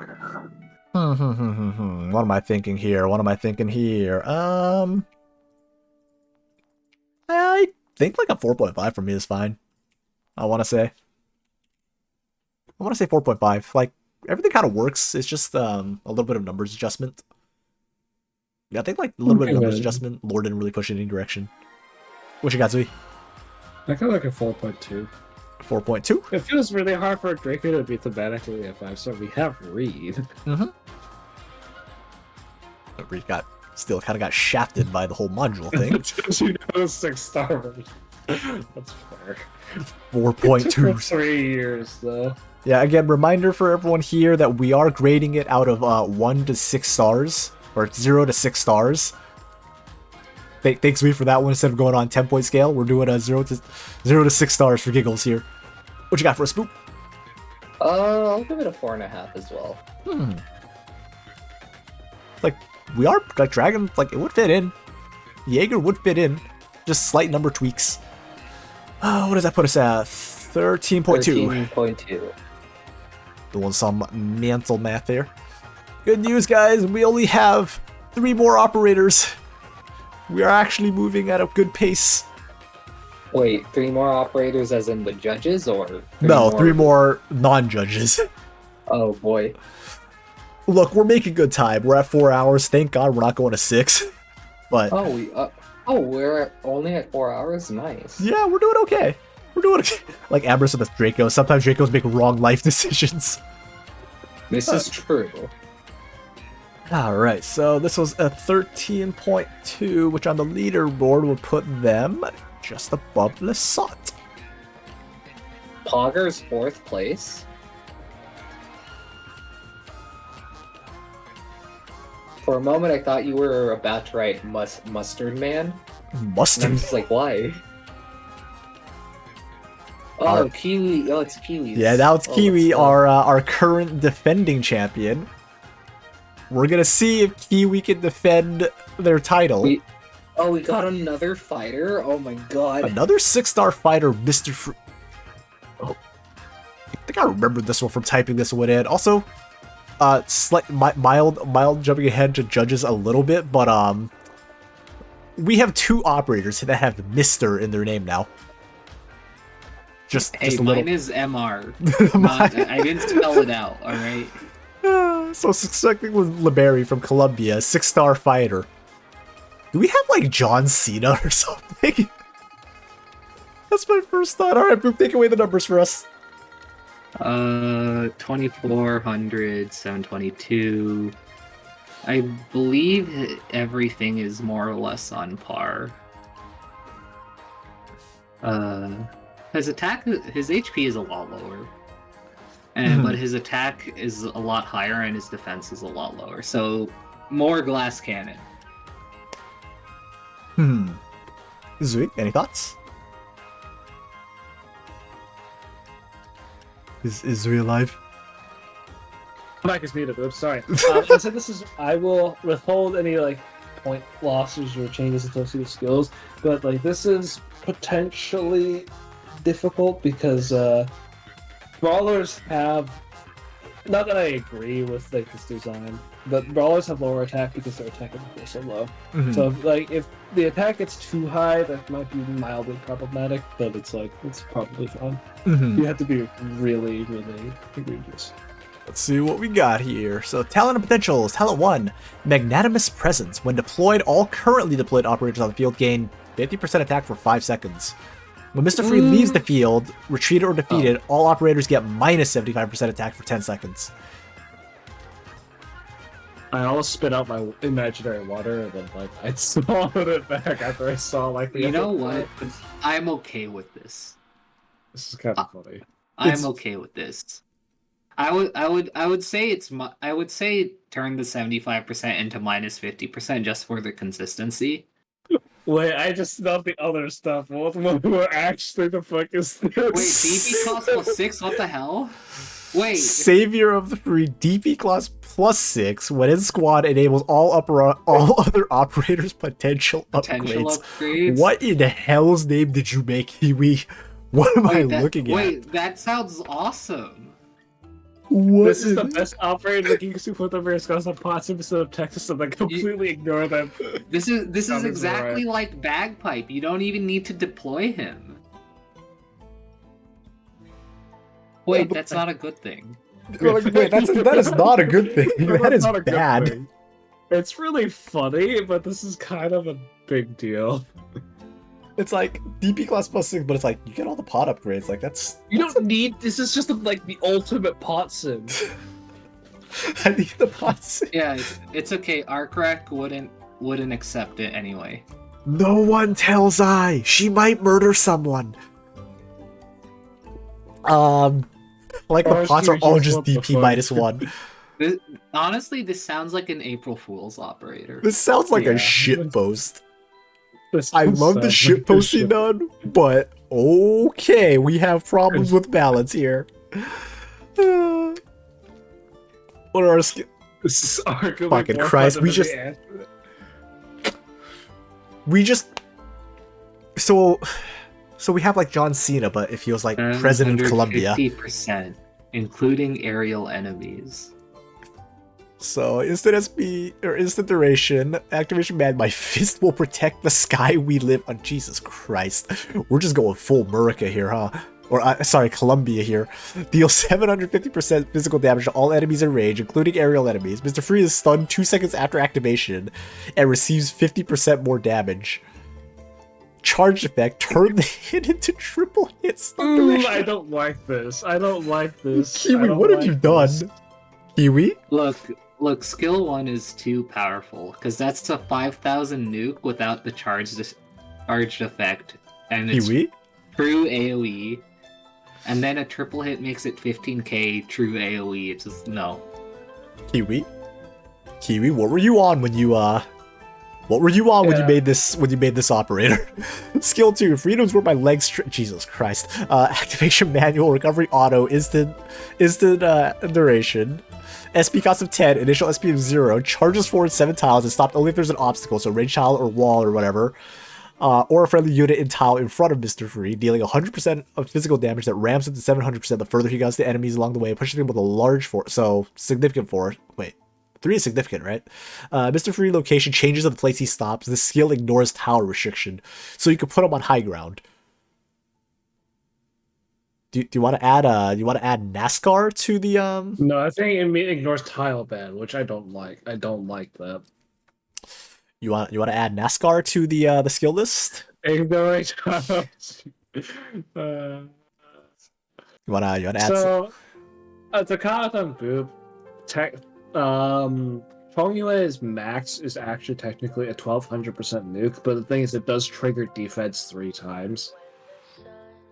What am I thinking here? I think like a 4.5 for me is fine. I want to say 4.5. Like, everything kind of works. It's just a little bit of numbers adjustment. Yeah, I think like a little bit of numbers adjustment. Lore didn't really push in any direction. What you got, Zui? I got like a 4.2. 4.2? It feels really hard for Draco to be thematically a 5-star. We have Reed. Reed still kind of got shafted by the whole module thing. You know, 6-star version. That's fair. 4.2. 3 years though. Yeah, again, reminder for everyone here that we are grading it out of 1 to 6 stars, or 0 to 6 stars. Thanks, me for that one. Instead of going on 10-point scale, we're doing a 0 to 6 stars for giggles here. What you got for us, Spoop? I'll give it a 4.5 as well. like we are like Dragon, like it would fit in. Jaeger would fit in, just slight number tweaks. What does that put us at? 13.2. 13.2. Doing some mental math there. Good news, guys. We only have 3 more operators. We are actually moving at a good pace. Wait, 3 more operators as in the judges, or No, 3 more non-judges. Oh boy. Look, we're making good time. We're at 4 hours. Thank God we're not going to 6. But We're only at 4 hours. Nice. yeah, we're doing okay. We're doing okay. Like Amber's with Draco. Sometimes Dracos make wrong life decisions. This is true. Alright, so this was a 13.2, which on the leaderboard would put them just above Lesot. Pogger's 4th place. For a moment, I thought you were about to write Mustard Man. And Mustard. I'm just like, why? Oh, Kiwi. Oh, it's Kiwi. Yeah, now it's Kiwi, our current defending champion. We're gonna see if Kiwi can defend their title. We got another fighter. Oh my god. Another 6-star fighter, Mr. Oh, I think I remember this one from typing this one in. Also, mild jumping ahead to judges a little bit, but we have 2 operators that have Mr. in their name now. Just a little. Mine is MR. I didn't spell it out. All right. So suspecting with Libery from Colombia, 6-star fighter. Do we have like John Cena or something? That's my first thought. All right, Boop, take away the numbers for us. 2400, 722. I believe everything is more or less on par. His HP is a lot lower. But his attack is a lot higher and his defense is a lot lower. So, more glass cannon. Zuik, any thoughts? Is Zuik alive? Mike is muted. I'm sorry. I will withhold any like point losses or changes associated with skills, but like this is potentially difficult because brawlers have. Not that I agree with like this design, but brawlers have lower attack because their attack is so low. So if the attack gets too high, that might be mildly problematic. But it's probably fine. You have to be really, really egregious. Let's see what we got here. So, talent and potentials. Talent 1, Magnanimous Presence. When deployed, all currently deployed operators on the field gain 50% attack for 5 seconds. When Mr. Free leaves the field, retreated or defeated, all operators get minus 75% attack for 10 seconds. I almost spit out my imaginary water and then I swallowed it back after I saw the. You know what? I'm okay with this. This is kind of funny. I'm okay with this. I would say turn the 75% into minus 50% just for the consistency. Wait, I just thought the other stuff. What actually the fuck is this? Wait, DP cost +6? What the hell? Wait. Savior of the Free DP class +6 when in squad enables all other operators potential upgrades. What in the hell's name did you make, Kiwi? What am I looking at? Wait, that sounds awesome. This is the best operator that you can put over his guns on pots instead of Texas, so they completely ignore them. This is exactly like Bagpipe. You don't even need to deploy him. Wait, that's not a good thing. Wait, that is not a good thing. That is bad. It's really funny, but this is kind of a big deal. It's like DP class +6, but it's like you get all the pot upgrades. Like that's don't need. This is just like the ultimate pot sim. I need the pot sim. Yeah, it's okay. Arkrek wouldn't accept it anyway. No one tells I. She might murder someone. Like the pots are all just DP -1. Honestly, this sounds like an April Fool's operator. This sounds like a shit post. I love the shit posting done, but okay, we have problems with balance here. What are our skills? This is arguably Fucking more Christ, fun we than just- the answer. We just so we have like John Cena, but it feels like President of Colombia. 50%, including aerial enemies. So instant SP or instant duration, activation man, my fist will protect the sky we live on. Jesus Christ. We're just going full America here, huh? Or sorry, Colombia here. Deal 750% physical damage to all enemies in range, including aerial enemies. Mr. Free is stunned 2 seconds after activation and receives 50% more damage. Charge effect, turn the hit into triple hit stun Ooh, duration. I don't like this. I don't like this. I Kiwi, don't what have like you done? this. Kiwi? Look, skill 1 is too powerful, because that's a 5,000 nuke without the charged effect, and it's Kiwi? true AoE, and then a triple hit makes it 15k true AoE. It's just, no. Kiwi? Kiwi, what were you on when you what were you on when you made this operator? Skill 2, freedoms where my legs Jesus Christ. Activation manual, recovery auto, instant duration. SP cost of 10, initial SP of 0, charges forward 7 tiles and stopped only if there's an obstacle, so range tile or wall or whatever. Or a friendly unit in tile in front of Mr. Free, dealing 100% of physical damage that ramps into 700% the further he goes to enemies along the way, pushing them with a large force. So, significant force. Wait, 3 is significant, right? Mr. Free location changes to the place he stops. The skill ignores tower restriction, so you can put him on high ground. Do you want to add NASCAR to the No, I think it ignores tile ban, which I don't like. I don't like that. You want to add NASCAR to the skill list? Ignoring tiles. You want to add So, to comment on Boop, Chongyue's max is actually technically a 1200% nuke, but the thing is, it does trigger defense 3 times.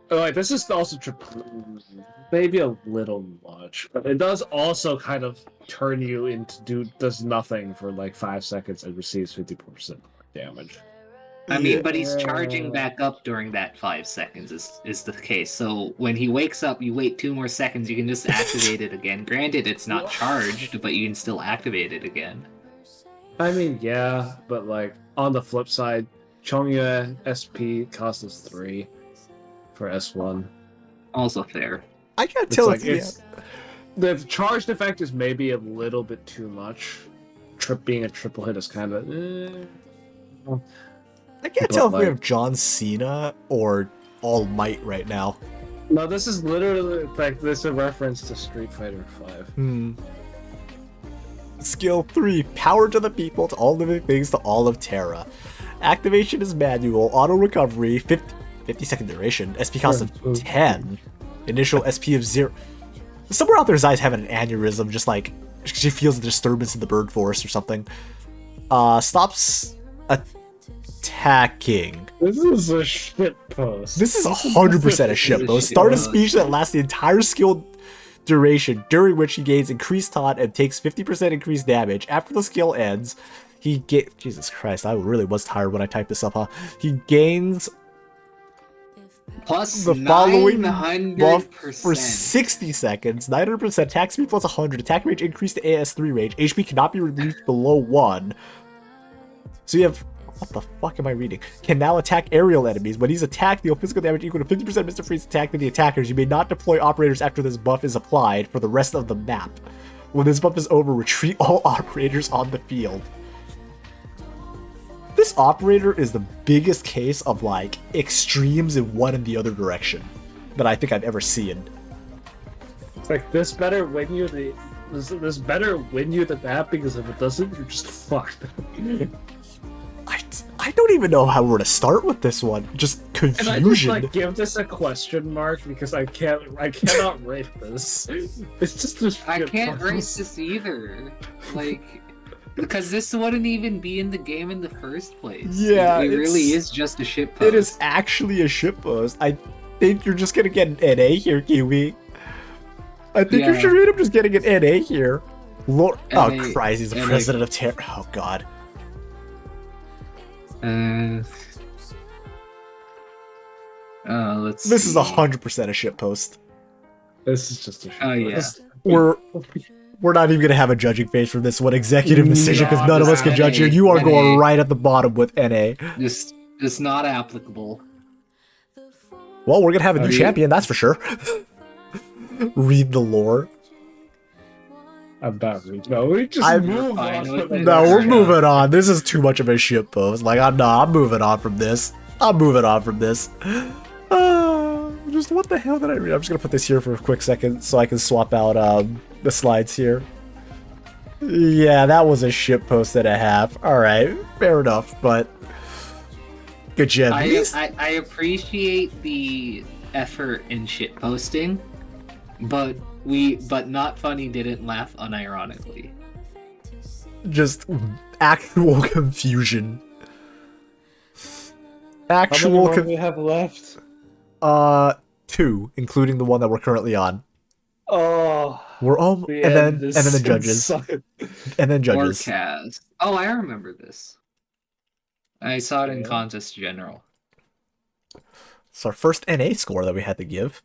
Oh, wait, this is also maybe a little much, but it does also kind of turn you into does nothing for like 5 seconds and receives 50% damage. I mean, but he's charging back up during that 5 seconds is the case. So when he wakes up, you wait 2 more seconds, you can just activate it again. Granted, it's not charged, but you can still activate it again. I mean, yeah, but like on the flip side, Chongyue SP costs us 3 for S1. Also fair. I can't It's tell like if the charged effect is maybe a little bit too much. Being a triple hit is kind of. I can't But, tell if we like- have John Cena or All Might right now. No, this is literally like this is a reference to Street Fighter 5. Skill 3, power to the people, to all living things, to all of Terra. Activation is manual, auto recovery, 50 second duration, SP cost of 10, initial SP of 0. Somewhere out there, Zai's having an aneurysm, just like she feels a disturbance in the bird forest or something. Stops attacking. This is a shit post. This is 100% a shit post. Start a speech that lasts the entire skill duration, during which he gains increased taunt and takes 50% increased damage. After the skill ends, he Jesus Christ, I really was tired when I typed this up, huh? He gains Plus the following 900%. buff for 60 seconds. 900% attack speed plus 100. Attack range increased to AS3 range. HP cannot be reduced below 1. So you have... What the fuck am I reading? Can now attack aerial enemies. When he's attacked, deal physical damage equal to 50% Mr. Freeze's attack to the attackers. You may not deploy operators after this buff is applied for the rest of the map. When this buff is over, retreat all operators on the field. This operator is the biggest case of, like, extremes in one and the other direction that I think I've ever seen. It's like this better win you the this better win you the map, because if it doesn't, you're just fucked. I don't even know how we're to start with this one. Just And I just confusion. like give this a question mark because I cannot rate this. It's just a I shit can't rate post. this either. Like, because this wouldn't even be in the game in the first place. Yeah, it really it's- is just a shit post. It is actually a shitpost. I think you're just gonna get an NA here, Kiwi. I think Yeah. you're straight up just getting an NA here. Lord, oh NA Christ, he's the NA. president of Terra. Oh God. Let's This is see. 100% a shitpost. This is just a shit Oh, yeah. post. We're We're not even gonna have a judging phase for this one executive decision because none of us can judge here. You are going right at the bottom with NA. Just not applicable. Well, we're gonna have a new champion, that's for sure. Read the lore. No, we just move fine. on. No, we're moving on. This is too much of a shit post. Like, I'm moving on from this. Just what the hell did I read? I'm just gonna put this here for a quick second so I can swap out the slides here. Yeah, that was a shit post and a half. Alright, fair enough, but good job. I appreciate the effort in shit posting, but Not Funny didn't laugh unironically. Just actual confusion. How many more do we have left? 2, including the one that we're currently on. Oh, We're and then the judges. And then judges. Forecast. Oh, I remember this. I saw it in Contest General. It's our first NA score that we had to give.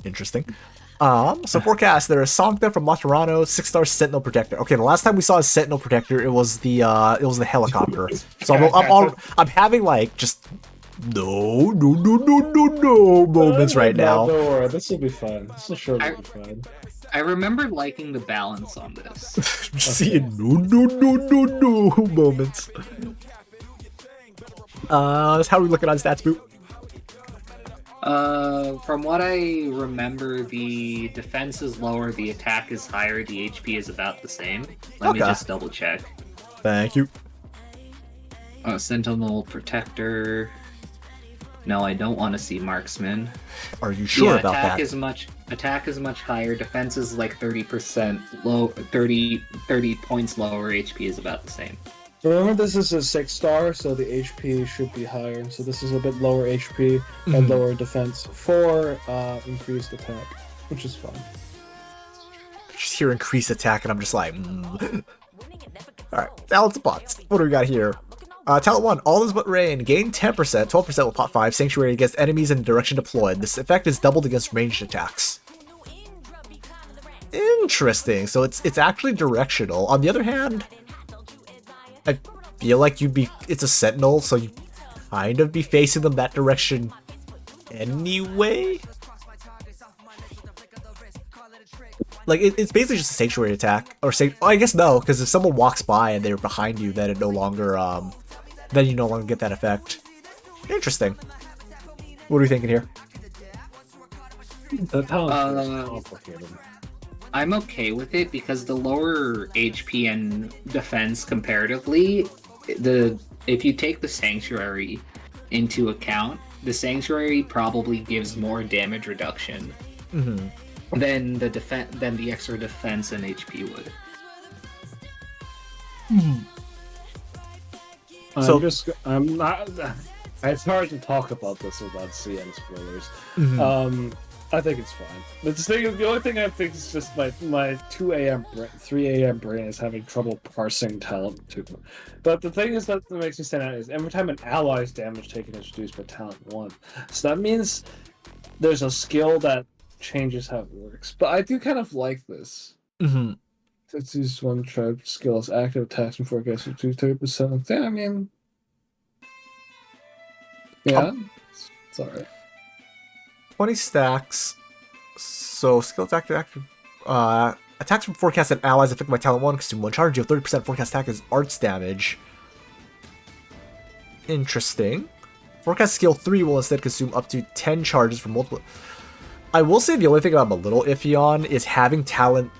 Interesting. So forecast, there is Sancta from Maturano, 6-star Sentinel Protector. Okay, the last time we saw a Sentinel Protector, it was the helicopter. So I'm having like just no moments right now. Don't worry, this will be fun. This will surely be fun. I remember liking the balance on this. I'm just seeing no moments. How are we looking on stats, Boop? From what I remember, the defense is lower, the attack is higher, the HP is about the same. Let me just double check. Thank you. Sentinel Protector. No, I don't want to see Marksman. Are you sure about that? Attack is much higher, defense is like 30% low, 30 points lower, HP is about the same. Remember, this is a 6-star, so the HP should be higher. So this is a bit lower HP and lower defense for increased attack, which is fine. Just hear increased attack, and I'm just like, Alright, talents and pots. What do we got here? Talent 1, All is but rain. Gain 10%, 12% with pot 5, Sanctuary against enemies in the direction deployed. This effect is doubled against ranged attacks. Interesting. So it's actually directional. On the other hand, I feel like it's a Sentinel, so you kind of be facing them that direction anyway. Like, it's basically just a Sanctuary attack. I guess no, because if someone walks by and they're behind you, then it no longer, then you no longer get that effect. Interesting. What are we thinking here? The talent is complicated. I'm okay with it because the lower HP and defense comparatively, if you take the Sanctuary into account, the Sanctuary probably gives more damage reduction than the extra defense and HP would. I'm not. It's hard to talk about this without CN spoilers. I think it's fine. The only thing I think is just my 2 a.m. 3 a.m. brain is having trouble parsing talent 2. But the thing is that makes me stand out is every time an ally's damage taken is reduced by talent 1. So that means there's a skill that changes how it works. But I do kind of like this. Let's use one tribe skill as active attacks and forecast to 30%. Yeah, I mean, yeah, it's alright. 20 stacks. So skill attack active. Attacks from forecasted allies affected by talent 1 consume 1 charge. You have 30% forecast attack as arts damage. Interesting. Forecast skill 3 will instead consume up to 10 charges from multiple. I will say the only thing I'm a little iffy on is having talent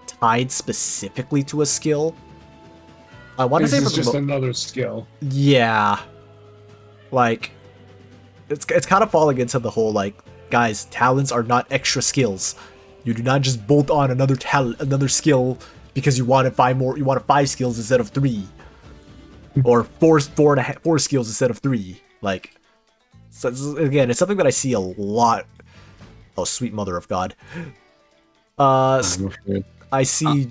tied specifically to a skill. I want to say this is just another skill. Yeah. Like, it's kind of falling into the whole, like, guys, talents are not extra skills. You do not just bolt on another skill because you wanted 5 skills instead of 3. Or 4 skills instead of 3. Like, so again, it's something that I see a lot. Oh, sweet mother of God. I see.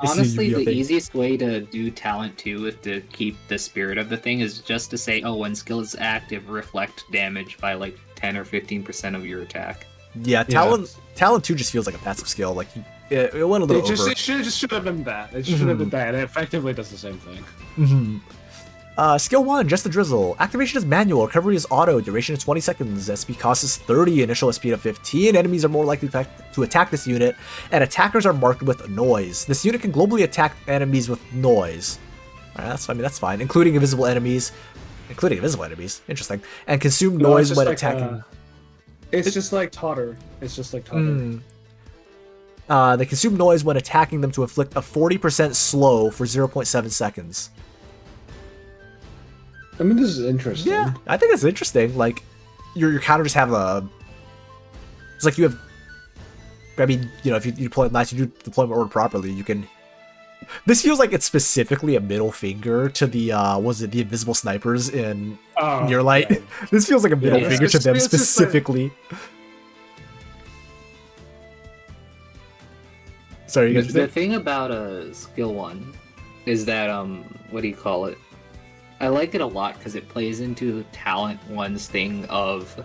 Honestly, the easiest way to do talent 2 is to keep the spirit of the thing is just to say, oh, when skill is active, reflect damage by like 10 or 15% of your attack. Yeah, Talon 2 just feels like a passive skill. Like it went a little over. It should have been that. It should have been that. It effectively does the same thing. Skill 1, Just the Drizzle. Activation is manual, recovery is auto, duration is 20 seconds, SP cost is 30, initial SP of 15, enemies are more likely to attack this unit, and attackers are marked with noise. This unit can globally attack enemies with noise. Alright, that's fine, including invisible enemies. Interesting. And consume noise when attacking. It's just like Totter. They consume noise when attacking them to inflict a 40% slow for 0.7 seconds. I mean, this is interesting. Yeah, I think it's interesting. Like, your counter just have a... It's like you have... I mean, you know, if you deploy nice, you do deployment order properly, you can... This feels like it's specifically a middle finger to the, the invisible snipers in Near Light. Yeah. This feels like a middle finger to them specifically. Sorry, you guys. The thing about skill 1 is that, what do you call it? I like it a lot because it plays into Talent 1's thing of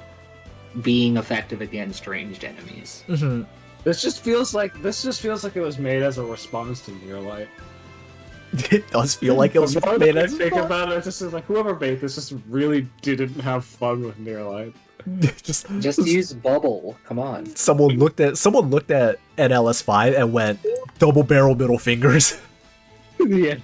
being effective against ranged enemies. Mm-hmm. This just feels like it was made as a response to Near Light. It does feel like it was made as. Think about it, just like whoever made this just really didn't have fun with Near Light. just use bubble. Come on. Someone looked at NLS5 and went double barrel middle fingers. Yeah.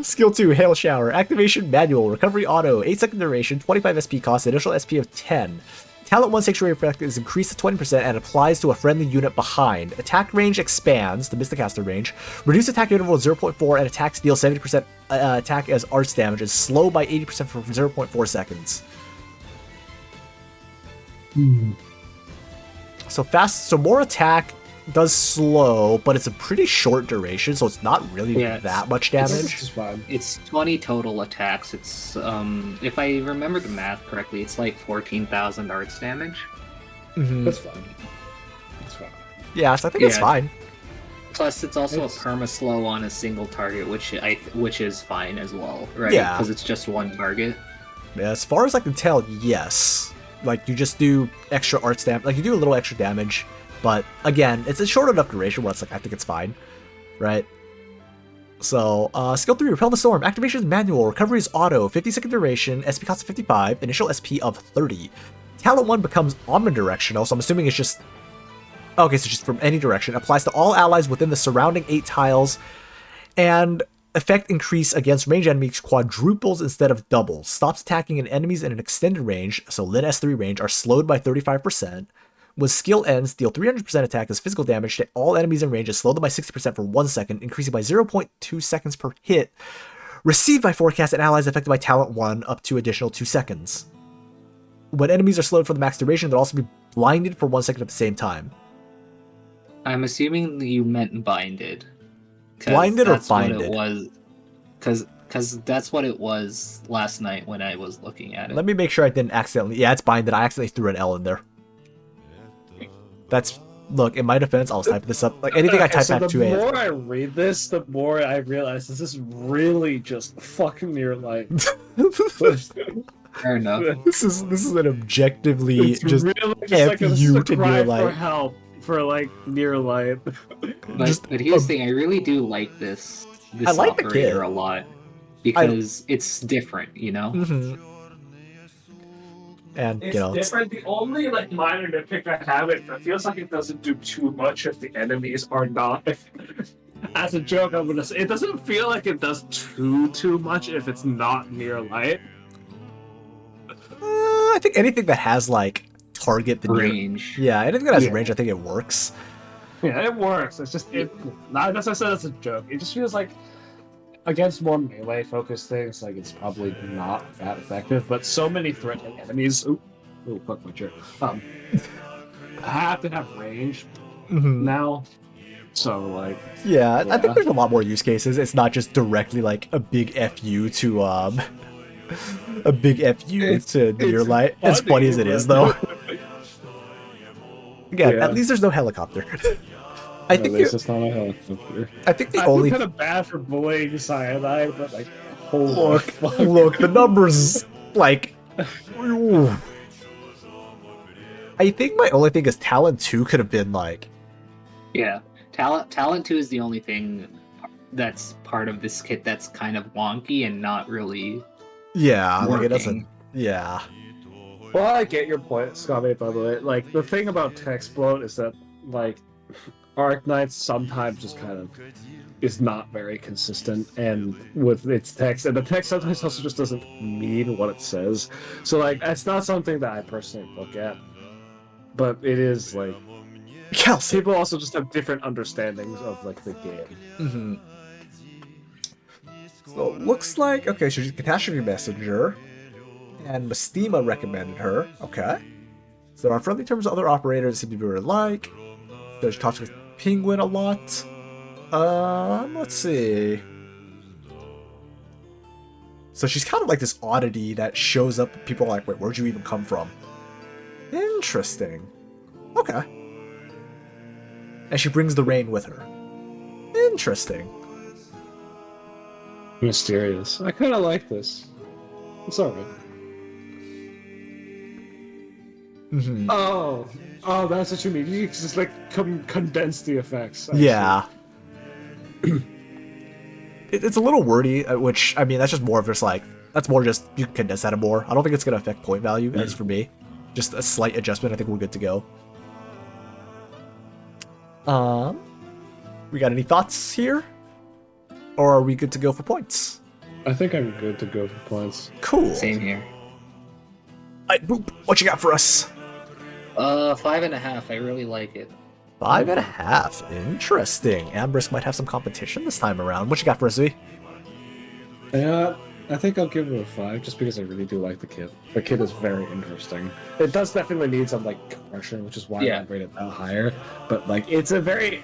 Skill 2, Hail Shower. Activation manual, recovery auto, 8-second duration, 25 SP cost, initial SP of 10. Talent 1 Sanctuary Effect is increased to 20% and applies to a friendly unit behind. Attack range expands, the Mysticaster range. Reduce attack interval 0.4 and attack deal 70% attack as arts damage is slow by 80% for 0.4 seconds. So more attack does slow, but it's a pretty short duration, so it's not really that much damage. It's 20 total attacks. It's if I remember the math correctly, it's like 14,000 arts damage. Mm-hmm. That's fine. Yeah, so I think it's fine. Plus, it's also a perma slow on a single target, which is fine as well, right? Yeah, because it's just one target. Yeah, as far as I can tell, yes. Like you just do extra arts damage, like you do a little extra damage. But again, it's a short enough duration where it's like I think it's fine, right? So, skill 3, Repel the Storm. Activation is manual, recovery is auto, 50-second duration, SP cost of 55, initial SP of 30. Talent 1 becomes omnidirectional, so I'm assuming it's just... Okay, so just from any direction. Applies to all allies within the surrounding 8 tiles, and effect increase against range enemies quadruples instead of doubles. Stops attacking enemies in an extended range, so Lin S3 range, are slowed by 35%. When skill ends, deal 300% attack as physical damage to all enemies in range is slowed by 60% for 1 second, increasing by 0.2 seconds per hit. Received by forecast and allies affected by Talent 1 up to additional 2 seconds. When enemies are slowed for the max duration, they'll also be blinded for 1 second at the same time. I'm assuming you meant binded. Blinded or binded? What it was, because that's what it was last night when I was looking at it. Let me make sure I didn't accidentally... Yeah, it's binded. I accidentally threw an L in there. Look, in my defense, I'll type this up. Like anything I type at 2 a.m. The more I read this, the more I realize this is really just fucking Near Light. Fair enough. This is an objectively just really F you to Near Light. For help for like Near Light. But here's the thing: I really do like this I like the kit operator a lot because it's different, you know. Mm-hmm. And it's different. The only like minor nitpick I have, it feels like it doesn't do too much if the enemies are not. As a joke, I'm gonna say it doesn't feel like it does too much if it's not Near Light. I think anything that has like target the range. Anything that has range, I think it works. Yeah, it works. It's just that's why I said it's a joke. It just feels like against more melee focused things, like it's probably not that effective. But so many threatening enemies. Fuck my chair. Have to have range now. So like, I think there's a lot more use cases. It's not just directly like a big FU to a big FU to Near Light. As funny as it is, though. Again, at least there's no helicopter. I think it's not a helicopter. I think the I only feel kind of bad for bullying Cyanide, but like, look, the numbers like. I I think my only thing is Talon 2 could have been like... Yeah, Talent 2 is the only thing that's part of this kit that's kind of wonky and not really. Yeah, like it Working. doesn't... Yeah. Well, I get your point, Scotty, by the way. Like, the thing about text bloat is that, like, Arknights sometimes just kind of is not very consistent and with its text, and the text sometimes also just doesn't mean what it says. So, like, that's not something that I personally look at. But it is, like... Kelsey! People also just have different understandings of, like, the game. Mm-hmm. So, it looks like... Okay, so she's a Catastrophe Messenger. And Mestima recommended her. Okay. So there are friendly terms with other operators seem to be very like. So she talks with Penguin a lot. Let's see. So she's kind of like this oddity that shows up. People are like, wait, where'd you even come from? Interesting. Okay. And she brings the rain with her. Interesting. Mysterious. I kind of like this. It's alright. Mm-hmm. Oh, that's what you mean. You just like condense the effects. I Yeah. It's a little wordy, which, I mean, that's just more of just like, that's more just, you can condense that more. I don't think it's going to affect point value, as for me. Just a slight adjustment, I think we're good to go. We got any thoughts here? Or are we good to go for points? I think I'm good to go for points. Cool. Same here. Alright, Boop, what you got for us? 5.5. I really like it. 5.5. Interesting. Ambrisk might have some competition this time around. What you got for us, V? Yeah, I think I'll give it a 5 just because I really do like the kit. The kit is very interesting. It does definitely need some like compression, which is why I rate it that higher. But like, it's a very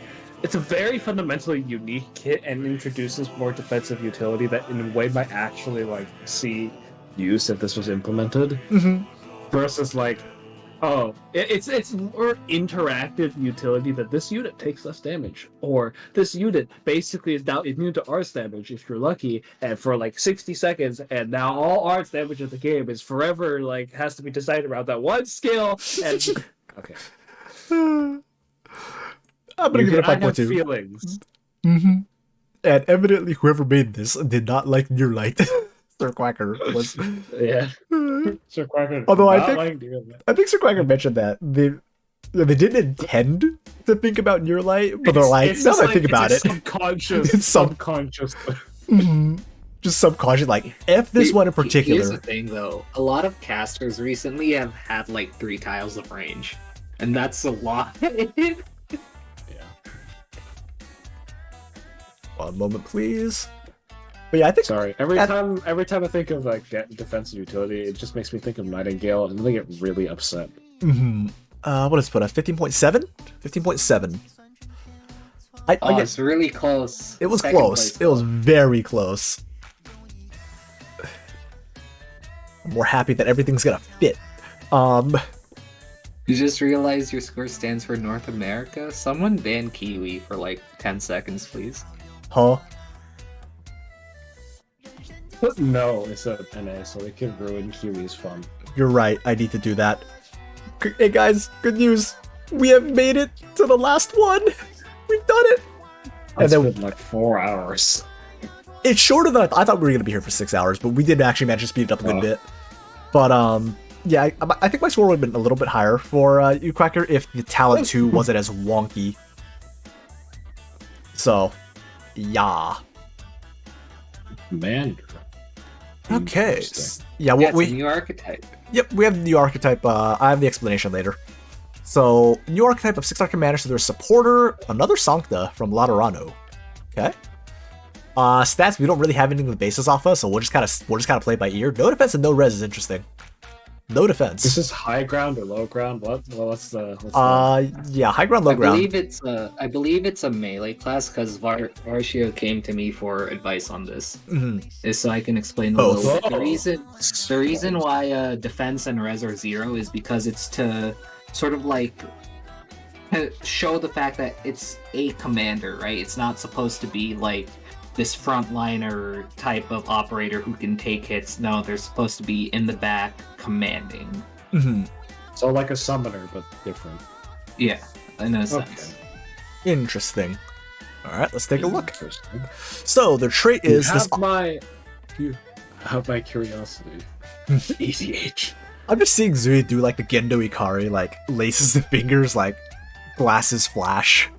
fundamentally unique kit and introduces more defensive utility that in a way might actually like see use if this was implemented. Mm-hmm. Versus like, oh, it's more interactive utility that this unit takes less damage, or this unit basically is now immune to arts damage if you're lucky, and for like 60 seconds, and now all arts damage of the game is forever like has to be decided around that one skill. And okay, I'm gonna give it a 5.2. Feelings. Mm-hmm. And evidently, whoever made this did not like Near Light. Sir Quacker was. Yeah. Sir Quacker. Although I think Sir Quacker mentioned that they didn't intend to think about Near Light, but they're like, now that I think about it, subconscious, it's subconscious. Just subconscious. Like, F this one in particular. Here's the thing, though. A lot of casters recently have had like 3 tiles of range, and that's a lot. One moment, please. But yeah, I think. Sorry. Every time I think of like defensive utility, it just makes me think of Nightingale, and then I get really upset. Mm-hmm. What is it put at 15.7? 15.7. It's really close. It was Second close. place. It was very close. I'm more happy that everything's gonna fit. You just realized your score stands for North America? Someone ban Kiwi for like 10 seconds, please. Huh? But no, it's a NA, so they can ruin Kiwi's fun. You're right. I need to do that. Hey guys, good news. We have made it to the last one. We've done it. It's been like 4 hours. It's shorter than I thought we were going to be here for 6 hours, but we did actually manage to speed it up a good bit. But yeah, I think my score would have been a little bit higher for you, Quacker, if the Talent 2 wasn't as wonky. So, yeah. Man. Okay. Yeah, Yeah, what it's a new archetype. Yep, we have the new archetype. I have the explanation later. So, new archetype of 6-star commander. So there's supporter, another Sancta from Laterano. Okay. Stats, we don't really have anything to base this off of, so we'll just kind of play by ear. No defense and no res is interesting. No defense. Is this high ground or low ground? What's the yeah, high ground, low ground. I believe it's a melee class because Varshio came to me for advice on this. Mm-hmm. So I can explain a Both. little bit. The reason why defense and res are 0 is because it's to sort of like show the fact that it's a commander, right? It's not supposed to be like this frontliner type of operator who can take hits. No, they're supposed to be in the back commanding. Mm-hmm. So like a summoner, but different. Yeah, in a sense. Interesting. All right, let's take a look. Interesting. So the trait You is this. You have my curiosity. ECH. I'm just seeing Zui do like the Gendo Ikari, like laces the fingers like glasses flash.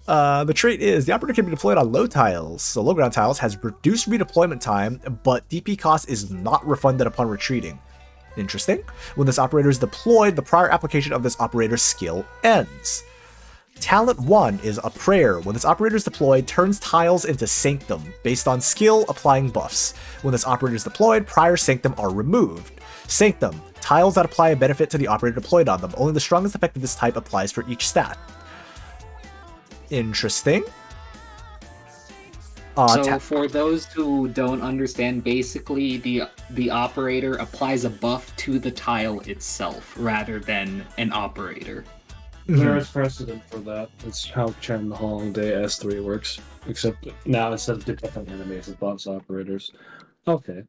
The trait is the operator can be deployed on low tiles. So low ground tiles has reduced redeployment time, but DP cost is not refunded upon retreating. Interesting. When this operator is deployed, the prior application of this operator's skill ends. Talent 1 is a prayer. When this operator is deployed, turns tiles into Sanctum, based on skill applying buffs. When this operator is deployed, prior Sanctum are removed. Sanctum, tiles that apply a benefit to the operator deployed on them. Only the strongest effect of this type applies for each stat. Interesting. So for those who don't understand, basically the operator applies a buff to the tile itself rather than an operator. There is precedent for that. It's how Chen Holiday S3 works. Except now instead of different enemies, it buffs operators. Okay.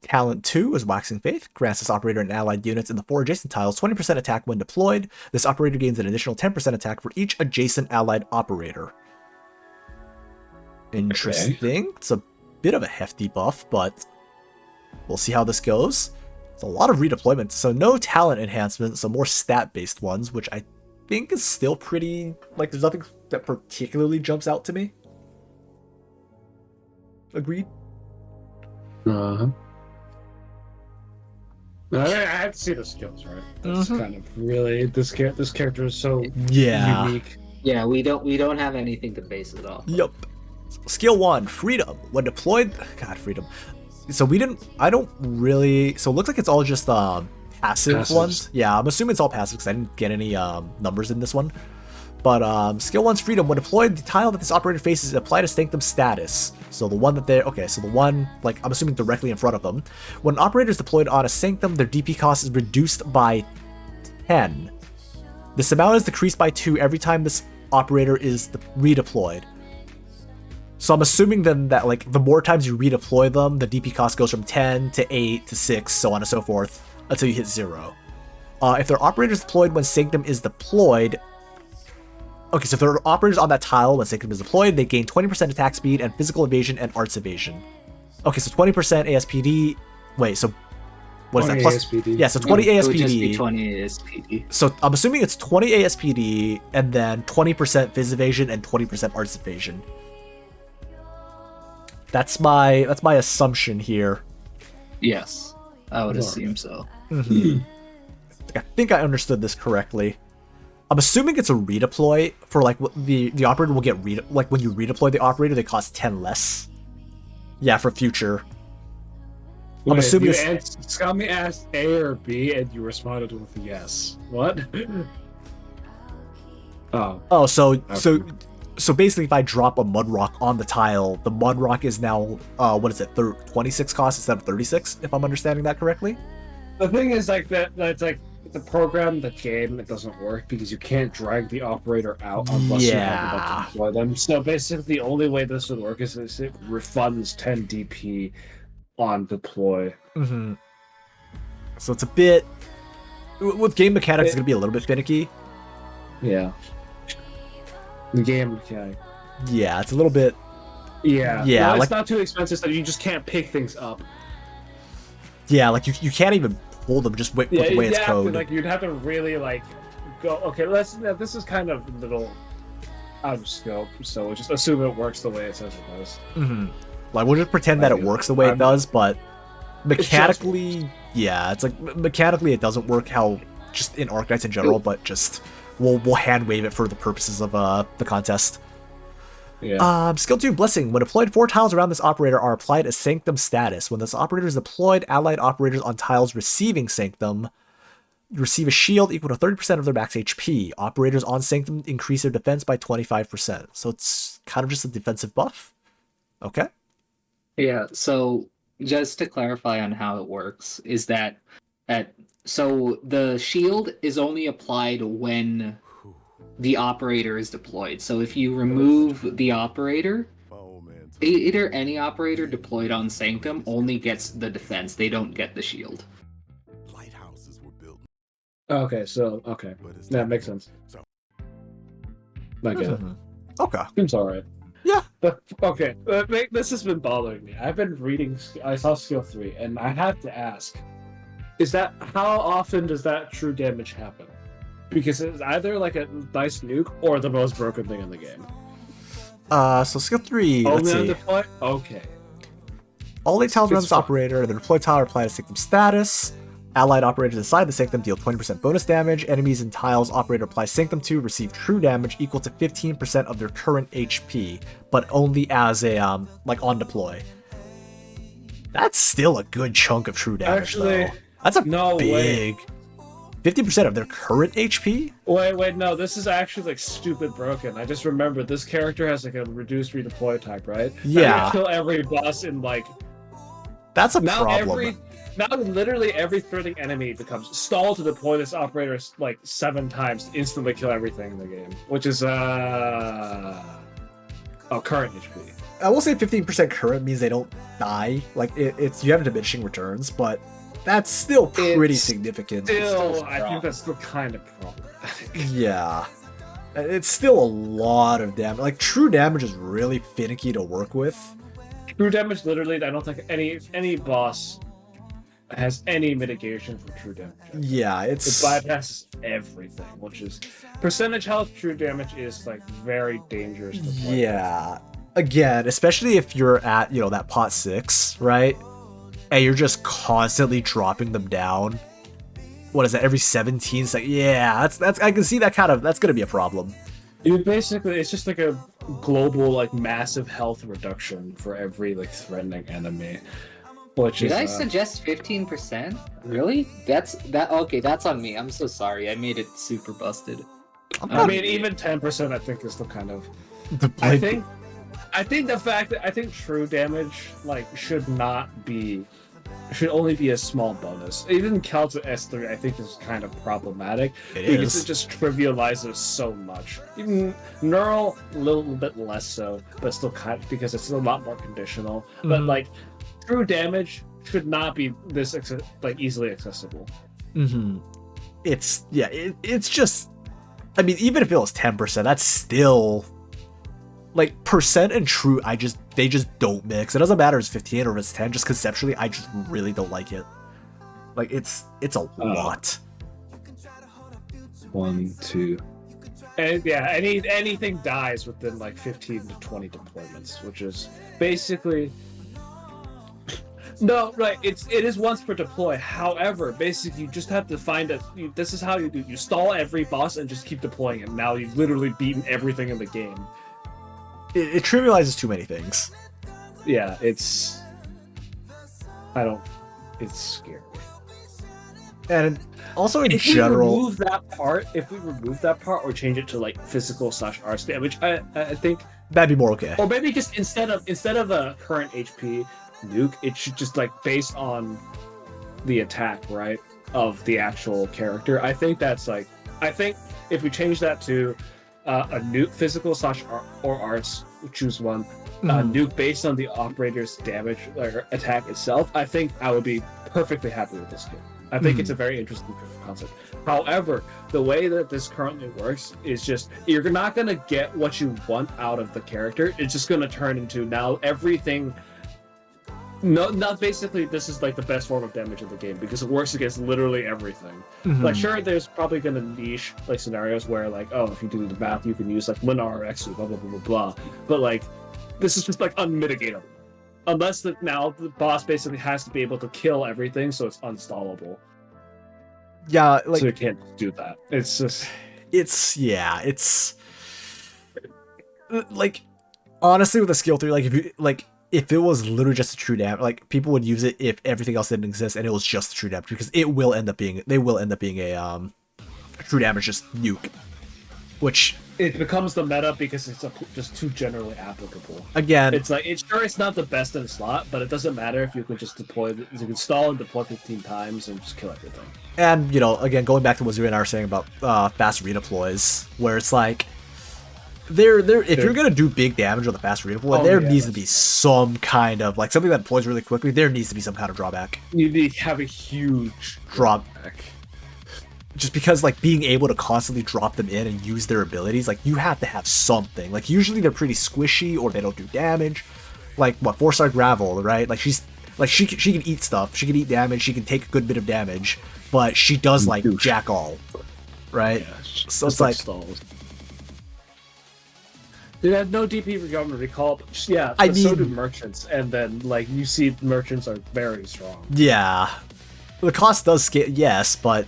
Talent 2 is Waxing Faith. Grants this operator and allied units in the 4 adjacent tiles 20% attack when deployed. This operator gains an additional 10% attack for each adjacent allied operator. Interesting. It's a bit of a hefty buff, but we'll see how this goes. It's a lot of redeployment, so no talent enhancements, so more stat-based ones, which I think is still pretty... Like, there's nothing that particularly jumps out to me. Agreed? Uh-huh. I have to see the skills, right? That's kind of really... This character is so unique. Yeah, we don't have anything to base it off. Yup. Skill 1, Freedom. When deployed... God, Freedom. So I don't really... So it looks like it's all just passive Passives. ones. Yeah, I'm assuming it's all passive because I didn't get any numbers in this one. But skill 1's Freedom. When deployed, the tile that this operator faces is applied to Sanctum status. So the one that they're... Okay, so the one, like, I'm assuming directly in front of them. When an operator is deployed on a Sanctum, their DP cost is reduced by 10. This amount is decreased by 2 every time this operator is redeployed. So I'm assuming then that, like, the more times you redeploy them, the DP cost goes from 10 to 8 to 6, so on and so forth, until you hit 0. If their operator is deployed when Sanctum is deployed... Okay, so if there are operators on that tile when Sanctum is deployed, they gain 20% attack speed and physical evasion and arts evasion. Okay, so 20% ASPD... Wait, so... What is that? Plus, ASPD. yeah, so 20 ASPD. It would just be 20 ASPD. So I'm assuming it's 20 ASPD, and then 20% phys evasion and 20% arts evasion. That's my assumption here. Yes, I would assume so. I think I understood this correctly. I'm assuming it's a redeploy for like the operator will get like when you redeploy the operator, they cost 10 less. Yeah, for future. I'm assuming Scummy asked A or B, and you responded with yes. What? Oh, so basically, if I drop a mud rock on the tile, the mud rock is now what is it? 26 cost instead of 36, if I'm understanding that correctly. The thing is like that's like the program, the game, it doesn't work because you can't drag the operator out unless you have enough to deploy them. So basically, the only way this would work is it refunds 10 DP on deploy. So it's a bit with game mechanics, it's gonna be a little bit finicky. Yeah. The game mechanic. Yeah, it's a little bit. Yeah. Yeah, well, like, it's not too expensive, so you just can't pick things up. Yeah, like you can't even pull them just with the way it's coded. Like you'd have to really like go. Okay, this is kind of a little out of scope, so we'll just assume it works the way it says it does. Like we'll just pretend that it works the way it does, but mechanically, it's like mechanically it doesn't work how just in Arknights in general, but just we'll hand wave it for the purposes of the contest. Yeah. Skill 2, Blessing. When deployed, 4 tiles around this operator are applied as Sanctum status. When this operator is deployed, allied operators on tiles receiving Sanctum receive a shield equal to 30% of their max HP. Operators on Sanctum increase their defense by 25%. So it's kind of just a defensive buff. Okay. Yeah, so just to clarify on how it works, is that so the shield is only applied when the operator is deployed. So if you remove the operator, either any operator deployed on Sanctum only gets the defense, they don't get the shield. Okay, so okay, that makes sense. I get it. Okay. Seems alright. Yeah. But okay, this has been bothering me. I've been reading. I saw skill 3, and I have to ask: is that how often does that true damage happen? Because it's either like a nice nuke or the most broken thing in the game. So skill 3, let's Only on see. deploy? Okay. All 8 tiles around this It's fine. operator, the deployed tile apply to sanctum status. Allied operators inside the sanctum deal 20% bonus damage. Enemies and tiles operator apply sanctum to receive true damage equal to 15% of their current HP, but only as a like on deploy. That's still a good chunk of true damage. Actually, though. That's a no big 50% of their current HP. Wait, no, this is actually like stupid broken. I just remembered this character has like a reduced redeploy type, right? Yeah. You kill every boss in like That's a now problem. now literally every threatening enemy becomes stall to deploy this operator like 7 times to instantly kill everything in the game, which is current HP. I will say 15% current means they don't die. Like it's you have diminishing returns, but that's still pretty It's significant. Still, I think that's still kind of problematic. Yeah. It's still a lot of damage. Like true damage is really finicky to work with. True damage, literally, I don't think any boss has any mitigation for true damage. Yeah, It it's bypasses everything, which is percentage health. True damage is like very dangerous. To play. yeah. Again, especially if you're at, that pot 6, right? And you're just constantly dropping them down. What is that? Every 17 seconds? Yeah, that's I can see that's gonna be a problem. It's just like a global, like massive health reduction for every like threatening enemy. Which Did is I suggest 15%? Really? That's on me. I'm so sorry. I made it super busted. I mean, even 10%, I think is still kind of. I think the fact that I think true damage should only be a small bonus. Even Cal's S3, I think, is kind of problematic because it just trivializes so much. Even Neural, a little bit less so, but still kind of, because it's a lot more conditional. But true damage should not be this easily accessible. Mm-hmm. It's just. I mean, even if it was 10%, that's still. Like, percent and true, they just don't mix. It doesn't matter if it's 15 or if it's 10, just conceptually, I just really don't like it. Like, it's a lot. 1, 2. And yeah, anything dies within like 15 to 20 deployments, which is basically. No, right. It is once per deploy. However, basically, you just have to find this is how you do. You stall every boss and just keep deploying it. Now you've literally beaten everything in the game. It trivializes too many things. Yeah, it's scary. And also in If general, we remove that part or change it to like physical/arts damage, I think that'd be more okay. or maybe just instead of a current HP nuke, it should just like based on the attack, right, of the actual character. I think if we change that to a nuke physical/or arts, choose one. Nuke based on the operator's damage or attack itself. I think I would be perfectly happy with this game. I think it's a very interesting proof of concept. However, the way that this currently works is just you're not going to get what you want out of the character. It's just going to turn into now everything. No, not basically. This is like the best form of damage in the game because it works against literally everything. Like, sure, there's probably gonna niche like scenarios where like, oh, if you do the math, you can use like Linar X, blah blah blah blah blah. But like, this is just like unmitigatable. Unless now the boss basically has to be able to kill everything, so it's unstallable. Yeah, like So you can't do that. It's just. it's like honestly with the skill 3, if it was literally just a true damage, like people would use it if everything else didn't exist and it was just true damage because they will end up being a true damage just nuke, which It becomes the meta because it's just too generally applicable. again, It's like it's not the best in the slot, but it doesn't matter if you can just you can stall and deploy 15 times and just kill everything. and again going back to what Zuri and I were saying about fast redeploys, where it's like if you're gonna do big damage on the fast redeploy, there needs to be some kind of like something that deploys really quickly. There needs to be some kind of drawback. You need to have a huge Drawback. just because like being able to constantly drop them in and use their abilities, like you have to have something. Like usually they're pretty squishy or they don't do damage. Like what 4-star Gravel, right? Like she can eat stuff, she can eat damage, she can take a good bit of damage, but she does like jack all, right? Yeah, So it's like stalls. They had no DP for government recall. But yeah, I but so mean- do merchants, and then like you see, merchants are very strong. yeah, the cost does scale, yes, but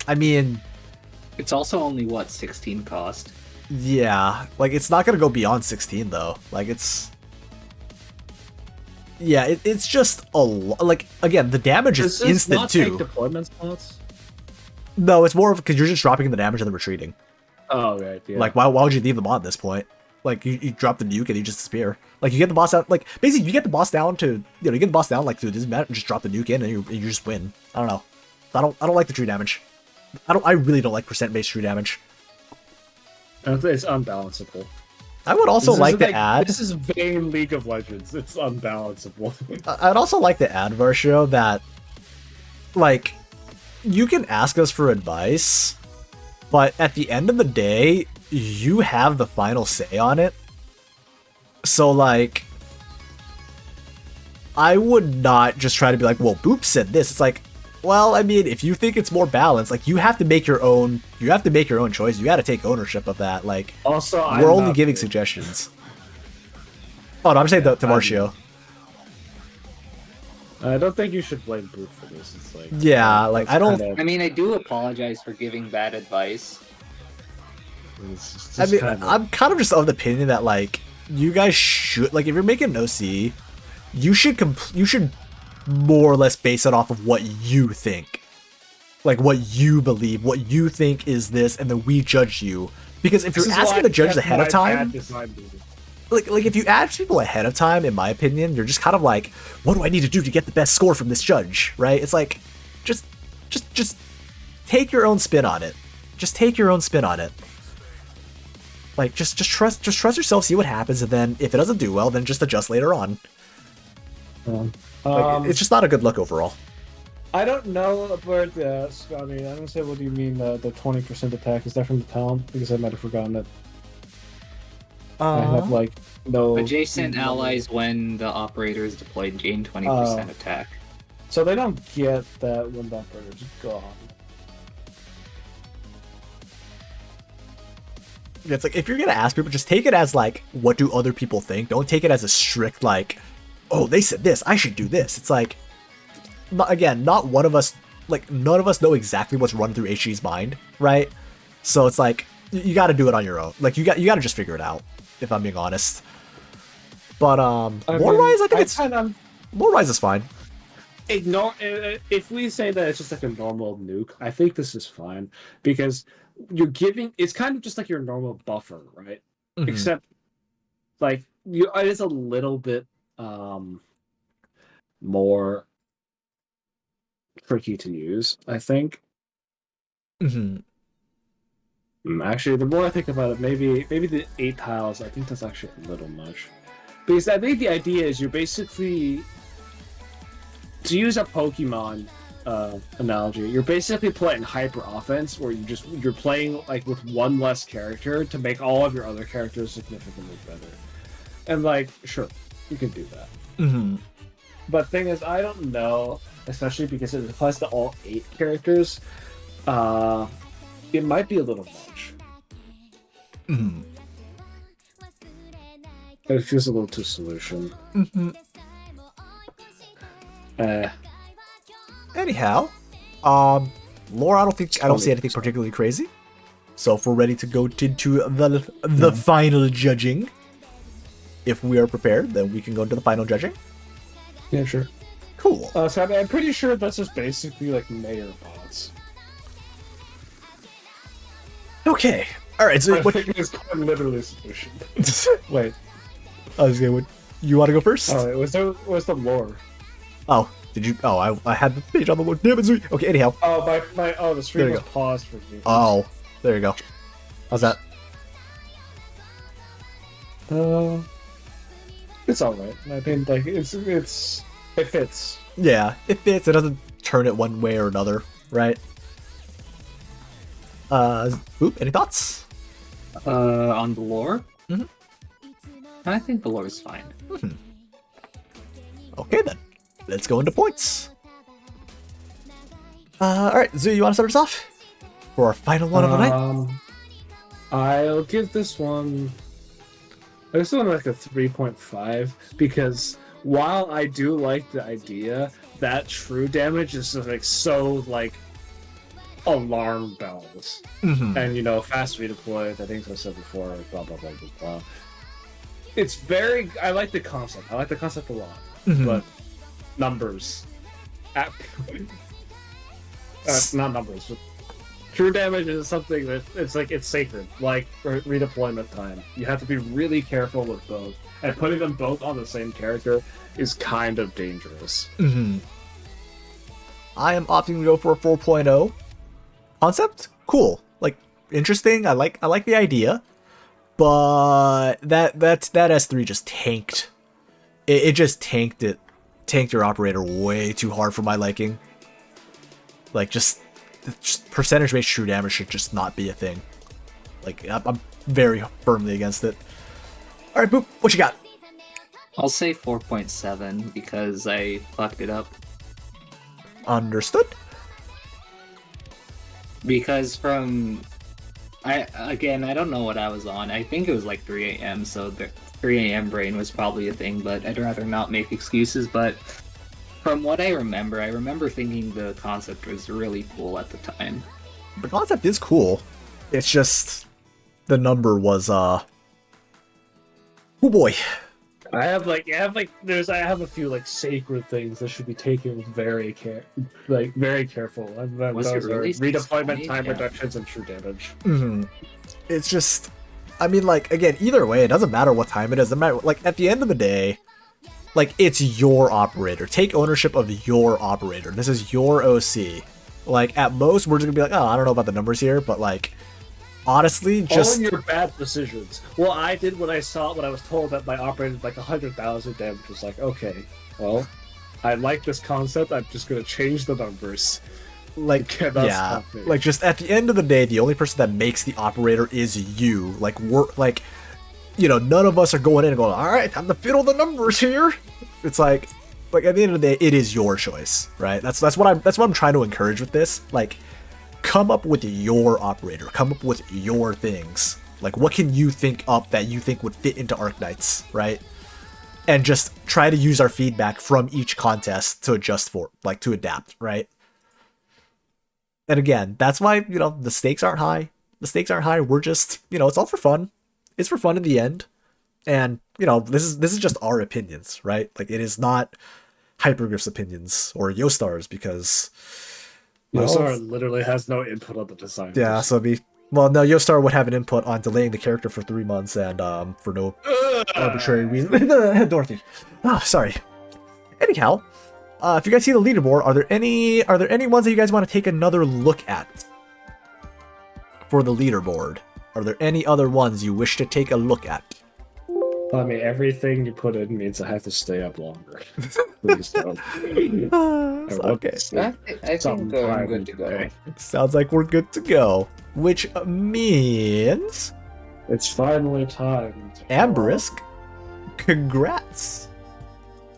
I mean, It's also only what 16 cost. yeah, like it's not gonna go beyond 16 though. Like it's just a like again the damage is Does this instant not too. take deployment slots? No, it's more of because you're just dropping the damage and then retreating. Oh right, yeah. Like why would you leave them on at this point? Like you drop the nuke and you just disappear. Like you get the boss out. Like basically you get the boss down to you get the boss down like to this matter. Just drop the nuke in and you just win. I don't know. I don't like the true damage. I really don't like percent based true damage. It's unbalanceable. I would also This is like to add. This is vain League of Legends. It's unbalanceable. I'd also like to add, Varsho, that like you can ask us for advice, but at the end of the day, you have the final say on it. So like I would not just try to be like, well, Boop said this. It's like, well, I mean, if you think it's more balanced, like you have to make your own choice. You got to take ownership of that. Like Also, we're only giving suggestions. Oh no, I'm saying to Marcio. I don't think you should blame Brute for this. It's like Yeah, like I don't. kinda- I mean, I do apologize for giving bad advice. it's just I mean, kinda- I'm kind of just of the opinion that like you guys should like if you're making an OC, you should more or less base it off of what you think, like what you believe, what you think is this, and then we judge you. Because if This you're is why asking the judges I kept ahead of my time, bad design meeting. like if you ask people ahead of time, in my opinion, you're just kind of like, what do I need to do to get the best score from this judge, right? It's like, just take your own spin on it. Just take your own spin on it. Like just trust yourself, see what happens, and then if it doesn't do well, then just adjust later on. Like, it's just not a good look overall. I don't know about Scotty. I don't say what do you mean the 20% attack? Is that from the town? Because I might have forgotten it. I have like no Adjacent allies when the operator is deployed gain 20% attack. So they don't get that when the operator's gone. It's like if you're gonna ask people, just take it as like, what do other people think? Don't take it as a strict like, oh, they said this, I should do this. It's like, not one of us, like none of us know exactly what's running through HG's mind, right? So it's like you got to do it on your own. Like you got to just figure it out. If I'm being honest. But Moonrise, I think it's Moonrise is fine. Ignore if we say that it's just like a normal nuke. I think this is fine because you're giving. It's kind of just like your normal buffer, right? Mhm. Except like it is a little bit more tricky to use. I think. Mhm. Actually, the more I think about it, maybe the 8 tiles. I think that's actually a little much, because I think the idea is you're basically, to use a Pokemon analogy, you're basically playing hyper offense, where you're playing like with one less character to make all of your other characters significantly better. And like, sure, you can do that. Mhm. But thing is, I don't know, especially because it applies to all 8 characters. It might be a little much. Mhm. It feels a little too solution. Mhm. Eh. Anyhow, lore, I don't see anything particularly crazy. So if we're ready to go into the final judging, if we are prepared, then we can go into the final judging. Yeah, sure. Cool. So I'm pretty sure that's just basically like mayor bots. Okay. All right. So I what? think it's quite literally a solution. Wait. I was gonna. You want to go first? Oh, where's the lore? Oh, did you? Oh, I had the page on the lore. Damn it, Zui. Okay. Anyhow. Oh, the stream There you was paused for me. Oh, there you go. How's that? It's alright. I think like it fits. Yeah, it fits. It doesn't turn it one way or another, right? Boop, any thoughts? On the lore? Mhm. I think the lore is fine. Okay then, let's go into points. Alright, Zoo, you want to start us off? For our final one of the night? I'll give this one like a 3.5 because while I do like the idea, that true damage is just like so like alarm bells. And you know, fast redeploy, I think I said before, blah blah blah blah blah. It's very I like the concept. I like the concept a lot. But numbers. Not numbers, but true damage is something that it's sacred, like redeployment time. You have to be really careful with both, and putting them both on the same character is kind of dangerous. I am opting to go for a 4.0. Concept? Cool. Like, interesting. I like the idea. But that S3 just tanked. It just tanked it. Tanked your operator way too hard for my liking. Like, just percentage-based true damage should just not be a thing. Like, I'm very firmly against it. Alright, Boop, what you got? I'll say 4.7 because I fucked it up. Understood. Because I don't know what I was on. I think it was like 3 a.m. So the 3 a.m. brain was probably a thing, but I'd rather not make excuses. But from what I remember thinking the concept was really cool at the time. The concept is cool. It's just the number was oh boy. I have a few like sacred things that should be taken very careful. And then Was it those are really redeployment 620? time Yeah. reductions and true damage. It's just, I mean, like, again, either way, it doesn't matter what time it is. It doesn't matter, like, at the end of the day, like, it's your operator. Take ownership of your operator. This is your OC. Like, at most, we're just gonna be like, oh, I don't know about the numbers here, but, like, honestly, just... Own your bad decisions. Well, I did when I was told that my operator did like 100,000 damage. Was like, okay, well, I like this concept. I'm just gonna change the numbers. Like, cannot yeah, stop me. like, just at the end of the day, the only person that makes the operator is you. Like, you know, none of us are going in and going, all right, time to fiddle the numbers here. It's like at the end of the day, it is your choice, right? That's what I'm trying to encourage with this. Like, come up with your operator, come up with your things. Like, what can you think up that you think would fit into Arknights, right? And just try to use our feedback from each contest to adjust for, like, to adapt, right? And again, that's why, you know, the stakes aren't high. The stakes aren't high. We're just, you know, it's all for fun. It's for fun in the end. And, you know, this is just our opinions, right? Like, it is not Hypergriff's opinions or Yostar's because... Yostar literally has no input on the design. Yeah, so no, Yostar would have an input on delaying the character for 3 months and for no arbitrary reason. Dorothy. Sorry. Anyhow, if you guys see the leaderboard, are there any ones that you guys want to take another look at for the leaderboard? Are there any other ones you wish to take a look at? I mean, everything you put in means I have to stay up longer. Please don't. Okay. I think I'm good to go. Sounds like we're good to go. Which means... It's finally time. Ambrisk, congrats.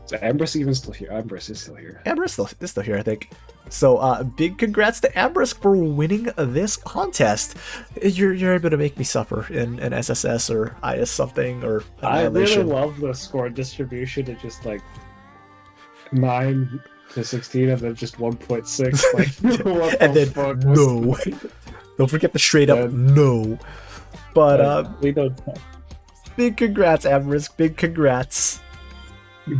Is Ambrisk even still here? Ambrisk is still here. Ambrisk is still here, I think. So, big congrats to Ambrisk for winning this contest. You're able to make me suffer in an SSS or IS something or Annihilation. I really love the score distribution to just like 9 to 16 and then just 1.6. Like, what and the then fuck no. Don't forget the straight up no. But we don't. big congrats, Ambrisk. Big congrats.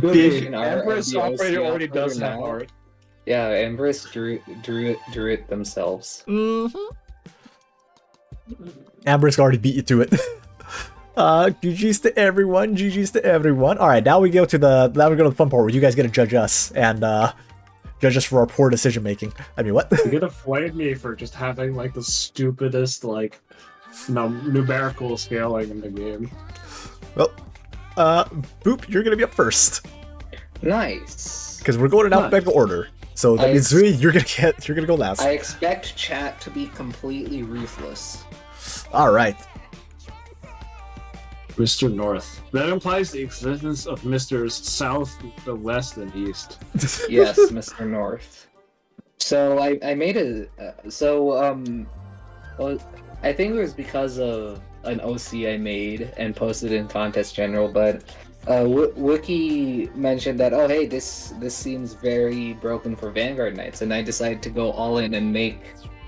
Big In our Ambrisk DOC operator already does now. have art. Yeah, Embrace drew it themselves. Ambrisk already beat you to it. GG's to everyone. GG's to everyone. All right, now we go to the fun part where you guys get to judge us and judge us for our poor decision making. I mean, what? You're gonna flame me for just having like the stupidest like numerical scaling in the game. Well, Boop, you're gonna be up first Nice. because we're going in alphabetical order. So that I means ex- you're gonna go last. I expect chat to be completely ruthless. All right. Mr. North. That implies the existence of Misters South, the West, and East. Yes, Mr. North. So I made a well, I think it was because of an OC I made and posted in Contest General, but Wiki mentioned that, oh hey, this seems very broken for Vanguard Knights, and I decided to go all in and make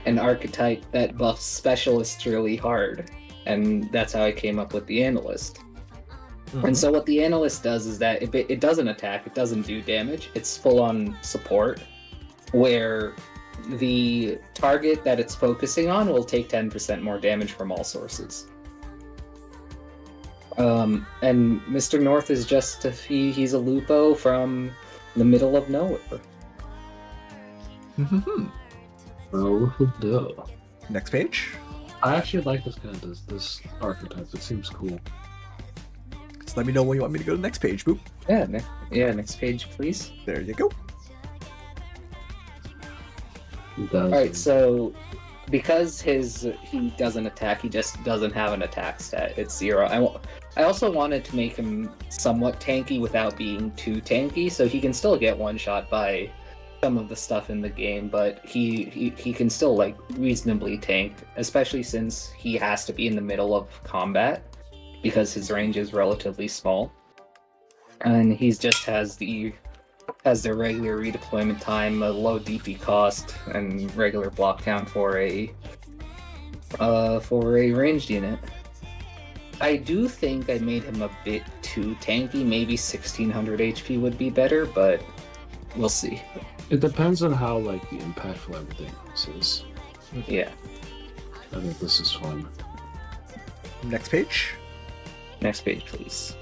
an archetype that buffs specialists really hard, and that's how I came up with the Analyst. And so what the Analyst does is that it doesn't attack, it doesn't do damage, it's full-on support, where the target that it's focusing on will take 10% more damage from all sources. And Mr. North is just he's a Lupo from the middle of nowhere. Oh, duh. Next page. I actually like this archetype. It seems cool. Just let me know when you want me to go to the next page, Boop. Yeah, next page, please. There you go. Alright, so because he doesn't attack, he just doesn't have an attack stat. It's 0. I also wanted to make him somewhat tanky without being too tanky, so he can still get one shot by some of the stuff in the game, but he can still like reasonably tank, especially since he has to be in the middle of combat because his range is relatively small, and he's just has the regular redeployment time, a low DP cost, and regular block count for a ranged unit. I do think I made him a bit too tanky. Maybe 1600 HP would be better, but we'll see. It depends on how like the impactful everything else is. Yeah. I think this is fun. Next page. Next page, please.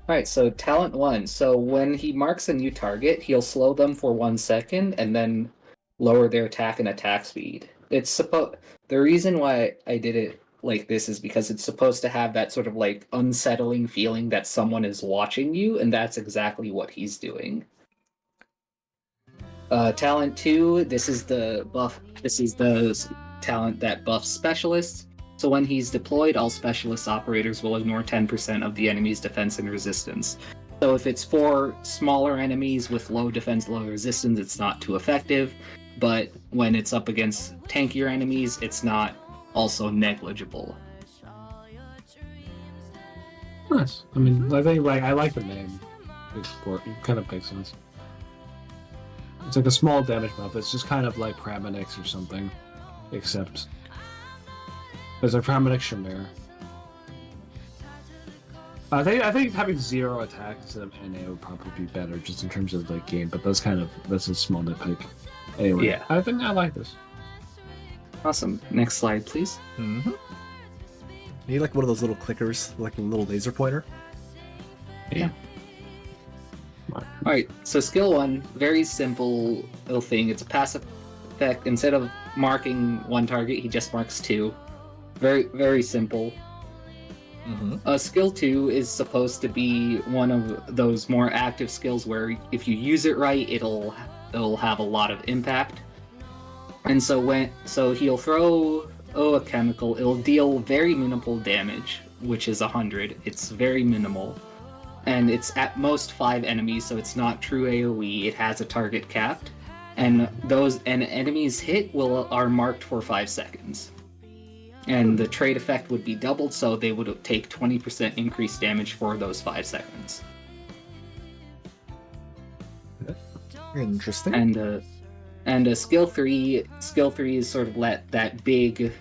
Alright, so Talent 1. So when he marks a new target, he'll slow them for 1 second and then lower their attack and attack speed. The reason why I did it like this is because it's supposed to have that sort of like unsettling feeling that someone is watching you, and that's exactly what he's doing. Talent 2, this is the talent that buffs specialists. So when he's deployed, all specialist operators will ignore 10% of the enemy's defense and resistance. So if it's for smaller enemies with low defense, low resistance, it's not too effective. But when it's up against tankier enemies, it's not also negligible. Nice. I mean, I think like I like the name. Big support. It kind of makes sense. It's like a small damage buff. It's just kind of like Praminix or something, except there's a Praminix Shamir. I think having 0 attack instead of NA would probably be better, just in terms of like game. But that's a small nitpick. Anyway, Yeah. I think I like this. Awesome. Next slide, please. You need like one of those little clickers, like a little laser pointer. Yeah. Alright, so skill 1, very simple little thing. It's a passive effect. Instead of marking 1 target, he just marks 2. Very, very simple. Skill 2 is supposed to be one of those more active skills where if you use it right, it'll have a lot of impact. And so he'll throw a chemical, it'll deal very minimal damage, which is 100. It's very minimal. And it's at most 5 enemies, so it's not true AoE, it has a target capped. And enemies hit are marked for 5 seconds. And the trait effect would be doubled, so they would take 20% increased damage for those 5 seconds. Interesting. And a skill 3 is sort of that big,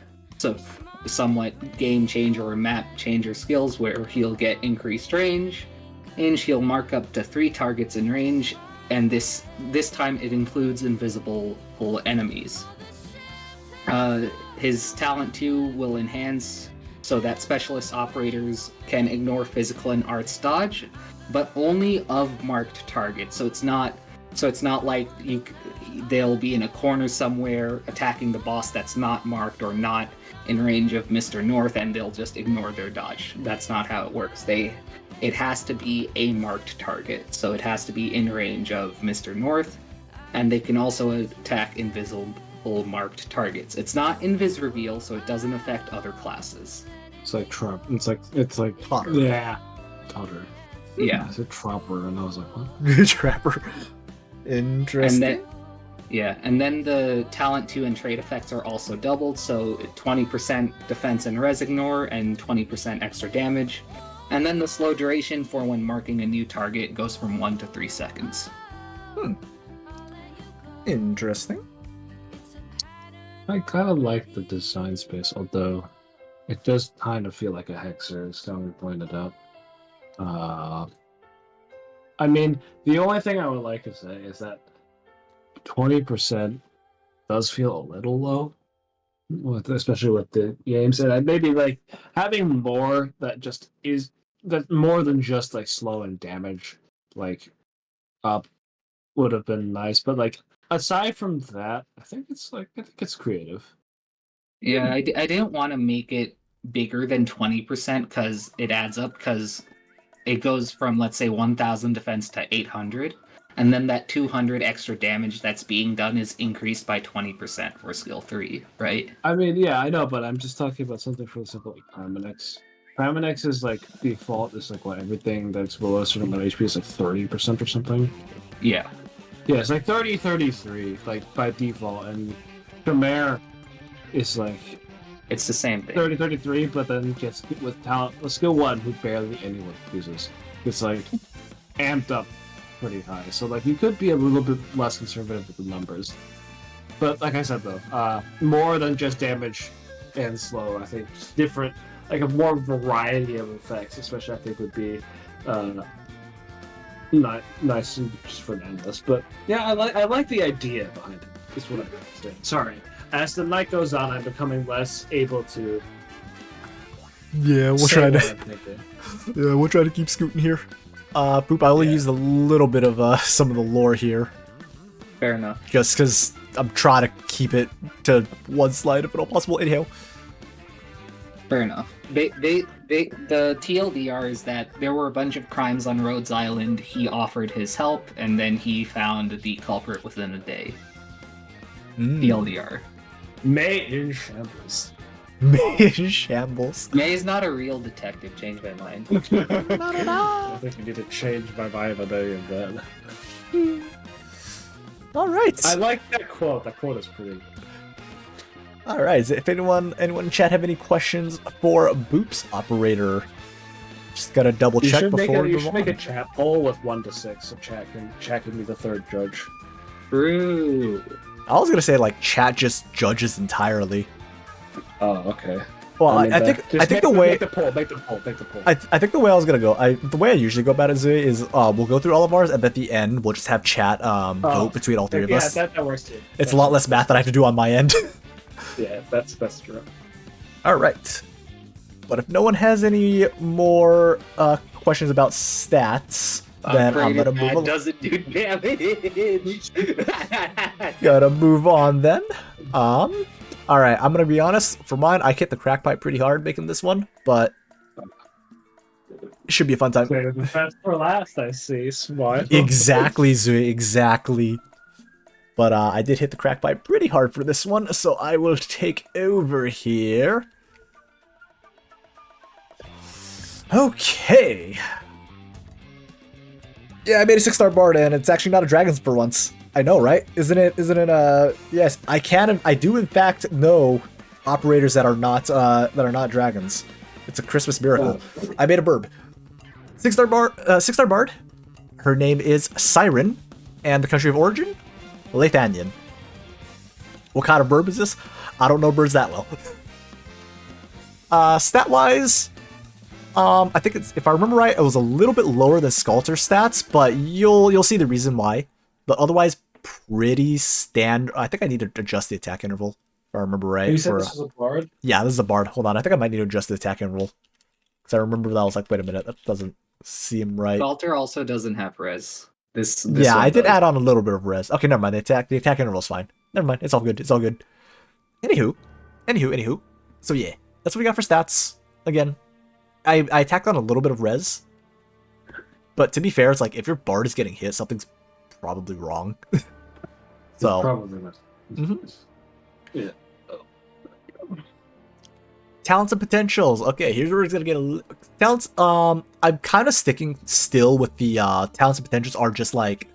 somewhat game changer or map changer skills where he'll get increased range, and he'll mark up to 3 targets in range, and this time it includes invisible enemies. His talent 2 will enhance so that specialist operators can ignore physical and arts dodge, but only of marked targets. So it's not like they'll be in a corner somewhere attacking the boss that's not marked or not in range of Mr. North, and they'll just ignore their dodge. That's not how it works. it has to be a marked target. So it has to be in range of Mr. North, and they can also attack invisible marked targets. It's not invis reveal, so it doesn't affect other classes. It's like Trump. It's like Totter. yeah, Totter. Yeah. I said Trapper, and I was like, what? Trapper. Interesting. And then the talent 2 and trait effects are also doubled, so 20% defense and res ignore and 20% extra damage. And then the slow duration for when marking a new target goes from 1 to 3 seconds. Interesting. I kind of like the design space, although it does kind of feel like a hexer, as someone pointed out. I mean, the only thing I would like to say is that 20% does feel a little low, especially with the games, and maybe like having more that more than just like slow and damage, like up, would have been nice. But like aside from that, I think it's creative. Yeah, I didn't want to make it bigger than 20% because it adds up, because it goes from, let's say, 1,000 defense to 800, and then that 200 extra damage that's being done is increased by 20% for skill 3, right? I mean, yeah, I know, but I'm just talking about something for the simple like Permanex. Permanex is like default is like what, everything that's below a certain amount of HP is like 30% or something. Yeah. Yeah, it's like 30, 33, like by default, and Khmer is like It's the same thing. 30, 33, but then gets with talent, with skill 1, who barely anyone uses. It's like amped up pretty high. So like you could be a little bit less conservative with the numbers. But like I said though, more than just damage and slow, I think just different, like a more variety of effects, especially I think would be not nice just for endless. But yeah, I like the idea behind it. Is what I'm saying. Sorry. As the night goes on, I'm becoming less able to. Yeah, we'll try to. Yeah, we'll try to keep scooting here. Boop, I only used a little bit of some of the lore here, Fair enough. just because I'm trying to keep it to one slide if at all possible. Anyhow, Fair enough. The TLDR is that there were a bunch of crimes on Rhodes Island. He offered his help, and then he found the culprit within a day. TLDR. May in shambles. in shambles. May is not a real detective. Changed my mind. I think you need to change my mind on any of that. All right. I like that quote. That quote is pretty. All right. If anyone in chat have any questions for Boop's operator, just gotta double You check should before we you move should on. make a chat poll with 1 to 6, so chat can be the third judge. True. I was gonna say like chat just judges entirely. Oh, okay. Well, mean, I think make the way make the poll. I think the way I was gonna go, the way I usually go about it is we'll go through all of ours, and at the end we'll just have chat vote between all three of us. Yeah, that works too. It's a lot less math that I have to do on my end. Yeah, that's true. All right. But if no one has any more questions about stats, then I'm gonna move on. Doesn't do damage. Gotta move on then. All right. I'm gonna be honest. For mine, I hit the crack pipe pretty hard making this one, but it should be a fun time. Save the best for last. I see. Smart. Exactly, Zui. Exactly. But I did hit the crack pipe pretty hard for this one, so I will take over here. Okay. Yeah, I made a 6-star bard, and it's actually not a dragon's for once. I know, right? Isn't it? Yes, I do in fact know operators that are not dragons. It's a Christmas miracle. I made a burb. 6-star bard. Her name is Siren, and the country of origin, Lathanian. What kind of burb is this? I don't know birds that well. Stat-wise, I think if I remember right, it was a little bit lower than Skalter's stats, but you'll see the reason why. But otherwise, pretty standard. I think I need to adjust the attack interval, if I remember right. You said this was a bard? Yeah, this is a bard. Hold on, I think I might need to adjust the attack interval. Because I remember that I was like, wait a minute, that doesn't seem right. Alter also doesn't have res. This Yeah, one I did does. add on a little bit of res. Okay, never mind. The attack interval's fine. Never mind. It's all good. It's all good. Anywho. So yeah, that's what we got for stats. Again, I attacked on a little bit of res. But to be fair, it's like if your bard is getting hit, something's probably wrong. So Probably not. Mhm. Yeah. talents and potentials. Okay, here's where it's gonna get talents. I'm kind of sticking still with the talents and potentials are just like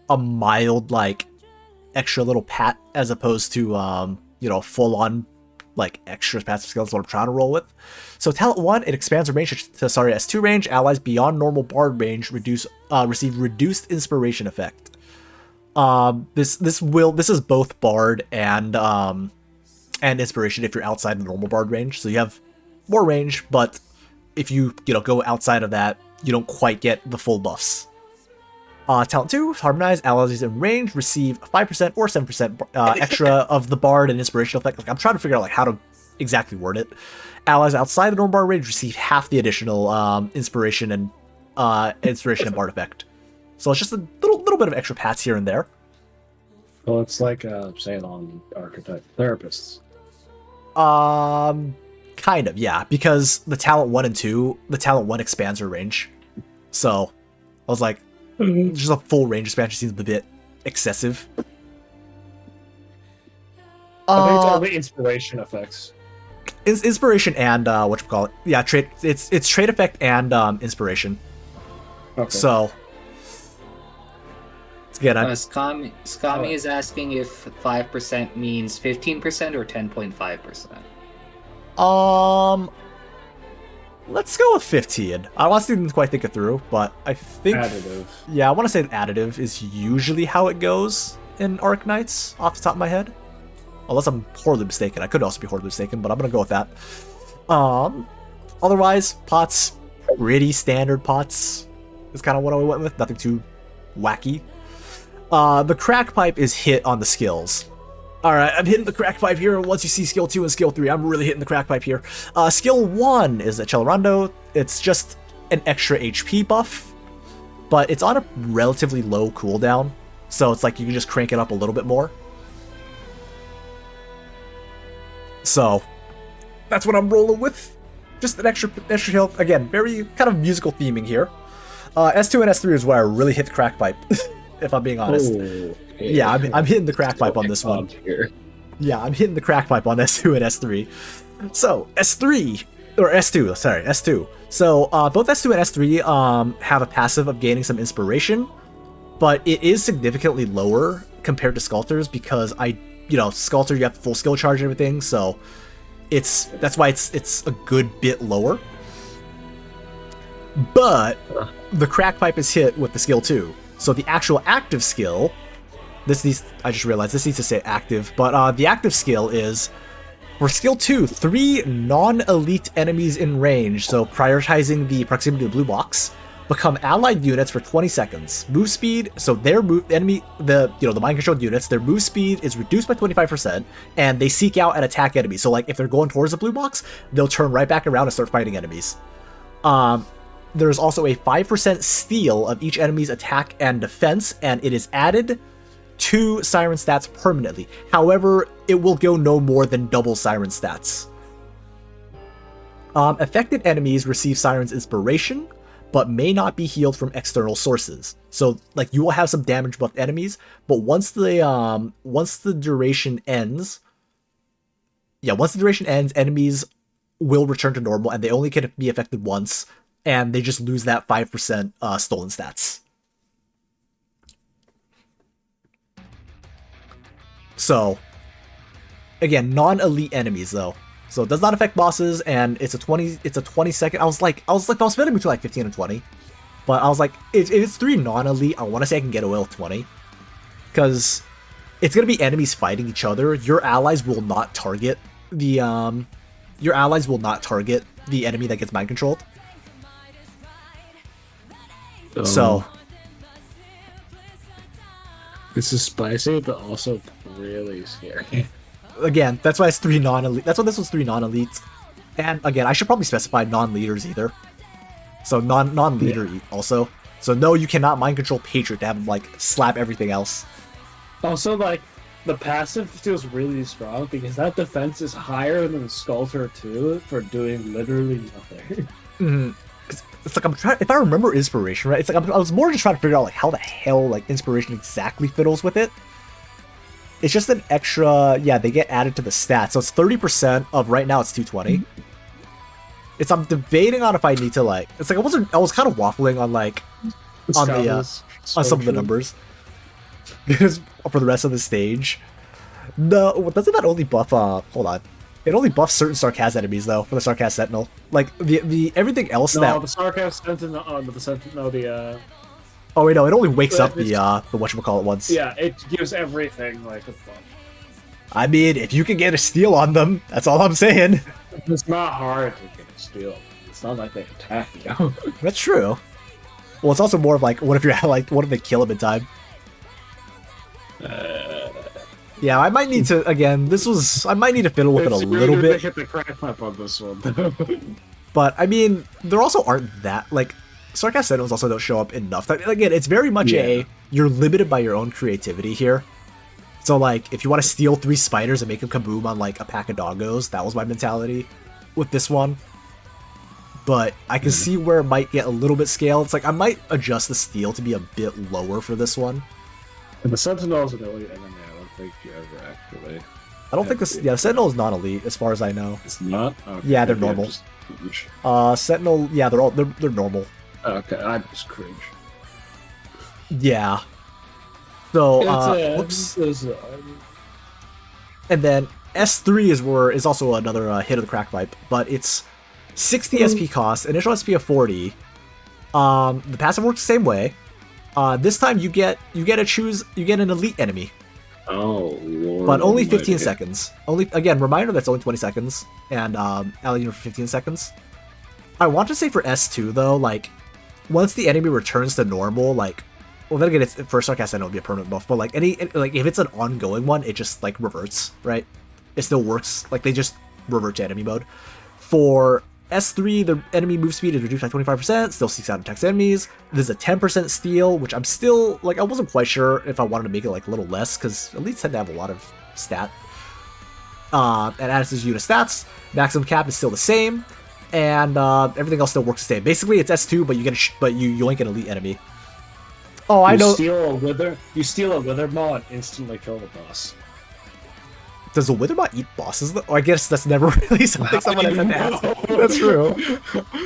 a mild like extra little pat as opposed to full on like extra passive skills. Is what I'm trying to roll with. So talent 1, it expands the range to S2 range. Allies beyond normal bard range receive reduced inspiration effect. This is both bard and inspiration if you're outside the normal bard range. So you have more range, but if you go outside of that, you don't quite get the full buffs. Talent 2, harmonize. Allies in range receive 5% or 7% extra of the bard and inspiration effect. Like, I'm trying to figure out like how to exactly word it. Allies outside the normal bard range receive half the additional inspiration and bard effect. So it's just a little bit of extra pats here and there. Well, it's like saying on archetype therapists. Kind of, yeah, because the talent 1 and 2, the talent 1 expands your range. So I was like, just a full range expansion seems a bit excessive. I think it's only inspiration effects. Inspiration and whatchamacallit. Yeah, trait. It's trait effect and inspiration. Okay. So again, Skami is asking if 5% means 15% or 10.5%. Let's go with 15. I honestly didn't quite think it through, but I think Additive. Yeah, I want to say additive is usually how it goes in Arknights off the top of my head. Unless I'm horribly mistaken. I could also be horribly mistaken, but I'm gonna go with that. Otherwise, pots, pretty standard pots is kind of what I went with. Nothing too wacky. The crack pipe is hit on the skills. Alright, I'm hitting the crack pipe here. Once you see skill 2 and skill 3, I'm really hitting the crack pipe here. Skill 1 is Accelerando. It's just an extra HP buff, but it's on a relatively low cooldown, so it's like you can just crank it up a little bit more. So that's what I'm rolling with. Just an extra health. Again, very kind of musical theming here. S2 and S3 is where I really hit the crack pipe, if I'm being honest. Ooh, okay. Yeah, I'm hitting the crack pipe on this one. Here. Yeah, I'm hitting the crack pipe on S2 and S3. So S3 or S2, sorry, S2. So both S2 and S3 have a passive of gaining some inspiration, but it is significantly lower compared to Sculptors because Sculptor, you have full skill charge and everything, so that's why it's a good bit lower. But the crack pipe is hit with the skill 2. So the actual active skill, I just realized this needs to say active, but the active skill is for skill 2, 3 non-elite enemies in range, so prioritizing the proximity to the blue box, become allied units for 20 seconds. Move speed, so their the mind controlled units, their move speed is reduced by 25%, and they seek out and attack enemies. So like if they're going towards the blue box, they'll turn right back around and start fighting enemies. There's also a 5% steal of each enemy's attack and defense, and it is added to Siren stats permanently. However, it will go no more than double Siren stats. Affected enemies receive Siren's inspiration, but may not be healed from external sources. So, like, you will have some damage buffed enemies, but once the duration ends, enemies will return to normal, and they only can be affected once, and they just lose that 5% stolen stats. So, again, non-elite enemies though. So it does not affect bosses, and it's a 20 second. I was feeling between like 15 and 20. But I was like, it's 3 non-elite. I want to say I can get away with 20. Because it's gonna be enemies fighting each other. Your allies will not target the enemy that gets mind controlled. So this is spicy, but also really scary. Again, that's why it's 3 non-elite. That's why this was 3 non-elites. And again, I should probably specify non-leaders either. So non-leader also. So no, you cannot mind control Patriot to have him like slap everything else. Also, like, the passive feels really strong because that defense is higher than Sculptor 2 for doing literally nothing. Mm-hmm. It's like I'm trying. If I remember inspiration right, it's like I was more just trying to figure out like how the hell like inspiration exactly fiddles with it. It's just an extra. Yeah, they get added to the stats, so it's 30% of right now. It's 220. It's I'm debating on if I need to like. It's like I was kind of waffling on like on the on some of the numbers because for the rest of the stage. No, doesn't that only buff? Hold on. It only buffs certain Sarkaz enemies though for the Sarkaz Sentinel. Like the everything else No, that. the Sarkaz Sentinel. Oh wait, no, it only wakes up the whatchamacallit ones. Yeah, it gives everything like a buff. I mean, if you can get a steal on them, that's all I'm saying. It's not hard to get a steal. It's not like they attack you. That's true. Well, it's also more of like, what if you're like, what if they kill him in time? Yeah, I might need to again. I might need to fiddle with it a little bit. Hit the crack pipe on this one. But I mean, there also aren't that like Sarkaz Sentinels also don't show up enough. Again, it's very much you're limited by your own creativity here. So like, if you want to steal 3 spiders and make them kaboom on like a pack of doggos, that was my mentality with this one. But I can see where it might get a little bit scale. It's like I might adjust the steal to be a bit lower for this one. And the Sentinels are the only enemy I don't think you ever actually. I don't think this. Yeah, Sentinel is not elite as far as I know. It's not. Okay, Yeah, they're normal. Sentinel. Yeah, they're normal. Okay, I just cringe. Yeah. So whoops. And then S3 is also another hit of the crack pipe, but it's 60 SP cost, initial SP of 40. The passive works the same way. This time you get an elite enemy. Oh Lord. But only 15 seconds. Only again, reminder that's only 20 seconds, and ally unit for 15 seconds. I want to say for S2 though, like once the enemy returns to normal, like well then again, it's for Sarkaz it'll be a permanent buff, but like if it's an ongoing one, it just like reverts, right? It still works, like they just revert to enemy mode. For S3, the enemy move speed is reduced by 25%, still seeks out attacks enemies. There's a 10% steal, which I'm still, like, I wasn't quite sure if I wanted to make it, like, a little less, because elites tend to have a lot of stat. And as his unit stats, maximum cap is still the same, and everything else still works the same. Basically, it's S2, but you yoink an elite enemy. Oh, I know. You steal a wither maw and instantly kill the boss. Does a Witherbot eat bosses? Oh, I guess that's never really something someone has to ask. That's true.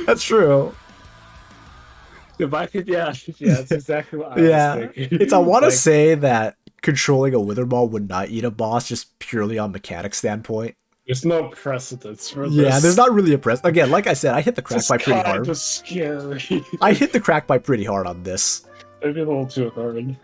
That's true. If I could, yeah, that's exactly what I was thinking. I want to say that controlling a Witherball would not eat a boss just purely on mechanic standpoint. There's no precedence for this. Yeah, there's not really a precedent. Again, like I said, I hit the crack pipe pretty hard. It's scary. I hit the crack pipe pretty hard on this. Maybe a little too hard. Well,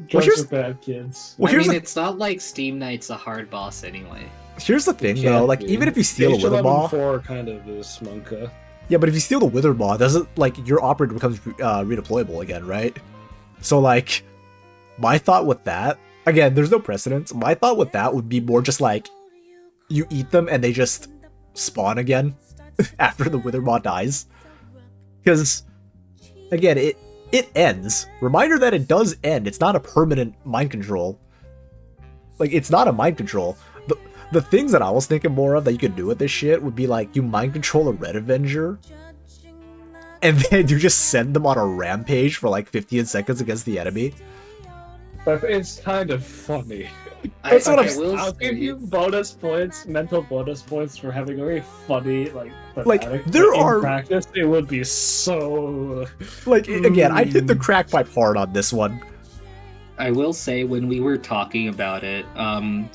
Drugs are bad kids. Well, I mean, it's not like Steam Knight's a hard boss anyway. Here's the thing, though. Like, even if you steal a Witherball, 4 kind of is Monka. yeah, but if you steal the Witherball, doesn't like your operator becomes redeployable again, right? So, like, my thought with that, again, there's no precedence. My thought with that would be more just like you eat them and they just spawn again after the Witherball dies, because again, it ends. Reminder that it does end. It's not a permanent mind control. Like, it's not a mind control. The things that I was thinking more of that you could do with this shit would be like, you mind control a Red Avenger, and then you just send them on a rampage for like 15 seconds against the enemy. But it's kind of funny. That's what I'll give you bonus points, mental bonus points for having a very funny, like there in are practice. It would be so like again. I hit the crack pipe hard on this one. I will say, when we were talking about it,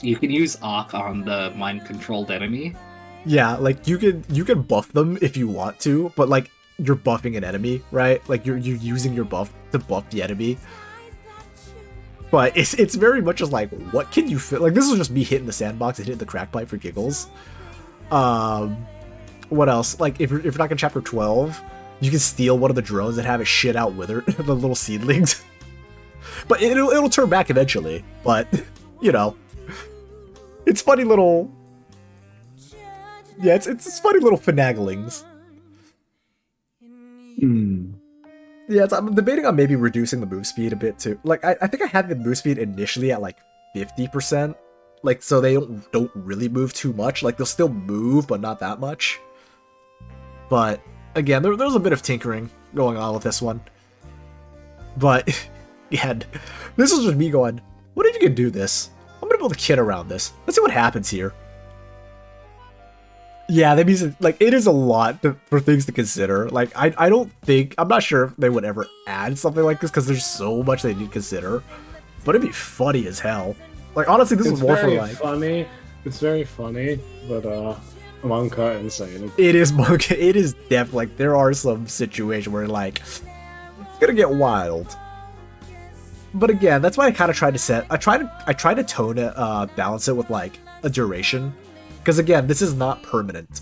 you can use Ak on the mind-controlled enemy. Yeah, like you can buff them if you want to, but like you're buffing an enemy, right? Like you're using your buff to buff the enemy. But it's very much just like, what can you fit? Like, this is just me hitting the sandbox and hitting the crack pipe for giggles. What else? Like, if you're not in chapter 12, you can steal one of the drones that have it shit out wither the little seedlings. But it'll turn back eventually. But you know, it's funny little. Yeah, it's funny little finaglings. Yeah, I'm debating on maybe reducing the move speed a bit too. Like, I think I had the move speed initially at like 50%. Like, so they don't really move too much. Like, they'll still move, but not that much. But again, there's a bit of tinkering going on with this one. But, yeah, this is just me going, what if you could do this? I'm gonna build a kit around this. Let's see what happens here. Yeah, that means, like, it is a lot for things to consider. Like, I don't think, I'm not sure if they would ever add something like this, because there's so much they need to consider. But it'd be funny as hell. Like, honestly, this is more for, like... funny. It's very funny, but, manga insane. It is manga. It is definitely, like, there are some situations where, like, it's gonna get wild. But again, that's why I kind of tried to set... I tried to tone it, balance it with, like, a duration. Because again, this is not permanent.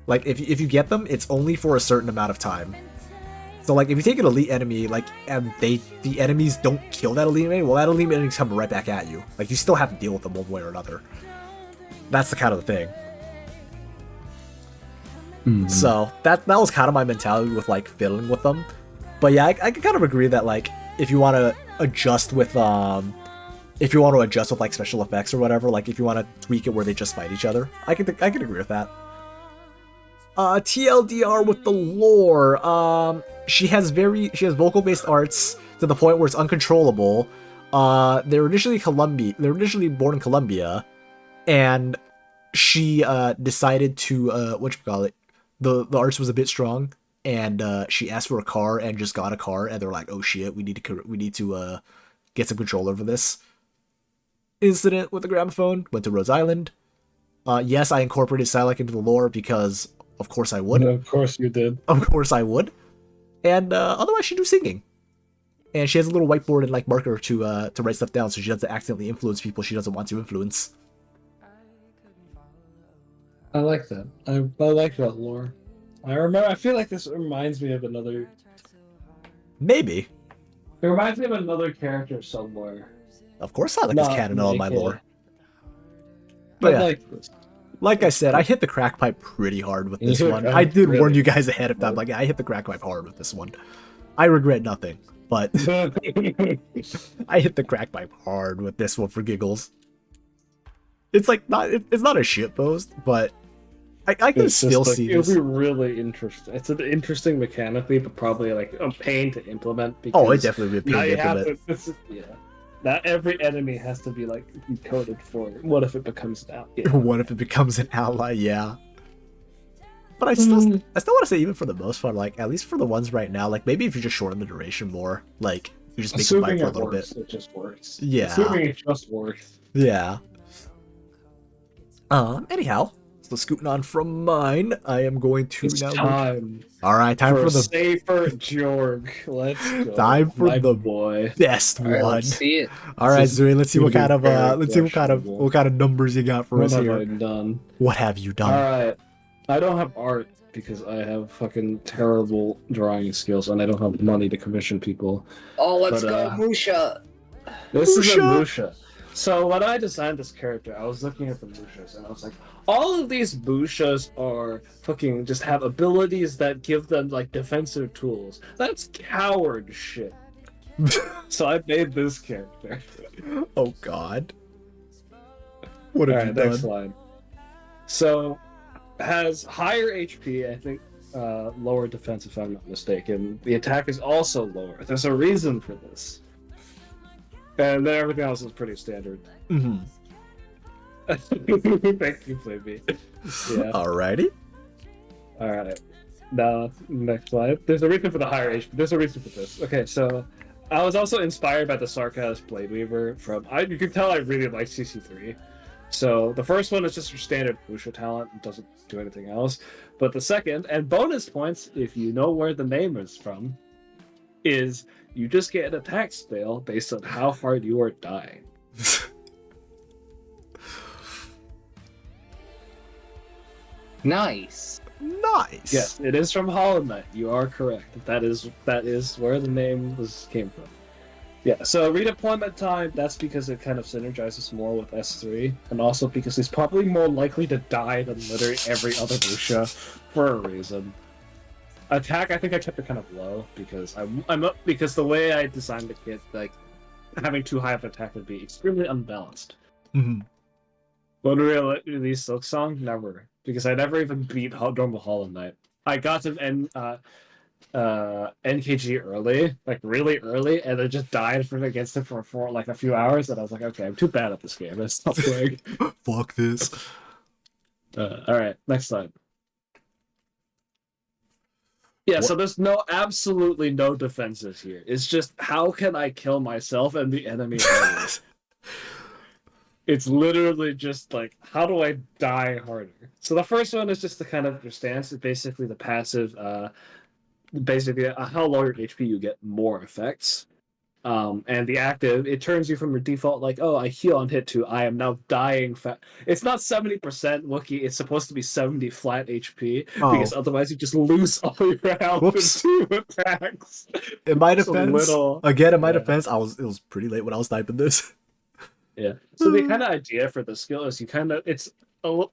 Like, if you get them, it's only for a certain amount of time. So, like, if you take an elite enemy, like, and the enemies don't kill that elite enemy, well, that elite enemy's coming right back at you. Like, you still have to deal with them one way or another. That's the kind of the thing. So, that was kind of my mentality with, like, fiddling with them. But yeah, I can kind of agree that, like, if you want to adjust with, like, special effects or whatever, like, if you want to tweak it where they just fight each other, I can agree with that. TLDR with the lore, she has vocal-based arts to the point where it's uncontrollable. They're initially born in Colombia, and she decided to the arts was a bit strong, and she asked for a car and just got a car, and they're like, oh shit, we need to get some control over this. Incident with the gramophone, went to Rhode Island. Yes, I incorporated Silac into the lore because of course I would. Of course you did. Of course I would. And otherwise she do singing. And she has a little whiteboard and like marker to write stuff down so she doesn't accidentally influence people she doesn't want to influence. I like that. I like that lore. I feel like this reminds me of another... Maybe. It reminds me of another character somewhere. Of course Silac is canon on my lore. But yeah. Like I said, I hit the crack pipe pretty hard with this one. I did warn you guys ahead of time. Like, I hit the crack pipe hard with this one. I regret nothing, but I hit the crack pipe hard with this one for giggles. It's like it's not a shit post, but I can still see this. It'll be really interesting. It's an interesting mechanically, but probably like a pain to implement. Because oh, it definitely would be a pain to implement. Not every enemy has to be like decoded for. What if it becomes an ally? Yeah. What if it becomes an ally? Yeah. But I still want to say, even for the most part, like at least for the ones right now, like maybe if you just shorten the duration more, like you just make it fight for a little bit. It just works. Yeah. Assuming it just works. Yeah. Anyhow, so scooting on from mine, I am going to it's now. Time. All right, time for the safer Jorg. Let's go. Time for the boy. best one. Let's see it. All right, Zuri, let's see what kind of numbers you got for us here. What have I done? What have you done? All right, I don't have art because I have fucking terrible drawing skills and I don't have money to commission people. Oh, let's go, Musha. This is a Musha. So when I designed this character, I was looking at the Mushas and I was like, all of these Mushas are fucking just have abilities that give them like defensive tools. That's coward shit. So I made this character. Oh god. What have you done? Next line. So has higher HP, I think lower defense if I'm not mistaken. The attack is also lower. There's a reason for this. And then everything else is pretty standard. Mm-hmm. Thank you, Flavie. Yeah. Alrighty. Alright. Now, next slide. There's a reason for the higher HP. There's a reason for this. Okay, so I was also inspired by the Sarkaz Blade Weaver from... you can tell I really like CC3. So the first one is just your standard Musha talent. It doesn't do anything else. But the second, and bonus points, if you know where the name is from, is... you just get an attack spell based on how hard you are dying. Nice. Nice. Yes, it is from Hollow Knight. You are correct. That is where the name came from. Yeah, so redeployment time, that's because it kind of synergizes more with S3, and also because he's probably more likely to die than literally every other Musha for a reason. Attack, I think I kept it kind of low because because the way I designed the kit, like having too high of attack would be extremely unbalanced. Mm-hmm. When we released Silk Song, never, because I never even beat normal Hollow Knight. I got to NKG early, like really early, and then just died against it for like a few hours, and I was like, okay, I'm too bad at this game. I stopped playing. Fuck this. All right, next slide. Yeah, so there's absolutely no defenses here. It's just how can I kill myself and the enemy harder? It's literally just like, how do I die harder? So the first one is just the kind of your stance. It's basically the passive, basically how low your HP you get more effects. And the active, it turns you from your default, like, oh, I heal on hit to I am now dying It's not 70% Wookiee, it's supposed to be 70 flat HP, because otherwise you just lose all your health in 2 attacks. In my It's defense, defense, it was pretty late when I was typing this. Yeah. So the kind of idea for the skill is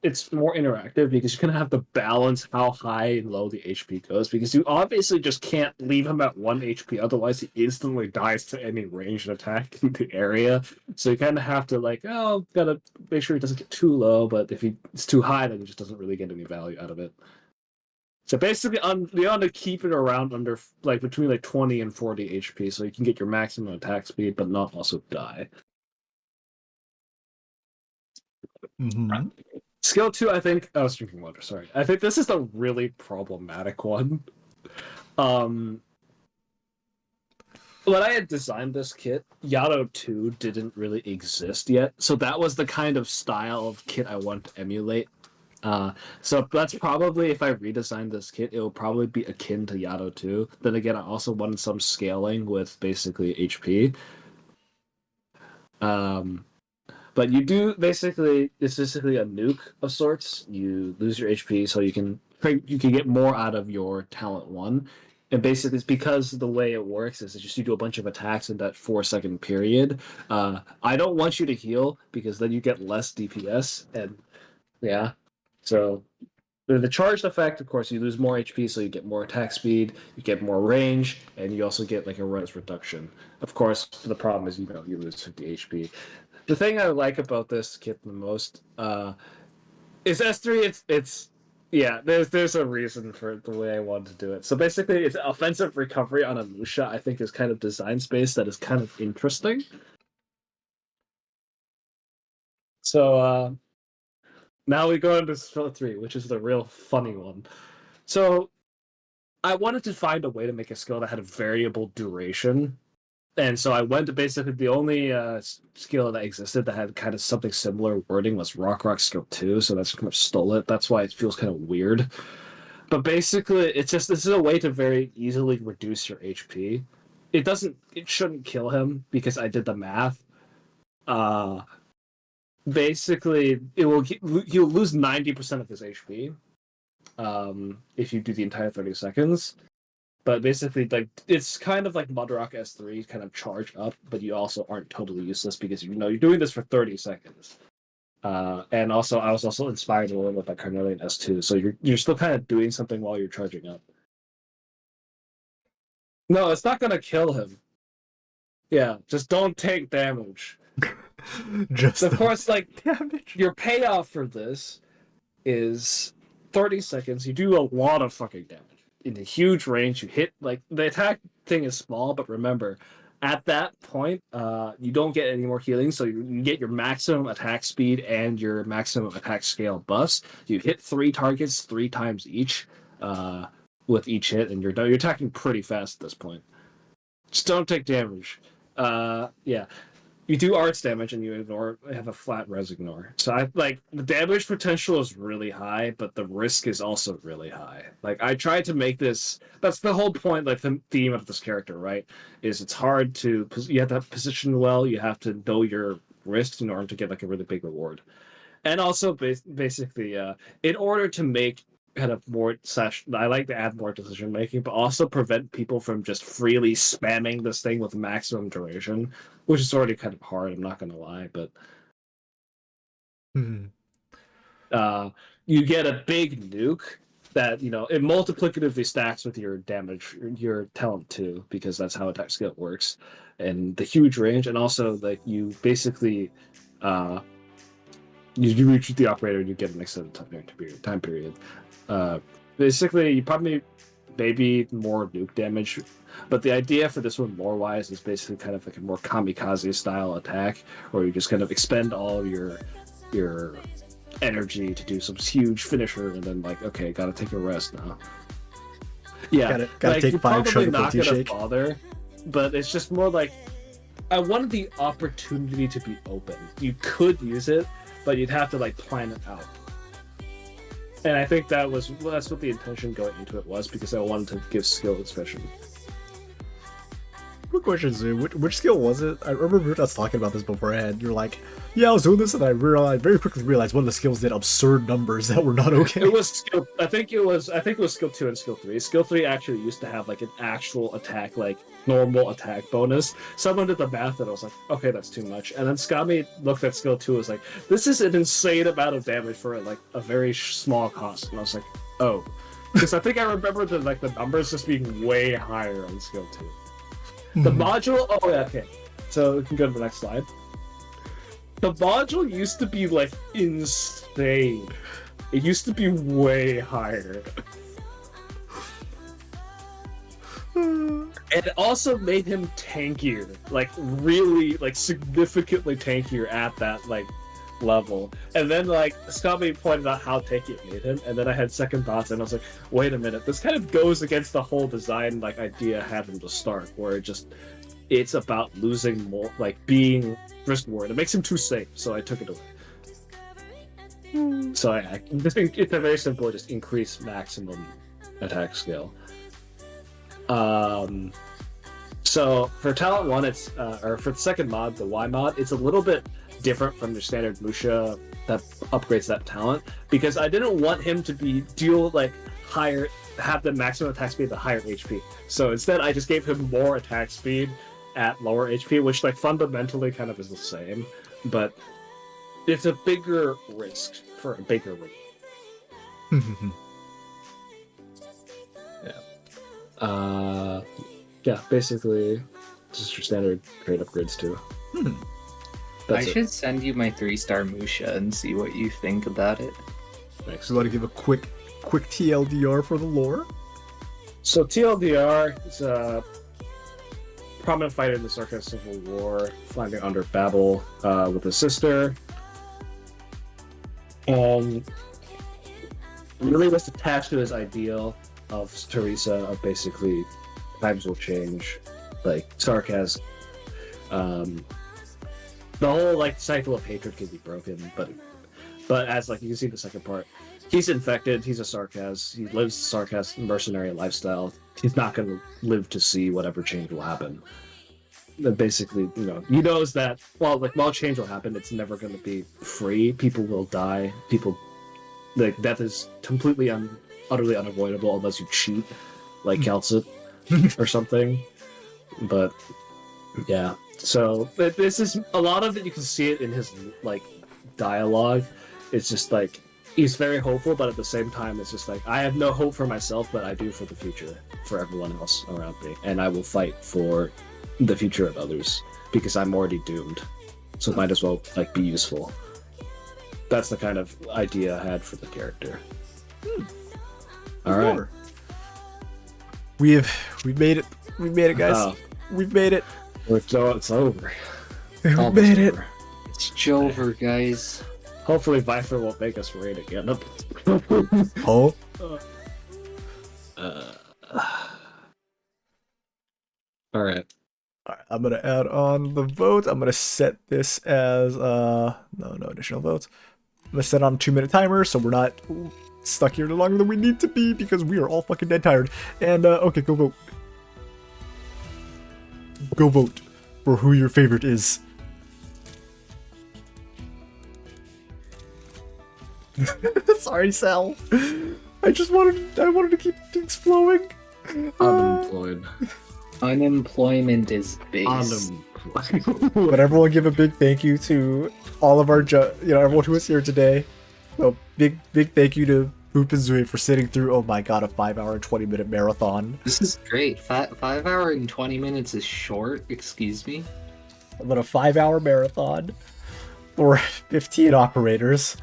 it's more interactive because you kind of have to balance how high and low the HP goes, because you obviously just can't leave him at 1 HP, otherwise he instantly dies to any ranged attack in the area. So you kind of have to gotta make sure he doesn't get too low, but if it's too high, then he just doesn't really get any value out of it. So basically, you want to keep it around under between 20 and 40 HP, so you can get your maximum attack speed, but not also die. Mm-hmm. Skill 2, I think. I was drinking water. Sorry. I think this is the really problematic one. When I had designed this kit, Yato 2 didn't really exist yet, so that was the kind of style of kit I want to emulate. So that's probably, if I redesign this kit, it will probably be akin to Yato 2. Then again, I also wanted some scaling with basically HP. But you do it's basically a nuke of sorts. You lose your HP, so you can get more out of your talent 1. And basically, it's because the way it works is just you do a bunch of attacks in that 4-second period. I don't want you to heal, because then you get less DPS, and yeah. So the charged effect, of course, you lose more HP, so you get more attack speed, you get more range, and you also get a res reduction. Of course, the problem is you lose 50 HP. The thing I like about this kit the most is S3. There's a reason for the way I wanted to do it. So basically, it's offensive recovery on a Musha. I think is kind of design space that is kind of interesting. So now we go into skill 3, which is the real funny one. So I wanted to find a way to make a skill that had a variable duration. And so I went to basically the only skill that existed that had kind of something similar wording was Rock Skill 2, so that's kind of stole it. That's why it feels kind of weird. But basically, this is a way to very easily reduce your HP. It shouldn't kill him, because I did the math. Basically, he'll lose 90% of his HP if you do the entire 30 seconds. But basically, it's kind of like Mudrock S3, kind of charge up, but you also aren't totally useless, because you're doing this for 30 seconds. And also, I was also inspired a little bit by Carnelian S2, so you're still kind of doing something while you're charging up. No, it's not gonna kill him. Yeah, just don't take damage. Of course, damage. Your payoff for this is 30 seconds. You do a lot of fucking damage. In a huge range, you hit, the attack thing is small, but remember, at that point, you don't get any more healing, so you get your maximum attack speed and your maximum attack scale buffs. You hit 3 targets 3 times each with each hit, and you're done. You're attacking pretty fast at this point. Just don't take damage. Yeah. You do arts damage and you have a flat res ignore. So the damage potential is really high, but the risk is also really high. I tried to make this. That's the whole point. The theme of this character, right? Is it's hard to. You have to position well. You have to know your risks in order to get a really big reward. And also, basically, in order to make kind of more I like to add more decision making, but also prevent people from just freely spamming this thing with maximum duration, which is already kind of hard, I'm not gonna lie, but you get a big nuke that it multiplicatively stacks with your damage, your talent 2, because that's how attack skill works, and the huge range, and also you basically you reach the operator and you get an extended time period. Basically, you probably maybe more nuke damage, but the idea for this one lore-wise is basically kind of like a more kamikaze style attack, where you just kind of expend all your energy to do some huge finisher, and then like, okay, gotta take a rest now. Yeah, Gotta like, take you're 5 probably chug of not protein gonna shake. bother, but it's just more like I wanted the opportunity to be open. You could use it, but you'd have to like plan it out. And I think that's what the intention going into it was, because I wanted to give skill expression. Quick question, Zoo. Which skill was it? I remember us talking about this beforehand. You're like, yeah, I was doing this, and I very quickly realized one of the skills did absurd numbers that were not okay. It was skill. I think it was skill 2 and skill 3. Skill 3 actually used to have like an actual attack, like normal attack bonus. Someone did the math, and I was like, okay, that's too much. And then Skami looked at skill 2 and was like, this is an insane amount of damage for like a very small cost. And I was like, oh, because I think I remember the numbers just being way higher on skill 2. The module. Oh, yeah, okay. So we can go to the next slide. The module used to be like insane. It used to be way higher. And it also made him tankier, like really, like significantly tankier at that like level. And then like Scotty pointed out how tanky it made him, and then I had second thoughts, and I was like, wait a minute, this kind of goes against the whole design like idea I had from the start, where it's about losing more, like being risk reward. It makes him too safe, so I took it away. So I just think it's a very simple, just increase maximum attack scale. So for talent 1, it's or for the second mod, the Y mod, it's a little bit different from your standard Musha that upgrades that talent, because I didn't want him to have the maximum attack speed at the higher HP. So instead, I just gave him more attack speed at lower HP, which like fundamentally kind of is the same, but it's a bigger risk for a bigger win. Yeah, basically just your standard trade upgrades too. I should send you my 3-star Musha and see what you think about it. Thanks. So, want to give a quick TLDR for the lore? So TLDR is a prominent fighter in the Sarkaz Civil War, flying under Babel with his sister. Really was attached to his ideal of Teresa, of basically times will change, like Sarkaz. The whole like cycle of hatred can be broken, but as like you can see in the second part, he's infected. He's a Sarkaz. He lives the Sarkaz mercenary lifestyle. He's not going to live to see whatever change will happen. But basically, he knows that while change will happen, it's never going to be free. People will die. Death is completely utterly unavoidable unless you cheat, like Calcit or something. But yeah. So this is a lot of it. You can see it in his like dialogue. It's just like he's very hopeful, but at the same time, it's just like I have no hope for myself, but I do for the future, for everyone else around me, and I will fight for the future of others because I'm already doomed. So might as well like be useful. That's the kind of idea I had for the character. All right, we've made it. We made it, guys. We've made it. So it's over. We made it. It's Jover, guys. Hopefully Viper won't make us raid again. Oh. All right. Alright, I'm gonna add on the vote. I'm gonna set this as no additional votes. I'm gonna set on a 2-minute timer so we're not stuck here longer than we need to be because we are all fucking dead tired. And okay, go vote. Go vote for who your favorite is. Sorry, Sal. I wanted to keep things flowing. Unemployed. Unemployment is base. But everyone give a big thank you to all of our, everyone who was here today. So big thank you to Boop and Zui for sitting through, oh my god, a 5-hour and 20-minute marathon. This is great. 5 hour and 20 minutes is short, excuse me. But a 5-hour marathon for 15 operators.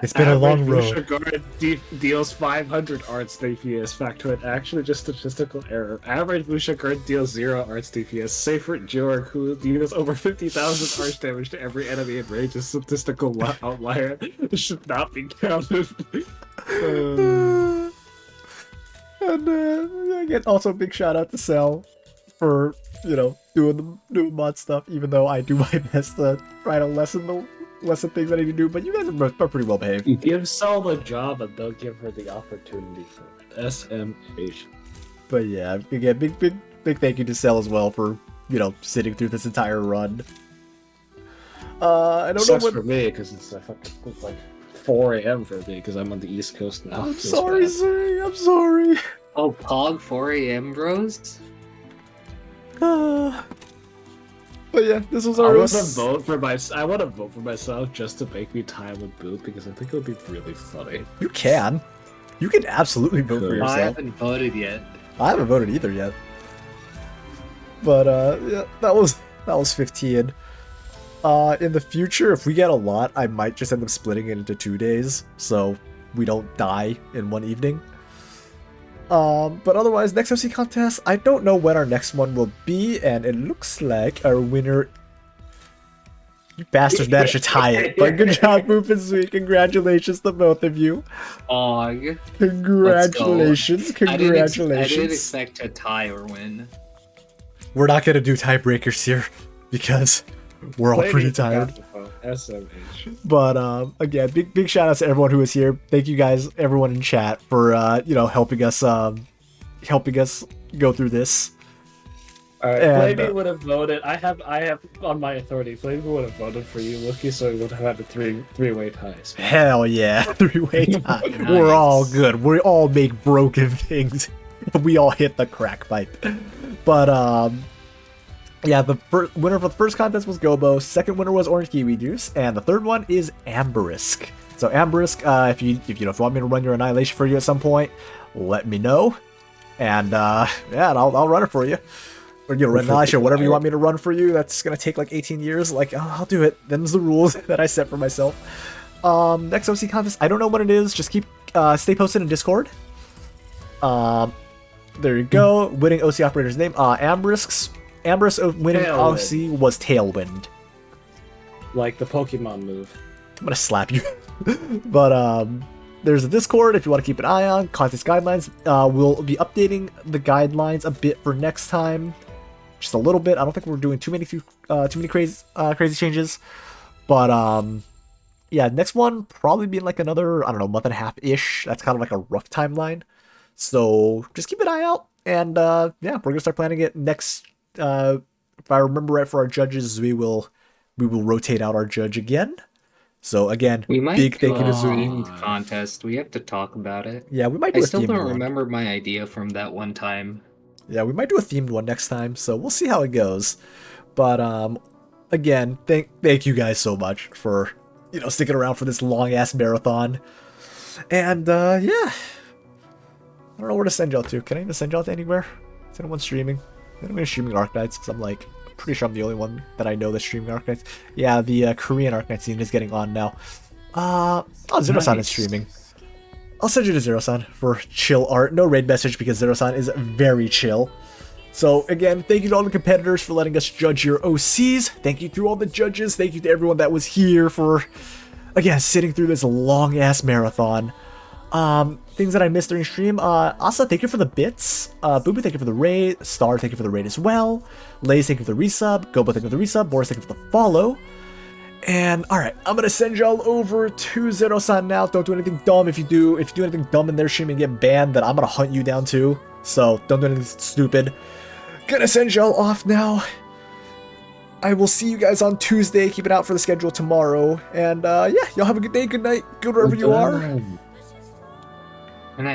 It's been a long Average road. Vushagard deals 500 arts DPS. Factoid, actually just statistical error. Average Vushagard deals 0 arts DPS. Safer Jorg, who deals over 50,000 arts damage to every enemy in range, is statistical outlier. It should not be counted. And again, also big shout out to Cell for doing mod stuff. Even though I do my best to try to lessen things that I need to do, but you guys are pretty well behaved. Give Saul the job and they'll give her the opportunity for it. SMH. But yeah, again, big thank you to Cell as well for sitting through this entire run. I don't Sucks know what. for me because it's like 4 a.m. for me because I'm on the East Coast now. I'm Feels sorry, bad. sir. I'm sorry. Oh, Pog 4 a.m. bros? But yeah, this was I our. want to vote for myself just to make me time with Boop because I think it would be really funny. You can absolutely vote for Good. yourself. I haven't voted yet. I haven't voted either yet. But yeah, that was 15. In the future, if we get a lot, I might just end up splitting it into 2 days, so we don't die in one evening. But otherwise, next OC contest, I don't know when our next one will be, and it looks like our winner. You bastards managed to tie it, but good job, Boop and Sweet. Congratulations to both of you. Pog. Congratulations, I didn't congratulations. expect to tie or win. We're not gonna do tiebreakers here because we're all pretty tired. SMH. But again, big shout out to everyone who was here. Thank you guys, everyone in chat, for helping us go through this. Alright, And, Flavy would have voted. I have on my authority. Flavy would have voted for you, Lucky, so we would have had a three-way ties. Hell yeah, 3-way tie. We're all good. We all make broken things. We all hit the crack pipe. But yeah, the winner for the first contest was Gobo. Second winner was Orange Kiwi Juice, and the third one is Amberisk. So Amberisk, if you want me to run your Annihilation for you at some point, let me know, and yeah, I'll run it for you. Or run Annihilation, whatever you want me to run for you. That's gonna take like 18 years. Like I'll do it. Them's the rules that I set for myself. Next OC contest, I don't know when it is. Just stay posted in Discord. There you go. Winning OC operator's name. Amberisk winning Tailwind. OC was Tailwind. Like the Pokemon move. I'm gonna slap you. But there's a Discord if you want to keep an eye on. Contest guidelines. We'll be updating the guidelines a bit for next time. Just a little bit. I don't think we're doing too many crazy changes. But yeah, next one probably being like another, I don't know, month and a half ish. That's kind of like a rough timeline. So just keep an eye out. And yeah, we're gonna start planning it next. If I remember right, for our judges, we will rotate out our judge again. So again, We might big do thank you a to Zoom. themed contest. We have to talk about it. Yeah, we might do I a still themed don't one. remember my idea from that one time. Yeah, we might do a themed one next time. So we'll see how it goes. But again, thank you guys so much for sticking around for this long ass marathon. And yeah, I don't know where to send y'all to. Can I even send y'all to anywhere? Is anyone streaming? Anyone streaming Arknights? Because I'm like pretty sure I'm the only one that I know that's streaming Arknights. Yeah, the Korean Arknight scene is getting on now. Zero-san is streaming. I'll send you to Zero-san for chill art. No raid message because Zero-san is very chill. So again, thank you to all the competitors for letting us judge your OCs. Thank you to all the judges. Thank you to everyone that was here for, again, sitting through this long ass marathon. Things that I missed during stream. Asa, thank you for the bits. Booby, thank you for the raid. Star, thank you for the raid as well. Lays, thank you for the resub. Gobo, thank you for the resub. Boris, thank you for the follow. And alright, I'm gonna send y'all over to Zero-san now. Don't do anything dumb. If you do anything dumb in their stream and get banned, then I'm gonna hunt you down too. So don't do anything stupid. Gonna send y'all off now. I will see you guys on Tuesday. Keep it out for the schedule tomorrow. And yeah, y'all have a good day, good night, good wherever you are.